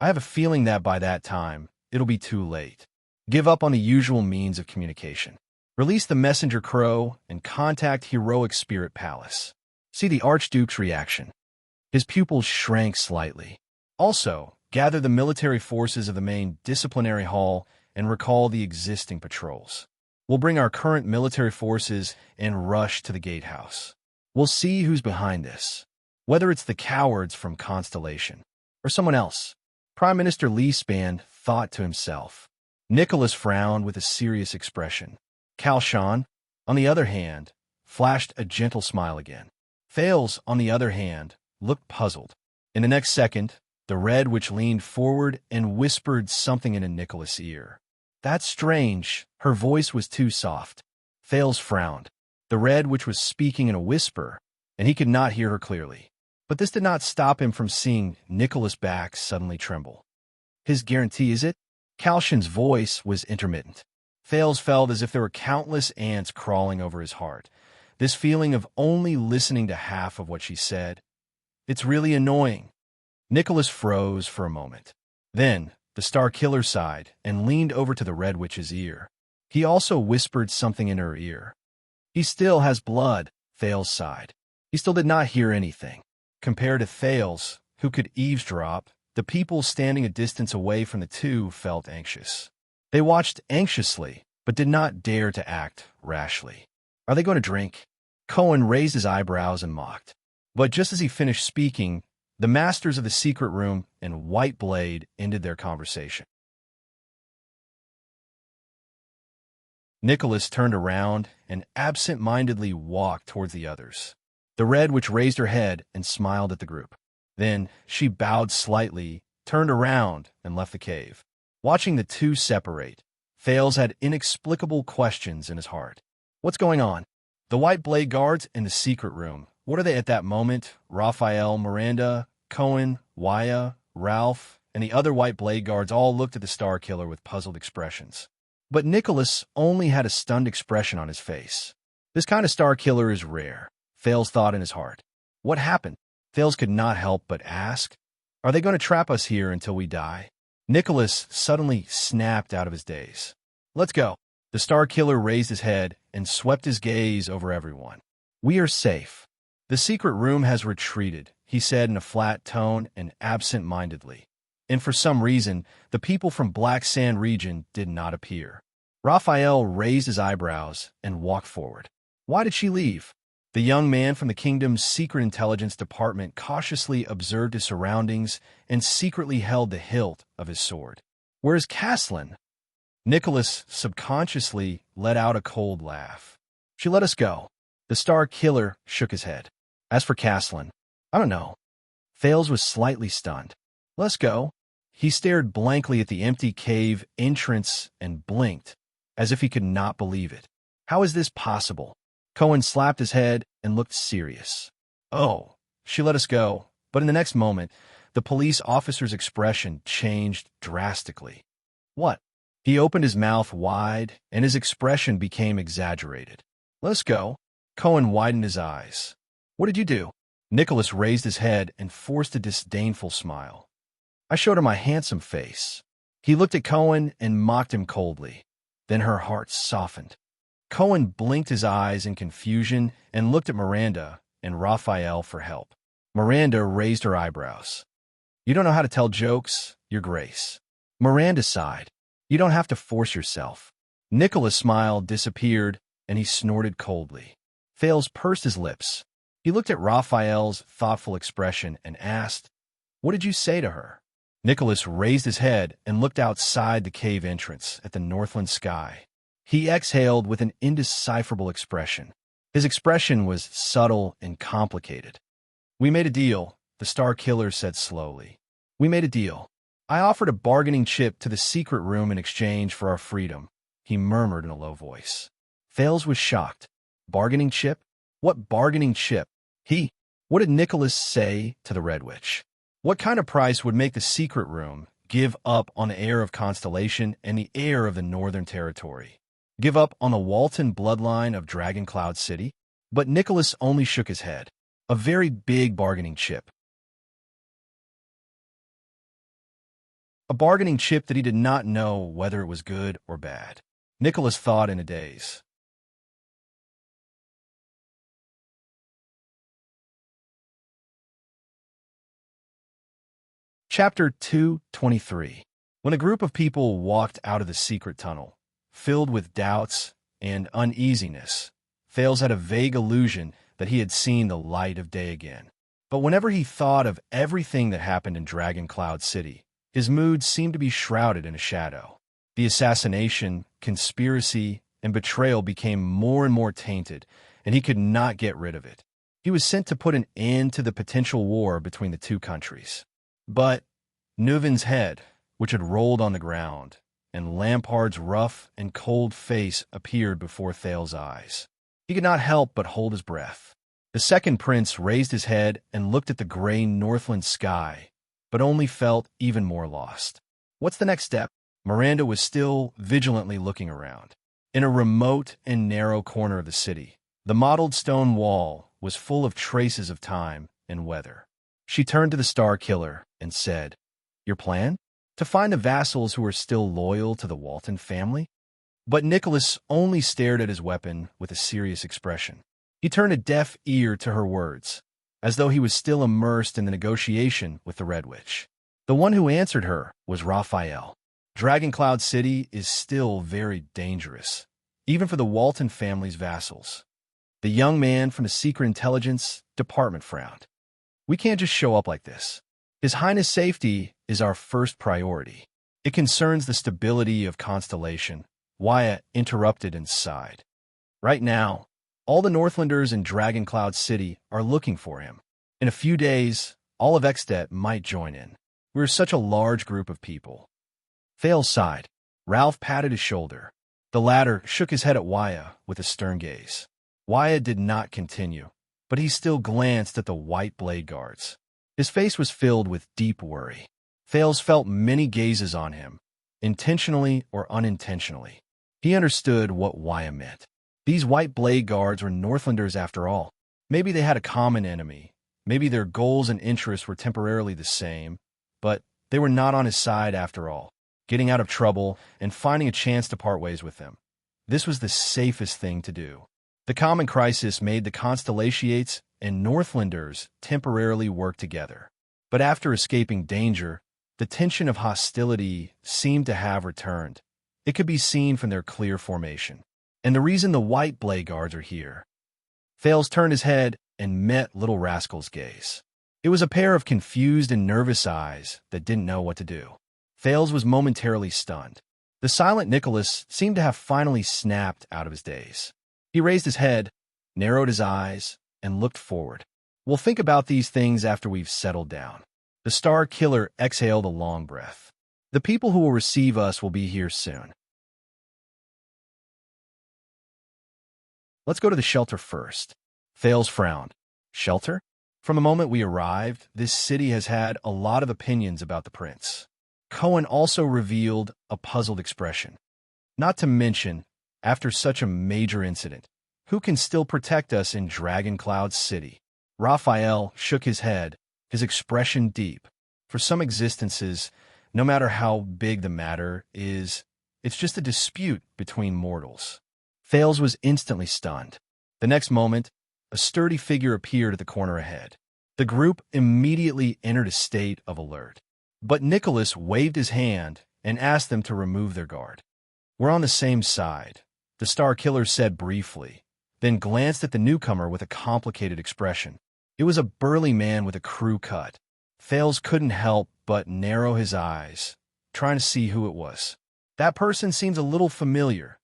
I have a feeling that by that time, it'll be too late. Give up on the usual means of communication. Release the messenger crow and contact Heroic Spirit Palace. See the Archduke's reaction. His pupils shrank slightly. Also, gather the military forces of the main disciplinary hall and recall the existing patrols. We'll bring our current military forces and rush to the gatehouse. We'll see who's behind this, whether it's the cowards from Constellation or someone else. Prime Minister Leespan thought to himself. Nicholas frowned with a serious expression. Calchon, on the other hand, flashed a gentle smile again. Thales, on the other hand, looked puzzled. In the next second, the Red Witch leaned forward and whispered something in Nicholas' ear. That's strange. Her voice was too soft. Thales frowned. The Red Witch was speaking in a whisper, and he could not hear her clearly. But this did not stop him from seeing Nicholas' back suddenly tremble. His guarantee, is it? Calshin's voice was intermittent. Thales felt as if there were countless ants crawling over his heart. This feeling of only listening to half of what she said. It's really annoying. Nicholas froze for a moment. Then, the Star Killer sighed and leaned over to the Red Witch's ear. He also whispered something in her ear. He still has blood, Thales sighed. He still did not hear anything. Compared to Thales, who could eavesdrop, the people standing a distance away from the two felt anxious. They watched anxiously, but did not dare to act rashly. Are they going to drink? Cohen raised his eyebrows and mocked. But just as he finished speaking, the masters of the secret room and White Blade ended their conversation. Nicholas turned around and absent-mindedly walked towards the others. The Red Witch raised her head and smiled at the group. Then she bowed slightly, turned around, and left the cave. Watching the two separate, Thales had inexplicable questions in his heart. What's going on? The White Blade guards in the secret room. What are they at that moment? Raphael, Miranda, Cohen, Waya, Ralph, and the other White Blade guards all looked at the Star Killer with puzzled expressions. But Nicholas only had a stunned expression on his face. This kind of Star Killer is rare, Thales thought in his heart. What happened? Thales could not help but ask. Are they going to trap us here until we die? Nicholas suddenly snapped out of his daze. Let's go. The Star Killer raised his head and swept his gaze over everyone. We are safe. The secret room has retreated, he said in a flat tone and absent-mindedly. And for some reason, the people from Black Sand region did not appear. Raphael raised his eyebrows and walked forward. Why did she leave? The young man from the kingdom's secret intelligence department cautiously observed his surroundings and secretly held the hilt of his sword. Where's Caslin? Nicholas subconsciously let out a cold laugh. She let us go. The Star Killer shook his head. As for Caslin, I don't know. Thales was slightly stunned. Let's go. He stared blankly at the empty cave entrance and blinked, as if he could not believe it. How is this possible? Cohen slapped his head and looked serious. Oh, she let us go. But in the next moment, the police officer's expression changed drastically. What? He opened his mouth wide, and his expression became exaggerated. Let's go. Cohen widened his eyes. What did you do? Nicholas raised his head and forced a disdainful smile. I showed her my handsome face. He looked at Cohen and mocked him coldly. Then her heart softened. Cohen blinked his eyes in confusion and looked at Miranda and Raphael for help. Miranda raised her eyebrows. You don't know how to tell jokes, Your Grace. Miranda sighed. You don't have to force yourself. Nicholas' smile disappeared, and he snorted coldly. Thales pursed his lips. He looked at Raphael's thoughtful expression and asked, What did you say to her? Nicholas raised his head and looked outside the cave entrance at the northland sky. He exhaled with an indecipherable expression. His expression was subtle and complicated. We made a deal, the Star Killer said slowly. We made a deal. I offered a bargaining chip to the secret room in exchange for our freedom, he murmured in a low voice. Thales was shocked. Bargaining chip? What bargaining chip? What did Nicholas say to the Red Witch? What kind of price would make the secret room give up on the heir of Constellation and the heir of the Northern Territory? Give up on the Walton bloodline of Dragon Cloud City? But Nicholas only shook his head. A very big bargaining chip. A bargaining chip that he did not know whether it was good or bad. Nicholas thought in a daze. Chapter 223. When a group of people walked out of the secret tunnel, filled with doubts and uneasiness, Thales had a vague illusion that he had seen the light of day again. But whenever he thought of everything that happened in Dragon Cloud City, his mood seemed to be shrouded in a shadow. The assassination, conspiracy, and betrayal became more and more tainted, and he could not get rid of it. He was sent to put an end to the potential war between the two countries. But Nuvin's head, which had rolled on the ground, and Lampard's rough and cold face appeared before Thales's eyes. He could not help but hold his breath. The second prince raised his head and looked at the gray Northland sky, but only felt even more lost. What's the next step? Miranda was still vigilantly looking around. In a remote and narrow corner of the city, the mottled stone wall was full of traces of time and weather. She turned to the Star Killer and said, "Your plan? To find the vassals who are still loyal to the Walton family?" But Nicholas only stared at his weapon with a serious expression. He turned a deaf ear to her words, as though he was still immersed in the negotiation with the Red Witch. The one who answered her was Raphael. Dragoncloud City is still very dangerous, even for the Walton family's vassals. The young man from the Secret Intelligence Department frowned. "We can't just show up like this. His Highness' safety is our first priority. It concerns the stability of Constellation." Wyatt interrupted and sighed. "Right now, all the Northlanders in Dragoncloud City are looking for him. In a few days, all of Extet might join in. We're such a large group of people." Thales sighed. Ralph patted his shoulder. The latter shook his head at Wyatt with a stern gaze. Wyatt did not continue, but he still glanced at the white blade guards. His face was filled with deep worry. Thales felt many gazes on him, intentionally or unintentionally. He understood what Wyatt meant. These white blade guards were Northlanders after all. Maybe they had a common enemy. Maybe their goals and interests were temporarily the same, but they were not on his side after all. Getting out of trouble and finding a chance to part ways with them. This was the safest thing to do. The common crisis made the Constellations and Northlanders temporarily work together. But after escaping danger, the tension of hostility seemed to have returned. It could be seen from their clear formation. And the reason the white blade guards are here. Thales turned his head and met Little Rascal's gaze. It was a pair of confused and nervous eyes that didn't know what to do. Thales was momentarily stunned. The silent Nicholas seemed to have finally snapped out of his daze. He raised his head, narrowed his eyes, and looked forward. "We'll think about these things after we've settled down." The Star Killer exhaled a long breath. "The people who will receive us will be here soon. Let's go to the shelter first." Thales frowned. "Shelter? From the moment we arrived, this city has had a lot of opinions about the prince." Cohen also revealed a puzzled expression. "Not to mention, after such a major incident, who can still protect us in Dragoncloud City?" Raphael shook his head, his expression deep. "For some existences, no matter how big the matter is, it's just a dispute between mortals." Thales was instantly stunned. The next moment, a sturdy figure appeared at the corner ahead. The group immediately entered a state of alert. But Nicholas waved his hand and asked them to remove their guard. "We're on the same side," the Star Killer said briefly, then glanced at the newcomer with a complicated expression. It was a burly man with a crew cut. Thales couldn't help but narrow his eyes, trying to see who it was. "That person seems a little familiar."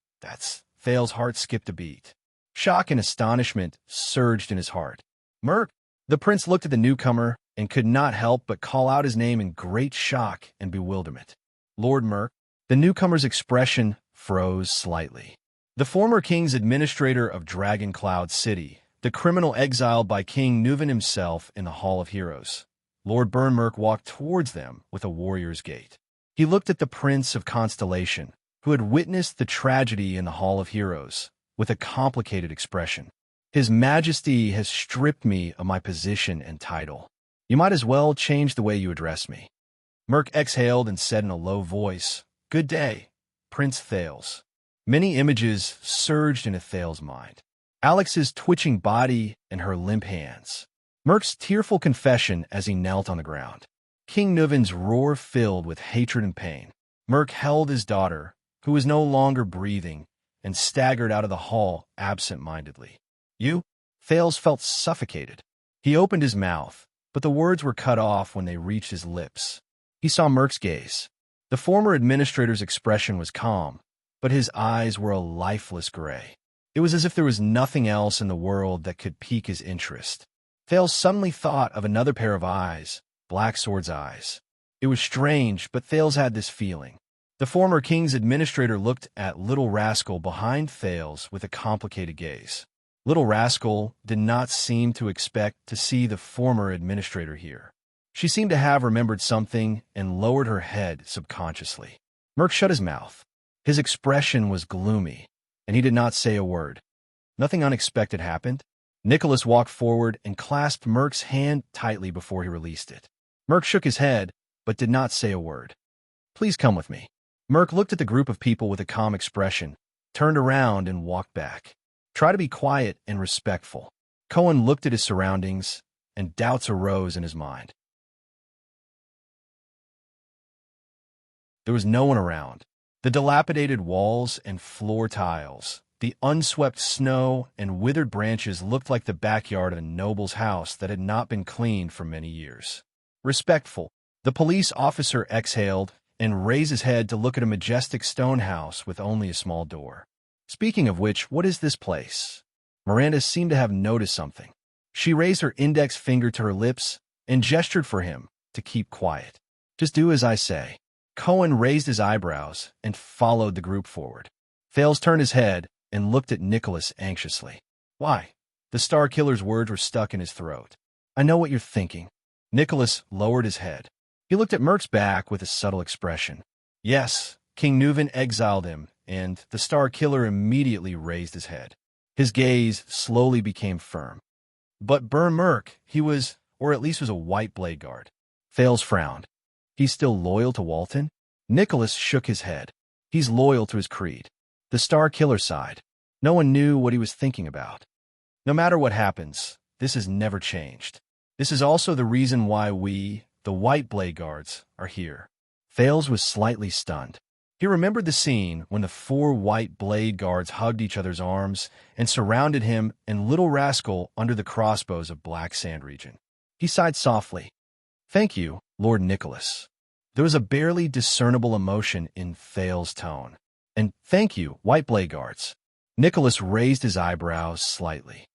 Thales' heart skipped a beat. Shock and astonishment surged in his heart. "Merc!" The prince looked at the newcomer and could not help but call out his name in great shock and bewilderment. "Lord Merc." The newcomer's expression froze slightly. The former king's administrator of Dragoncloud City, the criminal exiled by King Nuven himself in the Hall of Heroes. Lord Burnmerk walked towards them with a warrior's gait. He looked at the Prince of Constellation, who had witnessed the tragedy in the Hall of Heroes, with a complicated expression. "His Majesty has stripped me of my position and title. You might as well change the way you address me." Merc exhaled and said in a low voice, "Good day, Prince Thales." Many images surged into Thales' mind. Alex's twitching body and her limp hands. Merc's tearful confession as he knelt on the ground. King Nuven's roar filled with hatred and pain. Merc held his daughter, who was no longer breathing, and staggered out of the hall absent-mindedly. "You?" Thales felt suffocated. He opened his mouth, but the words were cut off when they reached his lips. He saw Merc's gaze. The former administrator's expression was calm, but his eyes were a lifeless gray. It was as if there was nothing else in the world that could pique his interest. Thales suddenly thought of another pair of eyes, Black Sword's eyes. It was strange, but Thales had this feeling. The former king's administrator looked at Little Rascal behind Thales with a complicated gaze. Little Rascal did not seem to expect to see the former administrator here. She seemed to have remembered something and lowered her head subconsciously. Merc shut his mouth. His expression was gloomy, and he did not say a word. Nothing unexpected happened. Nicholas walked forward and clasped Merc's hand tightly before he released it. Merc shook his head, but did not say a word. "Please come with me." Merc looked at the group of people with a calm expression, turned around and walked back. "Try to be quiet and respectful." Cohen looked at his surroundings, and doubts arose in his mind. There was no one around. The dilapidated walls and floor tiles, the unswept snow and withered branches looked like the backyard of a noble's house that had not been cleaned for many years. Respectful, the police officer exhaled and raised his head to look at a majestic stone house with only a small door. "Speaking of which, what is this place?" Miranda seemed to have noticed something. She raised her index finger to her lips and gestured for him to keep quiet. "Just do as I say." Cohen raised his eyebrows and followed the group forward. Thales turned his head and looked at Nicholas anxiously. "Why?" The Star Killer's words were stuck in his throat. "I know what you're thinking." Nicholas lowered his head. He looked at Merc's back with a subtle expression. "Yes, King Nuvan exiled him," and the Star Killer immediately raised his head. His gaze slowly became firm. "But Burn Merc, he was, or at least was a white blade guard." Thales frowned. "He's still loyal to Walton?" Nicholas shook his head. "He's loyal to his creed." The Star Killer sighed. No one knew what he was thinking about. "No matter what happens, this has never changed. This is also the reason why we, the White Blade Guards, are here." Thales was slightly stunned. He remembered the scene when the 4 White Blade Guards hugged each other's arms and surrounded him and Little Rascal under the crossbows of Black Sand region. He sighed softly. "Thank you, Lord Nicholas." There was a barely discernible emotion in Thales' tone. "And thank you, White Blade Guards." Nicholas raised his eyebrows slightly.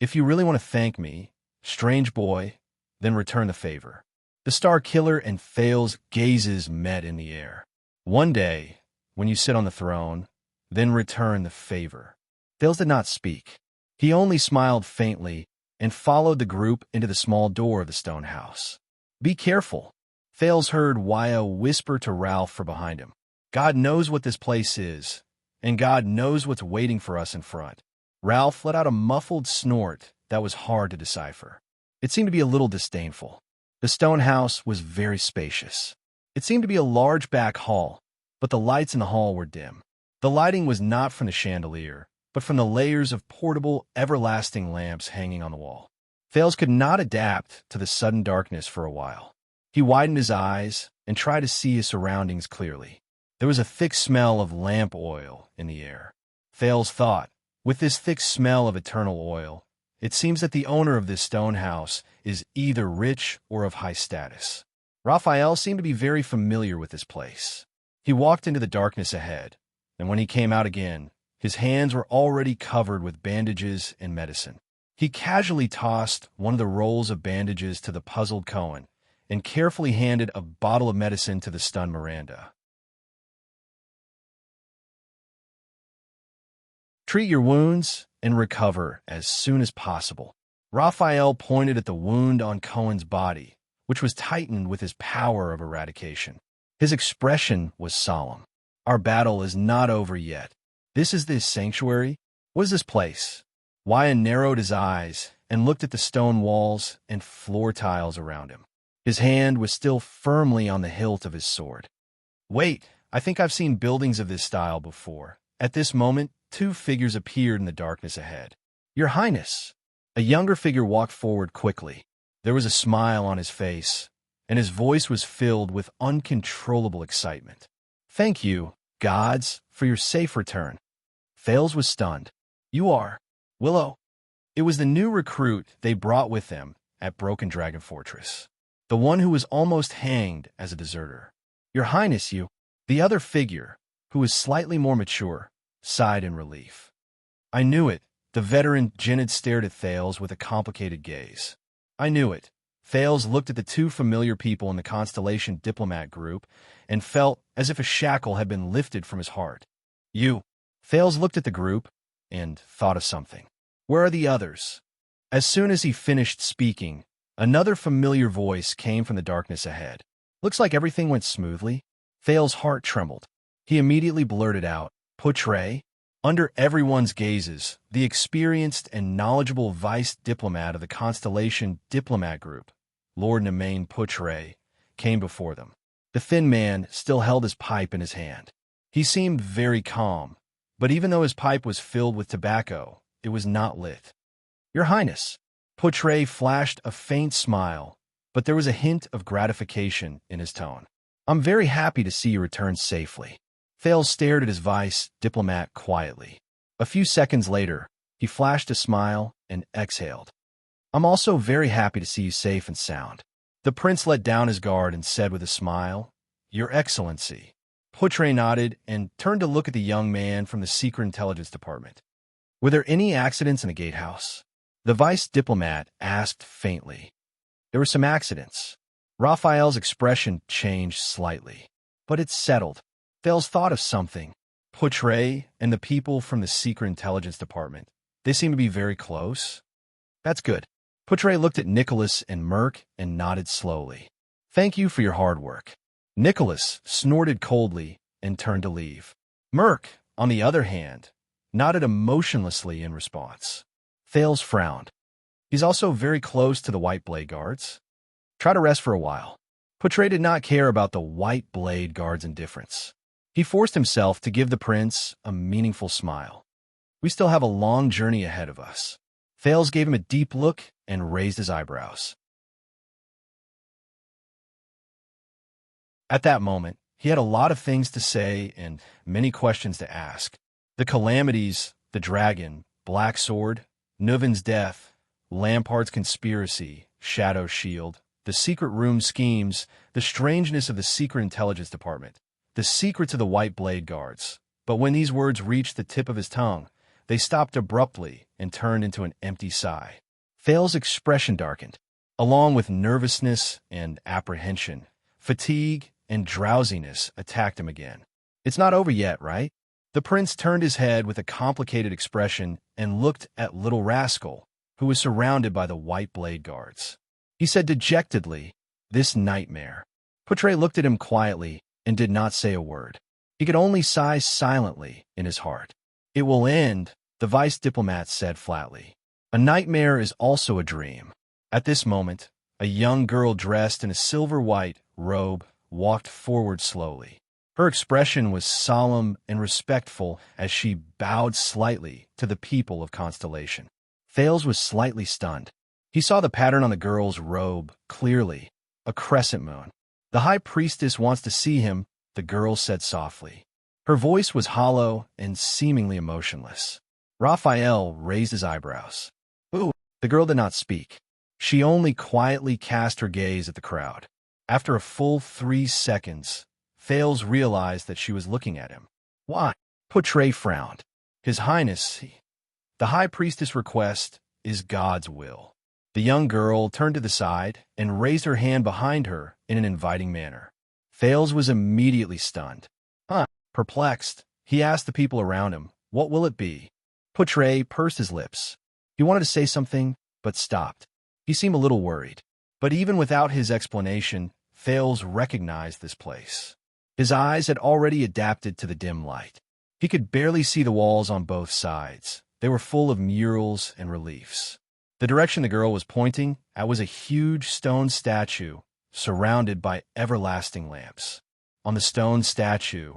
"If you really want to thank me, strange boy, then return the favor." The Star Killer and Thales' gazes met in the air. "One day, when you sit on the throne, then return the favor." Thales did not speak. He only smiled faintly and followed the group into the small door of the stone house. "Be careful." Thales heard Waya whisper to Ralph from behind him. "God knows what this place is, and God knows what's waiting for us in front." Ralph let out a muffled snort that was hard to decipher. It seemed to be a little disdainful. The stone house was very spacious. It seemed to be a large back hall, but the lights in the hall were dim. The lighting was not from the chandelier, but from the layers of portable, everlasting lamps hanging on the wall. Thales could not adapt to the sudden darkness for a while. He widened his eyes and tried to see his surroundings clearly. There was a thick smell of lamp oil in the air. Thales thought, with this thick smell of eternal oil, it seems that the owner of this stone house is either rich or of high status. Raphael seemed to be very familiar with this place. He walked into the darkness ahead, and when he came out again, his hands were already covered with bandages and medicine. He casually tossed one of the rolls of bandages to the puzzled Cohen and carefully handed a bottle of medicine to the stunned Miranda. "Treat your wounds and recover as soon as possible." Raphael pointed at the wound on Cohen's body, which was tightened with his power of eradication. His expression was solemn. "Our battle is not over yet. This is this sanctuary? What is this place?" Wyan narrowed his eyes and looked at the stone walls and floor tiles around him. His hand was still firmly on the hilt of his sword. "Wait, I think I've seen buildings of this style before." At this moment, 2 figures appeared in the darkness ahead. "Your Highness!" A younger figure walked forward quickly. There was a smile on his face, and his voice was filled with uncontrollable excitement. "Thank you, gods, for your safe return." Thales was stunned. "You are Willow?" It was the new recruit they brought with them at Broken Dragon Fortress. The one who was almost hanged as a deserter. "Your Highness, you..." The other figure, who was slightly more mature, sighed in relief. I knew it. The veteran Jinnid stared at Thales with a complicated gaze. I knew it. Thales looked at the two familiar people in the Constellation Diplomat group and felt as if a shackle had been lifted from his heart. You. Thales looked at the group and thought of something. Where are the others? As soon as he finished speaking, another familiar voice came from the darkness ahead. Looks like everything went smoothly. Thales' heart trembled. He immediately blurted out, Portray? Under everyone's gazes, the experienced and knowledgeable vice diplomat of the Constellation Diplomat Group, Lord Nemain Portray, came before them. The thin man still held his pipe in his hand. He seemed very calm, but even though his pipe was filled with tobacco, it was not lit. Your Highness, Portray flashed a faint smile, but there was a hint of gratification in his tone. I'm very happy to see you return safely. Thales stared at his vice diplomat quietly. A few seconds later, he flashed a smile and exhaled. I'm also very happy to see you safe and sound. The prince let down his guard and said with a smile, Your Excellency. Portray nodded and turned to look at the young man from the Secret Intelligence Department. Were there any accidents in the gatehouse? The vice diplomat asked faintly. There were some accidents. Raphael's expression changed slightly, but it settled. Thales thought of something. Portray and the people from the Secret Intelligence Department. They seem to be very close. That's good. Portray looked at Nicholas and Merc and nodded slowly. Thank you for your hard work. Nicholas snorted coldly and turned to leave. Merc, on the other hand, nodded emotionlessly in response. Thales frowned. He's also very close to the White Blade Guards. Try to rest for a while. Portray did not care about the White Blade Guards' indifference. He forced himself to give the prince a meaningful smile. We still have a long journey ahead of us. Thales gave him a deep look and raised his eyebrows. At that moment, he had a lot of things to say and many questions to ask. The calamities, the dragon, Black Sword, Nuvin's death, Lampart's conspiracy, Shadow Shield, the secret room schemes, the strangeness of the Secret Intelligence Department, the secrets of the White Blade Guards. But when these words reached the tip of his tongue, they stopped abruptly and turned into an empty sigh. Thales' expression darkened. Along with nervousness and apprehension, fatigue and drowsiness attacked him again. It's not over yet, right? The prince turned his head with a complicated expression and looked at Little Rascal, who was surrounded by the White Blade Guards. He said dejectedly, This nightmare. Portray looked at him quietly and did not say a word. He could only sigh silently in his heart. It will end, the vice diplomat said flatly. A nightmare is also a dream. At this moment, a young girl dressed in a silver-white robe walked forward slowly. Her expression was solemn and respectful as she bowed slightly to the people of Constellation. Thales was slightly stunned. He saw the pattern on the girl's robe clearly, a crescent moon. The high priestess wants to see him, the girl said softly. Her voice was hollow and seemingly emotionless. Raphael raised his eyebrows. Ooh, the girl did not speak. She only quietly cast her gaze at the crowd. After a full 3 seconds, Thales realized that she was looking at him. Why? Portray frowned. His Highness, the High Priestess' request is God's will. The young girl turned to the side and raised her hand behind her in an inviting manner. Thales was immediately stunned. Perplexed, he asked the people around him, what will it be? Portray pursed his lips. He wanted to say something, but stopped. He seemed a little worried. But even without his explanation, Thales recognized this place. His eyes had already adapted to the dim light. He could barely see the walls on both sides. They were full of murals and reliefs. The direction the girl was pointing at was a huge stone statue surrounded by everlasting lamps. On the stone statue,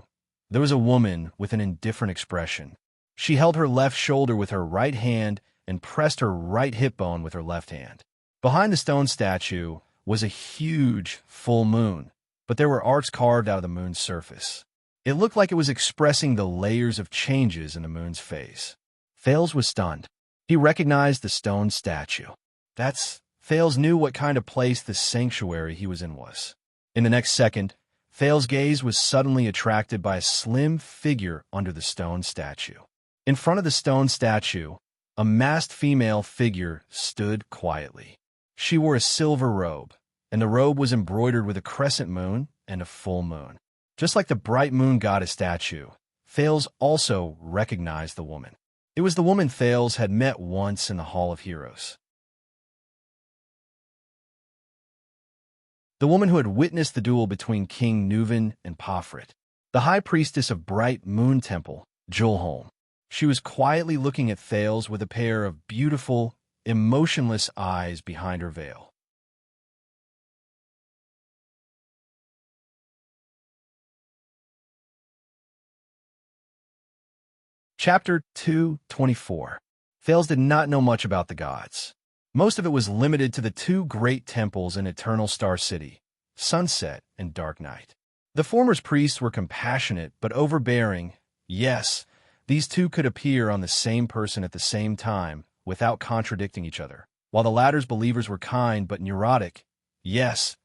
there was a woman with an indifferent expression. She held her left shoulder with her right hand and pressed her right hip bone with her left hand. Behind the stone statue was a huge full moon, but there were arcs carved out of the moon's surface. It looked like it was expressing the layers of changes in the moon's phase. Thales was stunned. He recognized the stone statue. Thales knew what kind of place the sanctuary he was in was. In the next second, Thale's gaze was suddenly attracted by a slim figure under the stone statue. In front of the stone statue, a masked female figure stood quietly. She wore a silver robe, and the robe was embroidered with a crescent moon and a full moon. Just like the bright moon goddess statue, Thales also recognized the woman. It was the woman Thales had met once in the Hall of Heroes. The woman who had witnessed the duel between King Nuvan and Pofrit, the high priestess of Bright Moon Temple, Julholm. She was quietly looking at Thales with a pair of beautiful, emotionless eyes behind her veil. Chapter 2:24. Thales did not know much about the gods. Most of it was limited to the two great temples in Eternal Star City, Sunset and Dark Night. The former's priests were compassionate but overbearing. Yes, these two could appear on the same person at the same time without contradicting each other, while the latter's believers were kind but neurotic. Yes,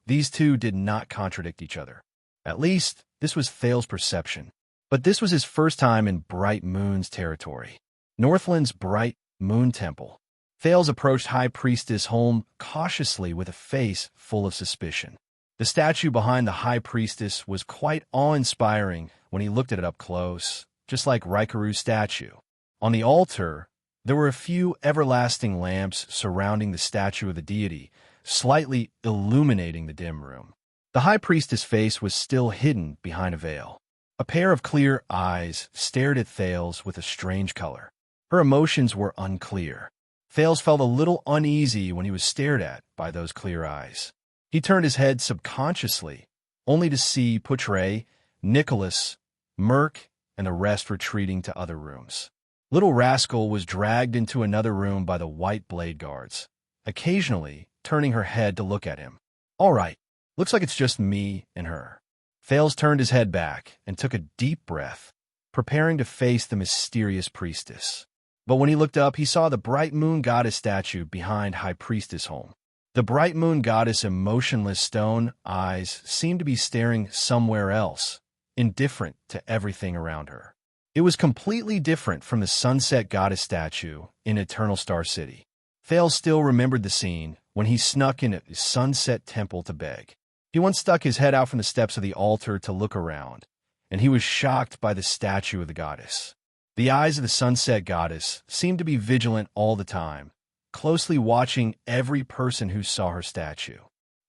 these two did not contradict each other. At least, this was Thales' perception. But this was his first time in Bright Moon's territory, Northland's Bright Moon Temple. Thales approached High Priestess Holm cautiously with a face full of suspicion. The statue behind the High Priestess was quite awe-inspiring when he looked at it up close, just like Raikaru's statue. On the altar, there were a few everlasting lamps surrounding the statue of the deity, slightly illuminating the dim room. The High Priestess' face was still hidden behind a veil. A pair of clear eyes stared at Thales with a strange color. Her emotions were unclear. Thales felt a little uneasy when he was stared at by those clear eyes. He turned his head subconsciously, only to see Putre, Nicholas, Merc, and the rest retreating to other rooms. Little Rascal was dragged into another room by the white blade guards, occasionally turning her head to look at him. All right, looks like it's just me and her. Thales turned his head back and took a deep breath, preparing to face the mysterious priestess. But when he looked up, he saw the Bright Moon Goddess statue behind High Priestess Holm. The Bright Moon Goddess' emotionless stone eyes seemed to be staring somewhere else, indifferent to everything around her. It was completely different from the Sunset Goddess statue in Eternal Star City. Thales still remembered the scene when he snuck in at the Sunset Temple to beg. He once stuck his head out from the steps of the altar to look around, and he was shocked by the statue of the goddess. The eyes of the Sunset Goddess seemed to be vigilant all the time, closely watching every person who saw her statue.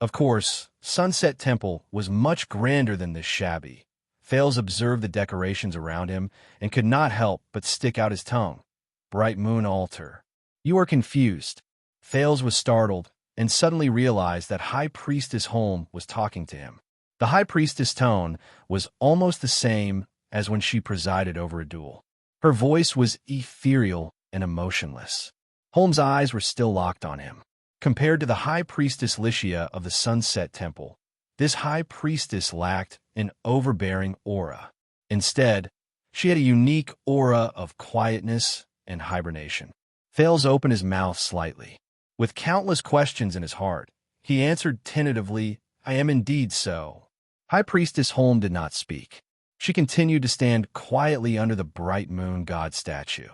Of course, Sunset Temple was much grander than this shabby. Thales observed the decorations around him and could not help but stick out his tongue. Bright Moon Altar. You are confused. Thales was startled and suddenly realized that High Priestess Holm was talking to him. The High Priestess' tone was almost the same as when she presided over a duel. Her voice was ethereal and emotionless. Holm's eyes were still locked on him. Compared to the High Priestess Lycia of the Sunset Temple, this High Priestess lacked an overbearing aura. Instead, she had a unique aura of quietness and hibernation. Thales opened his mouth slightly. With countless questions in his heart, he answered tentatively, I am indeed so. High Priestess Holm did not speak. She continued to stand quietly under the Bright Moon God statue.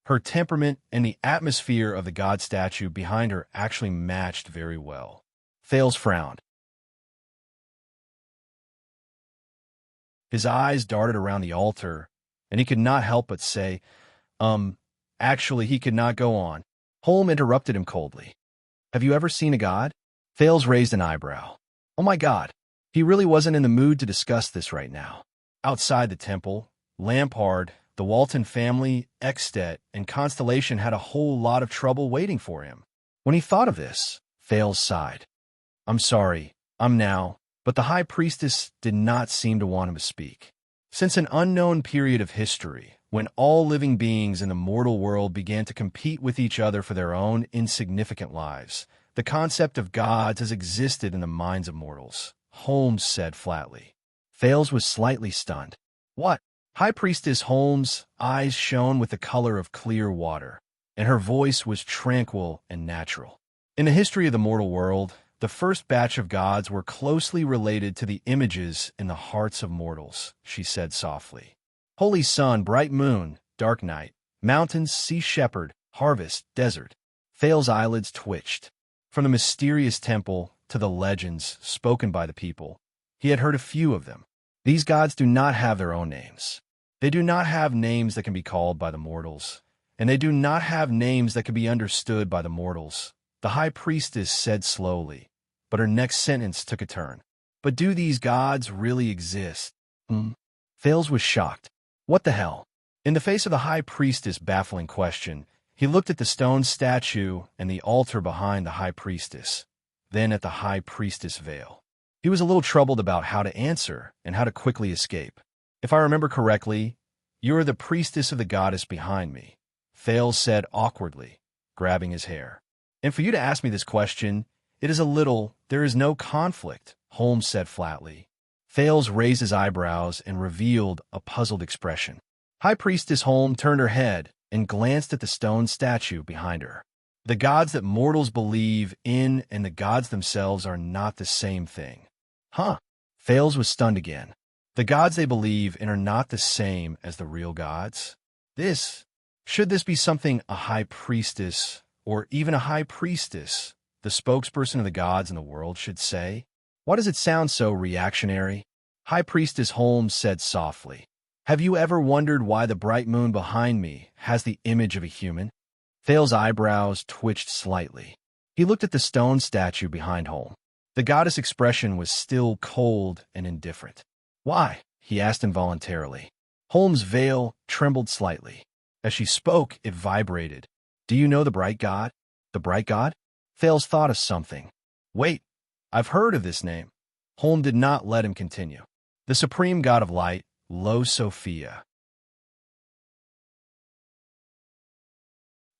Her temperament and the atmosphere of the God statue behind her actually matched very well. Thales frowned. His eyes darted around the altar, and he could not help but say, actually, he could not go on. Holm interrupted him coldly. Have you ever seen a god? Thales raised an eyebrow. Oh my god. He really wasn't in the mood to discuss this right now. Outside the temple, Lampard, the Walton family, Extet, and Constellation had a whole lot of trouble waiting for him. When he thought of this, Thales sighed. I'm sorry, but the High Priestess did not seem to want him to speak. Since an unknown period of history, when all living beings in the mortal world began to compete with each other for their own insignificant lives, the concept of gods has existed in the minds of mortals, Holmes said flatly. Thales was slightly stunned. What? High Priestess Holmes' eyes shone with the color of clear water, and her voice was tranquil and natural. In the history of the mortal world, The first batch of gods were closely related to the images in the hearts of mortals, she said softly. Holy sun, bright moon, dark night, mountains, sea shepherd, harvest, desert. Thales's eyelids twitched. From the mysterious temple to the legends spoken by the people, he had heard a few of them. These gods do not have their own names. They do not have names that can be called by the mortals, and they do not have names that can be understood by the mortals, the high priestess said slowly, but her next sentence took a turn. But do these gods really exist? Thales was shocked. What the hell? In the face of the high priestess' baffling question, he looked at the stone statue and the altar behind the high priestess, then at the high priestess veil. He was a little troubled about how to answer and how to quickly escape. If I remember correctly, you are the priestess of the goddess behind me, Thales said awkwardly, grabbing his hair. And for you to ask me this question, there is no conflict, Holmes said flatly. Thales raised his eyebrows and revealed a puzzled expression. High Priestess Holmes turned her head and glanced at the stone statue behind her. The gods that mortals believe in and the gods themselves are not the same thing. Huh? Thales was stunned again. The gods they believe in are not the same as the real gods? Should this be something a high priestess, or even a high priestess, the spokesperson of the gods in the world, should say? Why does it sound so reactionary? High Priestess Holmes said softly. Have you ever wondered why the bright moon behind me has the image of a human? Thales' eyebrows twitched slightly. He looked at the stone statue behind Holmes. The goddess' expression was still cold and indifferent. Why? He asked involuntarily. Holmes' veil trembled slightly. As she spoke, it vibrated. Do you know the bright god? The bright god? Thales thought of something. Wait, I've heard of this name. Holmes did not let him continue. The supreme god of light, Lo Sophia.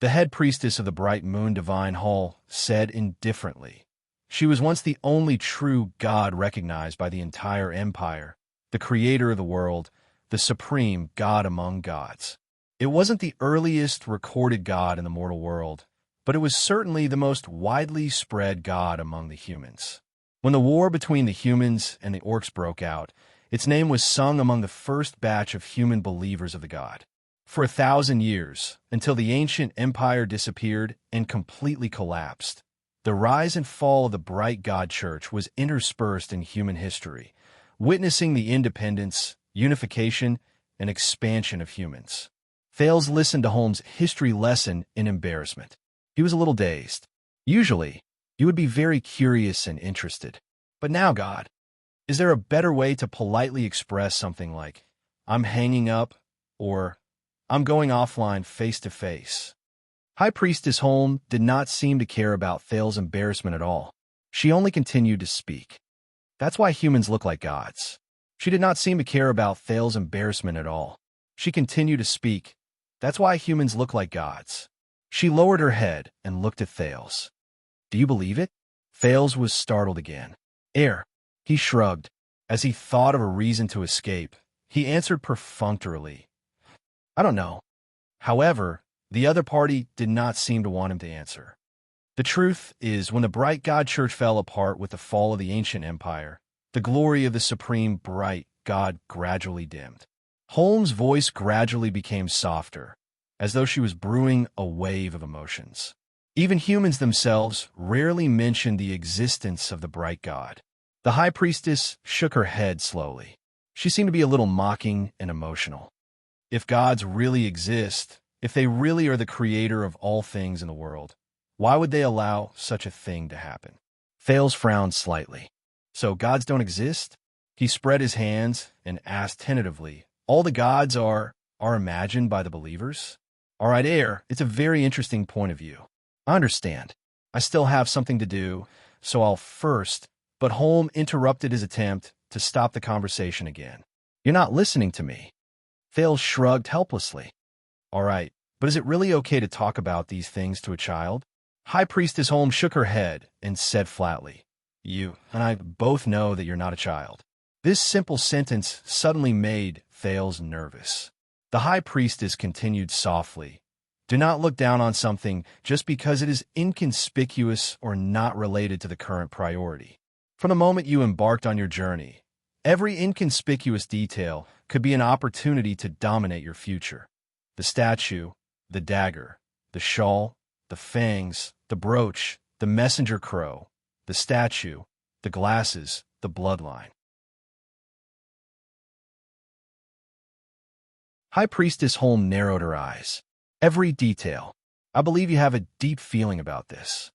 The head priestess of the bright moon divine hall said indifferently. She was once the only true god recognized by the entire empire, the creator of the world, the supreme god among gods. It wasn't the earliest recorded god in the mortal world, but it was certainly the most widely spread god among the humans. When the war between the humans and the orcs broke out, its name was sung among the first batch of human believers of the god. For 1,000 years, until the ancient empire disappeared and completely collapsed, the rise and fall of the bright god church was interspersed in human history, witnessing the independence, unification, and expansion of humans. Thales listened to Holmes' history lesson in embarrassment. He was a little dazed. Usually, you would be very curious and interested. But now, God, is there a better way to politely express something like, I'm hanging up, or I'm going offline face to face? High Priestess Holmes did not seem to care about Thales' embarrassment at all. She only continued to speak. That's why humans look like gods. She did not seem to care about Thales' embarrassment at all. She continued to speak. That's why humans look like gods. She lowered her head and looked at Thales. Do you believe it? Thales was startled again. He shrugged. As he thought of a reason to escape, he answered perfunctorily. I don't know. However, the other party did not seem to want him to answer. The truth is, when the bright god church fell apart with the fall of the ancient empire, the glory of the supreme bright god gradually dimmed. Holmes' voice gradually became softer, as though she was brewing a wave of emotions. Even humans themselves rarely mentioned the existence of the bright god. The high priestess shook her head slowly. She seemed to be a little mocking and emotional. If gods really exist, if they really are the creator of all things in the world, why would they allow such a thing to happen? Thales frowned slightly. So gods don't exist? He spread his hands and asked tentatively, all the gods are imagined by the believers? All right, it's a very interesting point of view. I understand. I still have something to do, so I'll first. But Holmes interrupted his attempt to stop the conversation again. You're not listening to me. Thales shrugged helplessly. All right, but is it really okay to talk about these things to a child? High Priestess Holmes shook her head and said flatly, You and I both know that you're not a child. This simple sentence suddenly made Thales nervous. The High Priestess continued softly, Do not look down on something just because it is inconspicuous or not related to the current priority. From the moment you embarked on your journey, every inconspicuous detail could be an opportunity to dominate your future. The statue, the dagger, the shawl, the fangs, the brooch, the messenger crow, the statue, the glasses, the bloodline. High Priestess Holm narrowed her eyes. Every detail. I believe you have a deep feeling about this.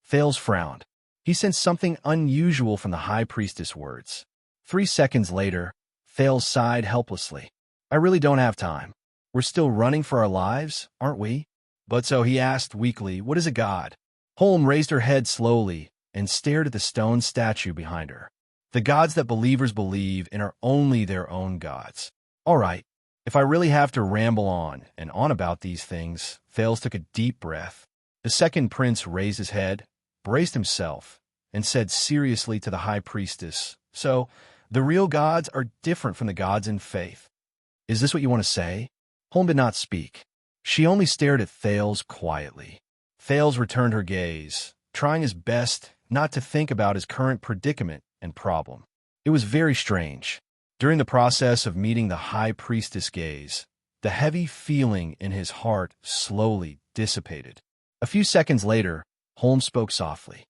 Thales frowned. He sensed something unusual from the High Priestess' words. 3 seconds later, Thales sighed helplessly. I really don't have time. We're still running for our lives, aren't we? But so he asked weakly, what is a god? Holm raised her head slowly and stared at the stone statue behind her. The gods that believers believe in are only their own gods. All right. If I really have to ramble on and on about these things, Thales took a deep breath. The second prince raised his head, braced himself, and said seriously to the high priestess, so, the real gods are different from the gods in faith. Is this what you want to say? Holm did not speak. She only stared at Thales quietly. Thales returned her gaze, trying his best not to think about his current predicament and problem. It was very strange. During the process of meeting the high priestess' gaze, the heavy feeling in his heart slowly dissipated. A few seconds later, Holmes spoke softly.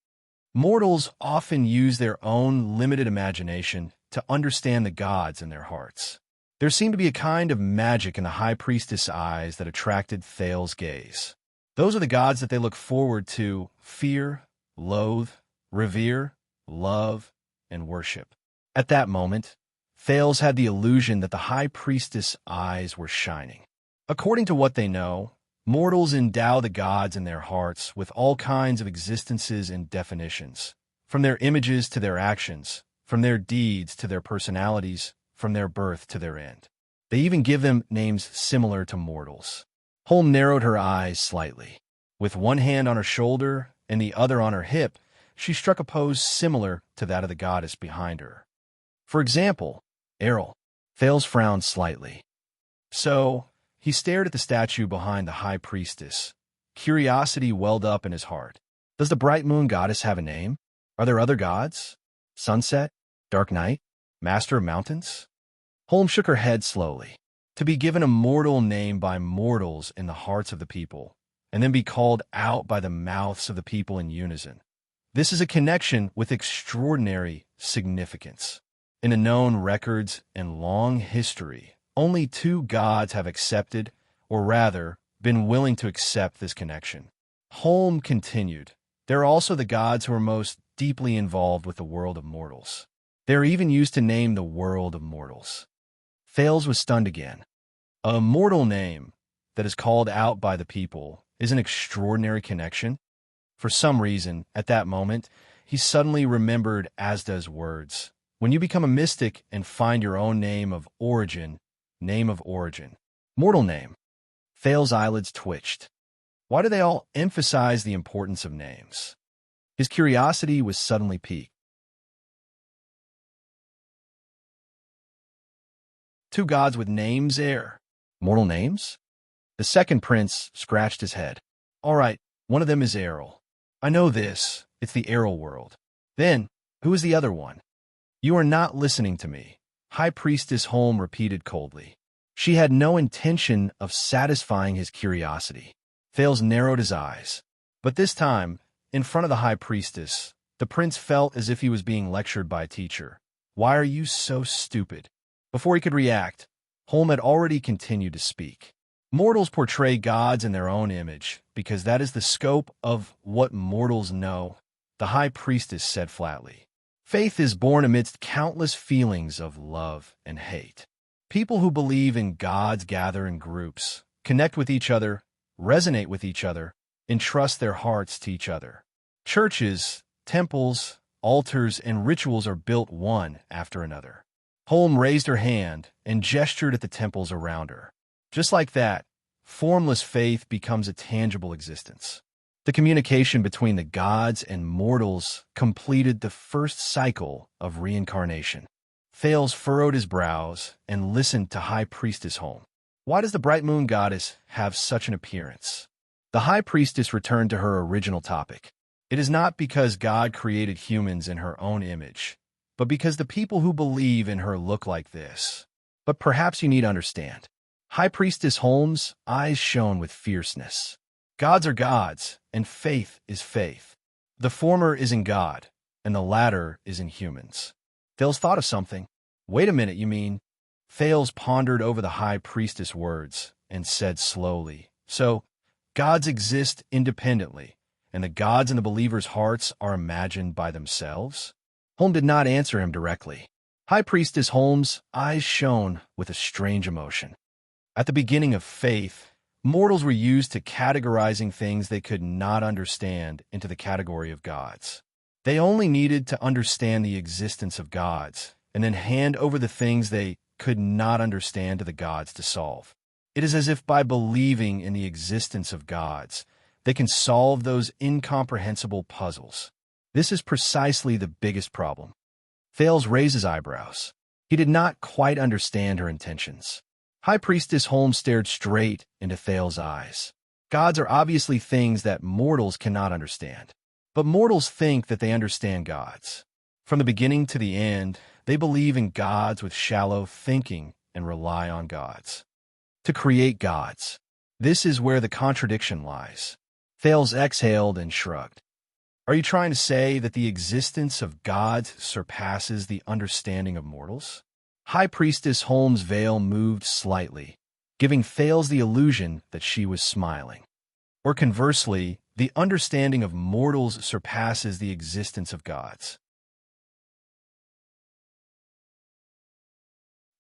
Mortals often use their own limited imagination to understand the gods in their hearts. There seemed to be a kind of magic in the high priestess' eyes that attracted Thales' gaze. Those are the gods that they look forward to fear, loathe, revere, love, and worship. At that moment, Thales had the illusion that the high priestess' eyes were shining. According to what they know, mortals endow the gods in their hearts with all kinds of existences and definitions, from their images to their actions, from their deeds to their personalities, from their birth to their end. They even give them names similar to mortals. Holm narrowed her eyes slightly. With one hand on her shoulder and the other on her hip, she struck a pose similar to that of the goddess behind her. For example, Errol. Thales frowned slightly. So, he stared at the statue behind the high priestess. Curiosity welled up in his heart. Does the bright moon goddess have a name? Are there other gods? Sunset? Dark night? Master of mountains? Holm shook her head slowly. To be given a mortal name by mortals in the hearts of the people, and then be called out by the mouths of the people in unison. This is a connection with extraordinary significance. In the known records and long history, only 2 gods have accepted, or rather, been willing to accept this connection. Holm continued, there are also the gods who are most deeply involved with the world of mortals. They are even used to name the world of mortals. Thales was stunned again. A mortal name that is called out by the people is an extraordinary connection. For some reason, at that moment, he suddenly remembered Asda's words. When you become a mystic and find your own name of origin, mortal name. Thales' eyelids twitched. Why do they all emphasize the importance of names? His curiosity was suddenly piqued. 2 gods with names, mortal names? The second prince scratched his head. All right, one of them is Errol. I know this. It's the Errol world. Then, who is the other one? You are not listening to me, High Priestess Holm repeated coldly. She had no intention of satisfying his curiosity. Thales narrowed his eyes. But this time, in front of the High Priestess, the prince felt as if he was being lectured by a teacher. Why are you so stupid? Before he could react, Holm had already continued to speak. Mortals portray gods in their own image, because that is the scope of what mortals know, the High Priestess said flatly. Faith is born amidst countless feelings of love and hate. People who believe in gods gather in groups, connect with each other, resonate with each other, entrust their hearts to each other. Churches, temples, altars, and rituals are built one after another. Holm raised her hand and gestured at the temples around her. Just like that, formless faith becomes a tangible existence. The communication between the gods and mortals completed the first cycle of reincarnation. Thales furrowed his brows and listened to High Priestess Holm. Why does the bright moon goddess have such an appearance? The high priestess returned to her original topic. It is not because God created humans in her own image, but because the people who believe in her look like this. But perhaps you need to understand. High Priestess Holmes' eyes shone with fierceness. Gods are gods, and faith is faith. The former is in God, and the latter is in humans. Thales thought of something. Wait a minute, you mean? Thales pondered over the high priestess' words and said slowly, so, gods exist independently, and the gods in the believers' hearts are imagined by themselves? Holmes did not answer him directly. High Priestess Holmes' eyes shone with a strange emotion. At the beginning of faith, mortals were used to categorizing things they could not understand into the category of gods. They only needed to understand the existence of gods and then hand over the things they could not understand to the gods to solve. It is as if by believing in the existence of gods, they can solve those incomprehensible puzzles. This is precisely the biggest problem. Thales raised his eyebrows. He did not quite understand her intentions. High Priestess Holmes stared straight into Thales' eyes. Gods are obviously things that mortals cannot understand. But mortals think that they understand gods. From the beginning to the end, they believe in gods with shallow thinking and rely on gods to create gods. This is where the contradiction lies. Thales exhaled and shrugged. Are you trying to say that the existence of gods surpasses the understanding of mortals? High Priestess Holmes' veil moved slightly, giving Thales the illusion that she was smiling. Or conversely, the understanding of mortals surpasses the existence of gods.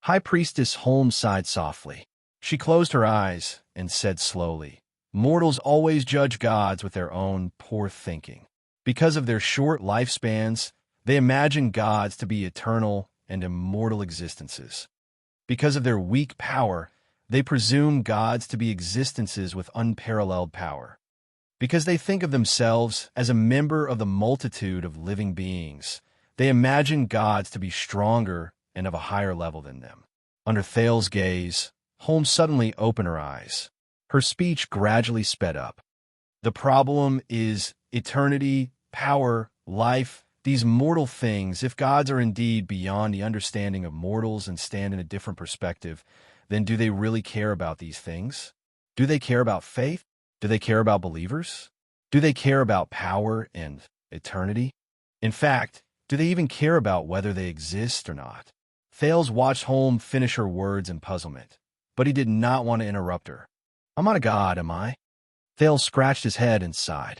High Priestess Holmes sighed softly. She closed her eyes and said slowly, mortals always judge gods with their own poor thinking. Because of their short lifespans, they imagine gods to be eternal and immortal existences. Because of their weak power, they presume gods to be existences with unparalleled power. Because they think of themselves as a member of the multitude of living beings, they imagine gods to be stronger and of a higher level than them. Under Thales' gaze, Holmes suddenly opened her eyes. Her speech gradually sped up. The problem is eternity, power, life, these mortal things. If gods are indeed beyond the understanding of mortals and stand in a different perspective, then do they really care about these things? Do they care about faith? Do they care about believers? Do they care about power and eternity? In fact, do they even care about whether they exist or not? Thales watched Holmes finish her words in puzzlement, but he did not want to interrupt her. I'm not a god, am I? Thales scratched his head and sighed.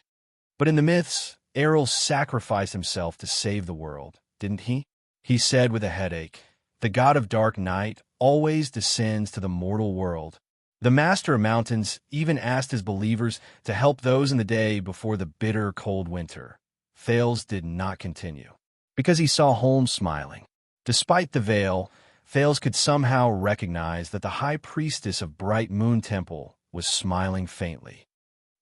But in the myths, Errol sacrificed himself to save the world, didn't he? He said with a headache, the god of dark night always descends to the mortal world. The master of mountains even asked his believers to help those in the day before the bitter cold winter. Thales did not continue, because he saw Holmes smiling. Despite the veil, Thales could somehow recognize that the high priestess of Bright Moon Temple was smiling faintly.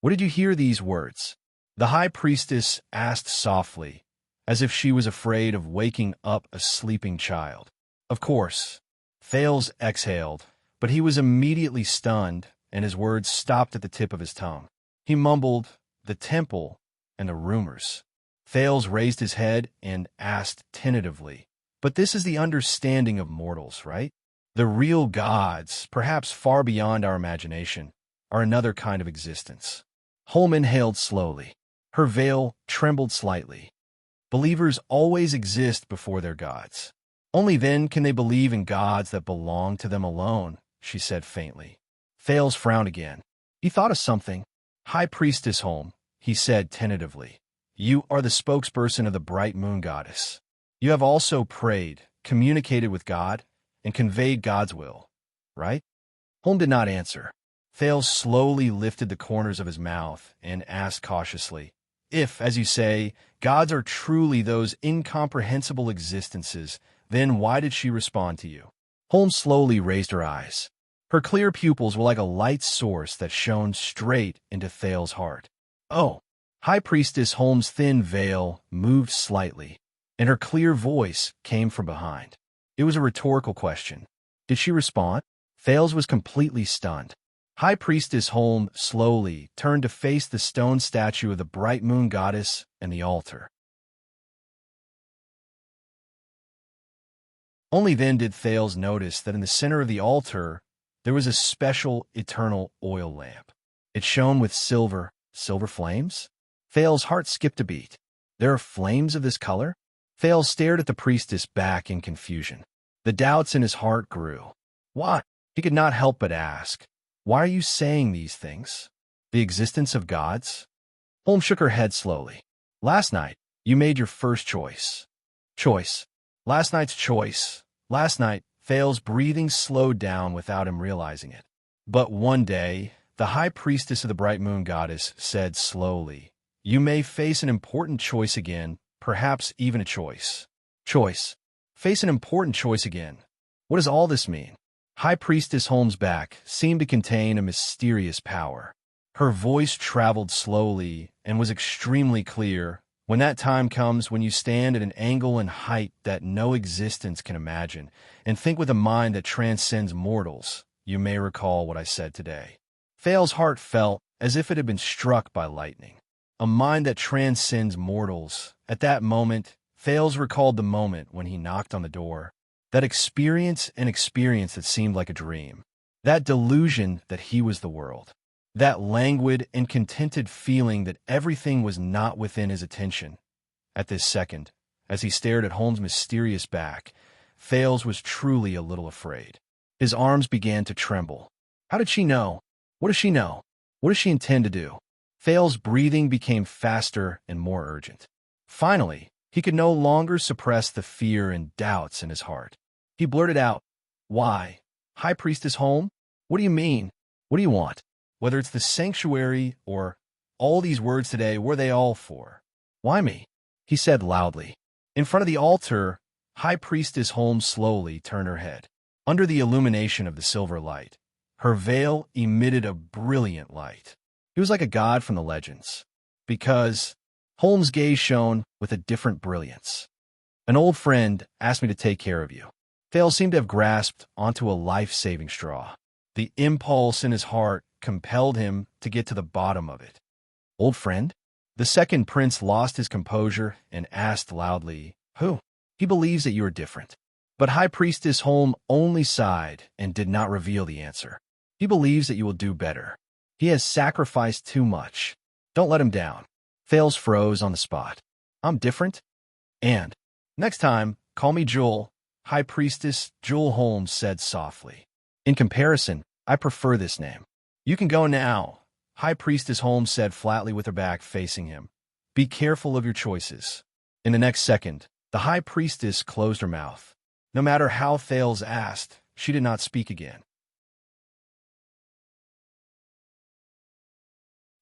What did you hear these words? The high priestess asked softly, as if she was afraid of waking up a sleeping child. Of course. Thales exhaled, but he was immediately stunned, and his words stopped at the tip of his tongue. He mumbled, the temple and the rumors. Thales raised his head and asked tentatively, but this is the understanding of mortals, right? The real gods, perhaps far beyond our imagination, are another kind of existence. Holmes inhaled slowly. Her veil trembled slightly. Believers always exist before their gods. Only then can they believe in gods that belong to them alone, she said faintly. Thales frowned again. He thought of something. High Priestess Holmes, he said tentatively, you are the spokesperson of the bright moon goddess. You have also prayed, communicated with God, and conveyed God's will, right? Holmes did not answer. Thales slowly lifted the corners of his mouth and asked cautiously, if, as you say, gods are truly those incomprehensible existences, then why did she respond to you? Holmes slowly raised her eyes. Her clear pupils were like a light source that shone straight into Thales' heart. Oh! High Priestess Holmes' thin veil moved slightly, and her clear voice came from behind. It was a rhetorical question. Did she respond? Thales was completely stunned. High Priestess Holm slowly turned to face the stone statue of the bright moon goddess and the altar. Only then did Thales notice that in the center of the altar there was a special eternal oil lamp. It shone with silver flames? Thales' heart skipped a beat. There are flames of this color? Thales stared at the priestess back in confusion. The doubts in his heart grew. What? He could not help but ask. Why are you saying these things? The existence of gods? Holmes shook her head slowly. Last night, you made your first choice. Last night's choice. Last night, Thales' breathing slowed down without him realizing it. But one day, the high priestess of the bright moon goddess said slowly, you may face an important choice again, perhaps even a choice. Face an important choice again. What does all this mean? High Priestess Holmes' back seemed to contain a mysterious power. Her voice traveled slowly and was extremely clear. When that time comes, when you stand at an angle and height that no existence can imagine, and think with a mind that transcends mortals, you may recall what I said today. Thales' heart felt as if it had been struck by lightning. A mind that transcends mortals. At that moment, Thales recalled the moment when he knocked on the door. That experience that seemed like a dream. That delusion that he was the world. That languid and contented feeling that everything was not within his attention. At this second, as he stared at Holmes' mysterious back, Thales was truly a little afraid. His arms began to tremble. How did she know? What does she know? What does she intend to do? Thales' breathing became faster and more urgent. Finally, he could no longer suppress the fear and doubts in his heart. He blurted out, Why? High Priestess Holm? What do you mean? What do you want? Whether it's the sanctuary or all these words today, what are they all for? Why me? He said loudly. In front of the altar, High Priestess Holm slowly turned her head. Under the illumination of the silver light, her veil emitted a brilliant light. He was like a god from the legends, because Holmes' gaze shone with a different brilliance. An old friend asked me to take care of you. Thales seemed to have grasped onto a life-saving straw. The impulse in his heart compelled him to get to the bottom of it. Old friend? The second prince lost his composure and asked loudly, Who? He believes that you are different. But High Priestess Holm only sighed and did not reveal the answer. He believes that you will do better. He has sacrificed too much. Don't let him down. Thales froze on the spot. I'm different? And next time, call me Jewel. High Priestess Jewel Holmes said softly. In comparison, I prefer this name. You can go now, High Priestess Holmes said flatly with her back facing him. Be careful of your choices. In the next second, the High Priestess closed her mouth. No matter how Thales asked, she did not speak again.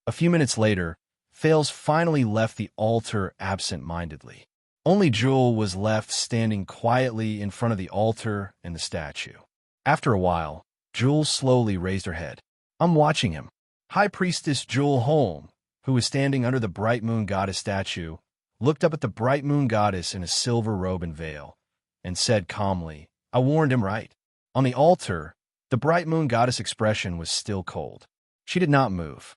A few minutes later, Thales finally left the altar absent-mindedly. Only Jewel was left standing quietly in front of the altar and the statue. After a while, Jewel slowly raised her head. I'm watching him. High Priestess Jewel Holm, who was standing under the bright moon goddess statue, looked up at the bright moon goddess in a silver robe and veil, and said calmly, I warned him right. On the altar, the bright moon goddess' expression was still cold. She did not move.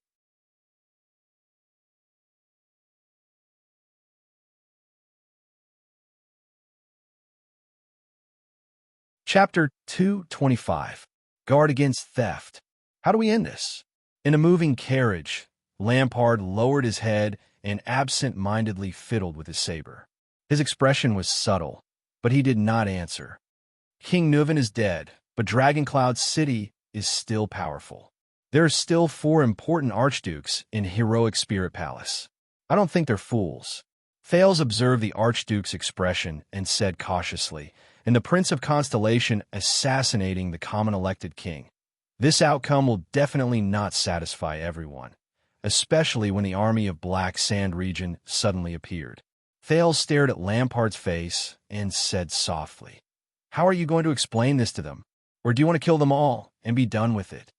Chapter 225. Guard Against Theft. How do we end this? In a moving carriage, Lampard lowered his head and absent-mindedly fiddled with his saber. His expression was subtle, but he did not answer. King Nuvan is dead, but Dragoncloud City is still powerful. There are still 4 important archdukes in Heroic Spirit Palace. I don't think they're fools. Thales observed the archduke's expression and said cautiously, and the Prince of Constellation assassinating the common elected king. This outcome will definitely not satisfy everyone, especially when the army of Black Sand region suddenly appeared. Thales stared at Lampard's face and said softly, How are you going to explain this to them? Or do you want to kill them all and be done with it?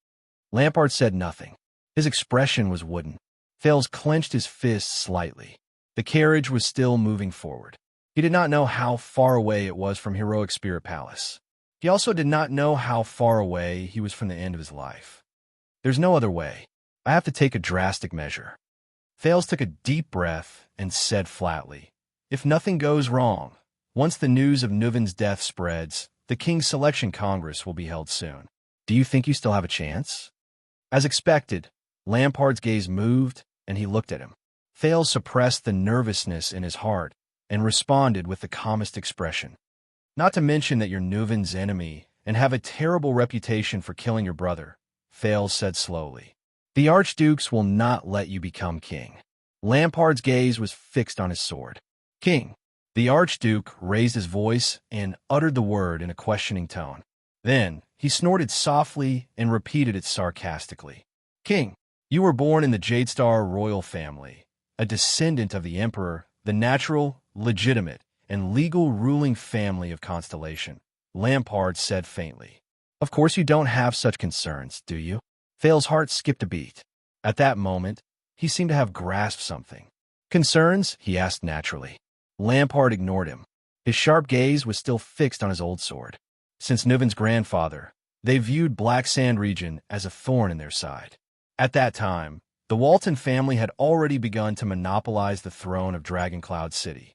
Lampard said nothing. His expression was wooden. Thales clenched his fists slightly. The carriage was still moving forward. He did not know how far away it was from Heroic Spirit Palace. He also did not know how far away he was from the end of his life. There's no other way. I have to take a drastic measure. Thales took a deep breath and said flatly, "If nothing goes wrong, once the news of Nuvin's death spreads, the King's Selection Congress will be held soon. Do you think you still have a chance?" As expected, Lampard's gaze moved, and he looked at him. Thales suppressed the nervousness in his heart and responded with the calmest expression. "Not to mention that you're Nuvin's enemy and have a terrible reputation for killing your brother," Thales said slowly. "The archdukes will not let you become king." Lampard's gaze was fixed on his sword. "King." The archduke raised his voice and uttered the word in a questioning tone. Then he snorted softly and repeated it sarcastically. "King, you were born in the Jadestar royal family, a descendant of the emperor, the natural, legitimate, and legal ruling family of Constellation," Lampard said faintly. "Of course you don't have such concerns, do you?" Thales' heart skipped a beat. At that moment, he seemed to have grasped something. "Concerns?" he asked naturally. Lampard ignored him. His sharp gaze was still fixed on his old sword. Since Nuvin's grandfather, they viewed Black Sand region as a thorn in their side. At that time, the Walton family had already begun to monopolize the throne of Dragoncloud City.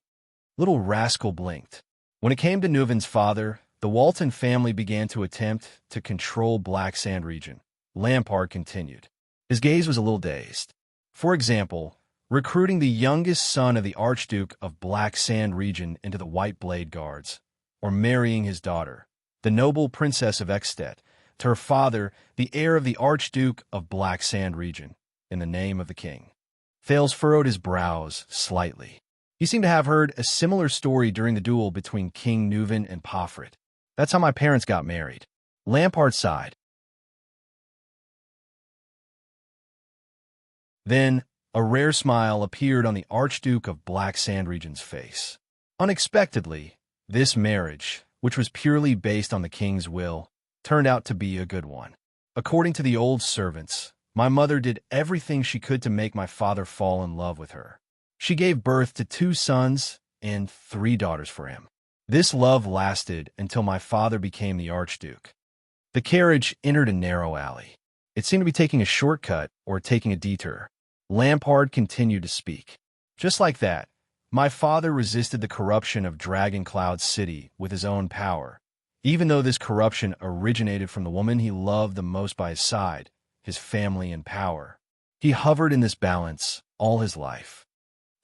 Little Rascal blinked. When it came to Nuvin's father, the Walton family began to attempt to control Black Sand region. Lampard continued. His gaze was a little dazed. For example, recruiting the youngest son of the Archduke of Black Sand region into the White Blade Guards, or marrying his daughter, the noble princess of Ekstedt, to her father, the heir of the Archduke of Black Sand region, in the name of the king. Thales furrowed his brows slightly. He seemed to have heard a similar story during the duel between King Nuvin and Pofrit. "That's how my parents got married." Lampard sighed. Then, a rare smile appeared on the Archduke of Black Sand region's face. Unexpectedly, this marriage, which was purely based on the king's will, turned out to be a good one. According to the old servants, my mother did everything she could to make my father fall in love with her. She gave birth to 2 sons and 3 daughters for him. This love lasted until my father became the Archduke. The carriage entered a narrow alley. It seemed to be taking a shortcut or taking a detour. Lampard continued to speak. "Just like that, my father resisted the corruption of Dragoncloud City with his own power, even though this corruption originated from the woman he loved the most by his side, his family and power. He hovered in this balance all his life."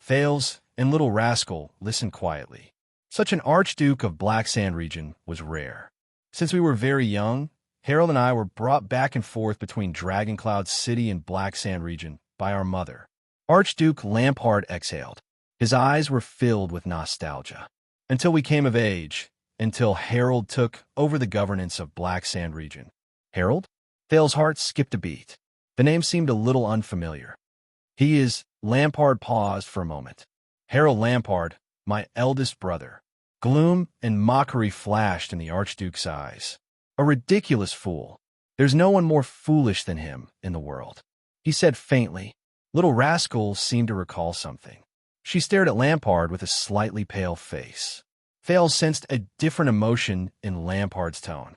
Thales and Little Rascal listened quietly. Such an Archduke of Black Sand region was rare. Since we were very young, Harold and I were brought back and forth between Dragoncloud City and Black Sand region by our mother. Archduke Lampard exhaled. His eyes were filled with nostalgia. "Until we came of age, until Harold took over the governance of Black Sand region." "Harold?" Thales' heart skipped a beat. The name seemed a little unfamiliar. "He is—" Lampard paused for a moment. "Harold Lampard, my eldest brother." Gloom and mockery flashed in the Archduke's eyes. "A ridiculous fool. There's no one more foolish than him in the world," he said faintly. Little Rascal seemed to recall something. She stared at Lampard with a slightly pale face. Thales sensed a different emotion in Lampard's tone.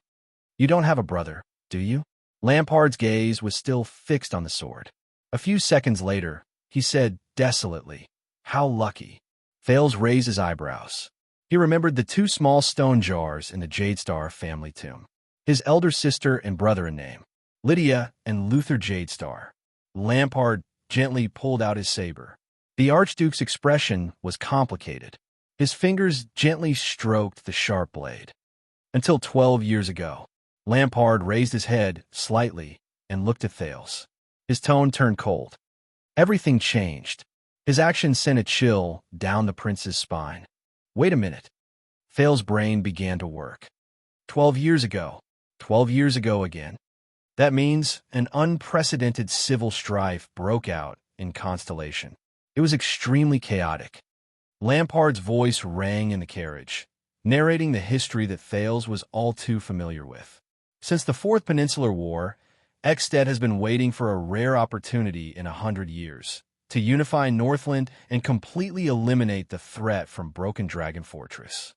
"You don't have a brother, do you?" Lampard's gaze was still fixed on the sword. A few seconds later, he said desolately, "How lucky." Thales raised his eyebrows. He remembered the 2 small stone jars in the Jadestar family tomb. His elder sister and brother in name, Lydia and Luther Jadestar. Lampard gently pulled out his saber. The Archduke's expression was complicated. His fingers gently stroked the sharp blade. "Until 12 years ago." Lampard raised his head slightly and looked at Thales. His tone turned cold. Everything changed. His action sent a chill down the prince's spine. "Wait a minute." Thales' brain began to work. 12 years ago. 12 years ago again. That means an unprecedented civil strife broke out in Constellation. It was extremely chaotic. Lampard's voice rang in the carriage, narrating the history that Thales was all too familiar with. Since the Fourth Peninsular War, Ekstedt has been waiting for a rare opportunity in 100 years to unify Northland and completely eliminate the threat from Broken Dragon Fortress.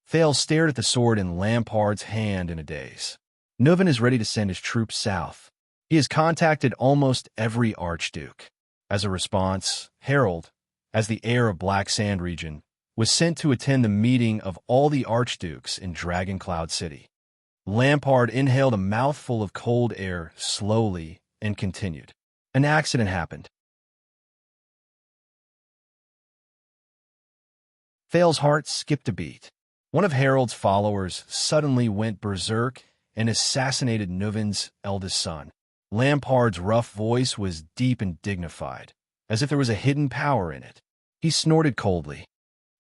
Thales stared at the sword in Lampard's hand in a daze. Nuven is ready to send his troops south. He has contacted almost every archduke. As a response, Harold, as the heir of Black Sand region, was sent to attend the meeting of all the archdukes in Dragon Cloud City. Lampard inhaled a mouthful of cold air slowly and continued. An accident happened. Thales' heart skipped a beat. One of Harold's followers suddenly went berserk and assassinated Nuven's eldest son. Lampard's rough voice was deep and dignified, as if there was a hidden power in it. He snorted coldly.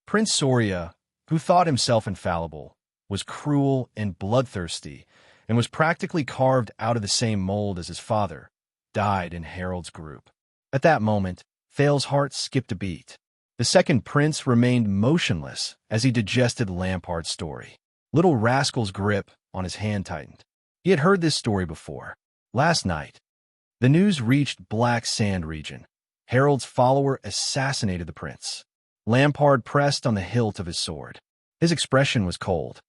Prince Soria, who thought himself infallible, was cruel and bloodthirsty, and was practically carved out of the same mold as his father, died in Harold's group. At that moment, Thales' heart skipped a beat. The second prince remained motionless as he digested Lampard's story. Little Rascal's grip on his hand tightened. He had heard this story before. Last night, the news reached Black Sand region. Harold's follower assassinated the prince. Lampard pressed on the hilt of his sword. His expression was cold.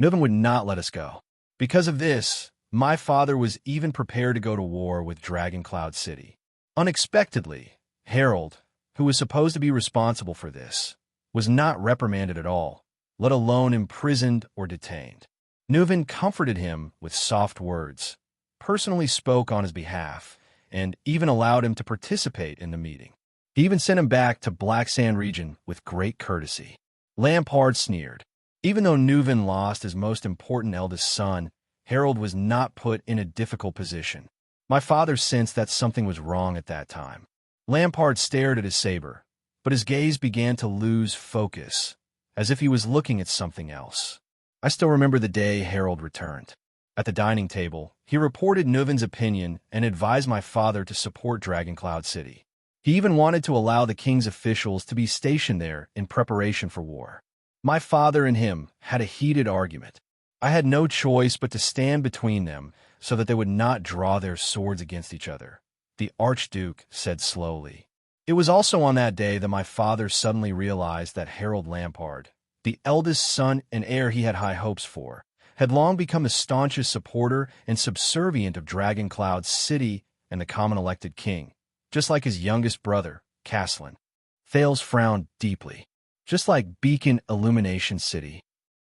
Nuven would not let us go. Because of this, my father was even prepared to go to war with Dragon Cloud City. Unexpectedly, Harold, who was supposed to be responsible for this, was not reprimanded at all, let alone imprisoned or detained. Nuven comforted him with soft words, personally spoke on his behalf, and even allowed him to participate in the meeting. He even sent him back to Black Sand region with great courtesy. Lampard sneered. Even though Nuven lost his most important eldest son, Harold was not put in a difficult position. My father sensed that something was wrong at that time. Lampard stared at his saber, but his gaze began to lose focus, as if he was looking at something else. I still remember the day Harold returned. At the dining table, he reported Nuven's opinion and advised my father to support Dragon Cloud City. He even wanted to allow the king's officials to be stationed there in preparation for war. My father and him had a heated argument. I had no choice but to stand between them so that they would not draw their swords against each other, the Archduke said slowly. It was also on that day that my father suddenly realized that Harold Lampard, the eldest son and heir he had high hopes for, had long become the staunchest supporter and subservient of Dragon Cloud City and the common elected king, just like his youngest brother, Caslin. Thales frowned deeply. Just like Beacon Illumination City.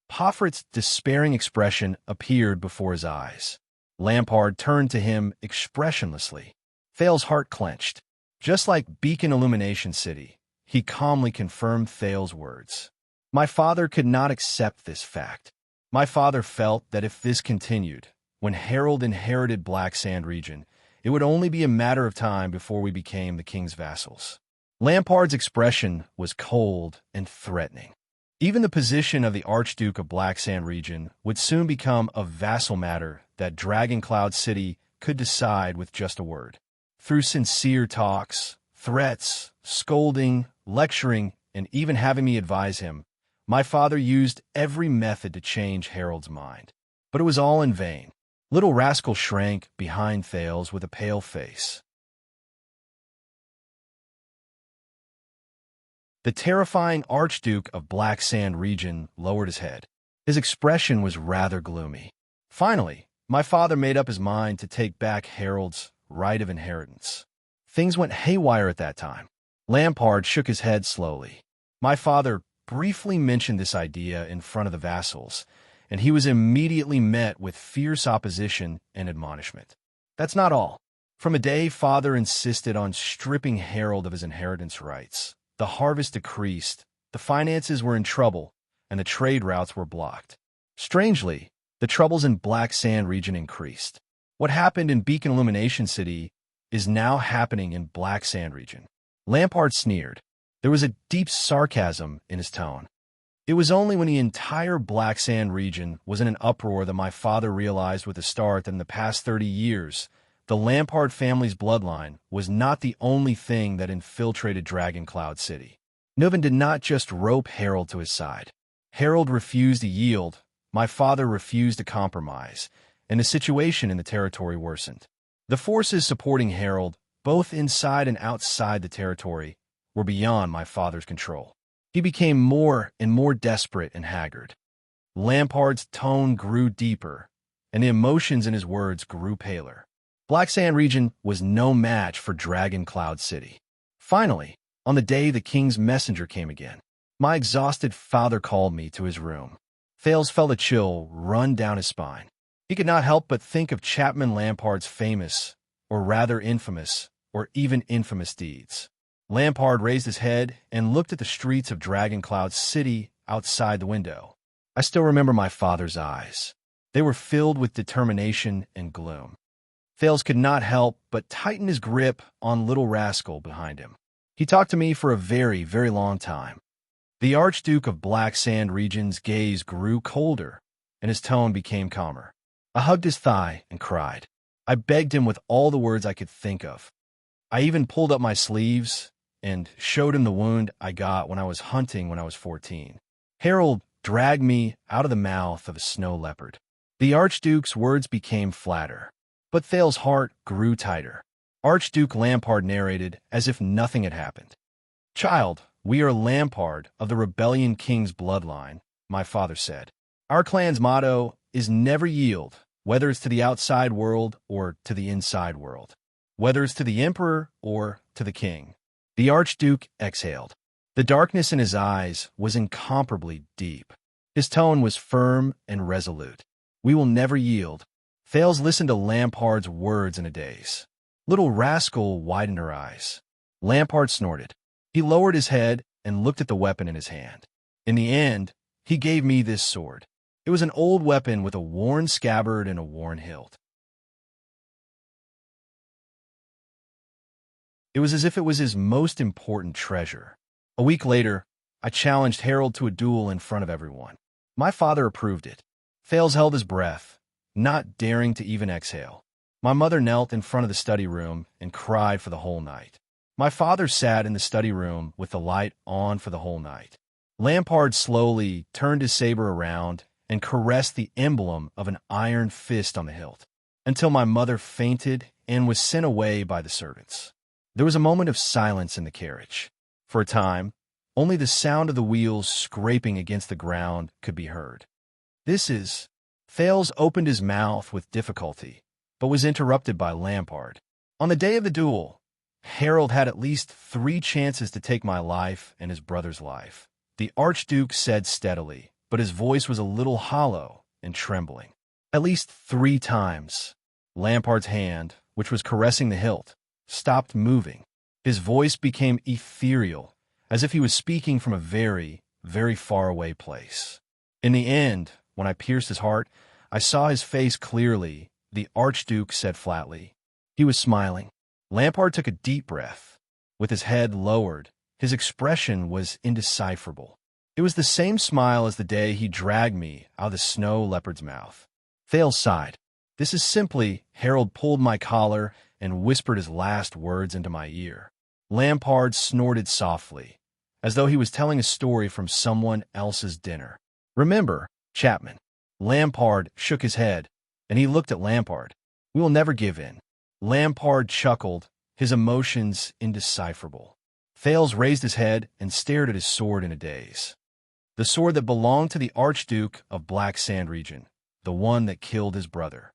Poffert's despairing expression appeared before his eyes. Lampard turned to him expressionlessly. Thales' heart clenched. Just like Beacon Illumination City, he calmly confirmed Thales' words. My father could not accept this fact. My father felt that if this continued, when Harold inherited Black Sand region, it would only be a matter of time before we became the king's vassals. Lampard's expression was cold and threatening. Even the position of the Archduke of Black Sand region would soon become a vassal matter that Dragon Cloud City could decide with just a word. Through sincere talks, threats, scolding, lecturing, and even having me advise him, my father used every method to change Harold's mind. But it was all in vain. Little Rascal shrank behind Thales with a pale face. The terrifying Archduke of Black Sand region lowered his head. His expression was rather gloomy. Finally, my father made up his mind to take back Harold's right of inheritance. Things went haywire at that time. Lampard shook his head slowly. My father briefly mentioned this idea in front of the vassals, and he was immediately met with fierce opposition and admonishment. That's not all. From a day father insisted on stripping Harold of his inheritance rights, the harvest decreased, the finances were in trouble, and the trade routes were blocked. Strangely, the troubles in Black Sand region increased. What happened in Beacon Illumination City is now happening in Black Sand region. Lampard sneered. There was a deep sarcasm in his tone. It was only when the entire Black Sand region was in an uproar that my father realized with a start that in the past 30 years, the Lampard family's bloodline was not the only thing that infiltrated Dragon Cloud City. Nuven did not just rope Harold to his side. Harold refused to yield, my father refused to compromise, and the situation in the territory worsened. The forces supporting Harold, both inside and outside the territory, were beyond my father's control. He became more and more desperate and haggard. Lampard's tone grew deeper, and the emotions in his words grew paler. Black Sand region was no match for Dragon Cloud City. Finally, on the day the king's messenger came again, my exhausted father called me to his room. Thales felt a chill run down his spine. He could not help but think of Chapman Lampard's famous, or rather infamous, or even infamous deeds. Lampard raised his head and looked at the streets of Dragon Cloud City outside the window. I still remember my father's eyes. They were filled with determination and gloom. Thales could not help but tighten his grip on little rascal behind him. He talked to me for a very, very long time. The Archduke of Black Sand Region's gaze grew colder, and his tone became calmer. I hugged his thigh and cried. I begged him with all the words I could think of. I even pulled up my sleeves and showed him the wound I got when I was hunting when I was 14. Harold dragged me out of the mouth of a snow leopard. The Archduke's words became flatter, but Thales's heart grew tighter. Archduke Lampard narrated as if nothing had happened. "Child, we are Lampard of the Rebellion King's bloodline," my father said. "Our clan's motto is never yield, whether it's to the outside world or to the inside world, whether it's to the emperor or to the king." The Archduke exhaled. The darkness in his eyes was incomparably deep. His tone was firm and resolute. "We will never yield." Thales listened to Lampard's words in a daze. Little rascal widened her eyes. Lampard snorted. He lowered his head and looked at the weapon in his hand. "In the end, he gave me this sword. It was an old weapon with a worn scabbard and a worn hilt. It was as if it was his most important treasure." A week later, I challenged Harold to a duel in front of everyone. My father approved it. Thales held his breath, not daring to even exhale. My mother knelt in front of the study room and cried for the whole night. My father sat in the study room with the light on for the whole night. Lampard slowly turned his saber around and caressed the emblem of an iron fist on the hilt, until my mother fainted and was sent away by the servants. There was a moment of silence in the carriage. For a time, only the sound of the wheels scraping against the ground could be heard. Thales opened his mouth with difficulty, but was interrupted by Lampard. "On the day of the duel, Harold had at least 3 chances to take my life and his brother's life," the Archduke said steadily, but his voice was a little hollow and trembling. "At least 3 times. Lampard's hand, which was caressing the hilt, stopped moving. His voice became ethereal, as if he was speaking from a very, very far away place. In the end, when I pierced his heart, I saw his face clearly," the Archduke said flatly. He was smiling. Lampard took a deep breath. With his head lowered, his expression was indecipherable. It was the same smile as the day he dragged me out of the snow leopard's mouth. Thales sighed. "This is simply," Harold pulled my collar and whispered his last words into my ear. Lampard snorted softly, as though he was telling a story from someone else's dinner. "Remember, Chapman." Lampard shook his head, and he looked at Lampard. "We will never give in." Lampard chuckled, his emotions indecipherable. Thales raised his head and stared at his sword in a daze. The sword that belonged to the Archduke of Black Sand Region, the one that killed his brother.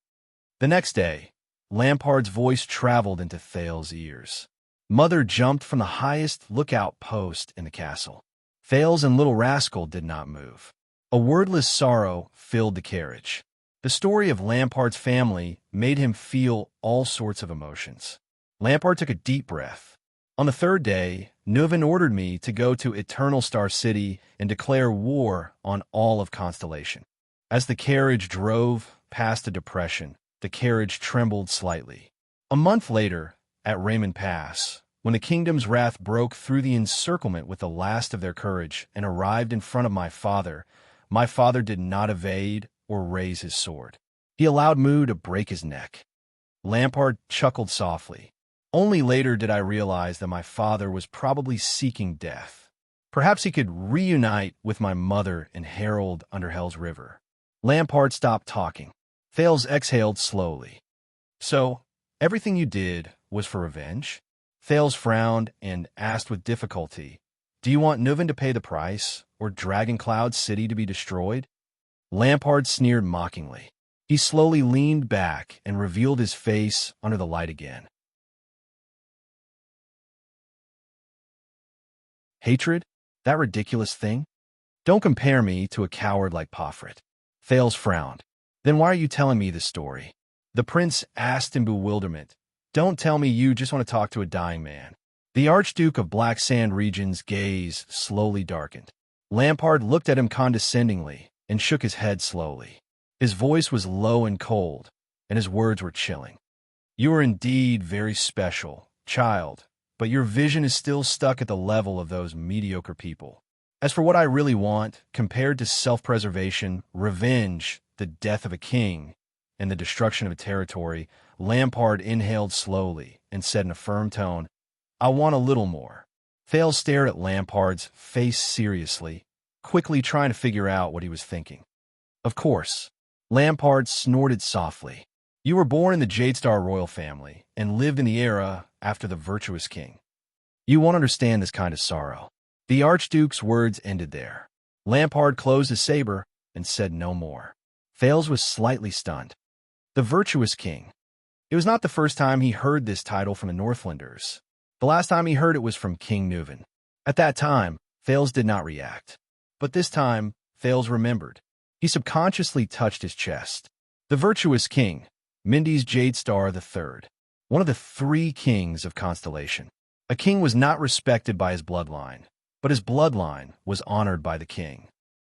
The next day, Lampard's voice traveled into Thales' ears. Mother jumped from the highest lookout post in the castle. Thales and little rascal did not move. A wordless sorrow filled the carriage. The story of Lampard's family made him feel all sorts of emotions. Lampard took a deep breath. On the 3rd day, Neuven ordered me to go to Eternal Star City and declare war on all of Constellation. As the carriage drove past a depression, the carriage trembled slightly. A month later, at Raymond Pass, when the kingdom's wrath broke through the encirclement with the last of their courage and arrived in front of my father did not evade or raise his sword. He allowed Mu to break his neck. Lampard chuckled softly. Only later did I realize that my father was probably seeking death. Perhaps he could reunite with my mother and Harold under Hell's River. Lampard stopped talking. Thales exhaled slowly. "So, everything you did was for revenge?" Thales frowned and asked with difficulty, "Do you want Neuven to pay the price, or Dragon Cloud City to be destroyed?" Lampard sneered mockingly. He slowly leaned back and revealed his face under the light again. Hatred? That ridiculous thing? Don't compare me to a coward like Pomfret. Thales frowned. Then why are you telling me this story? The prince asked in bewilderment. Don't tell me you just want to talk to a dying man. The Archduke of Black Sand Region's gaze slowly darkened. Lampard looked at him condescendingly and shook his head slowly. His voice was low and cold, and his words were chilling. You are indeed very special, child, but your vision is still stuck at the level of those mediocre people. As for what I really want, compared to self-preservation, revenge, the death of a king, and the destruction of a territory, Lampard inhaled slowly and said in a firm tone, I want a little more. Thales stared at Lampard's face seriously, quickly trying to figure out what he was thinking. Of course. Lampard snorted softly. You were born in the Jadestar royal family and lived in the era after the virtuous king. You won't understand this kind of sorrow. The Archduke's words ended there. Lampard closed his saber and said no more. Thales was slightly stunned. The virtuous king. It was not the first time he heard this title from the Northlanders. The last time he heard it was from King Nuven. At that time, Thales did not react. But this time, Thales remembered. He subconsciously touched his chest. The virtuous king, Mindy's Jadestar III, one of the 3 kings of Constellation. A king was not respected by his bloodline, but his bloodline was honored by the king.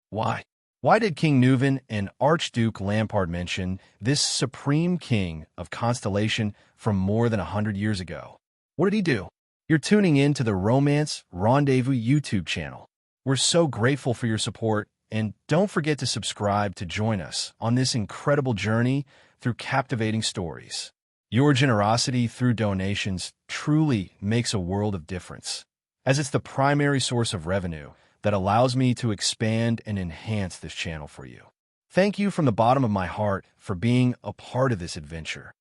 Why? Why did King Nuven and Archduke Lampard mention this supreme king of Constellation from more than 100 years ago? What did he do? You're tuning in to the Romance Rendezvous YouTube channel. We're so grateful for your support, and don't forget to subscribe to join us on this incredible journey through captivating stories. Your generosity through donations truly makes a world of difference, as it's the primary source of revenue that allows me to expand and enhance this channel for you. Thank you from the bottom of my heart for being a part of this adventure.